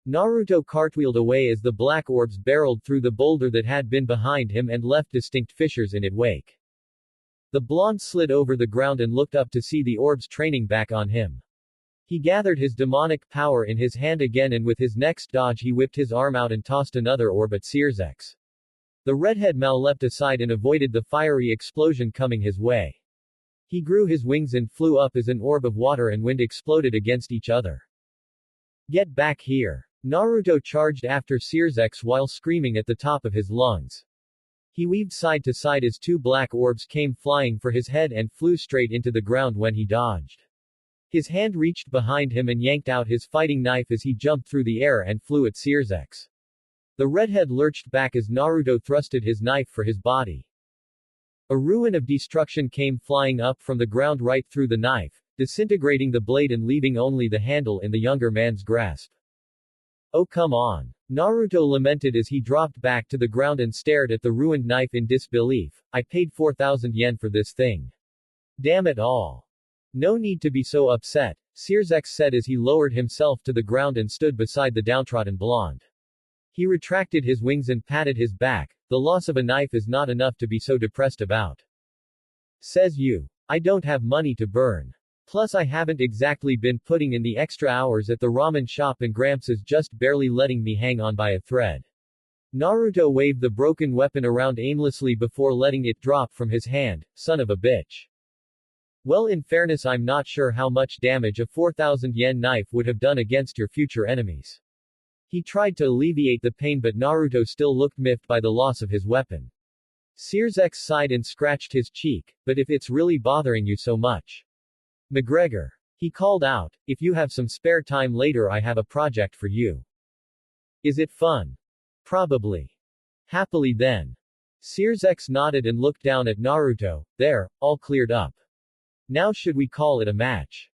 Naruto cartwheeled away as the black orbs barreled through the boulder that had been behind him and left distinct fissures in its wake. The blonde slid over the ground and looked up to see the orbs training back on him. He gathered his demonic power in his hand again and with his next dodge he whipped his arm out and tossed another orb at Sears X. The redhead Mal leapt aside and avoided the fiery explosion coming his way. He grew his wings and flew up as an orb of water and wind exploded against each other. Get back here! Naruto charged after Sears X while screaming at the top of his lungs. He weaved side to side as two black orbs came flying for his head and flew straight into the ground when he dodged. His hand reached behind him and yanked out his fighting knife as he jumped through the air and flew at Sears X. The redhead lurched back as Naruto thrusted his knife for his body. A ruin of destruction came flying up from the ground right through the knife, disintegrating the blade and leaving only the handle in the younger man's grasp. Oh come on. Naruto lamented as he dropped back to the ground and stared at the ruined knife in disbelief. I paid 4,000 yen for this thing. Damn it all. No need to be so upset. Sears said as he lowered himself to the ground and stood beside the downtrodden blonde. He retracted his wings and patted his back. The loss of a knife is not enough to be so depressed about. Says you. I don't have money to burn. Plus I haven't exactly been putting in the extra hours at the ramen shop and Gramps is just barely letting me hang on by a thread. Naruto waved the broken weapon around aimlessly before letting it drop from his hand. Son of a bitch. Well, in fairness, I'm not sure how much damage a 4,000 yen knife would have done against your future enemies. He tried to alleviate the pain, but Naruto still looked miffed by the loss of his weapon. Sears sighed and scratched his cheek. But if it's really bothering you so much, McGregor, he called out, if you have some spare time later, I have a project for you. Is it fun? Probably. Happily then. Sears nodded and looked down at Naruto. There, all cleared up. Now should we call it a match?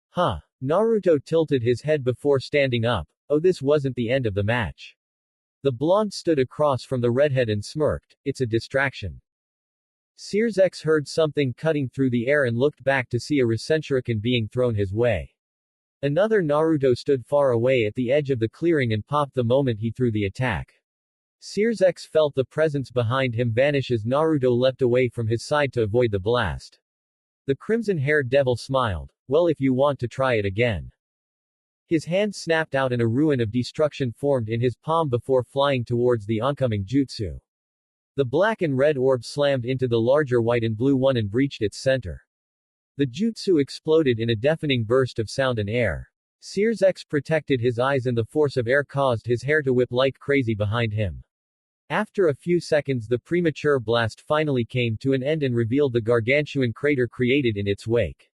Huh. Naruto tilted his head before standing up. Oh, this wasn't the end of the match. The blonde stood across from the redhead and smirked. It's a distraction. Sears heard something cutting through the air and looked back to see a Rasenshuriken being thrown his way. Another Naruto stood far away at the edge of the clearing and popped the moment he threw the attack. Sears felt the presence behind him vanish as Naruto leapt away from his side to avoid the blast. The crimson-haired devil smiled. Well, if you want to try it again. His hand snapped out and a ruin of destruction formed in his palm before flying towards the oncoming jutsu. The black and red orb slammed into the larger white and blue one and breached its center. The jutsu exploded in a deafening burst of sound and air. Sears protected his eyes and the force of air caused his hair to whip like crazy behind him. After a few seconds, the premature blast finally came to an end and revealed the gargantuan crater created in its wake.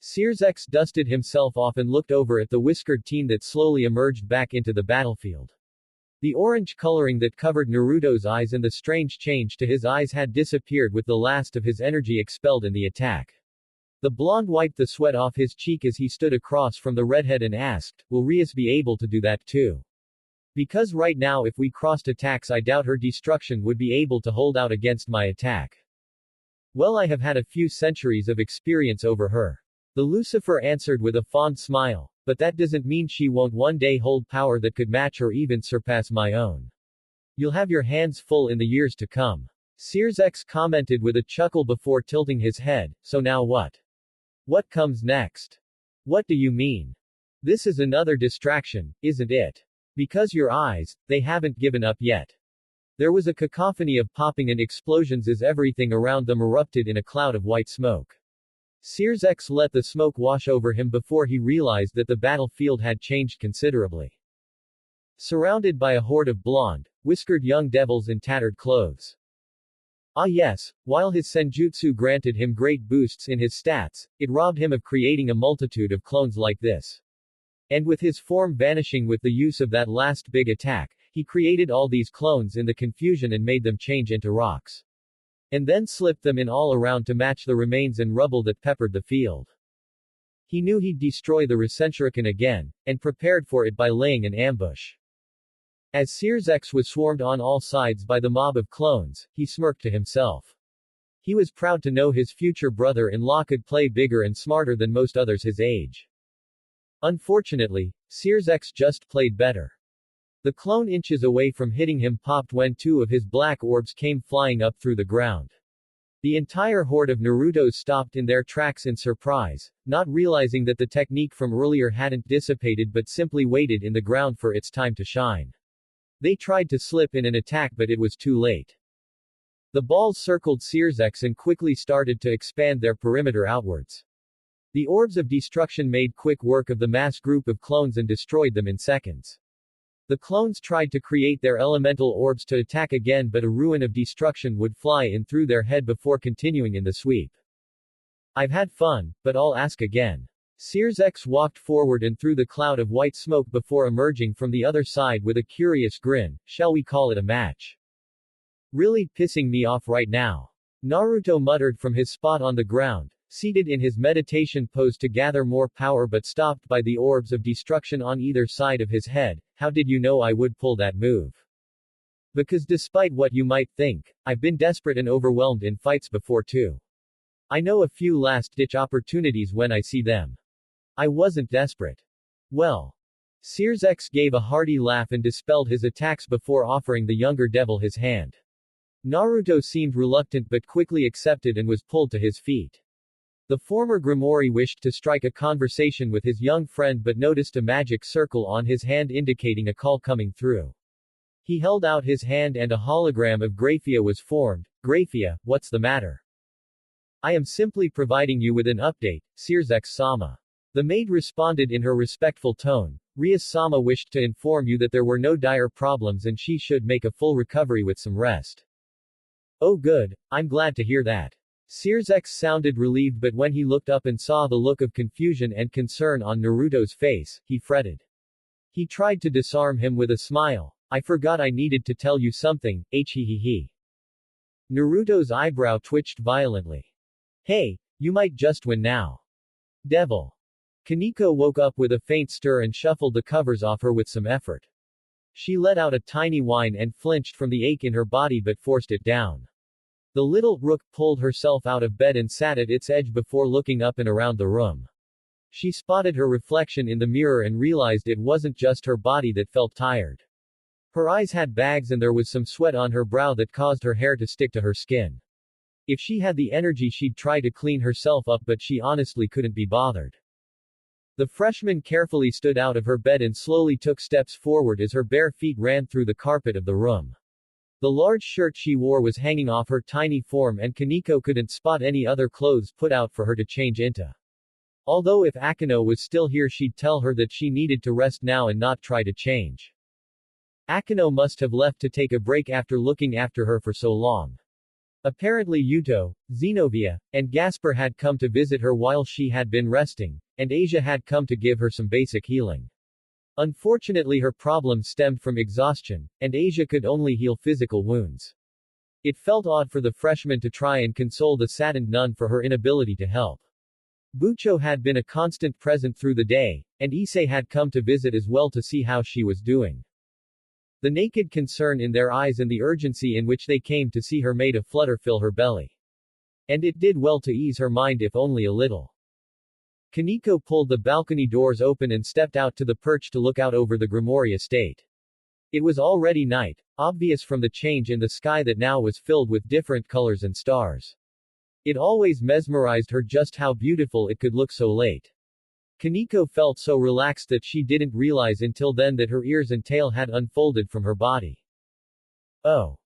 Sears dusted himself off and looked over at the whiskered teen that slowly emerged back into the battlefield. The orange coloring that covered Naruto's eyes and the strange change to his eyes had disappeared with the last of his energy expelled in the attack. The blonde wiped the sweat off his cheek as he stood across from the redhead and asked, will Rias be able to do that too? Because right now if we crossed attacks I doubt her destruction would be able to hold out against my attack. Well, I have had a few centuries of experience over her. The Lucifer answered with a fond smile. But that doesn't mean she won't one day hold power that could match or even surpass my own. You'll have your hands full in the years to come. Sears commented with a chuckle before tilting his head. So now what? What comes next? What do you mean? This is another distraction, isn't it? Because your eyes, they haven't given up yet. There was a cacophony of popping and explosions as everything around them erupted in a cloud of white smoke. Sears let the smoke wash over him before he realized that the battlefield had changed considerably. Surrounded by a horde of blonde, whiskered young devils in tattered clothes. Ah yes, while his senjutsu granted him great boosts in his stats, it robbed him of creating a multitude of clones like this. And with his form vanishing with the use of that last big attack, he created all these clones in the confusion and made them change into rocks. And then slipped them in all around to match the remains and rubble that peppered the field. He knew he'd destroy the Rasenshuriken again, and prepared for it by laying an ambush. As Sears was swarmed on all sides by the mob of clones, he smirked to himself. He was proud to know his future brother-in-law could play bigger and smarter than most others his age. Unfortunately, Sears just played better. The clone inches away from hitting him popped when two of his black orbs came flying up through the ground. The entire horde of Narutos stopped in their tracks in surprise, not realizing that the technique from earlier hadn't dissipated but simply waited in the ground for its time to shine. They tried to slip in an attack but it was too late. The balls circled Sears and quickly started to expand their perimeter outwards. The orbs of destruction made quick work of the mass group of clones and destroyed them in seconds. The clones tried to create their elemental orbs to attack again but a ruin of destruction would fly in through their head before continuing in the sweep. I've had fun, but I'll ask again. Sears walked forward and through the cloud of white smoke before emerging from the other side with a curious grin. Shall we call it a match? Really pissing me off right now. Naruto muttered from his spot on the ground, seated in his meditation pose to gather more power but stopped by the orbs of destruction on either side of his head. How did you know I would pull that move? Because despite what you might think, I've been desperate and overwhelmed in fights before too. I know a few last-ditch opportunities when I see them. I wasn't desperate. Well. Sears X gave a hearty laugh and dispelled his attacks before offering the younger devil his hand. Naruto seemed reluctant but quickly accepted and was pulled to his feet. The former Gremory wished to strike a conversation with his young friend but noticed a magic circle on his hand indicating a call coming through. He held out his hand and a hologram of Grafia was formed. Grafia, what's the matter? I am simply providing you with an update, Sears X-sama. The maid responded in her respectful tone. Rias-sama wished to inform you that there were no dire problems and she should make a full recovery with some rest. Oh good, I'm glad to hear that. Sears X sounded relieved but when he looked up and saw the look of confusion and concern on Naruto's face, he fretted. He tried to disarm him with a smile. I forgot I needed to tell you something, he. Naruto's eyebrow twitched violently. Hey, you might just win now. Devil. Koneko woke up with a faint stir and shuffled the covers off her with some effort. She let out a tiny whine and flinched from the ache in her body but forced it down. The little rook pulled herself out of bed and sat at its edge before looking up and around the room. She spotted her reflection in the mirror and realized it wasn't just her body that felt tired. Her eyes had bags and there was some sweat on her brow that caused her hair to stick to her skin. If she had the energy she'd try to clean herself up but she honestly couldn't be bothered. The freshman carefully stood out of her bed and slowly took steps forward as her bare feet ran through the carpet of the room. The large shirt she wore was hanging off her tiny form and Koneko couldn't spot any other clothes put out for her to change into. Although if Akeno was still here she'd tell her that she needed to rest now and not try to change. Akeno must have left to take a break after looking after her for so long. Apparently Yuto, Zenobia, and Gasper had come to visit her while she had been resting, and Asia had come to give her some basic healing. Unfortunately her problems stemmed from exhaustion, and Asia could only heal physical wounds. It felt odd for the freshman to try and console the saddened nun for her inability to help. Bucho had been a constant present through the day, and Issei had come to visit as well to see how she was doing. The naked concern in their eyes and the urgency in which they came to see her made a flutter fill her belly. And it did well to ease her mind if only a little. Koneko pulled the balcony doors open and stepped out to the perch to look out over the Gremory estate. It was already night, obvious from the change in the sky that now was filled with different colors and stars. It always mesmerized her just how beautiful it could look so late. Koneko felt so relaxed that she didn't realize until then that her ears and tail had unfolded from her body. Oh.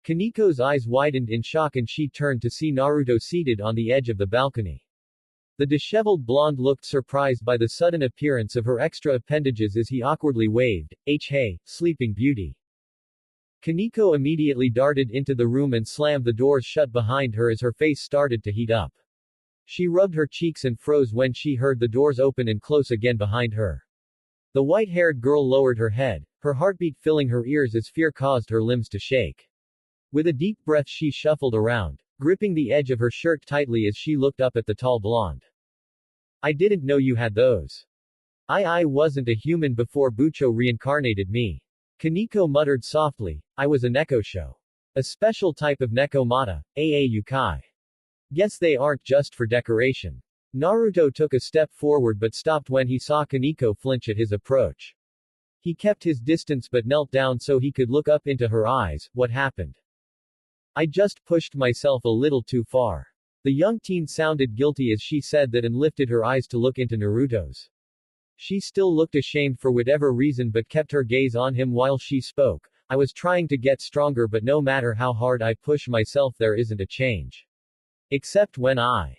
Kaneko's eyes widened in shock and she turned to see Naruto seated on the edge of the balcony. The disheveled blonde looked surprised by the sudden appearance of her extra appendages as he awkwardly waved, hey, sleeping beauty. Koneko immediately darted into the room and slammed the doors shut behind her as her face started to heat up. She rubbed her cheeks and froze when she heard the doors open and close again behind her. The white-haired girl lowered her head, her heartbeat filling her ears as fear caused her limbs to shake. With a deep breath she shuffled around, gripping the edge of her shirt tightly as she looked up at the tall blonde. I didn't know you had those. I wasn't a human before Bucho reincarnated me. Koneko muttered softly, I was a nekosho. A special type of nekomata, yukai. Guess they aren't just for decoration. Naruto took a step forward but stopped when he saw Koneko flinch at his approach. He kept his distance but knelt down so he could look up into her eyes. What happened? I just pushed myself a little too far. The young teen sounded guilty as she said that and lifted her eyes to look into Naruto's. She still looked ashamed for whatever reason but kept her gaze on him while she spoke. I was trying to get stronger but no matter how hard I push myself there isn't a change. Except when I.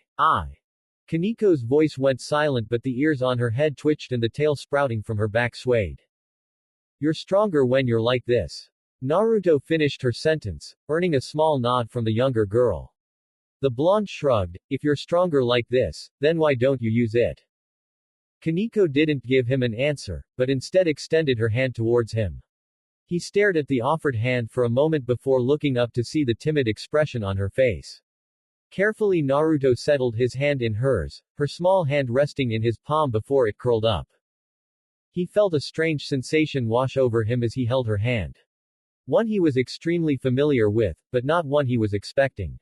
Kaneko's voice went silent but the ears on her head twitched and the tail sprouting from her back swayed. You're stronger when you're like this. Naruto finished her sentence, earning a small nod from the younger girl. The blonde shrugged, if you're stronger like this, then why don't you use it? Koneko didn't give him an answer, but instead extended her hand towards him. He stared at the offered hand for a moment before looking up to see the timid expression on her face. Carefully Naruto settled his hand in hers, her small hand resting in his palm before it curled up. He felt a strange sensation wash over him as he held her hand. One he was extremely familiar with, but not one he was expecting.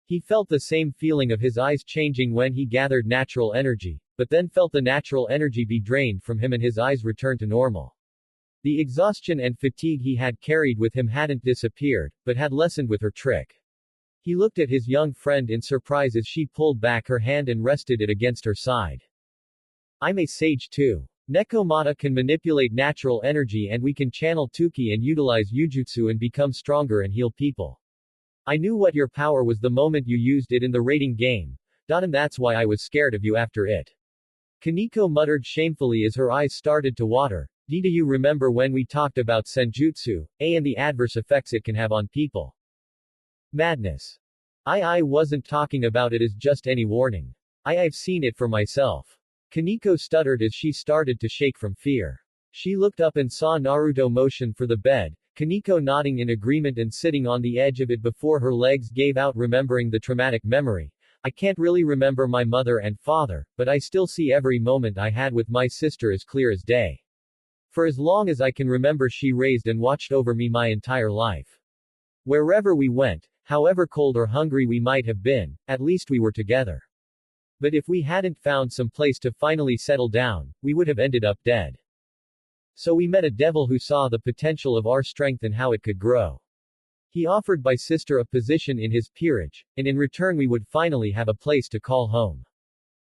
He felt the same feeling of his eyes changing when he gathered natural energy, but then felt the natural energy be drained from him and his eyes return to normal. The exhaustion and fatigue he had carried with him hadn't disappeared, but had lessened with her trick. He looked at his young friend in surprise as she pulled back her hand and rested it against her side. I'm a sage too. Nekomata can manipulate natural energy and we can channel Tuki and utilize Yujutsu and become stronger and heal people. I knew what your power was the moment you used it in the raiding game, and that's why I was scared of you after it. Koneko muttered shamefully as her eyes started to water. Do you remember when we talked about senjutsu, and the adverse effects it can have on people? Madness. I wasn't talking about it as just any warning. I've seen it for myself. Koneko stuttered as she started to shake from fear. She looked up and saw Naruto motion for the bed, Koneko nodding in agreement and sitting on the edge of it before her legs gave out remembering the traumatic memory. I can't really remember my mother and father, but I still see every moment I had with my sister as clear as day. For as long as I can remember she raised and watched over me my entire life. Wherever we went, however cold or hungry we might have been, at least we were together. But if we hadn't found some place to finally settle down, we would have ended up dead. So we met a devil who saw the potential of our strength and how it could grow. He offered my sister a position in his peerage, and in return we would finally have a place to call home.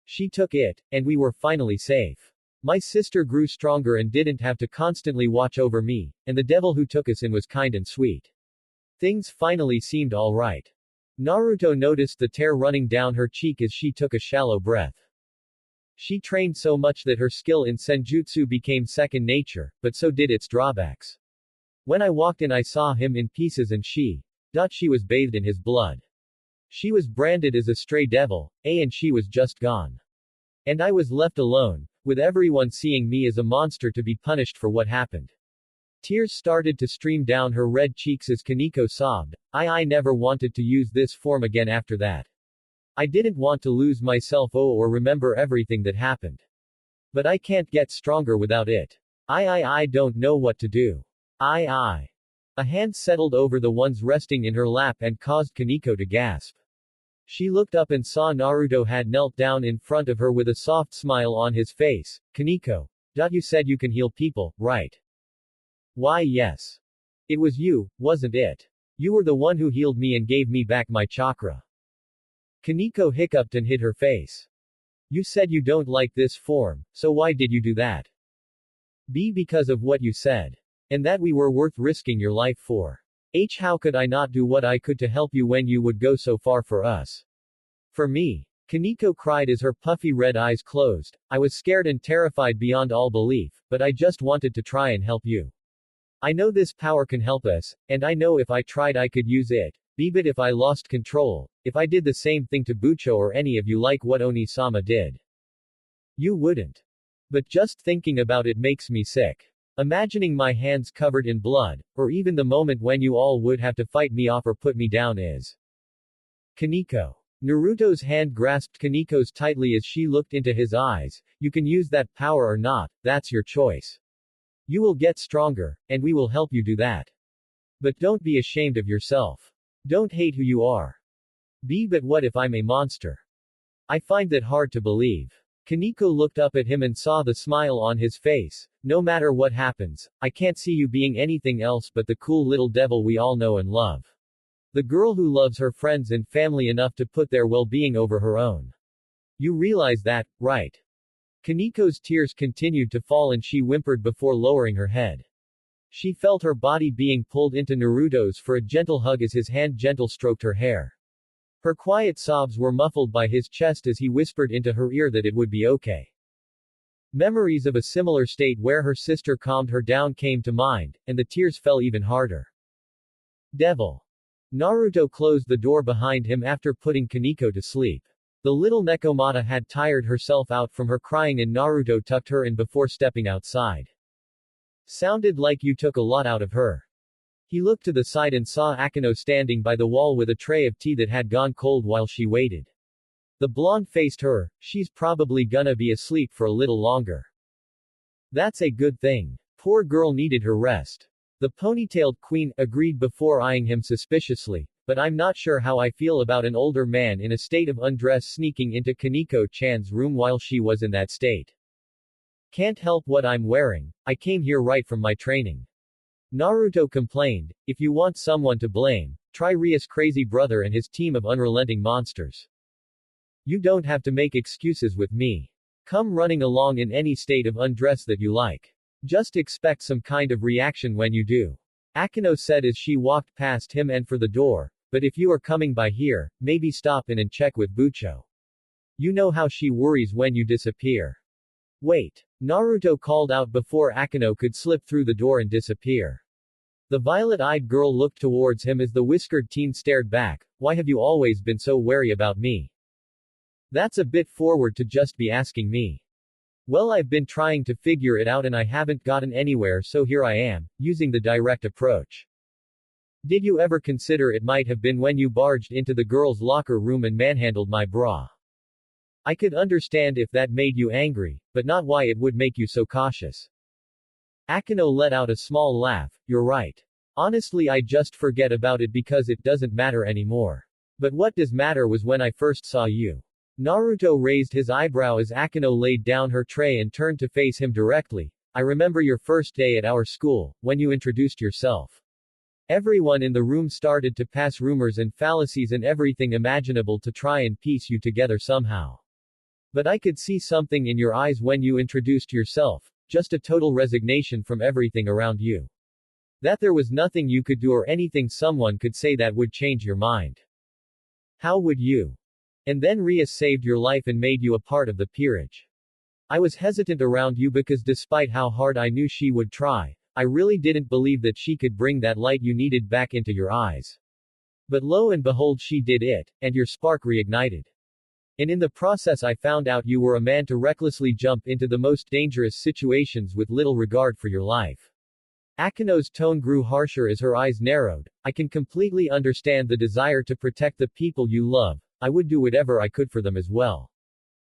She took it, and we were finally safe. My sister grew stronger and didn't have to constantly watch over me, and the devil who took us in was kind and sweet. Things finally seemed alright. Naruto noticed the tear running down her cheek as she took a shallow breath. She trained so much that her skill in senjutsu became second nature, but so did its drawbacks. When I walked in I saw him in pieces and she was bathed in his blood. She was branded as a stray devil, and she was just gone. And I was left alone, with everyone seeing me as a monster to be punished for what happened. Tears started to stream down her red cheeks as Koneko sobbed. I never wanted to use this form again after that. I didn't want to lose myself or remember everything that happened. But I can't get stronger without it. I don't know what to do. A hand settled over the ones resting in her lap and caused Koneko to gasp. She looked up and saw Naruto had knelt down in front of her with a soft smile on his face. Koneko. You said you can heal people, right? Why yes. It was you, wasn't it? You were the one who healed me and gave me back my chakra. Koneko hiccuped and hid her face. You said you don't like this form, so why did you do that? Because of what you said. And that we were worth risking your life for. How could I not do what I could to help you when you would go so far for us? For me. Koneko cried as her puffy red eyes closed. I was scared and terrified beyond all belief, but I just wanted to try and help you. I know this power can help us, and I know if I tried I could use it. But if I lost control, if I did the same thing to Bucho or any of you like what Oni-sama did. You wouldn't. But just thinking about it makes me sick. Imagining my hands covered in blood, or even the moment when you all would have to fight me off or put me down is. Koneko. Naruto's hand grasped Kaneko's tightly as she looked into his eyes. You can use that power or not, that's your choice. You will get stronger, and we will help you do that. But don't be ashamed of yourself. Don't hate who you are. But what if I'm a monster? I find that hard to believe. Koneko looked up at him and saw the smile on his face. No matter what happens, I can't see you being anything else but the cool little devil we all know and love. The girl who loves her friends and family enough to put their well-being over her own. You realize that, right? Kaneko's tears continued to fall and she whimpered before lowering her head. She felt her body being pulled into Naruto's for a gentle hug as his hand gentle stroked her hair. Her quiet sobs were muffled by his chest as he whispered into her ear that it would be okay. Memories of a similar state where her sister calmed her down came to mind, and the tears fell even harder. Devil. Naruto closed the door behind him after putting Koneko to sleep. The little Nekomata had tired herself out from her crying and Naruto tucked her in before stepping outside. Sounded like you took a lot out of her. He looked to the side and saw Akeno standing by the wall with a tray of tea that had gone cold while she waited. The blonde faced her. She's probably gonna be asleep for a little longer. That's a good thing. Poor girl needed her rest. The ponytailed queen agreed before eyeing him suspiciously. but I'm not sure how I feel about an older man in a state of undress sneaking into Koneko-chan's room while she was in that state. Can't help what I'm wearing, I came here right from my training. Naruto complained. If you want someone to blame, try Rias' crazy brother and his team of unrelenting monsters. You don't have to make excuses with me. Come running along in any state of undress that you like. Just expect some kind of reaction when you do. Akino said as she walked past him and for the door, but if you are coming by here, maybe stop in and check with Bucho. You know how she worries when you disappear. Wait. Naruto called out before Akino could slip through the door and disappear. The violet-eyed girl looked towards him as the whiskered teen stared back. Why have you always been so wary about me? That's a bit forward to just be asking me. Well, I've been trying to figure it out and I haven't gotten anywhere, so here I am, using the direct approach. Did you ever consider it might have been when you barged into the girls' locker room and manhandled my bra? I could understand if that made you angry, but not why it would make you so cautious. Akino let out a small laugh. You're right. Honestly, I just forget about it because it doesn't matter anymore. But what does matter was when I first saw you. Naruto raised his eyebrow as Akino laid down her tray and turned to face him directly. I remember your first day at our school, when you introduced yourself. Everyone in the room started to pass rumors and fallacies and everything imaginable to try and piece you together somehow. But I could see something in your eyes when you introduced yourself, just a total resignation from everything around you. That there was nothing you could do or anything someone could say that would change your mind. How would you? And then Rias saved your life and made you a part of the peerage. I was hesitant around you because despite how hard I knew she would try, I really didn't believe that she could bring that light you needed back into your eyes. But lo and behold, she did it, and your spark reignited. And in the process I found out you were a man to recklessly jump into the most dangerous situations with little regard for your life. Akino's tone grew harsher as her eyes narrowed. I can completely understand the desire to protect the people you love. I would do whatever I could for them as well.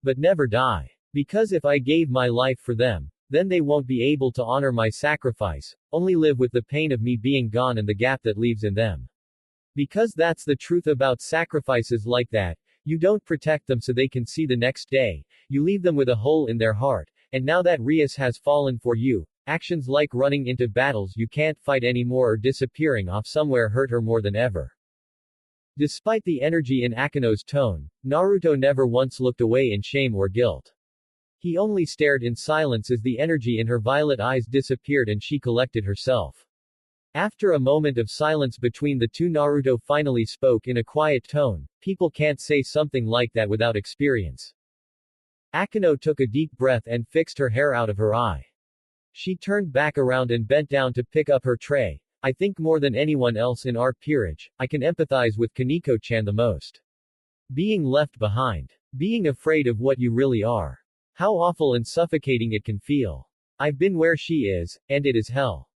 But never die. Because if I gave my life for them, then they won't be able to honor my sacrifice, only live with the pain of me being gone and the gap that leaves in them. Because that's the truth about sacrifices like that, you don't protect them so they can see the next day, you leave them with a hole in their heart, and now that Rias has fallen for you, actions like running into battles you can't fight anymore or disappearing off somewhere hurt her more than ever. Despite the energy in Akino's tone, Naruto never once looked away in shame or guilt. He only stared in silence as the energy in her violet eyes disappeared and she collected herself. After a moment of silence between the two, Naruto finally spoke in a quiet tone. People can't say something like that without experience. Akino took a deep breath and fixed her hair out of her eye. She turned back around and bent down to pick up her tray. I think more than anyone else in our peerage, I can empathize with Koneko-chan the most. Being left behind. Being afraid of what you really are. How awful and suffocating it can feel. I've been where she is, and it is hell.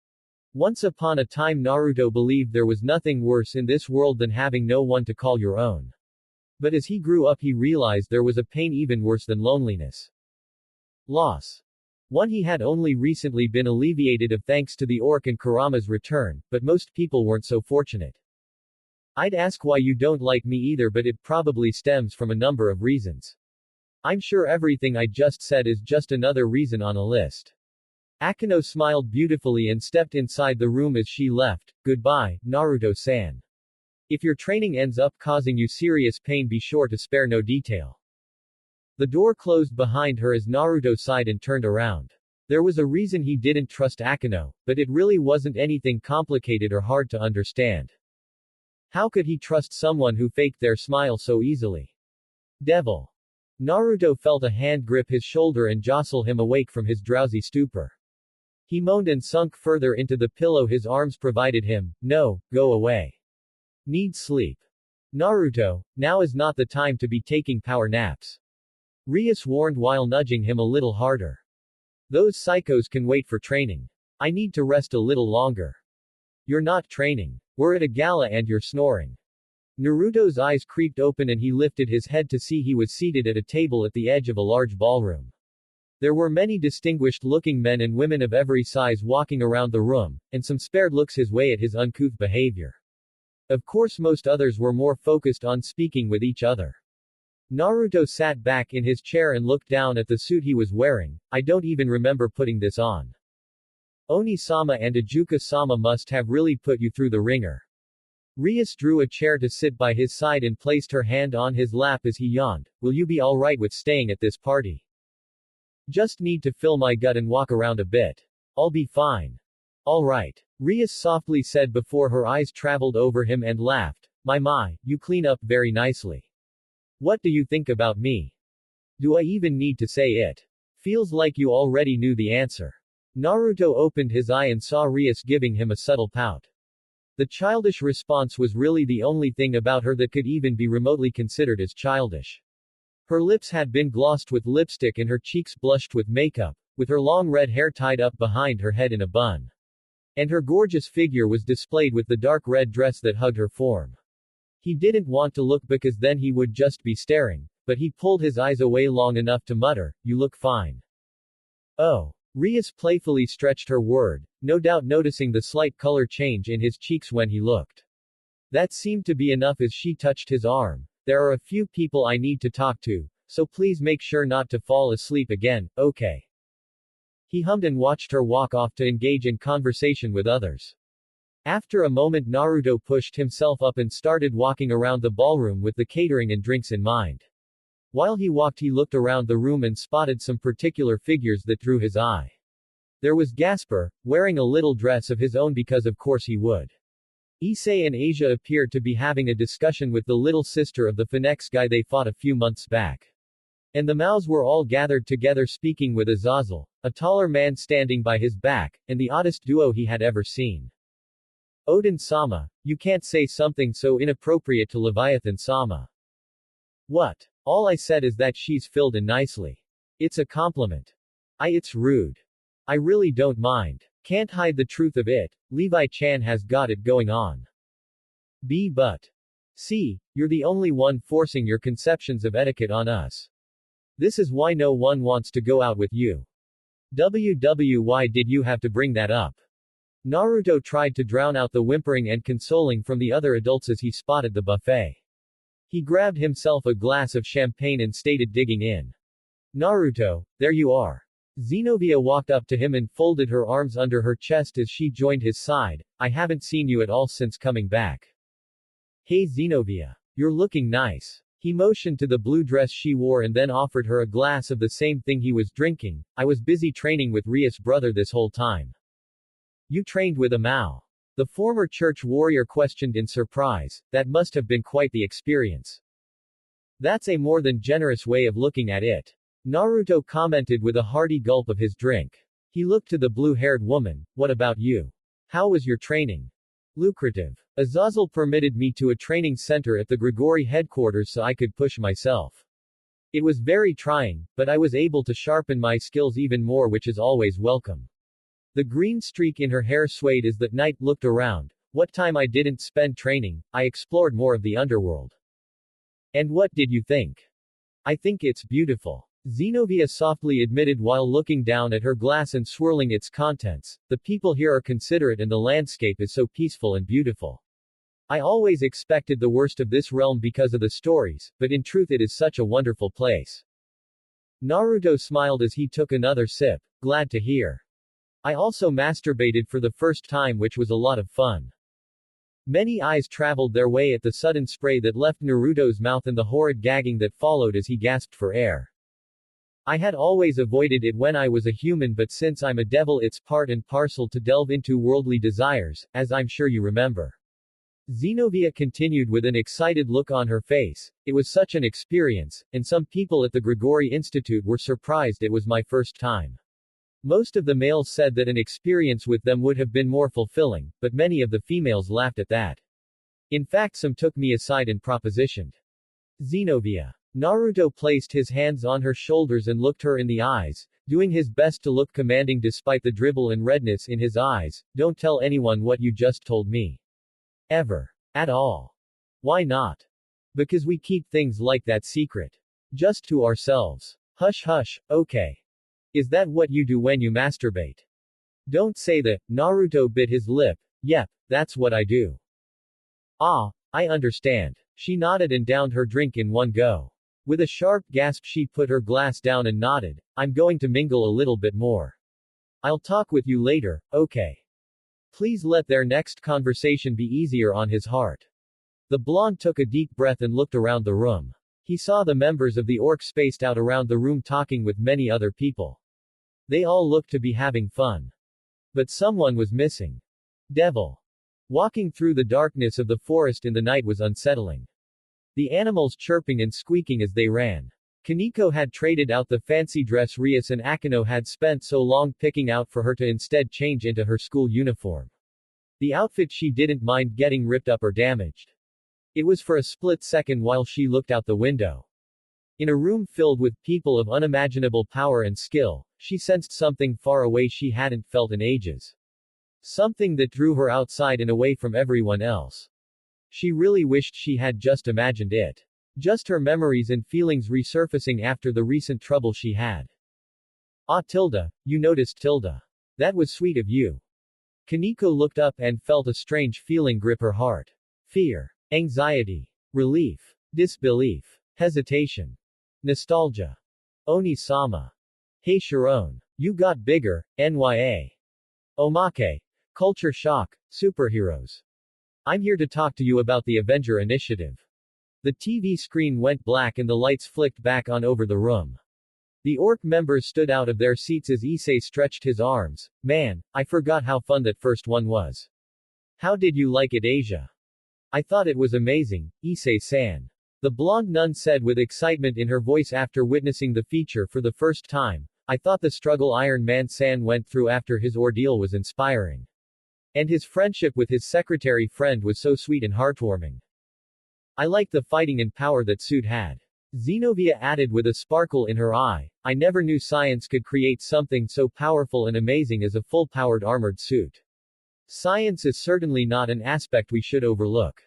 Once upon a time Naruto believed there was nothing worse in this world than having no one to call your own. But as he grew up he realized there was a pain even worse than loneliness. Loss. One he had only recently been alleviated of thanks to the Orc and Kurama's return, but most people weren't so fortunate. I'd ask why you don't like me either, but it probably stems from a number of reasons. I'm sure everything I just said is just another reason on a list. Akino smiled beautifully and stepped inside the room as she left. Goodbye, Naruto-san. If your training ends up causing you serious pain, be sure to spare no detail. The door closed behind her as Naruto sighed and turned around. There was a reason he didn't trust Akino, but it really wasn't anything complicated or hard to understand. How could he trust someone who faked their smile so easily? Devil. Naruto felt a hand grip his shoulder and jostle him awake from his drowsy stupor. He moaned and sunk further into the pillow his arms provided him. No, go away. Need sleep. Naruto, now is not the time to be taking power naps. Rias warned while nudging him a little harder. Those psychos can wait for training. I need to rest a little longer. You're not training. We're at a gala and you're snoring. Naruto's eyes creeped open and he lifted his head to see he was seated at a table at the edge of a large ballroom. There were many distinguished-looking men and women of every size walking around the room, and some spared looks his way at his uncouth behavior. Of course most others were more focused on speaking with each other. Naruto sat back in his chair and looked down at the suit he was wearing. I don't even remember putting this on. Oni-sama and Ijuka-sama must have really put you through the ringer. Rias drew a chair to sit by his side and placed her hand on his lap as he yawned. Will you be alright with staying at this party? Just need to fill my gut and walk around a bit. I'll be fine. Alright. Rias softly said before her eyes traveled over him and laughed. My, you clean up very nicely. What do you think about me? Do I even need to say it? Feels like you already knew the answer. Naruto opened his eye and saw Rias giving him a subtle pout. The childish response was really the only thing about her that could even be remotely considered as childish. Her lips had been glossed with lipstick and her cheeks blushed with makeup, with her long red hair tied up behind her head in a bun. And her gorgeous figure was displayed with the dark red dress that hugged her form. He didn't want to look because then he would just be staring, but he pulled his eyes away long enough to mutter, "You look fine." Oh. Rias playfully stretched her word, no doubt noticing the slight color change in his cheeks when he looked. That seemed to be enough as she touched his arm. There are a few people I need to talk to, so please make sure not to fall asleep again, okay? He hummed and watched her walk off to engage in conversation with others. After a moment Naruto pushed himself up and started walking around the ballroom with the catering and drinks in mind. While he walked he looked around the room and spotted some particular figures that drew his eye. There was Gasper, wearing a little dress of his own because of course he would. Issei and Asia appeared to be having a discussion with the little sister of the Phoenix guy they fought a few months back. And the Maos were all gathered together speaking with Azazel, a taller man standing by his back, and the oddest duo he had ever seen. Odin-sama, you can't say something so inappropriate to Leviathan-sama. What? All I said is that she's filled in nicely. It's a compliment. It's rude. I really don't mind. Can't hide the truth of it, Levi-chan has got it going on. But. See, you're the only one forcing your conceptions of etiquette on us. This is why no one wants to go out with you. Why did you have to bring that up? Naruto tried to drown out the whimpering and consoling from the other adults as he spotted the buffet. He grabbed himself a glass of champagne and stated digging in. Naruto, there you are. Zenobia walked up to him and folded her arms under her chest as she joined his side. I haven't seen you at all since coming back. Hey Zenobia. You're looking nice. He motioned to the blue dress she wore and then offered her a glass of the same thing he was drinking. I was busy training with Rias' brother this whole time. You trained with a Mao? The former church warrior questioned in surprise. That must have been quite the experience. That's a more than generous way of looking at it. Naruto commented with a hearty gulp of his drink. He looked to the blue-haired woman. What about you? How was your training? Lucrative. Azazel permitted me to a training center at the Gremory headquarters so I could push myself. It was very trying, but I was able to sharpen my skills even more, which is always welcome. The green streak in her hair swayed as the knight looked around. What time I didn't spend training, I explored more of the underworld. And what did you think? I think it's beautiful. Zenobia softly admitted while looking down at her glass and swirling its contents. The people here are considerate and the landscape is so peaceful and beautiful. I always expected the worst of this realm because of the stories, but in truth it is such a wonderful place. Naruto smiled as he took another sip. Glad to hear. I also masturbated for the first time, which was a lot of fun. Many eyes traveled their way at the sudden spray that left Naruto's mouth and the horrid gagging that followed as he gasped for air. I had always avoided it when I was a human, but since I'm a devil it's part and parcel to delve into worldly desires, as I'm sure you remember. Zenobia continued with an excited look on her face. It was such an experience, and some people at the Gremory Institute were surprised it was my first time. Most of the males said that an experience with them would have been more fulfilling, but many of the females laughed at that. In fact, some took me aside and propositioned. Zenobia. Naruto placed his hands on her shoulders and looked her in the eyes, doing his best to look commanding despite the dribble and redness in his eyes. Don't tell anyone what you just told me. Ever. At all. Why not? Because we keep things like that secret. Just to ourselves. Hush hush, okay. Is that what you do when you masturbate? Don't say that. Naruto bit his lip. Yep, that's what I do. Ah, I understand. She nodded and downed her drink in one go. With a sharp gasp she put her glass down and nodded. I'm going to mingle a little bit more. I'll talk with you later, okay? Please let their next conversation be easier on his heart. The blonde took a deep breath and looked around the room. He saw the members of the orc spaced out around the room talking with many other people. They all looked to be having fun. But someone was missing. Devil. Walking through the darkness of the forest in the night was unsettling. The animals chirping and squeaking as they ran. Koneko had traded out the fancy dress Rias and Akino had spent so long picking out for her to instead change into her school uniform. The outfit she didn't mind getting ripped up or damaged. It was for a split second while she looked out the window. In a room filled with people of unimaginable power and skill, she sensed something far away she hadn't felt in ages. Something that drew her outside and away from everyone else. She really wished she had just imagined it. Just her memories and feelings resurfacing after the recent trouble she had. Ah Tilda, you noticed Tilda. That was sweet of you. Koneko looked up and felt a strange feeling grip her heart. Fear. Anxiety. Relief. Disbelief. Hesitation. Nostalgia. Oni-sama. Hey Sharon. You got bigger, NYA. Omake. Culture shock, superheroes. I'm here to talk to you about the Avenger Initiative. The TV screen went black and the lights flicked back on over the room. The orc members stood out of their seats as Issei stretched his arms. Man, I forgot how fun that first one was. How did you like it, Asia? I thought it was amazing, Issei-san. The blonde nun said with excitement in her voice after witnessing the feature for the first time. I thought the struggle Iron Man-san went through after his ordeal was inspiring. And his friendship with his secretary friend was so sweet and heartwarming. I like the fighting and power that suit had. Zenobia added with a sparkle in her eye. I never knew science could create something so powerful and amazing as a full-powered armored suit. Science is certainly not an aspect we should overlook.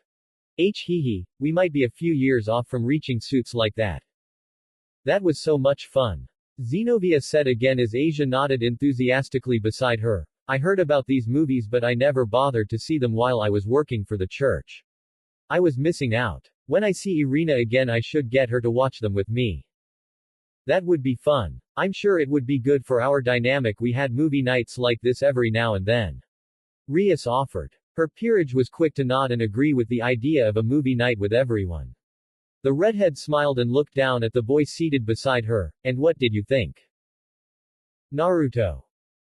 We might be a few years off from reaching suits like that. That was so much fun. Zenobia said again as Asia nodded enthusiastically beside her. I heard about these movies but I never bothered to see them while I was working for the church. I was missing out. When I see Irina again I should get her to watch them with me. That would be fun. I'm sure it would be good for our dynamic we had movie nights like this every now and then. Rias offered. Her peerage was quick to nod and agree with the idea of a movie night with everyone. The redhead smiled and looked down at the boy seated beside her. And what did you think? Naruto.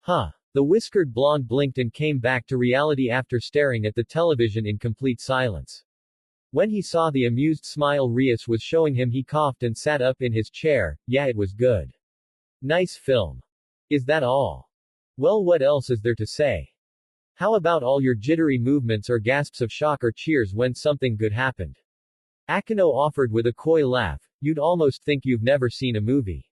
Huh. The whiskered blonde blinked and came back to reality after staring at the television in complete silence. When he saw the amused smile Rias was showing him he coughed and sat up in his chair. Yeah, it was good. Nice film. Is that all? Well, what else is there to say? How about all your jittery movements or gasps of shock or cheers when something good happened? Akino offered with a coy laugh. You'd almost think you've never seen a movie.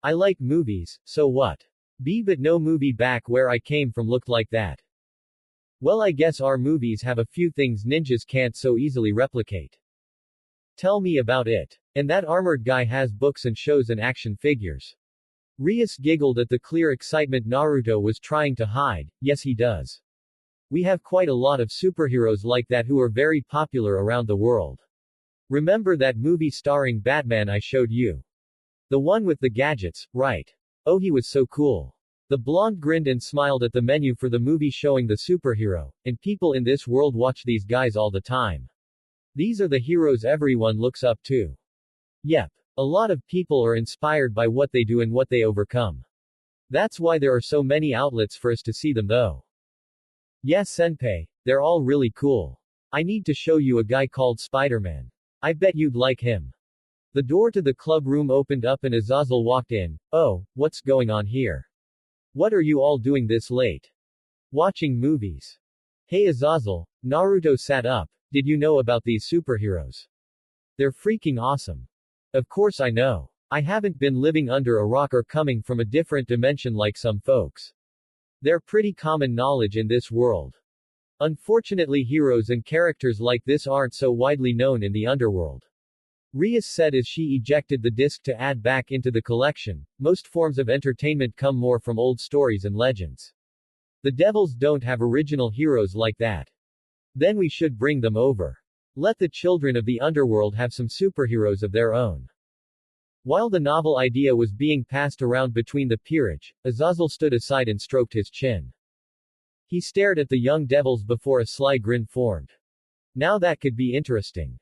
I like movies, so what? But no movie back where I came from looked like that. Well, I guess our movies have a few things ninjas can't so easily replicate. Tell me about it. And that armored guy has books and shows and action figures. Rias giggled at the clear excitement Naruto was trying to hide. Yes, he does. We have quite a lot of superheroes like that who are very popular around the world. Remember that movie starring Batman I showed you? The one with the gadgets, right? Oh, he was so cool. The blonde grinned and smiled at the menu for the movie showing the superhero, and people in this world watch these guys all the time. These are the heroes everyone looks up to. Yep. A lot of people are inspired by what they do and what they overcome. That's why there are so many outlets for us to see them though. Yes, senpai, they're all really cool. I need to show you a guy called Spider-Man. I bet you'd like him. The door to the club room opened up and Azazel walked in. Oh, what's going on here? What are you all doing this late? Watching movies. Hey Azazel, Naruto sat up. Did you know about these superheroes? They're freaking awesome. Of course I know. I haven't been living under a rock or coming from a different dimension like some folks. They're pretty common knowledge in this world. Unfortunately, heroes and characters like this aren't so widely known in the underworld. Rias said as she ejected the disc to add back into the collection. Most forms of entertainment come more from old stories and legends. The devils don't have original heroes like that. Then we should bring them over. Let the children of the underworld have some superheroes of their own. While the novel idea was being passed around between the peerage, Azazel stood aside and stroked his chin. He stared at the young devils before a sly grin formed. Now that could be interesting.